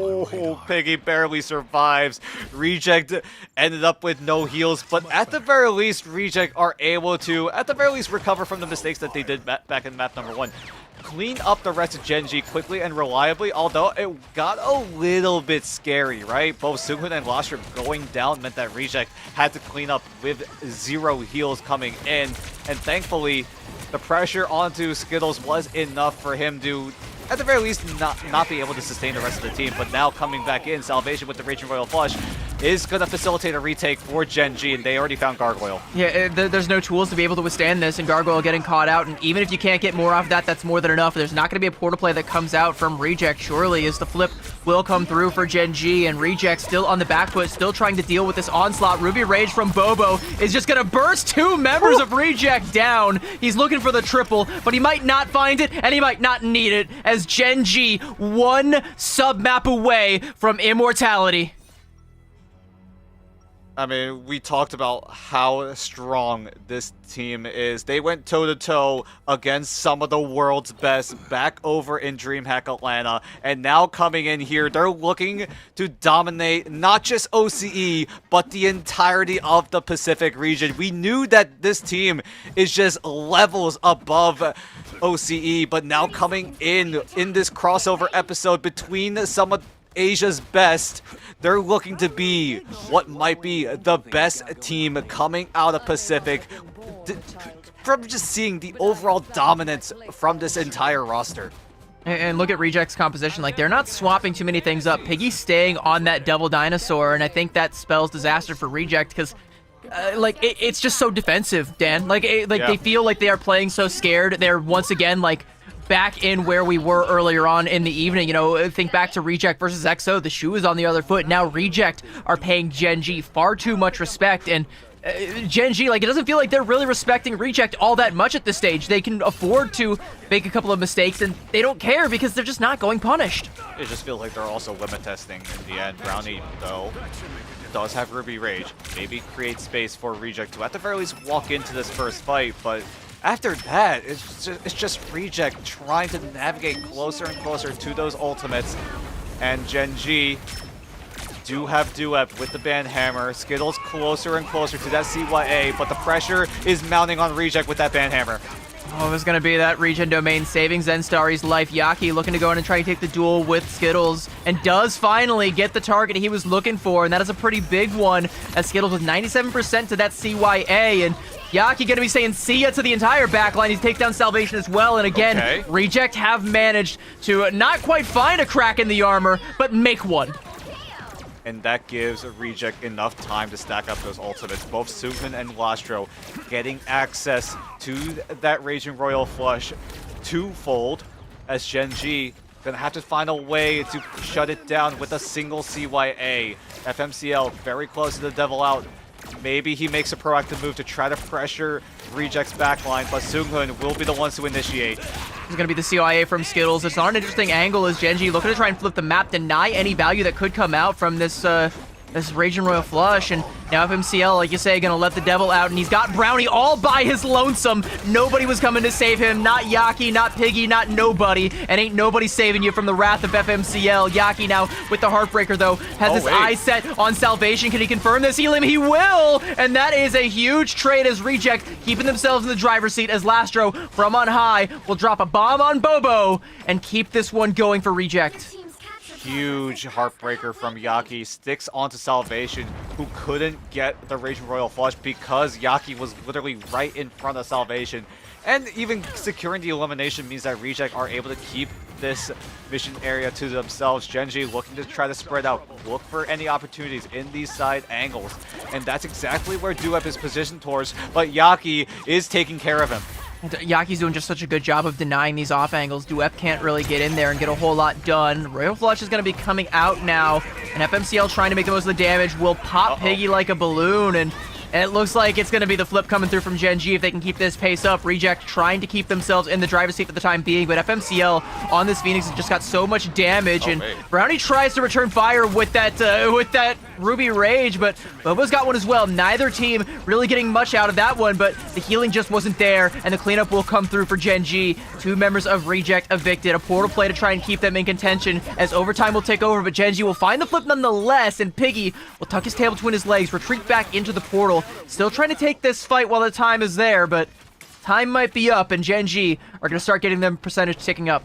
Piggy barely survives. Reject ended up with no heals, but at the very least, Reject are able to, at the very least, recover from the mistakes that they did back in map number 1. Clean up the rest of Gen G quickly and reliably, although it got a little bit scary, right? Both Sunghoon and Lastro going down meant that Reject had to clean up with 0 heals coming in, and thankfully, the pressure onto Skittles was enough for him to at the very least not be able to sustain the rest of the team. But now coming back in, Salvation with the Raging Royal Flush is going to facilitate a retake for Gen G, and they already found Gargoyle. Yeah, there's no tools to be able to withstand this, and Gargoyle getting caught out, and even if you can't get more off that, that's more than enough. There's not going to be a portal play that comes out from Reject, surely, as the flip will come through for Gen G, and Reject still on the back foot, still trying to deal with this onslaught. Ruby Rage from Bobo is just going to burst 2 members of Reject down. He's looking for the triple, but he might not find it, and he might not need it, as Gen G 1 sub-map away from immortality. I mean, we talked about how strong this team is. They went toe-to-toe against some of the world's best back over in DreamHack Atlanta. And now coming in here, they're looking to dominate not just OCE, but the entirety of the Pacific region. We knew that this team is just levels above OCE, but now coming in this crossover episode between some of Asia's best, they're looking to be what might be the best team coming out of Pacific from just seeing the overall dominance from this entire roster. And look at Reject's composition. Like, they're not swapping too many things up. Piggy's staying on that double dinosaur, and I think that spells disaster for Reject because it's just so defensive, Dan. They feel like they are playing so scared. They're once again back in where we were earlier on in the evening. You know, think back to Reject versus EXO. The shoe is on the other foot. Now Reject are paying Gen G far too much respect, and Gen G, it doesn't feel like they're really respecting Reject all that much at this stage. They can afford to make a couple of mistakes, and they don't care because they're just not going punished. It just feels like they're also limit testing in the end. Brownie, though, does have Ruby Rage. Maybe create space for Reject to at the very least walk into this first fight, but after that, it's just Reject trying to navigate closer and closer to those ultimates. And Gen G do have Duep with the Banhammer. Skittles closer and closer to that CYA, but the pressure is mounting on Reject with that Banhammer. Oh, there's going to be that regen domain saving Zenstari's life. Yaki looking to go in and try to take the duel with Skittles, and does finally get the target he was looking for, and that is a pretty big one, as Skittles with 97% to that CYA, and Yaki going to be saying see ya to the entire backline. He takes down Salvation as well, and again, Reject have managed to not quite find a crack in the armor, but make one. And that gives Reject enough time to stack up those ultimates. Both Sukun and Lastro getting access to that Raging Royal Flush twofold, as Gen G gonna have to find a way to shut it down with a single CYA. FMCL very close to the Devil Out. Maybe he makes a proactive move to try to pressure Reject's backline, but Sukun will be the ones to initiate. It's going to be the CIA from Skittles. It's not an interesting angle as Gen G looking to try and flip the map, deny any value that could come out from this this Raging Royal Flush, and now FMCL, like you say, gonna let the Devil out, and he's got Brownie all by his lonesome. Nobody was coming to save him, not Yaki, not Piggy, not nobody, and ain't nobody saving you from the wrath of FMCL. Yaki now with the Heartbreaker, though, has his eyes set on Salvation. Can he confirm this heal him? He will, and that is a huge trade as Reject keeping themselves in the driver's seat, as Lastro from on high will drop a bomb on Bobo and keep this one going for Reject. Huge Heartbreaker from Yaki sticks onto Salvation, who couldn't get the Raging Royal Flush because Yaki was literally right in front of Salvation. And even securing the elimination means that Reject are able to keep this mission area to themselves. Gen G looking to try to spread out, look for any opportunities in these side angles. And that's exactly where Duep is positioned towards, but Yaki is taking care of him. Yaki's doing just such a good job of denying these off angles. Duep can't really get in there and get a whole lot done. Royal Flush is going to be coming out now, and FMCL trying to make the most of the damage will pop Piggy like a balloon, and it looks like it's going to be the flip coming through from Gen G if they can keep this pace up. Reject trying to keep themselves in the driver's seat for the time being, but FMCL on this Phoenix has just got so much damage, and Brownie tries to return fire with that Ruby Rage, but Bobo's got one as well. Neither team really getting much out of that one, but the healing just wasn't there, and the cleanup will come through for Gen G. 2 members of Reject evicted. A portal play to try and keep them in contention as overtime will take over, but Gen G will find the flip nonetheless, and Piggy will tuck his tail between his legs, retreat back into the portal. Still trying to take this fight while the time is there, but time might be up, and Gen G are going to start getting them percentage ticking up.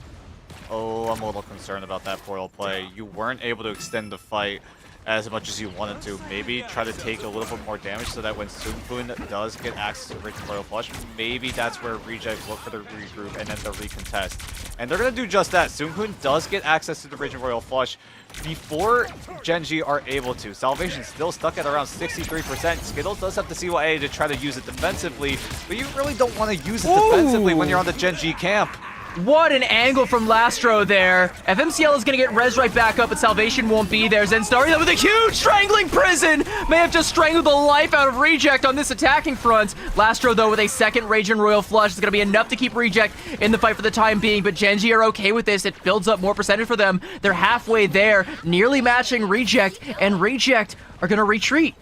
Oh, I'm a little concerned about that portal play. You weren't able to extend the fight. as much as you wanted to. Maybe try to take a little bit more damage so that when Seunghoon does get access to the Raging Royal Flush, maybe that's where Reject look for the regroup and then the recontest. And they're going to do just that. Seunghoon does get access to the Raging Royal Flush before Genji are able to. Salvation still stuck at around 63%. Skittles does have the CYA to try to use it defensively, but you really don't want to use it defensively when you're on the Genji camp. What an angle from Lastro there. FMCL is going to get res right back up, but Salvation won't be there. Zenstari with a huge strangling prison may have just strangled the life out of Reject on this attacking front. Lastro, though, with a second Raging Royal Flush is going to be enough to keep Reject in the fight for the time being, but Genji are okay with this. It builds up more percentage for them. They're halfway there, nearly matching Reject, and Reject are going to retreat.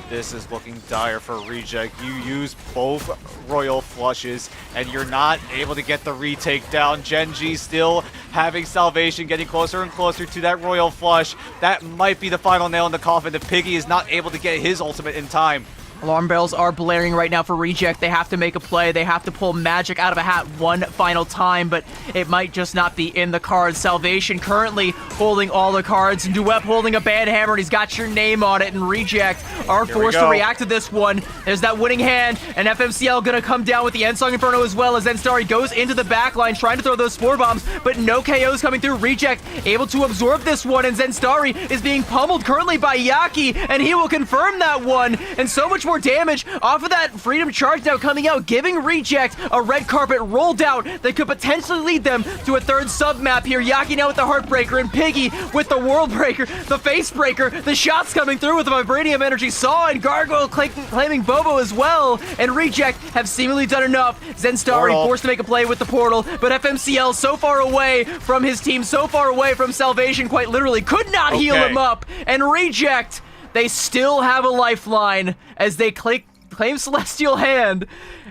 This is looking dire for Reject. You use both Royal Flushes, and you're not able to get the retake down. Genji still having Salvation, getting closer and closer to that Royal Flush. That might be the final nail in the coffin if Piggy is not able to get his ultimate in time. Alarm bells are blaring right now for Reject. They have to make a play. They have to pull magic out of a hat one final time, but it might just not be in the cards. Salvation currently holding all the cards. Duep holding a band hammer, and he's got your name on it, and Reject are forced to react to this one. There's that winning hand, and FMCL gonna come down with the Ensong Inferno as well as Zenstari goes into the backline trying to throw those Spore Bombs, but no KOs coming through. Reject able to absorb this one, and Zenstari is being pummeled currently by Yaki, and he will confirm that one, and so much more damage off of that Freedom Charge now coming out, giving Reject a red carpet rolled out that could potentially lead them to a third sub map here. Yaki now with the Heartbreaker, and Piggy with the World Breaker, the Face Breaker, the shots coming through with the Vibranium Energy Saw, and Gargoyle claiming Bobo as well, and Reject have seemingly done enough. Zenstari forced to make a play with the portal, but FMCL so far away from his team, so far away from Salvation, quite literally could not heal him up, and Reject, they still have a lifeline as they claim Celestial Hand,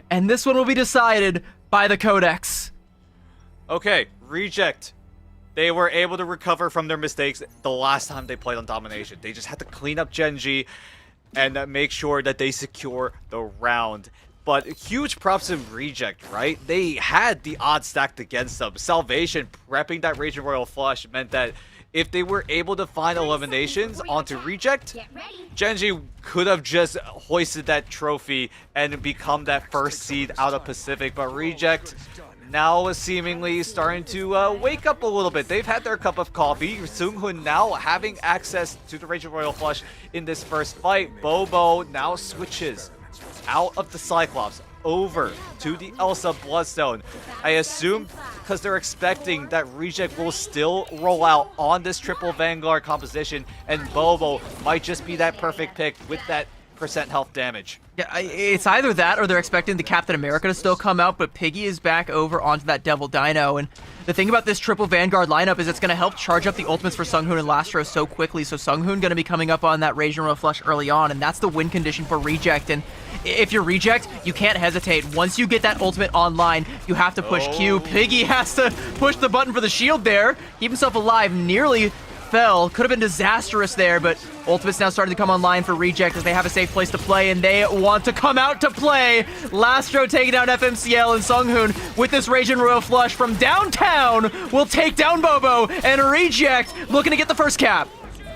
and this one will be decided by the Codex. Okay, Reject. They were able to recover from their mistakes the last time they played on Domination. They just had to clean up Genji and make sure that they secure the round. But huge props to Reject, right? They had the odds stacked against them. Salvation prepping that Raging Royal Flush meant that if they were able to find eliminations onto Reject, Genji could have just hoisted that trophy and become that first seed out of Pacific. But Reject now is seemingly starting to wake up a little bit. They've had their cup of coffee. Seunghoon now having access to the Raging Royal Flush in this first fight. Bobo now switches out of the Cyclops over to the Elsa Bloodstone. I assume because they're expecting that Reject will still roll out on this triple Vanguard composition, and Bobo might just be that perfect pick with that % health damage. Yeah, it's either that or they're expecting the Captain America to still come out, but Piggy is back over onto that Devil Dino, and the thing about this triple Vanguard lineup is it's going to help charge up the ultimates for Seunghoon and Lastro so quickly, so Seunghoon going to be coming up on that Raging Royal Flush early on, and that's the win condition for Reject, and if you're Reject, you can't hesitate. Once you get that ultimate online, you have to push Q. Piggy has to push the button for the shield there, keep himself alive, nearly fell. Could have been disastrous there, but ultimate's now starting to come online for Reject as they have a safe place to play, and they want to come out to play. Lastro taking down FMCL, and Seunghoon with this Raging Royal Flush from downtown will take down Bobo, and Reject looking to get the first cap.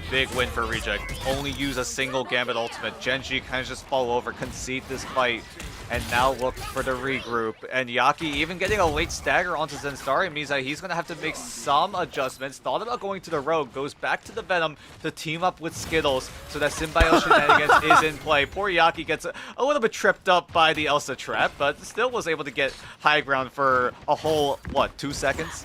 Big win for Reject. Only use a single Gambit ultimate. Genji kind of just fall over, concede this fight, and now look for the regroup. And Yaki even getting a late stagger onto Zenstari means that he's going to have to make some adjustments. Thought about going to the Rogue, goes back to the Venom to team up with Skittles so that Symbiote Shenanigans is in play. Poor Yaki gets a little bit tripped up by the Elsa trap, but still was able to get high ground for a whole, what, 2 seconds?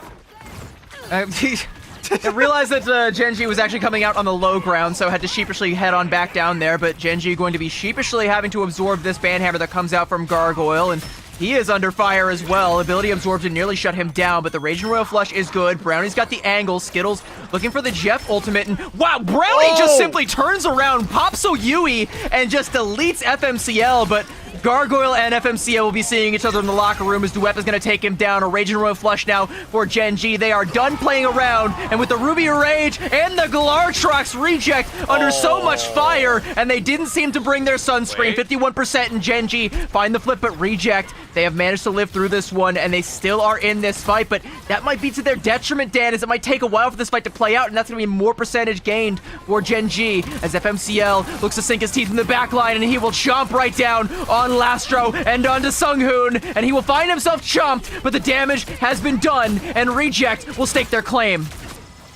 I realized that Genji was actually coming out on the low ground, so had to sheepishly head on back down there, but Genji going to be sheepishly having to absorb this banhammer that comes out from Gargoyle, and he is under fire as well. Ability absorbed to nearly shut him down, but the Raging Royal Flush is good. Brownie's got the angle. Skittles looking for the Jeff ultimate, and wow, Brownie just simply turns around, pops a Yui, and just deletes FMCL, but Gargoyle and FMCL will be seeing each other in the locker room as Duep is going to take him down. A Raging Royal Flush now for Genji. They are done playing around, and with the Ruby Rage and the Galartrox Reject under so much fire, and they didn't seem to bring their sunscreen. 51% in Genji. Find the flip, but Reject They have managed to live through this one, and they still are in this fight, but that might be to their detriment, Dan, as it might take a while for this fight to play out, and that's going to be more percentage gained for Gen G, as FMCL looks to sink his teeth in the back line, and he will chomp right down on Lastro and onto Sunghoon, and he will find himself chomped, but the damage has been done, and Reject will stake their claim.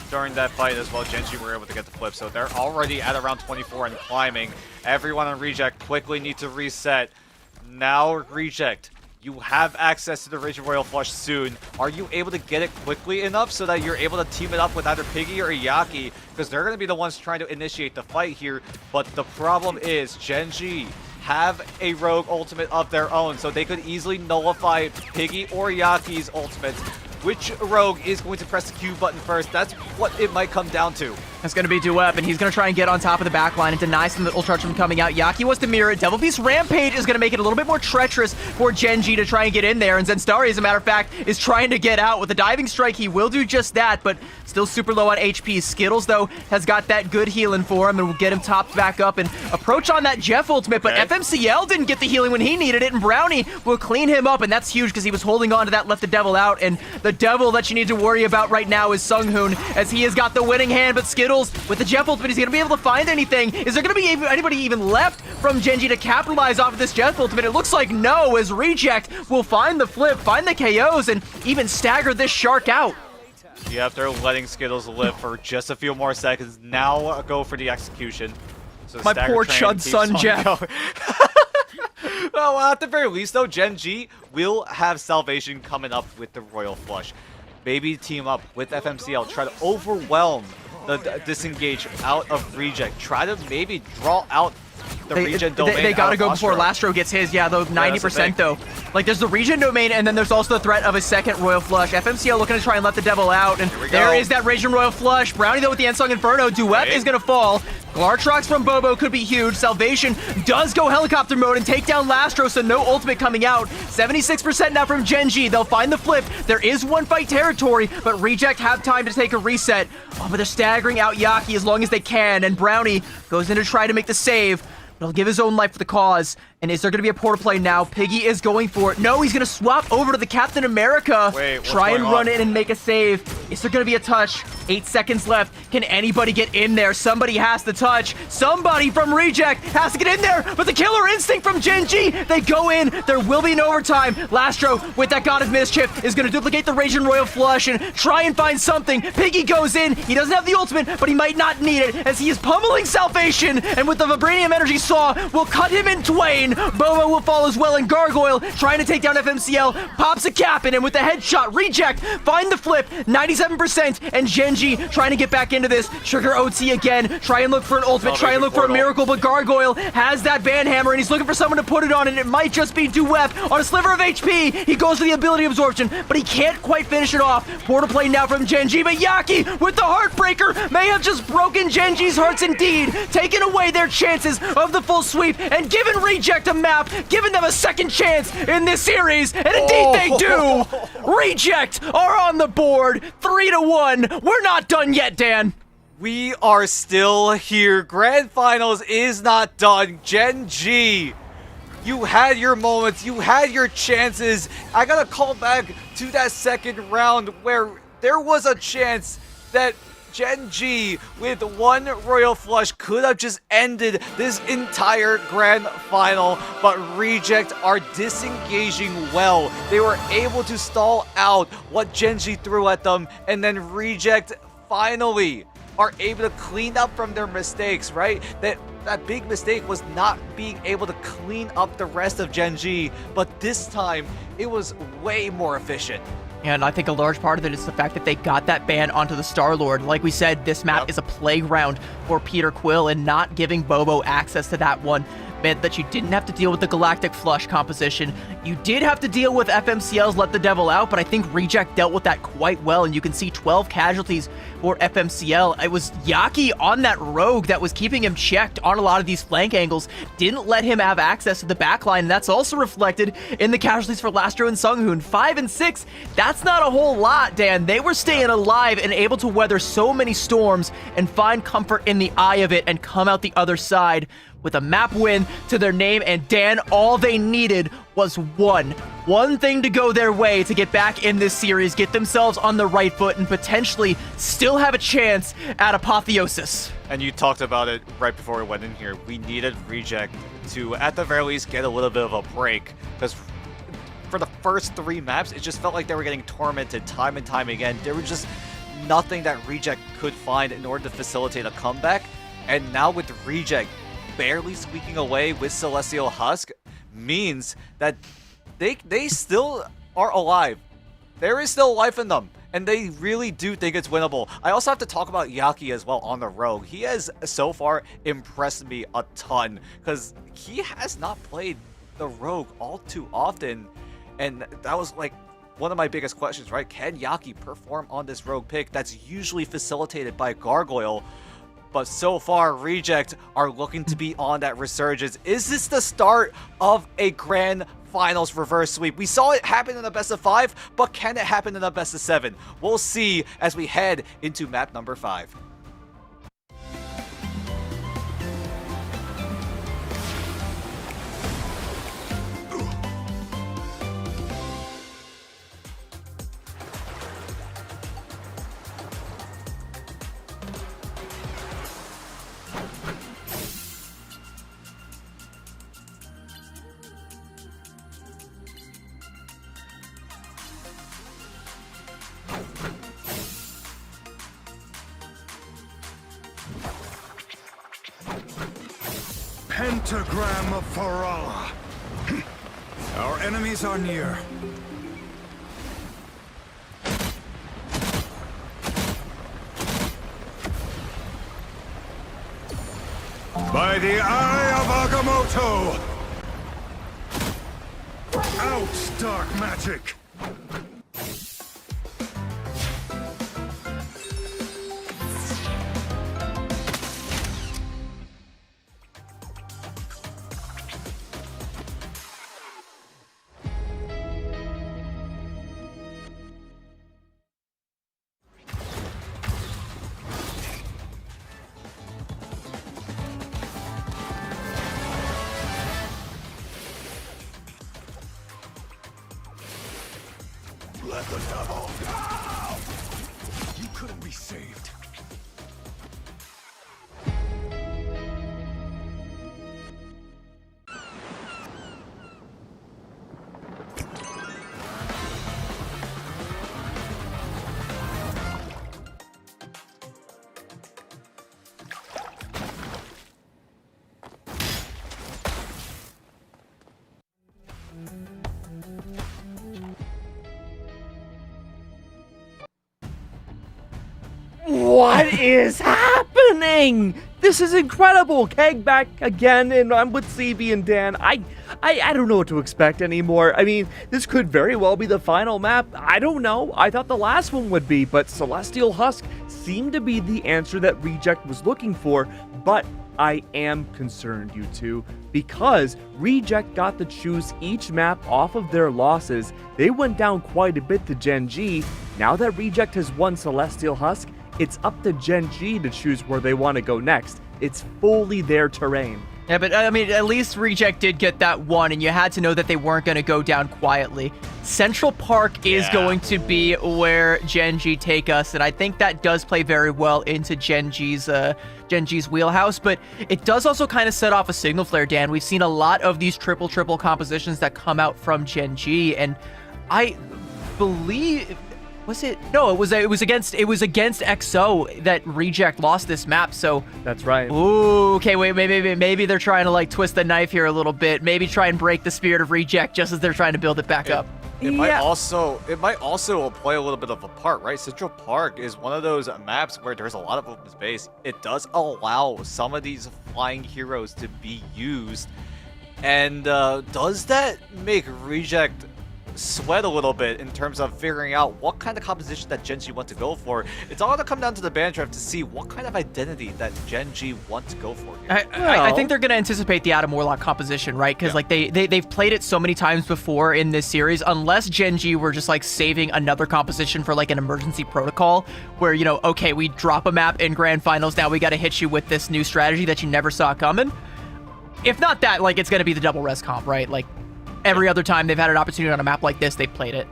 During that fight as well, Gen G were able to get the flip, so they're already at around 24 and climbing. Everyone on Reject quickly needs to reset. Now Reject, you have access to the Raging Royal Flush soon. Are you able to get it quickly enough so that you're able to team it up with either Piggy or Yaki? Because they're going to be the ones trying to initiate the fight here. But the problem is Gen G have a rogue ultimate of their own, so they could easily nullify Piggy or Yaki's ultimates. Which rogue is going to press the Q button first? That's what it might come down to. It's going to be Duep, and he's going to try and get on top of the back line and deny some of the ult charge from coming out. Yaki wants to mirror it. Devil Beast Rampage is going to make it a little bit more treacherous for Gen G to try and get in there, and Zenstari, as a matter of fact, is trying to get out. With the diving strike, he will do just that, but still super low on HP. Skittles, though, has got that good healing for him, and will get him topped back up and approach on that Jeff ultimate, but FMCL didn't get the healing when he needed it, and Brownie will clean him up, and that's huge because he was holding on to that, left the Devil out, and the Devil that you need to worry about right now is Sunghoon, as he has got the winning hand, but Skittles, with the Jeff ultimate, he's going to be able to find anything. Is there going to be anybody even left from Gen G to capitalize off of this Jeff ultimate? It looks like no, as Reject will find the flip, find the KOs, and even stagger this Shark out. Yep, they're letting Skittles live for just a few more seconds. Now go for the execution. So My poor chud son, Jeff. Well, at the very least, though, Gen G will have salvation coming up with the Royal Flush. Maybe team up with FMCL, try to overwhelm the disengage out of Reject. Try to maybe draw out the regen domain. They gotta go before Lastro gets his. Yeah, though 90% though. Like there's the regen domain, and then there's also the threat of a second Royal Flush. FMCL looking to try and let the Devil out, and there is that regen Royal Flush. Brownie though with the Ensong Inferno. Duet is gonna fall. Glartrox from Bobo could be huge. Salvation does go helicopter mode and take down Lastro, so no ultimate coming out. 76% now from Gen G. They'll find the flip. There is one fight territory, but Reject have time to take a reset. Oh, but they're staggering out Yaki as long as they can, and Brownie goes in to try to make the save. He'll give his own life for the cause. And is there going to be a portal play now? Piggy is going for it. No, he's going to swap over to the Captain America. Try and run in and make a save. Is there going to be a touch? 8 seconds left. Can anybody get in there? Somebody has to touch. Somebody from Reject has to get in there. But the killer instinct from Gen G. They go in. There will be an overtime. Lastro, with that God of Mischief, is going to duplicate the Raging Royal Flush and try and find something. Piggy goes in. He doesn't have the ultimate, but he might not need it as he is pummeling Salvation. And with the Vibranium Energy Saw, will cut him in twain. Bobo will fall as well, and Gargoyle trying to take down FMCL, pops a cap in, and with the headshot, Reject, find the flip, 97%, and Gen G trying to get back into this. Trigger OT again, try and look for an ultimate, try and look for a miracle, but Gargoyle has that Banhammer, and he's looking for someone to put it on, and it might just be Duep on a sliver of HP. He goes for the ability absorption, but he can't quite finish it off. Portal play now from Gen G, but Yaki with the Heartbreaker may have just broken Gen G's hearts indeed, taking away their chances of the full sweep, and given Reject a map, giving them a second chance in this series, and indeed they do! Reject are on the board, 3-1. We're not done yet, Dan. We are still here. Grand Finals is not done. Gen G, you had your moments, you had your chances. I gotta call back to that second round where there was a chance that Gen G, with one Royal Flush, could have just ended this entire Grand Final, but Reject are disengaging well. They were able to stall out what Gen G threw at them, and then Reject finally are able to clean up from their mistakes, right? That big mistake was not being able to clean up the rest of Gen G, but this time it was way more efficient. And I think a large part of it is the fact that they got that ban onto the Star-Lord. Like we said, this map is a playground for Peter Quill, and not giving Bobo access to that one meant that you didn't have to deal with the Galactic Flush composition. You did have to deal with FMCL's Let the Devil Out, but I think Reject dealt with that quite well, and you can see 12 casualties for FMCL. It was Yaki on that rogue that was keeping him checked on a lot of these flank angles, didn't let him have access to the backline, and that's also reflected in the casualties for Lastro and Sunghoon. 5 and 6, that's not a whole lot, Dan. They were staying alive and able to weather so many storms and find comfort in the eye of it and come out the other side with a map win to their name. And Dan, all they needed was one thing to go their way to get back in this series, get themselves on the right foot, and potentially still have a chance at apotheosis. And you talked about it right before we went in here. We needed Reject to, at the very least, get a little bit of a break. Because for the first 3 maps, it just felt like they were getting tormented time and time again. There was just nothing that Reject could find in order to facilitate a comeback. And now with Reject barely squeaking away with Celestial Husk, means that they still are alive. There is still life in them. And they really do think it's winnable. I also have to talk about Yaki as well on the rogue. He has so far impressed me a ton because he has not played the rogue all too often. And that was like one of my biggest questions, right? Can Yaki perform on this rogue pick that's usually facilitated by Gargoyle? But so far, Reject are looking to be on that resurgence. Is this the start of a grand finals reverse sweep? We saw it happen in the best of 5, but can it happen in the best of 7? We'll see as we head into map number 5. Pentagram of Farala. Our enemies are near. By the eye of Agamotto! Out, dark magic! Let the devil go! You couldn't be saved. What is happening? This is incredible. Keg back again, and I'm with CB and Dan. I don't know what to expect anymore. I mean, this could very well be the final map. I don't know. I thought the last one would be, but Celestial Husk seemed to be the answer that Reject was looking for, but I am concerned, you two, because Reject got to choose each map off of their losses. They went down quite a bit to Gen G. Now that Reject has won Celestial Husk, it's up to Gen G to choose where they want to go next. It's fully their terrain. Yeah, but I mean, at least Reject did get that one, and you had to know that they weren't going to go down quietly. Central Park is going to be where Gen G take us, and I think that does play very well into Gen G's wheelhouse, but it does also kind of set off a signal flare, Dan. We've seen a lot of these triple compositions that come out from Gen G, and I believe... Was it? No, it was against XO that Reject lost this map. So that's right. Ooh, okay, wait, maybe they're trying to like twist the knife here a little bit. Maybe try and break the spirit of Reject just as they're trying to build it back up. It might also play a little bit of a part, right? Central Park is one of those maps where there's a lot of open space. It does allow some of these flying heroes to be used, and does that make Reject sweat a little bit in terms of figuring out what kind of composition that Gen G want to go for? It's all going to come down to the band draft to see what kind of identity that Gen G want to go for here. I think they're going to anticipate the Adam Warlock composition, right? Because like they've played it so many times before in this series. Unless Gen G were just like saving another composition for like an emergency protocol where, you know, okay, we drop a map in grand finals, now we got to hit you with this new strategy that you never saw coming. If not that, like it's going to be the double res comp, right? Like every other time they've had an opportunity on a map like this, they've played it.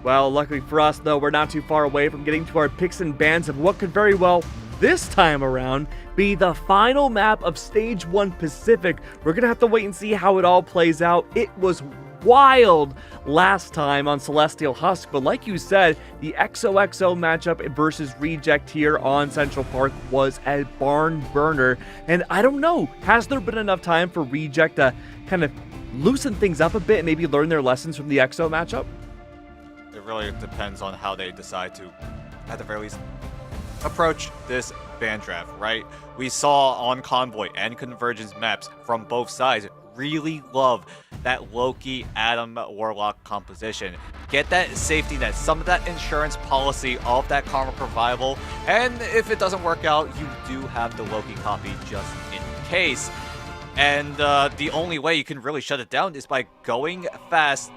Well, luckily for us, though, we're not too far away from getting to our picks and bans of what could very well, this time around, be the final map of Stage 1 Pacific. We're going to have to wait and see how it all plays out. It was wild last time on Celestial Husk, but like you said, the XOXO matchup versus Reject here on Central Park was a barn burner, and I don't know, has there been enough time for Reject to kind of loosen things up a bit and maybe learn their lessons from the XO matchup? It really depends on how they decide to, at the very least, approach this ban draft, right? We saw on Convoy and Convergence maps from both sides really love that Loki Adam Warlock composition. Get that safety net, some of that insurance policy of that Karma Revival, and if it doesn't work out, you do have the Loki copy just in case. And the only way you can really shut it down is by going fast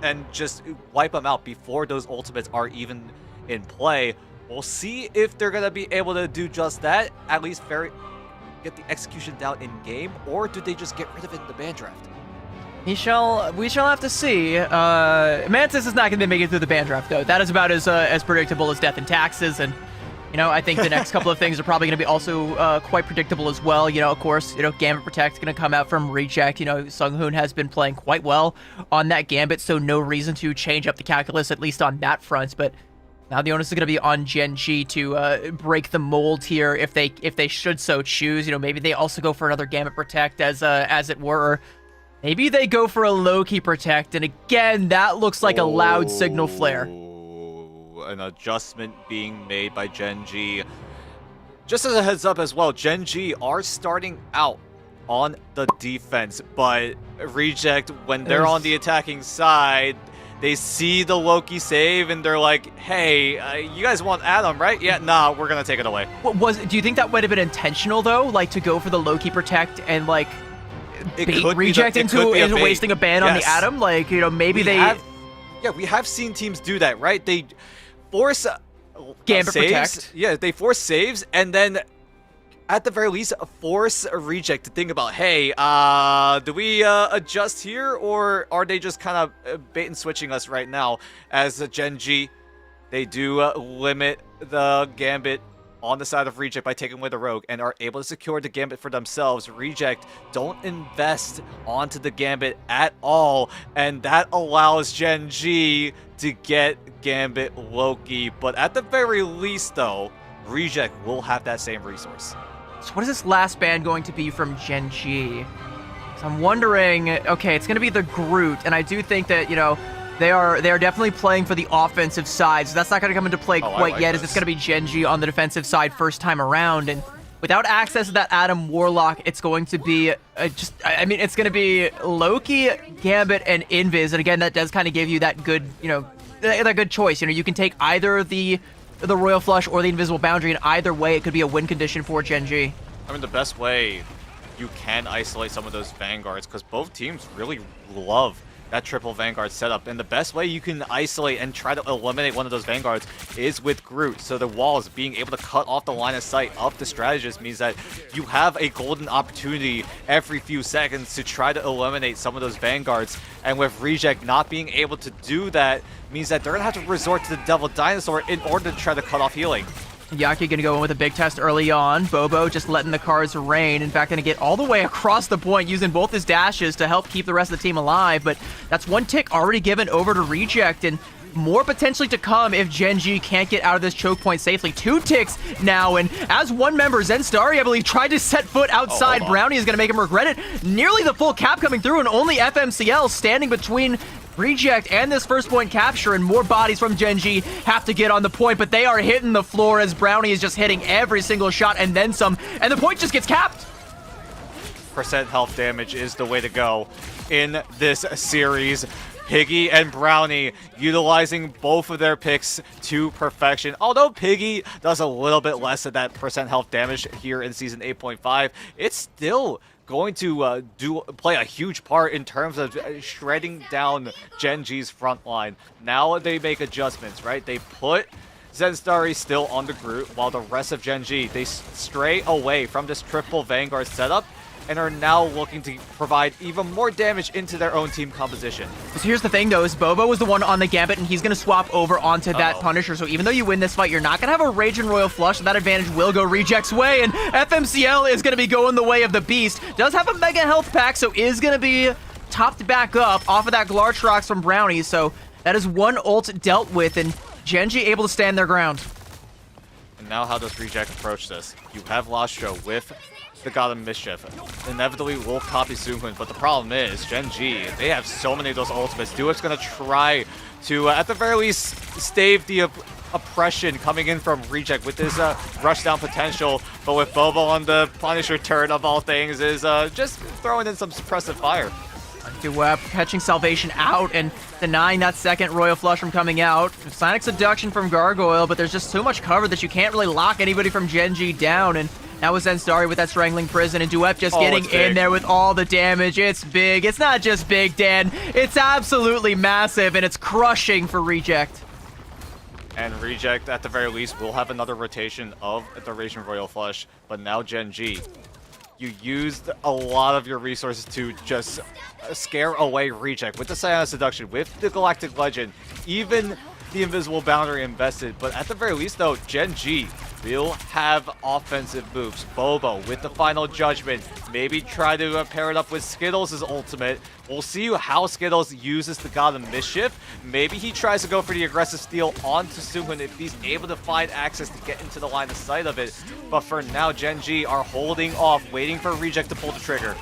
and just wipe them out before those ultimates are even in play. We'll see if they're going to be able to do just that, at least get the execution down in game, or do they just get rid of it in the ban draft? We shall have to see. Mantis is not going to make it through the ban draft, though. That is about as predictable as death and taxes, and I think the next couple of things are probably going to be also quite predictable as well. Of course, Gambit Protect going to come out from Reject. Sunghoon has been playing quite well on that Gambit, so no reason to change up the calculus, at least on that front. But now the onus is going to be on Gen G to break the mold here if they should so choose. Maybe they also go for another Gambit Protect as it were. Maybe they go for a Loki Protect, and again, that looks like a loud signal flare. An adjustment being made by Gen G. Just as a heads up as well, Gen G are starting out on the defense, but Reject, when they're on the attacking side, they see the Loki save and they're like, hey, you guys want Adam, right? Yeah, nah, we're gonna take it away. Do you think that would have been intentional, though? Like, to go for the Loki Protect and, like, bait Reject into wasting a ban on the Adam? Like, maybe we have seen teams do that, right? They force Gambit saves. Protect. Yeah, they force saves, and then at the very least force a Reject to think about, hey, do we adjust here, or are they just kind of bait and switching us right now? As a Gen G, they do limit the Gambit on the side of Reject by taking away the Rogue and are able to secure the Gambit for themselves. Reject don't invest onto the Gambit at all, and that allows Gen G to get Gambit Loki. But at the very least, though, Reject will have that same resource. So what is this last ban going to be from Gen G? So I'm wondering, okay, it's going to be the Groot, and I do think that, they are definitely playing for the offensive side, so that's not going to come into play quite yet, as it's going to be Gen G on the defensive side first time around, and without access to that Adam Warlock, it's going to be it's going to be Loki, Gambit, and Invis, and again, that does kind of give you that good, that good choice. You can take either the Royal Flush or the Invisible Boundary, and either way, it could be a win condition for Gen G. I mean, the best way you can isolate some of those Vanguards, because both teams really love that triple Vanguard setup, and the best way you can isolate and try to eliminate one of those Vanguards is with Groot. So the walls being able to cut off the line of sight of the strategist means that you have a golden opportunity every few seconds to try to eliminate some of those Vanguards, and with Reject not being able to do that means that they're gonna have to resort to the Devil Dinosaur in order to try to cut off healing. Yaki gonna go in with a big test early on. Bobo just letting the cards rain. In fact, gonna get all the way across the point using both his dashes to help keep the rest of the team alive. But that's one tick already given over to Reject, and more potentially to come if Gen G can't get out of this choke point safely. 2 ticks now, and as one member, Zenstari, I believe, tried to set foot outside. Brownie is gonna make him regret it. Nearly the full cap coming through, and only FMCL standing between Reject and this first point capture, and more bodies from Gen G have to get on the point, but they are hitting the floor as Brownie is just hitting every single shot and then some, and the point just gets capped. Percent health damage is the way to go in this series. Piggy and Brownie utilizing both of their picks to perfection. Although Piggy does a little bit less of that percent health damage here in Season 8.5, it's still going to play a huge part in terms of shredding down Gen G's front line. Now they make adjustments, right? They put Zenstari still on the Groot, while the rest of Gen G, they stray away from this triple Vanguard setup, and are now looking to provide even more damage into their own team composition. So here's the thing, though, is Bobo was the one on the Gambit, and he's going to swap over onto that Punisher. So even though you win this fight, you're not going to have a Raging Royal Flush, so that advantage will go Reject's way, and FMCL is going to be going the way of the Beast. Does have a Mega Health Pack, so is going to be topped back up off of that Glartrox from Brownie, so that is one ult dealt with, and Gen.G able to stand their ground. And now how does Reject approach this? You have Lastro with the God of Mischief. Inevitably will copy Sunghun, but the problem is, Gen.G, they have so many of those ultimates. Duet's gonna try to, at the very least, stave the oppression coming in from Reject with his rushdown potential, but with Bobo on the Punisher turn of all things is just throwing in some suppressive fire. Duet catching Salvation out and denying that second Royal Flush from coming out. Sonic Seduction from Gargoyle, but there's just too much cover that you can't really lock anybody from Gen.G down, and now with Zenstarry with that Strangling Prison, and Duet just getting in there with all the damage. It's big. It's not just big, Dan. It's absolutely massive, and it's crushing for Reject. And Reject, at the very least, will have another rotation of the Raging Royal Flush, but now Gen.G, you used a lot of your resources to just scare away Reject with the Psionic Seduction, with the Galactic Legend, even the Invisible Boundary invested. But at the very least, though, Gen.G will have offensive moves. Bobo with the Final Judgment. Maybe try to pair it up with Skittles' ultimate. We'll see how Skittles uses the God of Mischief. Maybe he tries to go for the aggressive steal onto Sunghun if he's able to find access to get into the line of sight of it. But for now, Gen.G are holding off, waiting for Reject to pull the trigger.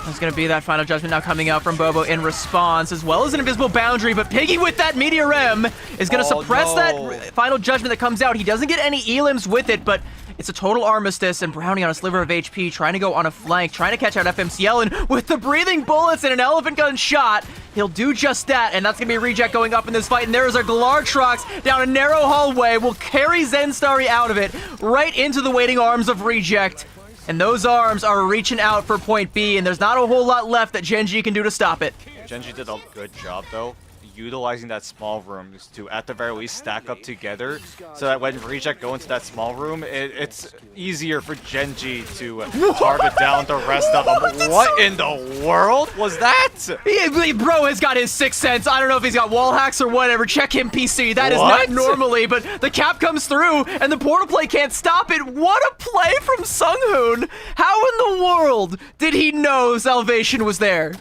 There's going to be that Final Judgment now coming out from Bobo in response, as well as an Invisible Boundary, but Piggy with that Meteor M is going to suppress that Final Judgment that comes out. He doesn't get any elims with it, but it's a total armistice, and Brownie on a sliver of HP, trying to go on a flank, trying to catch out FMCL, and with the breathing bullets and an Elephant Gun shot, he'll do just that, and that's going to be Reject going up in this fight, and there is a Glartrox down a narrow hallway, will carry Zenstarry out of it, right into the waiting arms of Reject. And those arms are reaching out for point B, and there's not a whole lot left that Gen.G can do to stop it. Gen.G did a good job, though, utilizing that small room to, at the very least, stack up together so that when Reject go into that small room, it's easier for Gen.G to target down the rest of them. What in the world was that? Bro has got his sixth sense. I don't know if he's got wall hacks or whatever. Check him, PC. That is not normally, but the cap comes through, and the portal play can't stop it. What a play from Sunghun. How in the world did he know Salvation was there?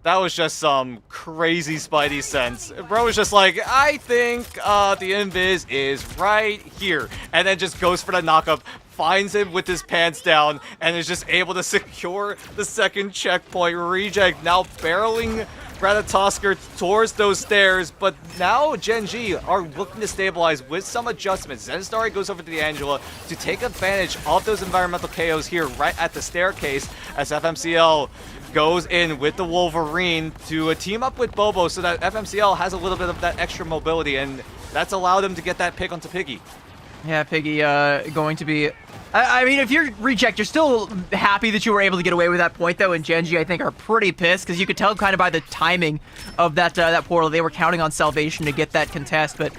That was just some crazy Spidey sense. Bro was just like, I think the Invis is right here. And then just goes for the knockup, finds him with his pants down, and is just able to secure the second checkpoint. Reject now barreling Ratatosker towards those stairs, but now Gen.G are looking to stabilize with some adjustments. Zenstarry goes over to the Angela to take advantage of those environmental KOs here right at the staircase as FMCL goes in with the Wolverine to team up with Bobo so that FMCL has a little bit of that extra mobility, and that's allowed him to get that pick onto Piggy. Yeah, Piggy going to be... I mean, if you're Reject, you're still happy that you were able to get away with that point, though, and Gen.G, I think, are pretty pissed, because you could tell kind of by the timing of that portal, they were counting on Salvation to get that contest, but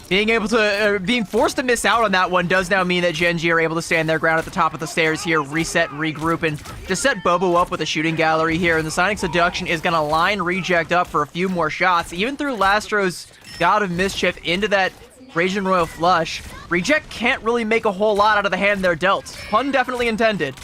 being forced to miss out on that one does now mean that Gen.G are able to stand their ground at the top of the stairs here, reset, regroup, and just set Bobo up with a shooting gallery here, and the Sonic Seduction is going to line Reject up for a few more shots, even through Lastro's God of Mischief into that Raging Royal Flush. Reject can't really make a whole lot out of the hand they're dealt. Pun definitely intended.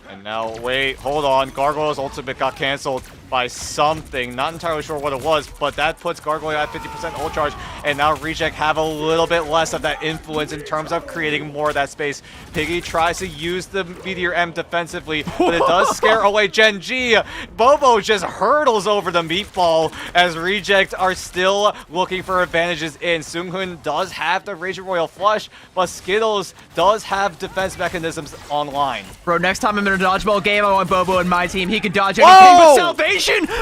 And now, wait, hold on. Gargoyle's ultimate got canceled by something. Not entirely sure what it was, but that puts Gargoyle at 50% ult charge, and now Reject have a little bit less of that influence in terms of creating more of that space. Piggy tries to use the Meteor M defensively, but it does scare away Gen.G. Bobo just hurdles over the meatball as Reject are still looking for advantages in. Sunghun does have the Raging Royal Flush, but Skittles does have defense mechanisms online. Bro, next time I'm in a dodgeball game, I want Bobo in my team. He can dodge anything but Salvation.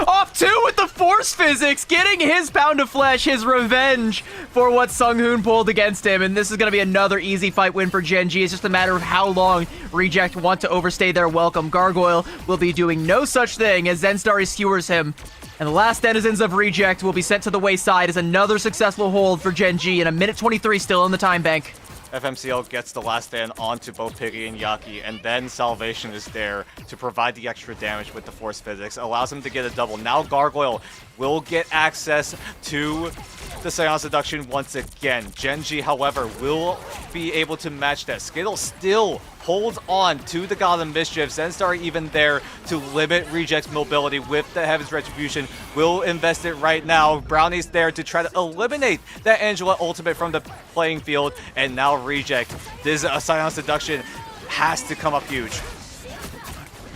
Off two with the force physics, getting his pound of flesh, his revenge for what Sunghun pulled against him. And this is going to be another easy fight win for Gen.G. It's just a matter of how long Reject want to overstay their welcome. Gargoyle will be doing no such thing as Zenstarry skewers him. And the last denizens of Reject will be sent to the wayside as another successful hold for Gen.G in a minute 23 still in the time bank. FMCL gets the last stand onto both Piggy and Yaki, and then Salvation is there to provide the extra damage with the Force Physics. Allows him to get a double. Now Gargoyle will get access to the Scion Seduction once again. Genji, however, will be able to match that. Skittle still holds on to the God of Mischief. Zenstar even there to limit Reject's mobility with the Heaven's Retribution. Will invest it right now. Brownie's there to try to eliminate that Angela ultimate from the playing field. And now Reject, this Scion Seduction has to come up huge.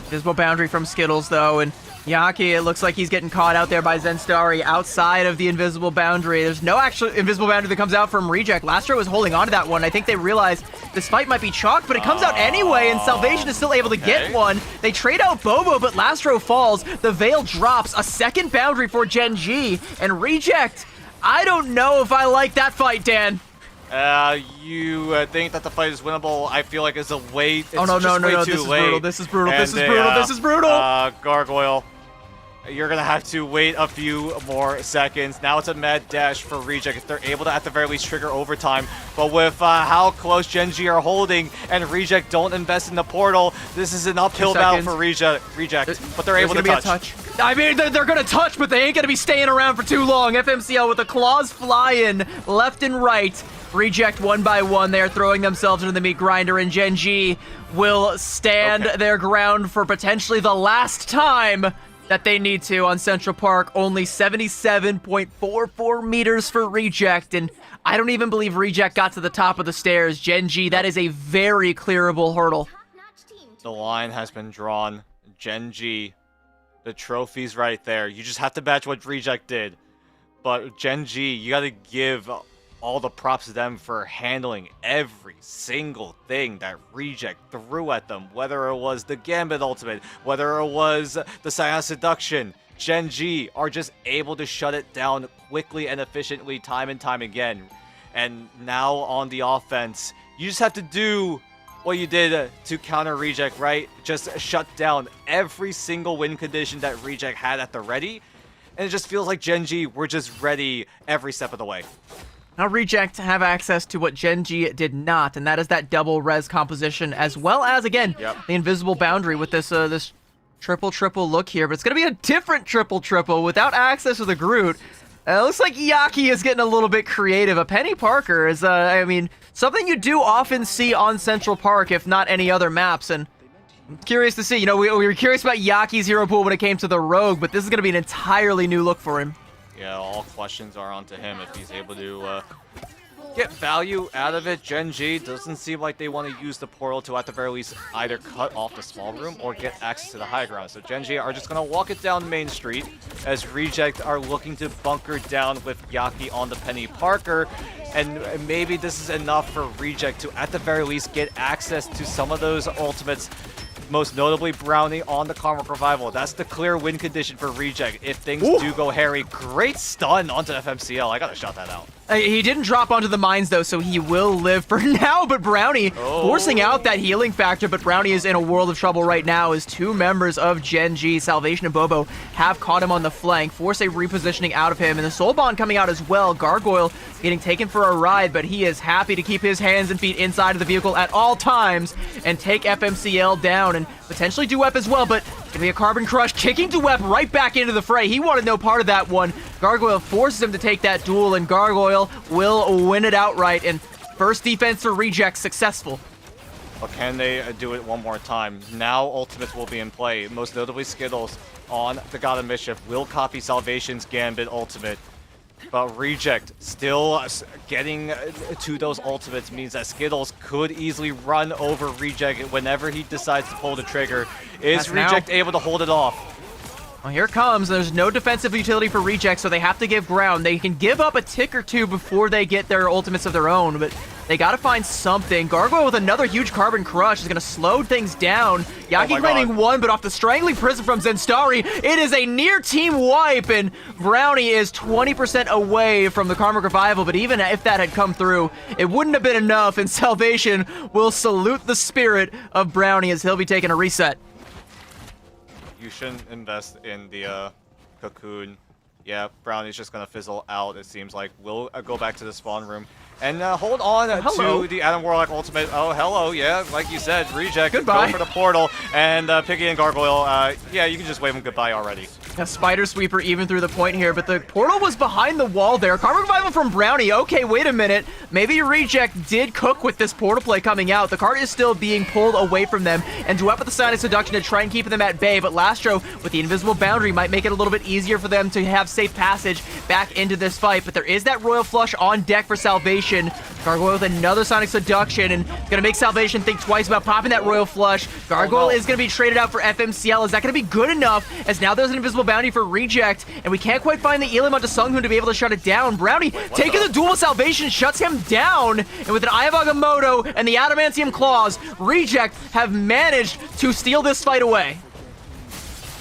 Visible boundary from Skittles, though, and Yaki, it looks like he's getting caught out there by Zenstari outside of the invisible boundary. There's no actual invisible boundary that comes out from Reject. Lastro is holding on to that one. I think they realize this fight might be chalked, but it comes out anyway, and Salvation is still able to get one. They trade out Bobo, but Lastro falls. The Veil drops. A second boundary for Genji, and Reject. I don't know if I like that fight, Dan. You think that the fight is winnable? I feel like it's a way. It's Oh no, just way no, too this is late. brutal. This is brutal. And This is brutal. This is brutal. Gargoyle, you're gonna have to wait a few more seconds. Now it's a mad dash for Reject if they're able to at the very least trigger overtime. But with how close Genji are holding and Reject don't invest in the portal, this is an uphill battle for Reject. But they're able to touch. I mean, they're gonna touch, but they ain't gonna be staying around for too long. FMCL with the claws flying left and right. Reject one by one. They're throwing themselves into the meat grinder, and Genji will stand their ground for potentially the last time that they need to on Central Park. Only 77.44 meters for Reject, and I don't even believe Reject got to the top of the stairs. Genji, that is a very clearable hurdle. The line has been drawn. Genji, the trophy's right there. You just have to match what Reject did. But Genji, you gotta give all the props to them for handling every single thing that Reject threw at them, whether it was the Gambit ultimate, whether it was the Scion Seduction. Genji are just able to shut it down quickly and efficiently time and time again. And now on the offense, you just have to do what you did to counter Reject, right? Just shut down every single win condition that Reject had at the ready. And it just feels like Genji were just ready every step of the way. Now Reject have access to what Genji did not, and that is that double res composition, as well as, again, the invisible boundary with this this triple look here. But it's going to be a different triple without access to the Groot. It looks like Yaki is getting a little bit creative. A Penny Parker is, I mean, something you do often see on Central Park, if not any other maps, and I'm curious to see. You know, we were curious about Yaki's hero pool when it came to the Rogue, but this is going to be an entirely new look for him. Yeah, all questions are onto him if he's able to get value out of it. Genji doesn't seem like they want to use the portal to at the very least either cut off the small room or get access to the high ground. So Genji are just going to walk it down Main Street as Reject are looking to bunker down with Yaki on the Penny Parker. And maybe this is enough for Reject to at the very least get access to some of those ultimates. Most notably Brownie on the Karmic Revival. That's the clear win condition for Reject if things do go hairy. Great stun onto FMCL. I gotta shout that out. He didn't drop onto the mines, though, so he will live for now. But Brownie forcing out that healing factor. But Brownie is in a world of trouble right now as two members of Genji, Salvation and Bobo, have caught him on the flank. Force a repositioning out of him. And the Soul Bond coming out as well. Gargoyle getting taken for a ride, but he is happy to keep his hands and feet inside of the vehicle at all times and take FMCL down and potentially Duep as well. But gonna be a Carbon Crush, kicking Duep right back into the fray. He wanted no part of that one. Gargoyle forces him to take that duel, and Gargoyle will win it outright. And first defense for Reject successful. But can they do it one more time? Now ultimates will be in play. Most notably Skittles on the God of Mischief will copy Salvation's Gambit ultimate. But Reject still getting to those ultimates means that Skittles could easily run over Reject whenever he decides to pull the trigger. Is Reject able to hold it off? Well, here it comes. There's no defensive utility for Reject, so they have to give ground. They can give up a tick or two before they get their ultimates of their own, but they got to find something. Gargoyle with another huge Carbon Crush is going to slow things down. Yaki claiming one, but off the Strangling Prison from Zenstari, it is a near team wipe, and Brownie is 20% away from the Karmic Revival, but even if that had come through, it wouldn't have been enough, and Salvation will salute the spirit of Brownie as he'll be taking a reset. You shouldn't invest in the Cocoon Yeah, Brownie's just gonna fizzle out, it seems like. We'll go back to the spawn room. And hold on to the Adam Warlock ultimate. Oh, hello, yeah, like you said, Reject, Goodbye. go for the portal. And Piggy and Gargoyle, yeah, you can just wave them goodbye already. A Spider Sweeper even through the point here, but the portal was behind the wall there. Karma Revival from Brownie. Okay, wait a minute. Maybe Reject did cook with this portal play coming out. The cart is still being pulled away from them, and Duet with the Sonic Seduction to try and keep them at bay, but Lastro with the invisible boundary might make it a little bit easier for them to have safe passage back into this fight, but there is that Royal Flush on deck for Salvation. Gargoyle with another Sonic Seduction, and gonna make Salvation think twice about popping that Royal Flush. Gargoyle is gonna be traded out for FMCL. Is that gonna be good enough? As now there's an invisible bounty for Reject, and we can't quite find the Elim onto Sunghoon to be able to shut it down. Brownie taking the duel with Salvation shuts him down, and with an Eye of Agamotto and the Adamantium Claws, Reject have managed to steal this fight away.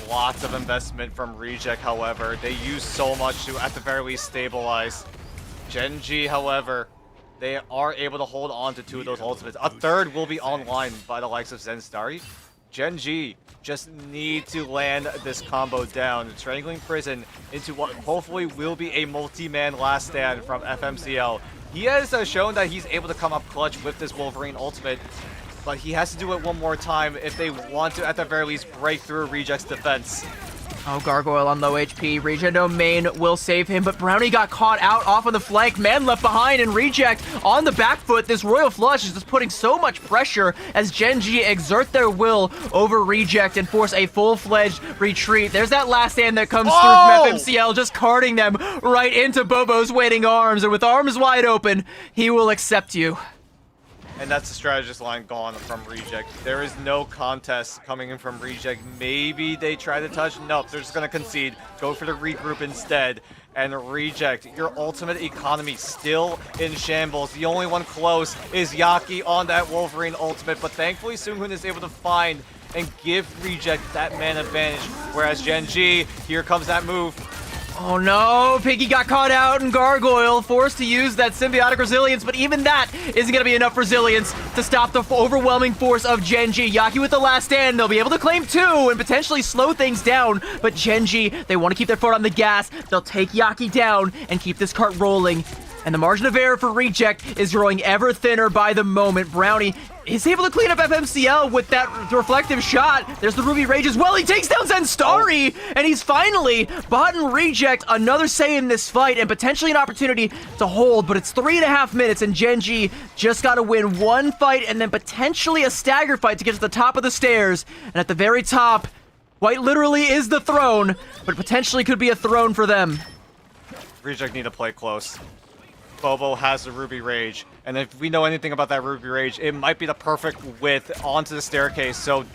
Lots of investment from Reject, however. They use so much to, at the very least, stabilize. Genji, however, they are able to hold on to 2 of those ultimates. A third will be online by the likes of Zen Starry. Genji just need to land this combo down, Strangling Prison into what hopefully will be a multi-man last stand from FMCL. He has shown that he's able to come up clutch with this Wolverine ultimate, but he has to do it one more time if they want to, at the very least, break through Reject's defense. Oh, Gargoyle on low HP. Regendo main will save him, but Brownie got caught out off on the flank. Man left behind, and Reject on the back foot. This Royal Flush is just putting so much pressure as Genji exert their will over Reject and force a full-fledged retreat. There's that last stand that comes through from FMCL, just carting them right into Bobo's waiting arms, and with arms wide open, he will accept you. And that's the strategist line gone from Reject. There is no contest coming in from Reject. Maybe they try to touch. Nope, they're just going to concede. Go for the regroup instead. And Reject, your ultimate economy still in shambles. The only one close is Yaki on that Wolverine ultimate. But thankfully, Sunghoon is able to find and give Reject that man advantage. Whereas Genji, here comes that move. Oh no, Piggy got caught out, and Gargoyle forced to use that symbiotic resilience, but even that isn't going to be enough resilience to stop the overwhelming force of Genji. Yaki with the last stand, they'll be able to claim 2 and potentially slow things down, but Genji, they want to keep their foot on the gas. They'll take Yaki down and keep this cart rolling. And the margin of error for Reject is growing ever thinner by the moment. Brownie is able to clean up FMCL with that reflective shot. There's the Ruby Rage as well. He takes down Zenstari, and he's finally bought and Reject another say in this fight and potentially an opportunity to hold, but it's 3.5 minutes, and Genji just got to win 1 fight and then potentially a stagger fight to get to the top of the stairs. And at the very top, quite literally is the throne, but potentially could be a throne for them. Reject need to play close. Bobo has the Ruby Rage, and if we know anything about that Ruby Rage, it might be the perfect width onto the staircase. So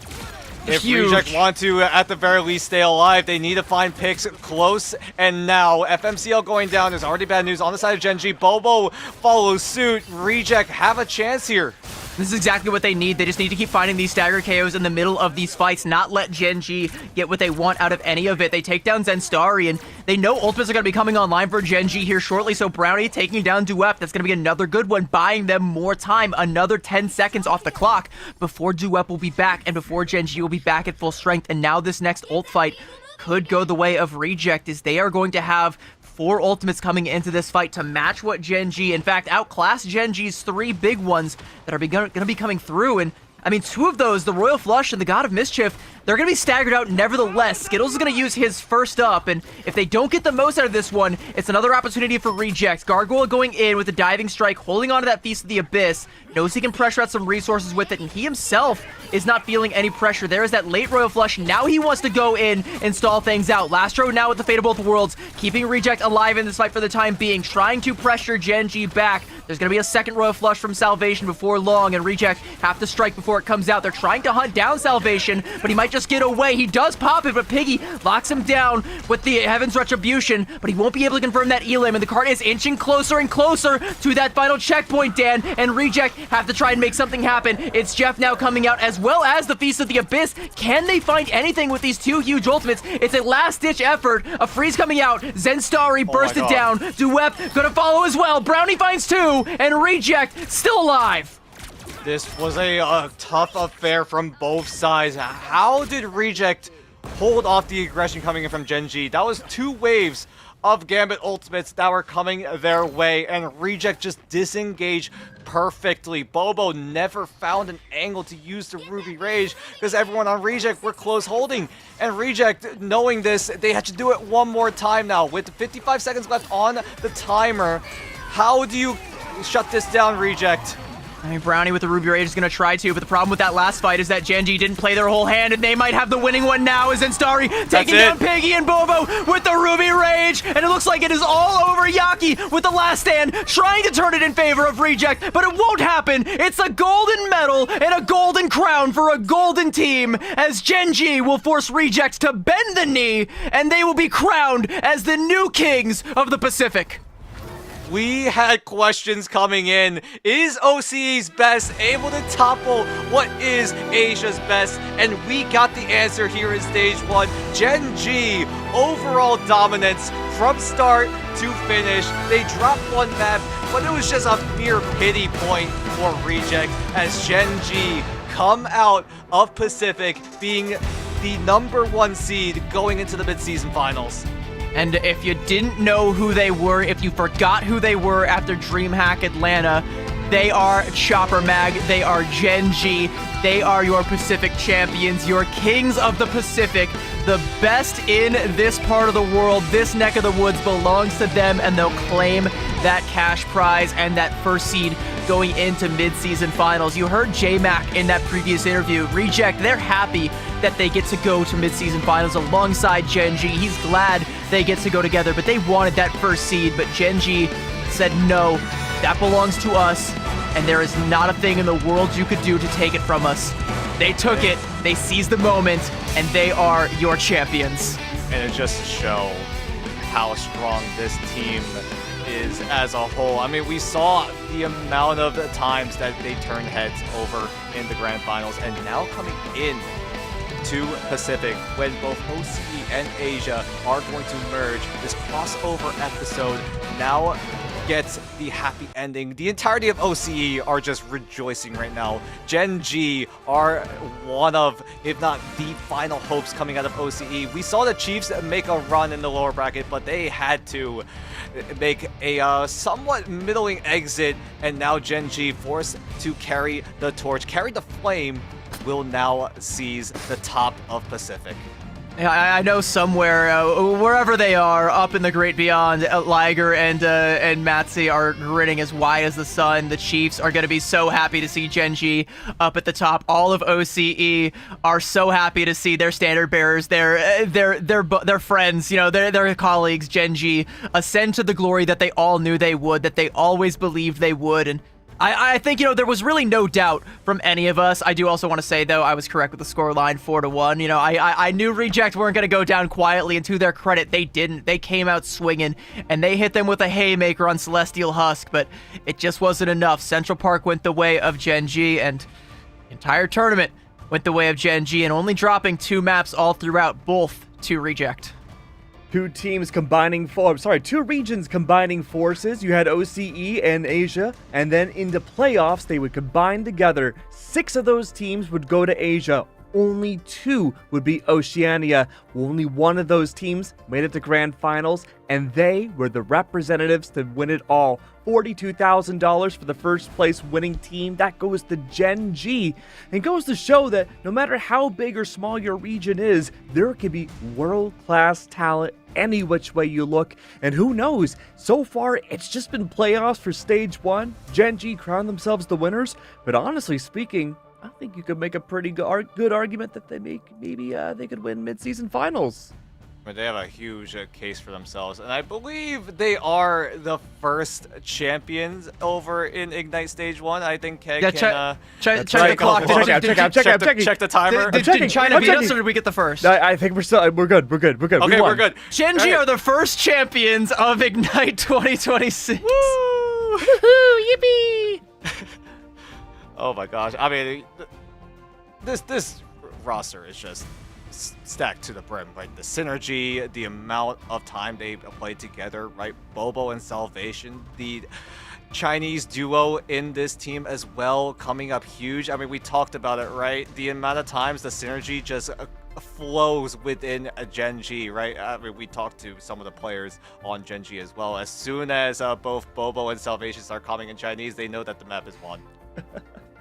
if Reject want to, at the very least, stay alive, they need to find picks close. And now, FMCL going down. There's already bad news on the side of Genji. Bobo follows suit. Reject have a chance here. This is exactly what they need. They just need to keep finding these stagger KOs in the middle of these fights, not let Genji get what they want out of any of it. They take down Zenstari, and they know ultimates are going to be coming online for Genji here shortly, so Brownie taking down Duep, that's going to be another good one, buying them more time, another 10 seconds off the clock before Duep will be back and before Genji will be back at full strength. And now this next ult fight could go the way of Reject, as they are going to have 4 ultimates coming into this fight to match what Genji, in fact, outclass Genji's 3 big ones that are going to be coming through. And I mean, 2 of those, the Royal Flush and the God of Mischief, they're going to be staggered out nevertheless. Skittles is going to use his first up, and if they don't get the most out of this one, it's another opportunity for Reject. Gargoyle going in with a diving strike, holding on to that Feast of the Abyss, knows he can pressure out some resources with it, and he himself is not feeling any pressure. There is that late Royal Flush. Now he wants to go in and stall things out. Lastro now with the Fate of Both Worlds, keeping Reject alive in this fight for the time being, trying to pressure Genji back. There's going to be a second Royal Flush from Salvation before long, and Reject have to strike before it comes out. They're trying to hunt down Salvation, but he might just get away. He does pop it, but Piggy locks him down with the Heaven's Retribution, but he won't be able to confirm that Elim, and the cart is inching closer and closer to that final checkpoint, Dan, and Reject have to try and make something happen. It's Jeff now coming out, as well as the Feast of the Abyss. Can they find anything with these 2 huge ultimates? It's a last-ditch effort. A freeze coming out. Zenstari bursted down. Duep gonna follow as well. Brownie finds 2, and Reject still alive. This was a tough affair from both sides. How did Reject hold off the aggression coming in from Genji? That was 2 waves of Gambit ultimates that were coming their way, and Reject just disengaged perfectly. Bobo never found an angle to use the Ruby Rage because everyone on Reject were close holding. And Reject, knowing this, they had to do it one more time now. With 55 seconds left on the timer, how do you shut this down, Reject? I mean, Brownie with the Ruby Rage is going to try to, but the problem with that last fight is that Gen G didn't play their whole hand, and they might have the winning one now as Instari taking down Piggy and Bobo with the Ruby Rage, and it looks like it is all over Yaki with the last stand, trying to turn it in favor of Reject, but it won't happen. It's a golden medal and a golden crown for a golden team, as Gen G will force Reject to bend the knee, and they will be crowned as the new kings of the Pacific. We had questions coming in. Is OCE's best able to topple what is Asia's best? And we got the answer here in stage 1. Gen G, overall dominance from start to finish. They dropped one map, but it was just a mere pity point for Reject as Gen G come out of Pacific being the #1 seed going into the mid-season finals. And if you didn't know who they were, if you forgot who they were after DreamHack Atlanta, they are Chopper Mag, they are Gen G, they are your Pacific champions, your kings of the Pacific. The best in this part of the world, this neck of the woods belongs to them, and they'll claim that cash prize and that first seed going into mid-season finals. You heard J-Mac in that previous interview. Reject, they're happy that they get to go to mid-season finals alongside Gen G. He's glad they get to go together, but they wanted that first seed, but Gen G said no, that belongs to us, and there is not a thing in the world you could do to take it from us. They took it, they seized the moment, and they are your champions. And it just to show how strong this team is as a whole. I mean, we saw the amount of times that they turned heads over in the grand finals, and now coming in to Pacific when both OCE and Asia are going to merge. This crossover episode now gets the happy ending. The entirety of OCE are just rejoicing right now. Gen G are one of, if not the final hopes coming out of OCE. We saw the Chiefs make a run in the lower bracket, but they had to make a somewhat middling exit, and now Gen G forced to carry the torch, carry the flame, will now seize the top of Pacific. I know somewhere, wherever they are, up in the great beyond, Liger and Matsi are grinning as wide as the sun. The Chiefs are going to be so happy to see Gen G up at the top. All of OCE are so happy to see their standard bearers, their friends, you know, their colleagues, Gen G, ascend to the glory that they all knew they would, that they always believed they would. And I think, you know, there was really no doubt from any of us. I do also want to say, though, I was correct with the scoreline 4-1. You know, I knew Reject weren't going to go down quietly, and to their credit, they didn't. They came out swinging, and they hit them with a haymaker on Celestial Husk, but it just wasn't enough. Central Park went the way of Gen G, and the entire tournament went the way of Gen G, and only dropping 2 maps all throughout, both to Reject. Two regions combining forces. You had OCE and Asia, and then in the playoffs, they would combine together. 6 of those teams would go to Asia. Only 2 would be Oceania. Only one of those teams made it to grand finals, and they were the representatives to win it all. $42,000 for the first place winning team. That goes to Gen G. And goes to show that no matter how big or small your region is, there can be world-class talent any which way you look. And who knows, so far it's just been playoffs for stage 1. Gen G crowned themselves the winners, but honestly speaking, I think you could make a pretty good argument that maybe they could win mid-season finals. But they have a huge case for themselves, and I believe they are the first champions over in Ignite Stage 1. I think Keg can check the clock. Check the timer. Did China beat us, or did we get the first? I think we're good. Okay, we're good. Gen G are the first champions of Ignite 2026. Woo! Yippee! Oh my gosh! I mean, this roster is just stacked to the brim, right? The synergy, the amount of time they played together, right? Bobo and Salvation, the Chinese duo in this team as well, coming up huge. I mean, we talked about it, right? The amount of times the synergy just flows within a Gen G, right? I mean, we talked to some of the players on Gen G as well. As soon as both Bobo and Salvation start coming in Chinese, they know that the map is won.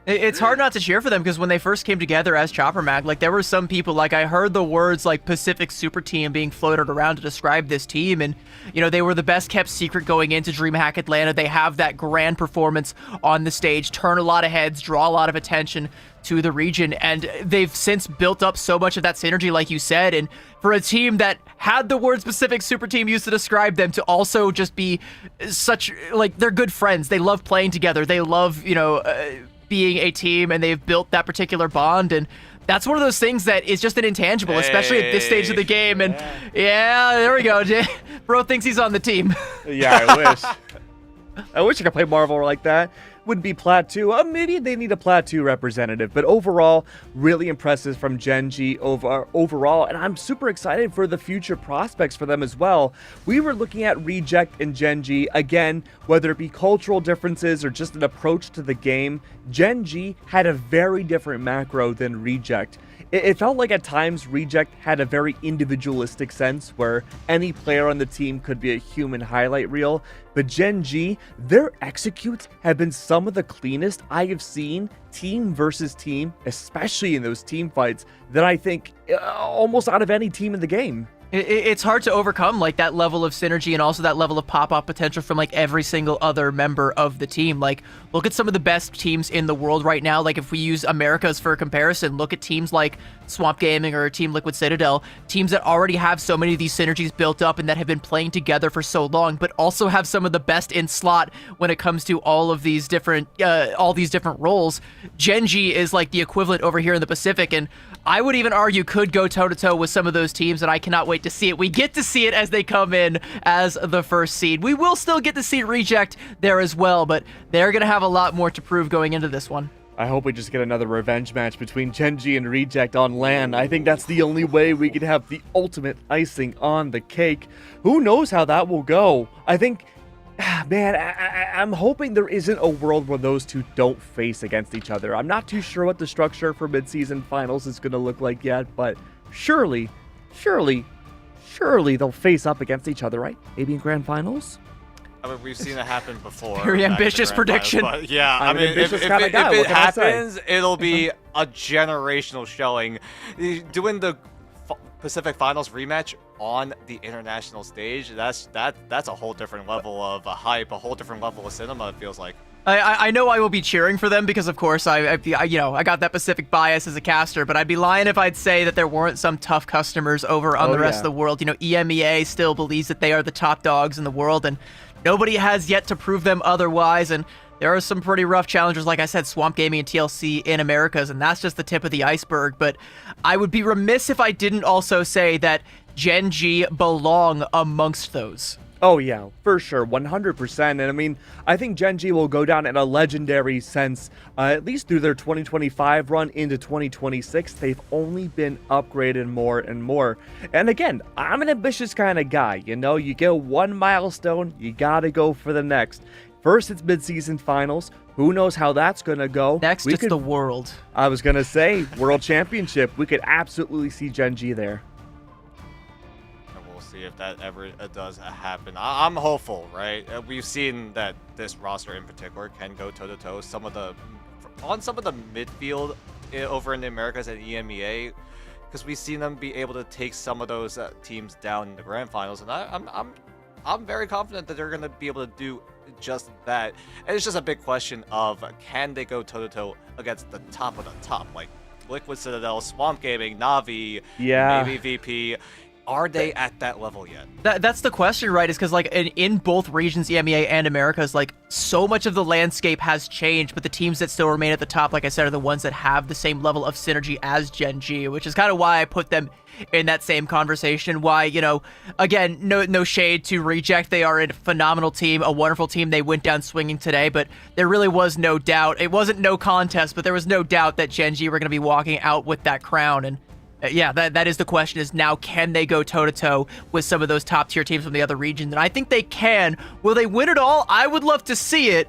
It's hard not to cheer for them because when they first came together as Chopper Mag, like there were some people, like I heard the words like Pacific Super Team being floated around to describe this team, and you know they were the best kept secret going into DreamHack Atlanta. They have that grand performance on the stage, turn a lot of heads, draw a lot of attention to the region, and they've since built up so much of that synergy, like you said. And for a team that had the word Pacific Super Team used to describe them to also just be such, like, they're good friends. They love playing together. They love, you know, being a team, and they've built that particular bond, and that's one of those things that is just an intangible, especially at this stage of the game. And yeah, there we go. Bro thinks he's on the team. Yeah, I wish. I wish I could play Marvel like that. Would be Plat 2. Maybe they need a Plat 2 representative, but overall, really impressive from Gen G overall, and I'm super excited for the future prospects for them as well. We were looking at Reject and Gen G, again, whether it be cultural differences or just an approach to the game, Gen G had a very different macro than Reject. It felt like at times Reject had a very individualistic sense where any player on the team could be a human highlight reel, but Gen G, their executes have been some of the cleanest I have seen team versus team, especially in those team fights, that I think almost out of any team in the game. It's hard to overcome like that level of synergy and also that level of pop-up potential from like every single other member of the team. Like, look at some of the best teams in the world right now. Like, if we use Americas for a comparison, look at teams like Swamp Gaming or Team Liquid Citadel, teams that already have so many of these synergies built up and that have been playing together for so long, but also have some of the best in slot when it comes to all these different roles. Gen G is like the equivalent over here in the Pacific, and I would even argue could go toe-to-toe with some of those teams, and I cannot wait to see it. We get to see it as they come in as the first seed. We will still get to see Reject there as well, but they're going to have a lot more to prove going into this one. I hope we just get another revenge match between Gen G and Reject on LAN. I think that's the only way we could have the ultimate icing on the cake. Who knows how that will go? I think, man, I'm hoping there isn't a world where those two don't face against each other. I'm not too sure what the structure for mid-season finals is going to look like yet, but surely they'll face up against each other, right? Maybe in grand finals? I mean, we've seen it happen before. Very ambitious prediction. Finals, but yeah, I'm I mean, an if it happens, it'll be a generational showing. Doing the Pacific Finals rematch on the international stage, that's a whole different level of hype, a whole different level of cinema, it feels like. I know I will be cheering for them because, of course, I got that Pacific bias as a caster, but I'd be lying if I'd say that there weren't some tough customers over on the rest of the world. You know, EMEA still believes that they are the top dogs in the world, and nobody has yet to prove them otherwise, and there are some pretty rough challengers, like I said, Swamp Gaming and TLC in Americas, and that's just the tip of the iceberg. But I would be remiss if I didn't also say that Gen G belong amongst those. Oh yeah, for sure, 100%. And I mean, I think Gen G will go down in a legendary sense, at least through their 2025 run into 2026. They've only been upgraded more and more. And again, I'm an ambitious kind of guy. You know, you get one milestone, you gotta go for the next. First, it's mid-season finals. Who knows how that's gonna go? Next, it's the world. I was gonna say, World Championship. We could absolutely see Gen G there. See if that ever does happen. I'm hopeful, right? We've seen that this roster in particular can go toe-to-toe on some of the midfield over in the Americas and EMEA, because we've seen them be able to take some of those teams down in the grand finals, and I'm very confident that they're going to be able to do just that. And it's just a big question of, can they go toe-to-toe against the top of the top, like Liquid Citadel, Swamp Gaming, Na'Vi, maybe VP. Are they at that level yet? That's the question, right? Is because like in both regions, EMEA and Americas, like so much of the landscape has changed, but the teams that still remain at the top, like I said, are the ones that have the same level of synergy as Gen G, which is kind of why I put them in that same conversation. Why, you know, again, no shade to Reject. They are a phenomenal team, a wonderful team. They went down swinging today, but there really was no doubt. It wasn't no contest, but there was no doubt that Gen G were going to be walking out with that crown. And yeah, that is the question, is now can they go toe-to-toe with some of those top-tier teams from the other regions? And I think they can. Will they win it all? I would love to see it.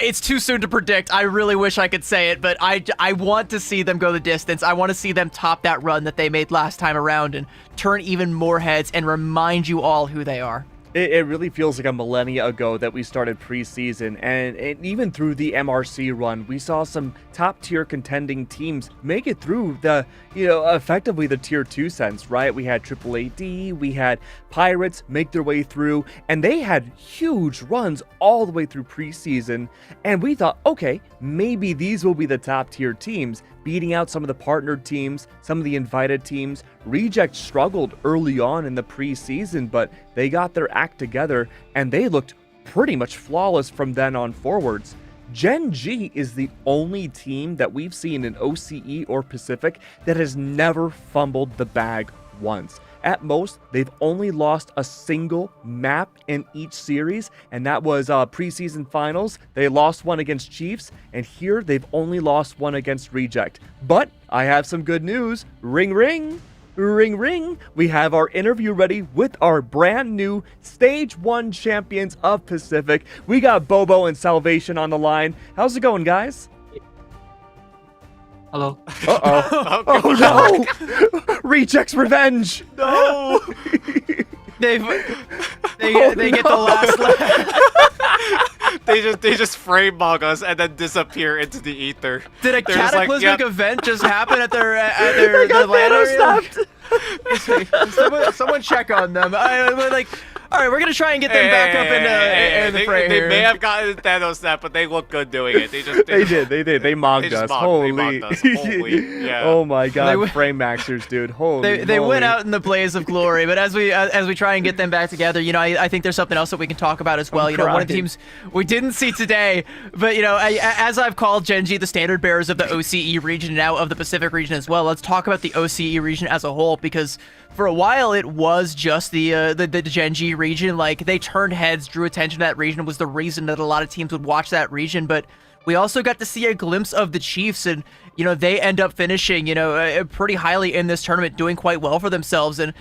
It's too soon to predict. I really wish I could say it, but I want to see them go the distance. I want to see them top that run that they made last time around and turn even more heads and remind you all who they are. It really feels like a millennia ago that we started preseason, and even through the MRC run, we saw some top-tier contending teams make it through the, effectively the Tier 2 sense, right? We had AAAD, we had Pirates make their way through, and they had huge runs all the way through preseason, and we thought, okay, maybe these will be the top-tier teams, beating out some of the partnered teams, some of the invited teams. Reject struggled early on in the preseason, but they got their act together and they looked pretty much flawless from then on forwards. Gen G is the only team that we've seen in OCE or Pacific that has never fumbled the bag once. At most, they've only lost a single map in each series, and that was preseason finals. They lost one against Chiefs, and here they've only lost one against Reject. But I have some good news. Ring, ring. Ring, ring. We have our interview ready with our brand new Stage 1 champions of Pacific. We got Bobo and Salvation on the line. How's it going, guys? Hello. Uh-oh. Oh, no. Reject's revenge. No. They get the last laugh. they just frame mog us and then disappear into the ether. Did a They're just like, cataclysmic yep. event just happen at their They got land Thanos area? stopped. Someone check on them. All right, we're gonna try and get them back up in the fray They here. may have gotten Thanos snap, but they look good doing it. They did. They mogged just us. mogged- Holy. they mogged us. Holy, yeah. Oh my god, They- frame maxers, dude. Holy. They moly. went out in the blaze of glory, but as we try and get them back together, I think there's something else that we can talk about as well. One of the crying. teams we didn't see today, but as I've called Gen G the standard bearers of the OCE region, now of the Pacific region as well. Let's talk about the OCE region as a whole, because for a while it was just the Gen G region. Like, they turned heads, drew attention to that region, was the reason that a lot of teams would watch that region. But we also got to see a glimpse of the Chiefs, and they end up finishing pretty highly in this tournament, doing quite well for themselves, and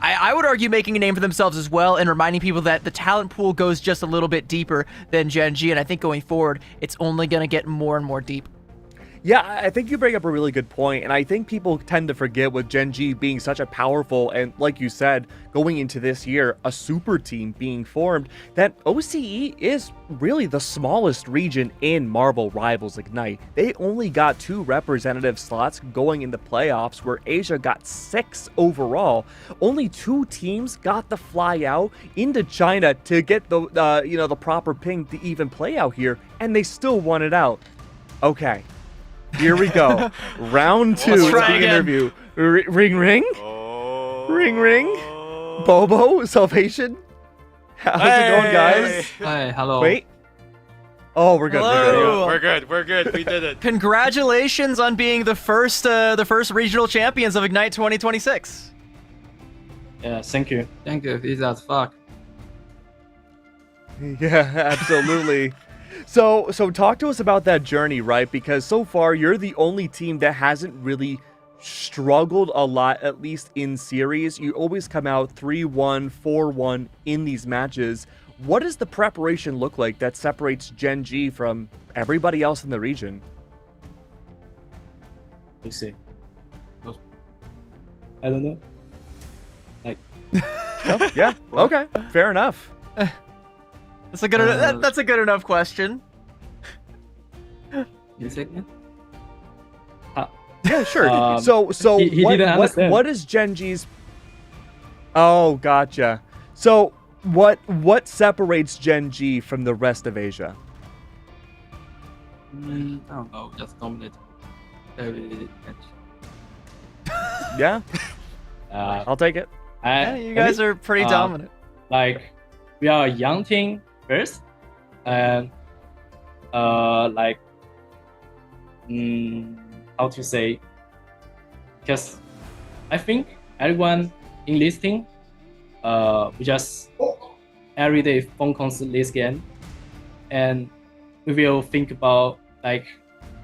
I would argue making a name for themselves as well, and reminding people that the talent pool goes just a little bit deeper than Gen G, and I think going forward it's only going to get more and more deep. Yeah, I think you bring up a really good point, and I think people tend to forget with Gen G being such a powerful, and like you said, going into this year, a super team being formed, that OCE is really the smallest region in Marvel Rivals Ignite. They only got 2 representative slots going in the playoffs, where Asia got 6 overall. Only 2 teams got the fly out into China to get the proper ping to even play out here, and they still won it out. Okay. Here we go. Round 2 Let's of try the again. interview. Ring, ring. Oh. Ring, ring. Bobo, Salvation. How's it going, guys? Hi, hello. Wait. Oh, we're good. Hello. We're good. We're good. We did it. Congratulations on being the first regional champions of Ignite 2026. Yeah, thank you. Thank you. It's as fuck. Yeah, absolutely. So talk to us about that journey, right? Because so far you're the only team that hasn't really struggled a lot, at least in series. You always come out 3-1, 4-1 in these matches. What does the preparation look like that separates Gen G from everybody else in the region? You see. I don't know. Oh, yeah. Okay. Fair enough. That's a good that's a good enough question. You second? Yeah, sure. Um, So he didn't understand. what is Gen G's? Oh, gotcha. So what separates Gen G from the rest of Asia? I don't know. Just dominate. Very much. Yeah, Uh, I'll take it. Yeah, you guys are pretty dominant. Like, we are a young team first, and like, how to say? Because I think everyone in this team, we just every day focus this game, and we will think about like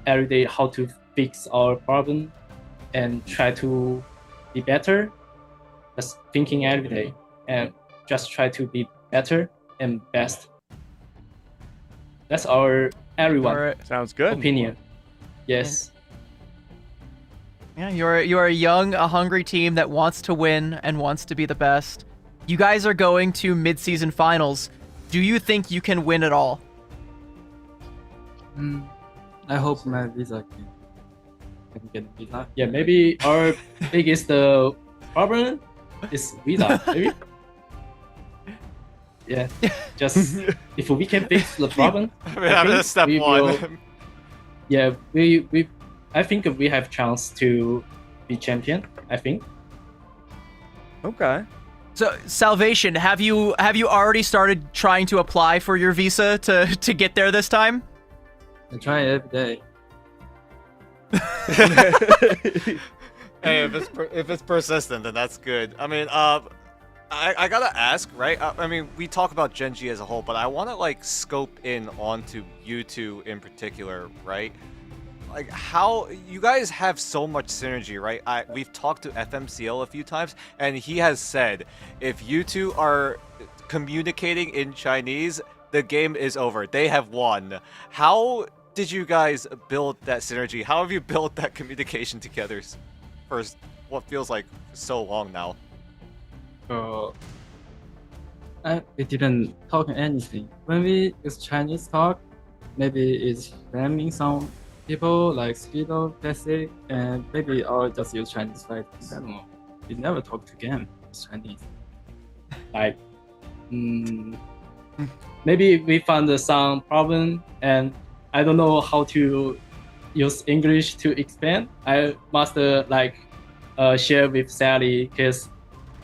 every day how to fix our problem and try to be better. Just thinking every day and just try to be better and best. That's our everyone All right. Sounds good. opinion. Yes. Yeah, you're a young, a hungry team that wants to win and wants to be the best. You guys are going to mid-season finals. Do you think you can win it all? I hope my visa can get visa. Yeah, maybe our biggest problem is visa. Maybe. Yeah, just if we can fix the problem, I mean, that's think step we one. will- yeah, I think we have chance to be champion. I think. Okay. So, Salvation, have you already started trying to apply for your visa to get there this time? I try every day. Hey, if it's persistent, then that's good. I mean, I gotta ask, right? I mean, we talk about Gen G as a whole, but I want to like scope in onto you two in particular, right? Like how you guys have so much synergy, right? We've talked to FMCL a few times, and he has said if you two are communicating in Chinese, the game is over. They have won. How did you guys build that synergy? How have you built that communication together for what feels like so long now? We didn't talk anything. When we use Chinese talk, maybe it's spamming some people like Speedo, Basic, and maybe I'll just use Chinese fight. I don't know. We never talk to game with Chinese. Like, maybe we found some problem and I don't know how to use English to explain. I must share with Sally because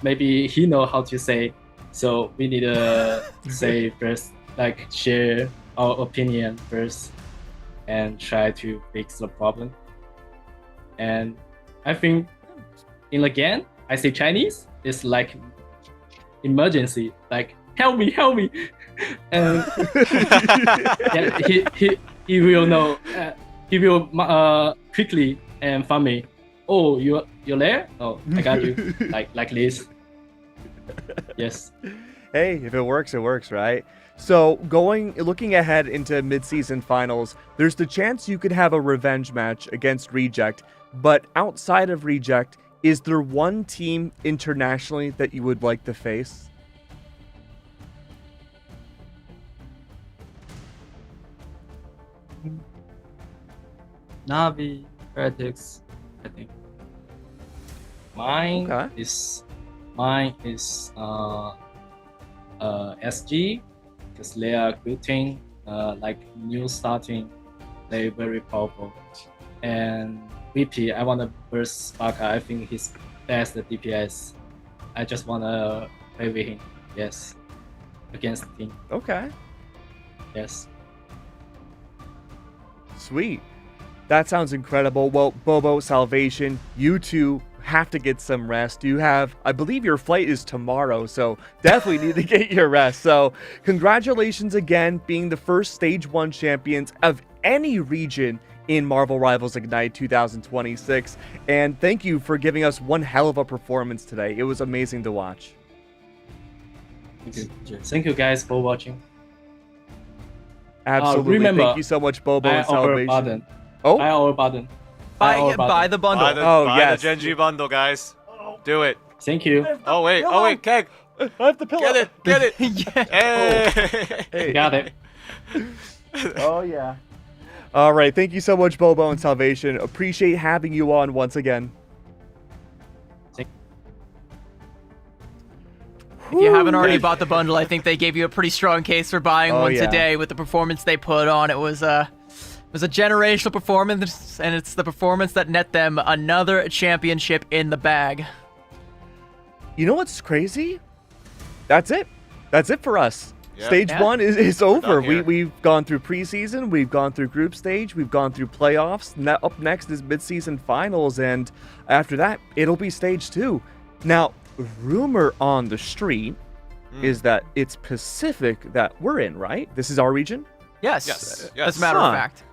maybe he know how to say. So we need to say first, like share our opinion first and try to fix the problem. And I think in the game, I say Chinese, it's like emergency, like help me. And yeah, he will know, he will quickly and find me. Oh, you're there? Oh, I got you. like this. Yes. Hey, if it works, right? So, looking ahead into mid-season finals, there's the chance you could have a revenge match against Reject, but outside of Reject, is there one team internationally that you would like to face? Navi, Heretics, I think. Mine Okay. is SG because they are good team, like new starting, they very powerful. And VP, I want to burst Baka. I think he's best at DPS. I just want to play with him. Yes, against the team. Okay. Yes. Sweet. That sounds incredible. Well, Bobo, Salvation, you two have to get some rest. I believe your flight is tomorrow, so definitely need to get your rest. So congratulations again, being the first Stage 1 champions of any region in Marvel Rivals Ignite 2026. And thank you for giving us one hell of a performance today. It was amazing to watch. Thank you guys for watching. Absolutely. Remember, Thank you so much, Bobo Buy and our Salvation. button. Oh, Buy our button. Buy our button. the bundle. Buy yes. the Gen G bundle, guys. Do it. Thank you. Oh wait, Keg, I have the pillow. get it. Yeah. Hey. Hey. Got it. Oh, yeah. All right. Thank you so much, Bobo and Salvation. Appreciate having you on once again. If you haven't already bought the bundle, I think they gave you a pretty strong case for buying Oh, one yeah. today with the performance they put on. It was a generational performance, and it's the performance that net them another championship in the bag. You know what's crazy? That's it. That's it for us. Yep. Stage Yeah. 1 is over. done here. We've gone through preseason, we've gone through group stage, we've gone through playoffs. Up next is mid-season finals, and after that, it'll be stage 2. Now, rumor on the street is that it's Pacific that we're in, right? This is our region? Yes. Yes. As a matter of Huh. fact.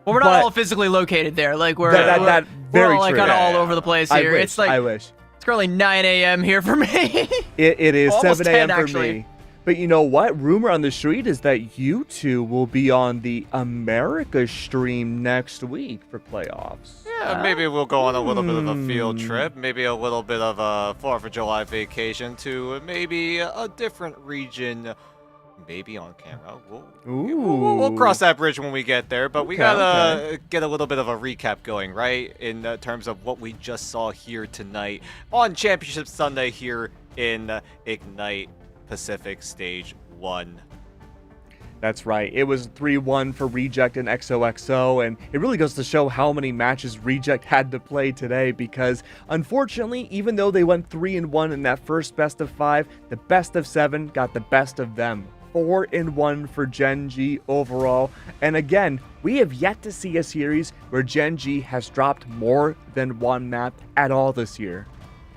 Well, we're not But- all physically located there. Like we're That we're very all like true. kind of all Yeah. over the place I here. wish, It's like I wish. it's currently 9 a.m. here for me. It is Almost 7 a.m. 10 for actually. me. But you know what? Rumor on the street is that you two will be on the America stream next week for playoffs. Yeah, maybe we'll go on a little bit of a field trip, maybe a little bit of a 4th of July vacation to maybe a different region, maybe on camera. We'll cross that bridge when we get there, but we gotta get a little bit of a recap going, right? In terms of what we just saw here tonight on Championship Sunday here in Ignite Pacific Stage 1. That's right. It was 3-1 for Reject and XOXO, and it really goes to show how many matches Reject had to play today because, unfortunately, even though they went 3-1 in that first best of 5, the best of 7 got the best of them. 4-1 for Gen G overall, and again, we have yet to see a series where Gen G has dropped more than one map at all this year.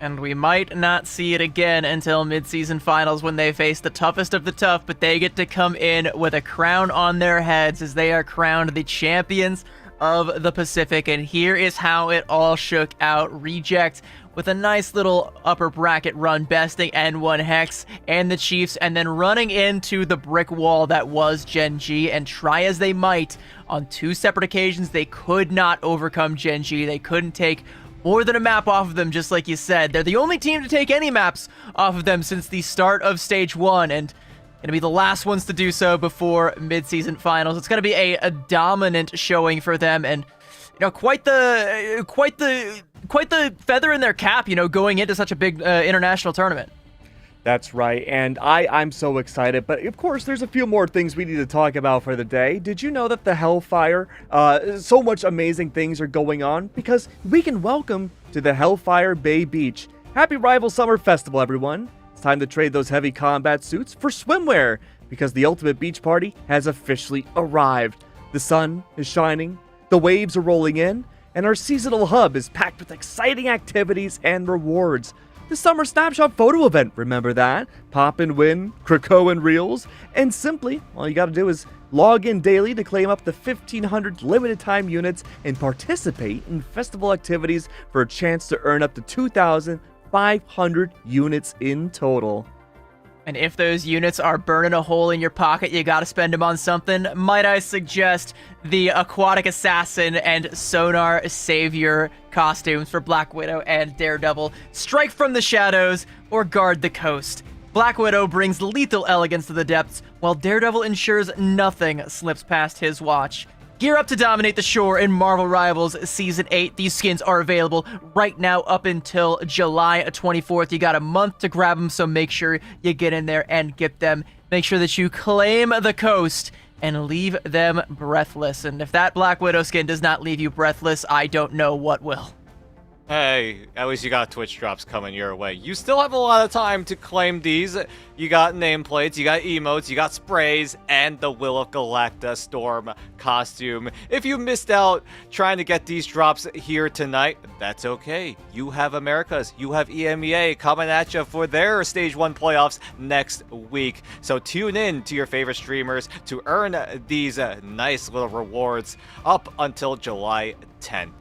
And we might not see it again until mid-season finals when they face the toughest of the tough, but they get to come in with a crown on their heads as they are crowned the champions of the Pacific. And here is how it all shook out. Reject with a nice little upper bracket run, besting N1 Hex and the Chiefs, and then running into the brick wall that was Gen G. And try as they might, on 2 separate occasions, they could not overcome Gen G. They couldn't take more than a map off of them, just like you said. They're the only team to take any maps off of them since the start of Stage 1, and gonna be the last ones to do so before mid-season finals. It's gonna be a dominant showing for them, and you know, quite the feather in their cap, you know, going into such a big international tournament. That's right, and I'm so excited, but of course there's a few more things we need to talk about for the day. Did you know that the Hellfire, so much amazing things are going on? Because we can welcome to the Hellfire Bay Beach. Happy Rival Summer Festival, everyone. It's time to trade those heavy combat suits for swimwear, because the Ultimate Beach Party has officially arrived. The sun is shining, the waves are rolling in, and our seasonal hub is packed with exciting activities and rewards. The Summer Snapshot photo event, remember that? Pop and win, Krakoan reels, and simply, all you gotta do is log in daily to claim up to 1,500 limited time units and participate in festival activities for a chance to earn up to 2,500 units in total. And if those units are burning a hole in your pocket, you gotta spend them on something. Might I suggest the Aquatic Assassin and Sonar Savior costumes for Black Widow and Daredevil. Strike from the shadows or guard the coast. Black Widow brings lethal elegance to the depths, while Daredevil ensures nothing slips past his watch. Gear up to dominate the shore in Marvel Rivals Season 8. These skins are available right now up until July 24th. You got a month to grab them, so make sure you get in there and get them. Make sure that you claim the coast and leave them breathless. And if that Black Widow skin does not leave you breathless, I don't know what will. Hey, at least you got Twitch drops coming your way. You still have a lot of time to claim these. You got nameplates, you got emotes, you got sprays, and the Will of Galacta Storm costume. If you missed out trying to get these drops here tonight, that's okay. You have Americas, you have EMEA coming at you for their Stage 1 playoffs next week. So tune in to your favorite streamers to earn these nice little rewards up until July 10th.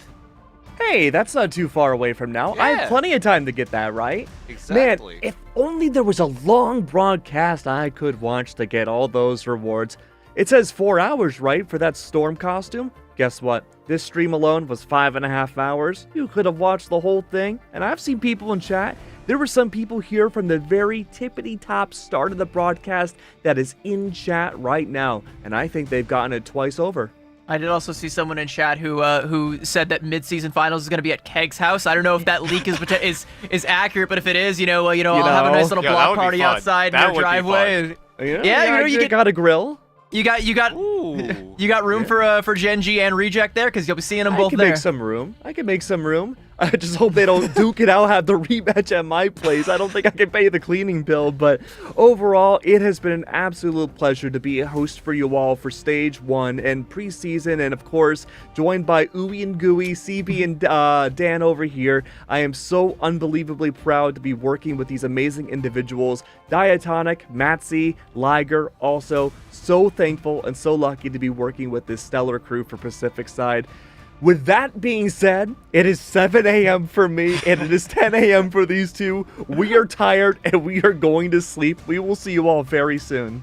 Hey, that's not too far away from now. I have plenty of time to get that, right? Exactly. Man, if only there was a long broadcast I could watch to get all those rewards. It says 4 hours, right, for that Storm costume? Guess what? This stream alone was 5.5 hours. You could have watched the whole thing. And I've seen people in chat. There were some people here from the very tippity-top start of the broadcast that is in chat right now. And I think they've gotten it twice over. I did also see someone in chat who said that mid-season finals is going to be at Keg's house. I don't know if that leak is accurate, but if it is, I'll have a nice little block party outside in your driveway. You got a grill. You got room for Gen G and Reject there, because you'll be seeing them both there. I can make some room. I just hope they don't duke it out, have the rematch at my place. I don't think I can pay the cleaning bill, but overall, it has been an absolute pleasure to be a host for you all for Stage 1 and preseason, and of course, joined by Ooey and Gooey, CB and Dan over here. I am so unbelievably proud to be working with these amazing individuals. Diatonic, Matsy, Liger, also so thankful and so lucky to be working with this stellar crew for Pacific Side. With that being said, it is 7 a.m. for me and it is 10 a.m. for these two. We are tired and we are going to sleep. We will see you all very soon.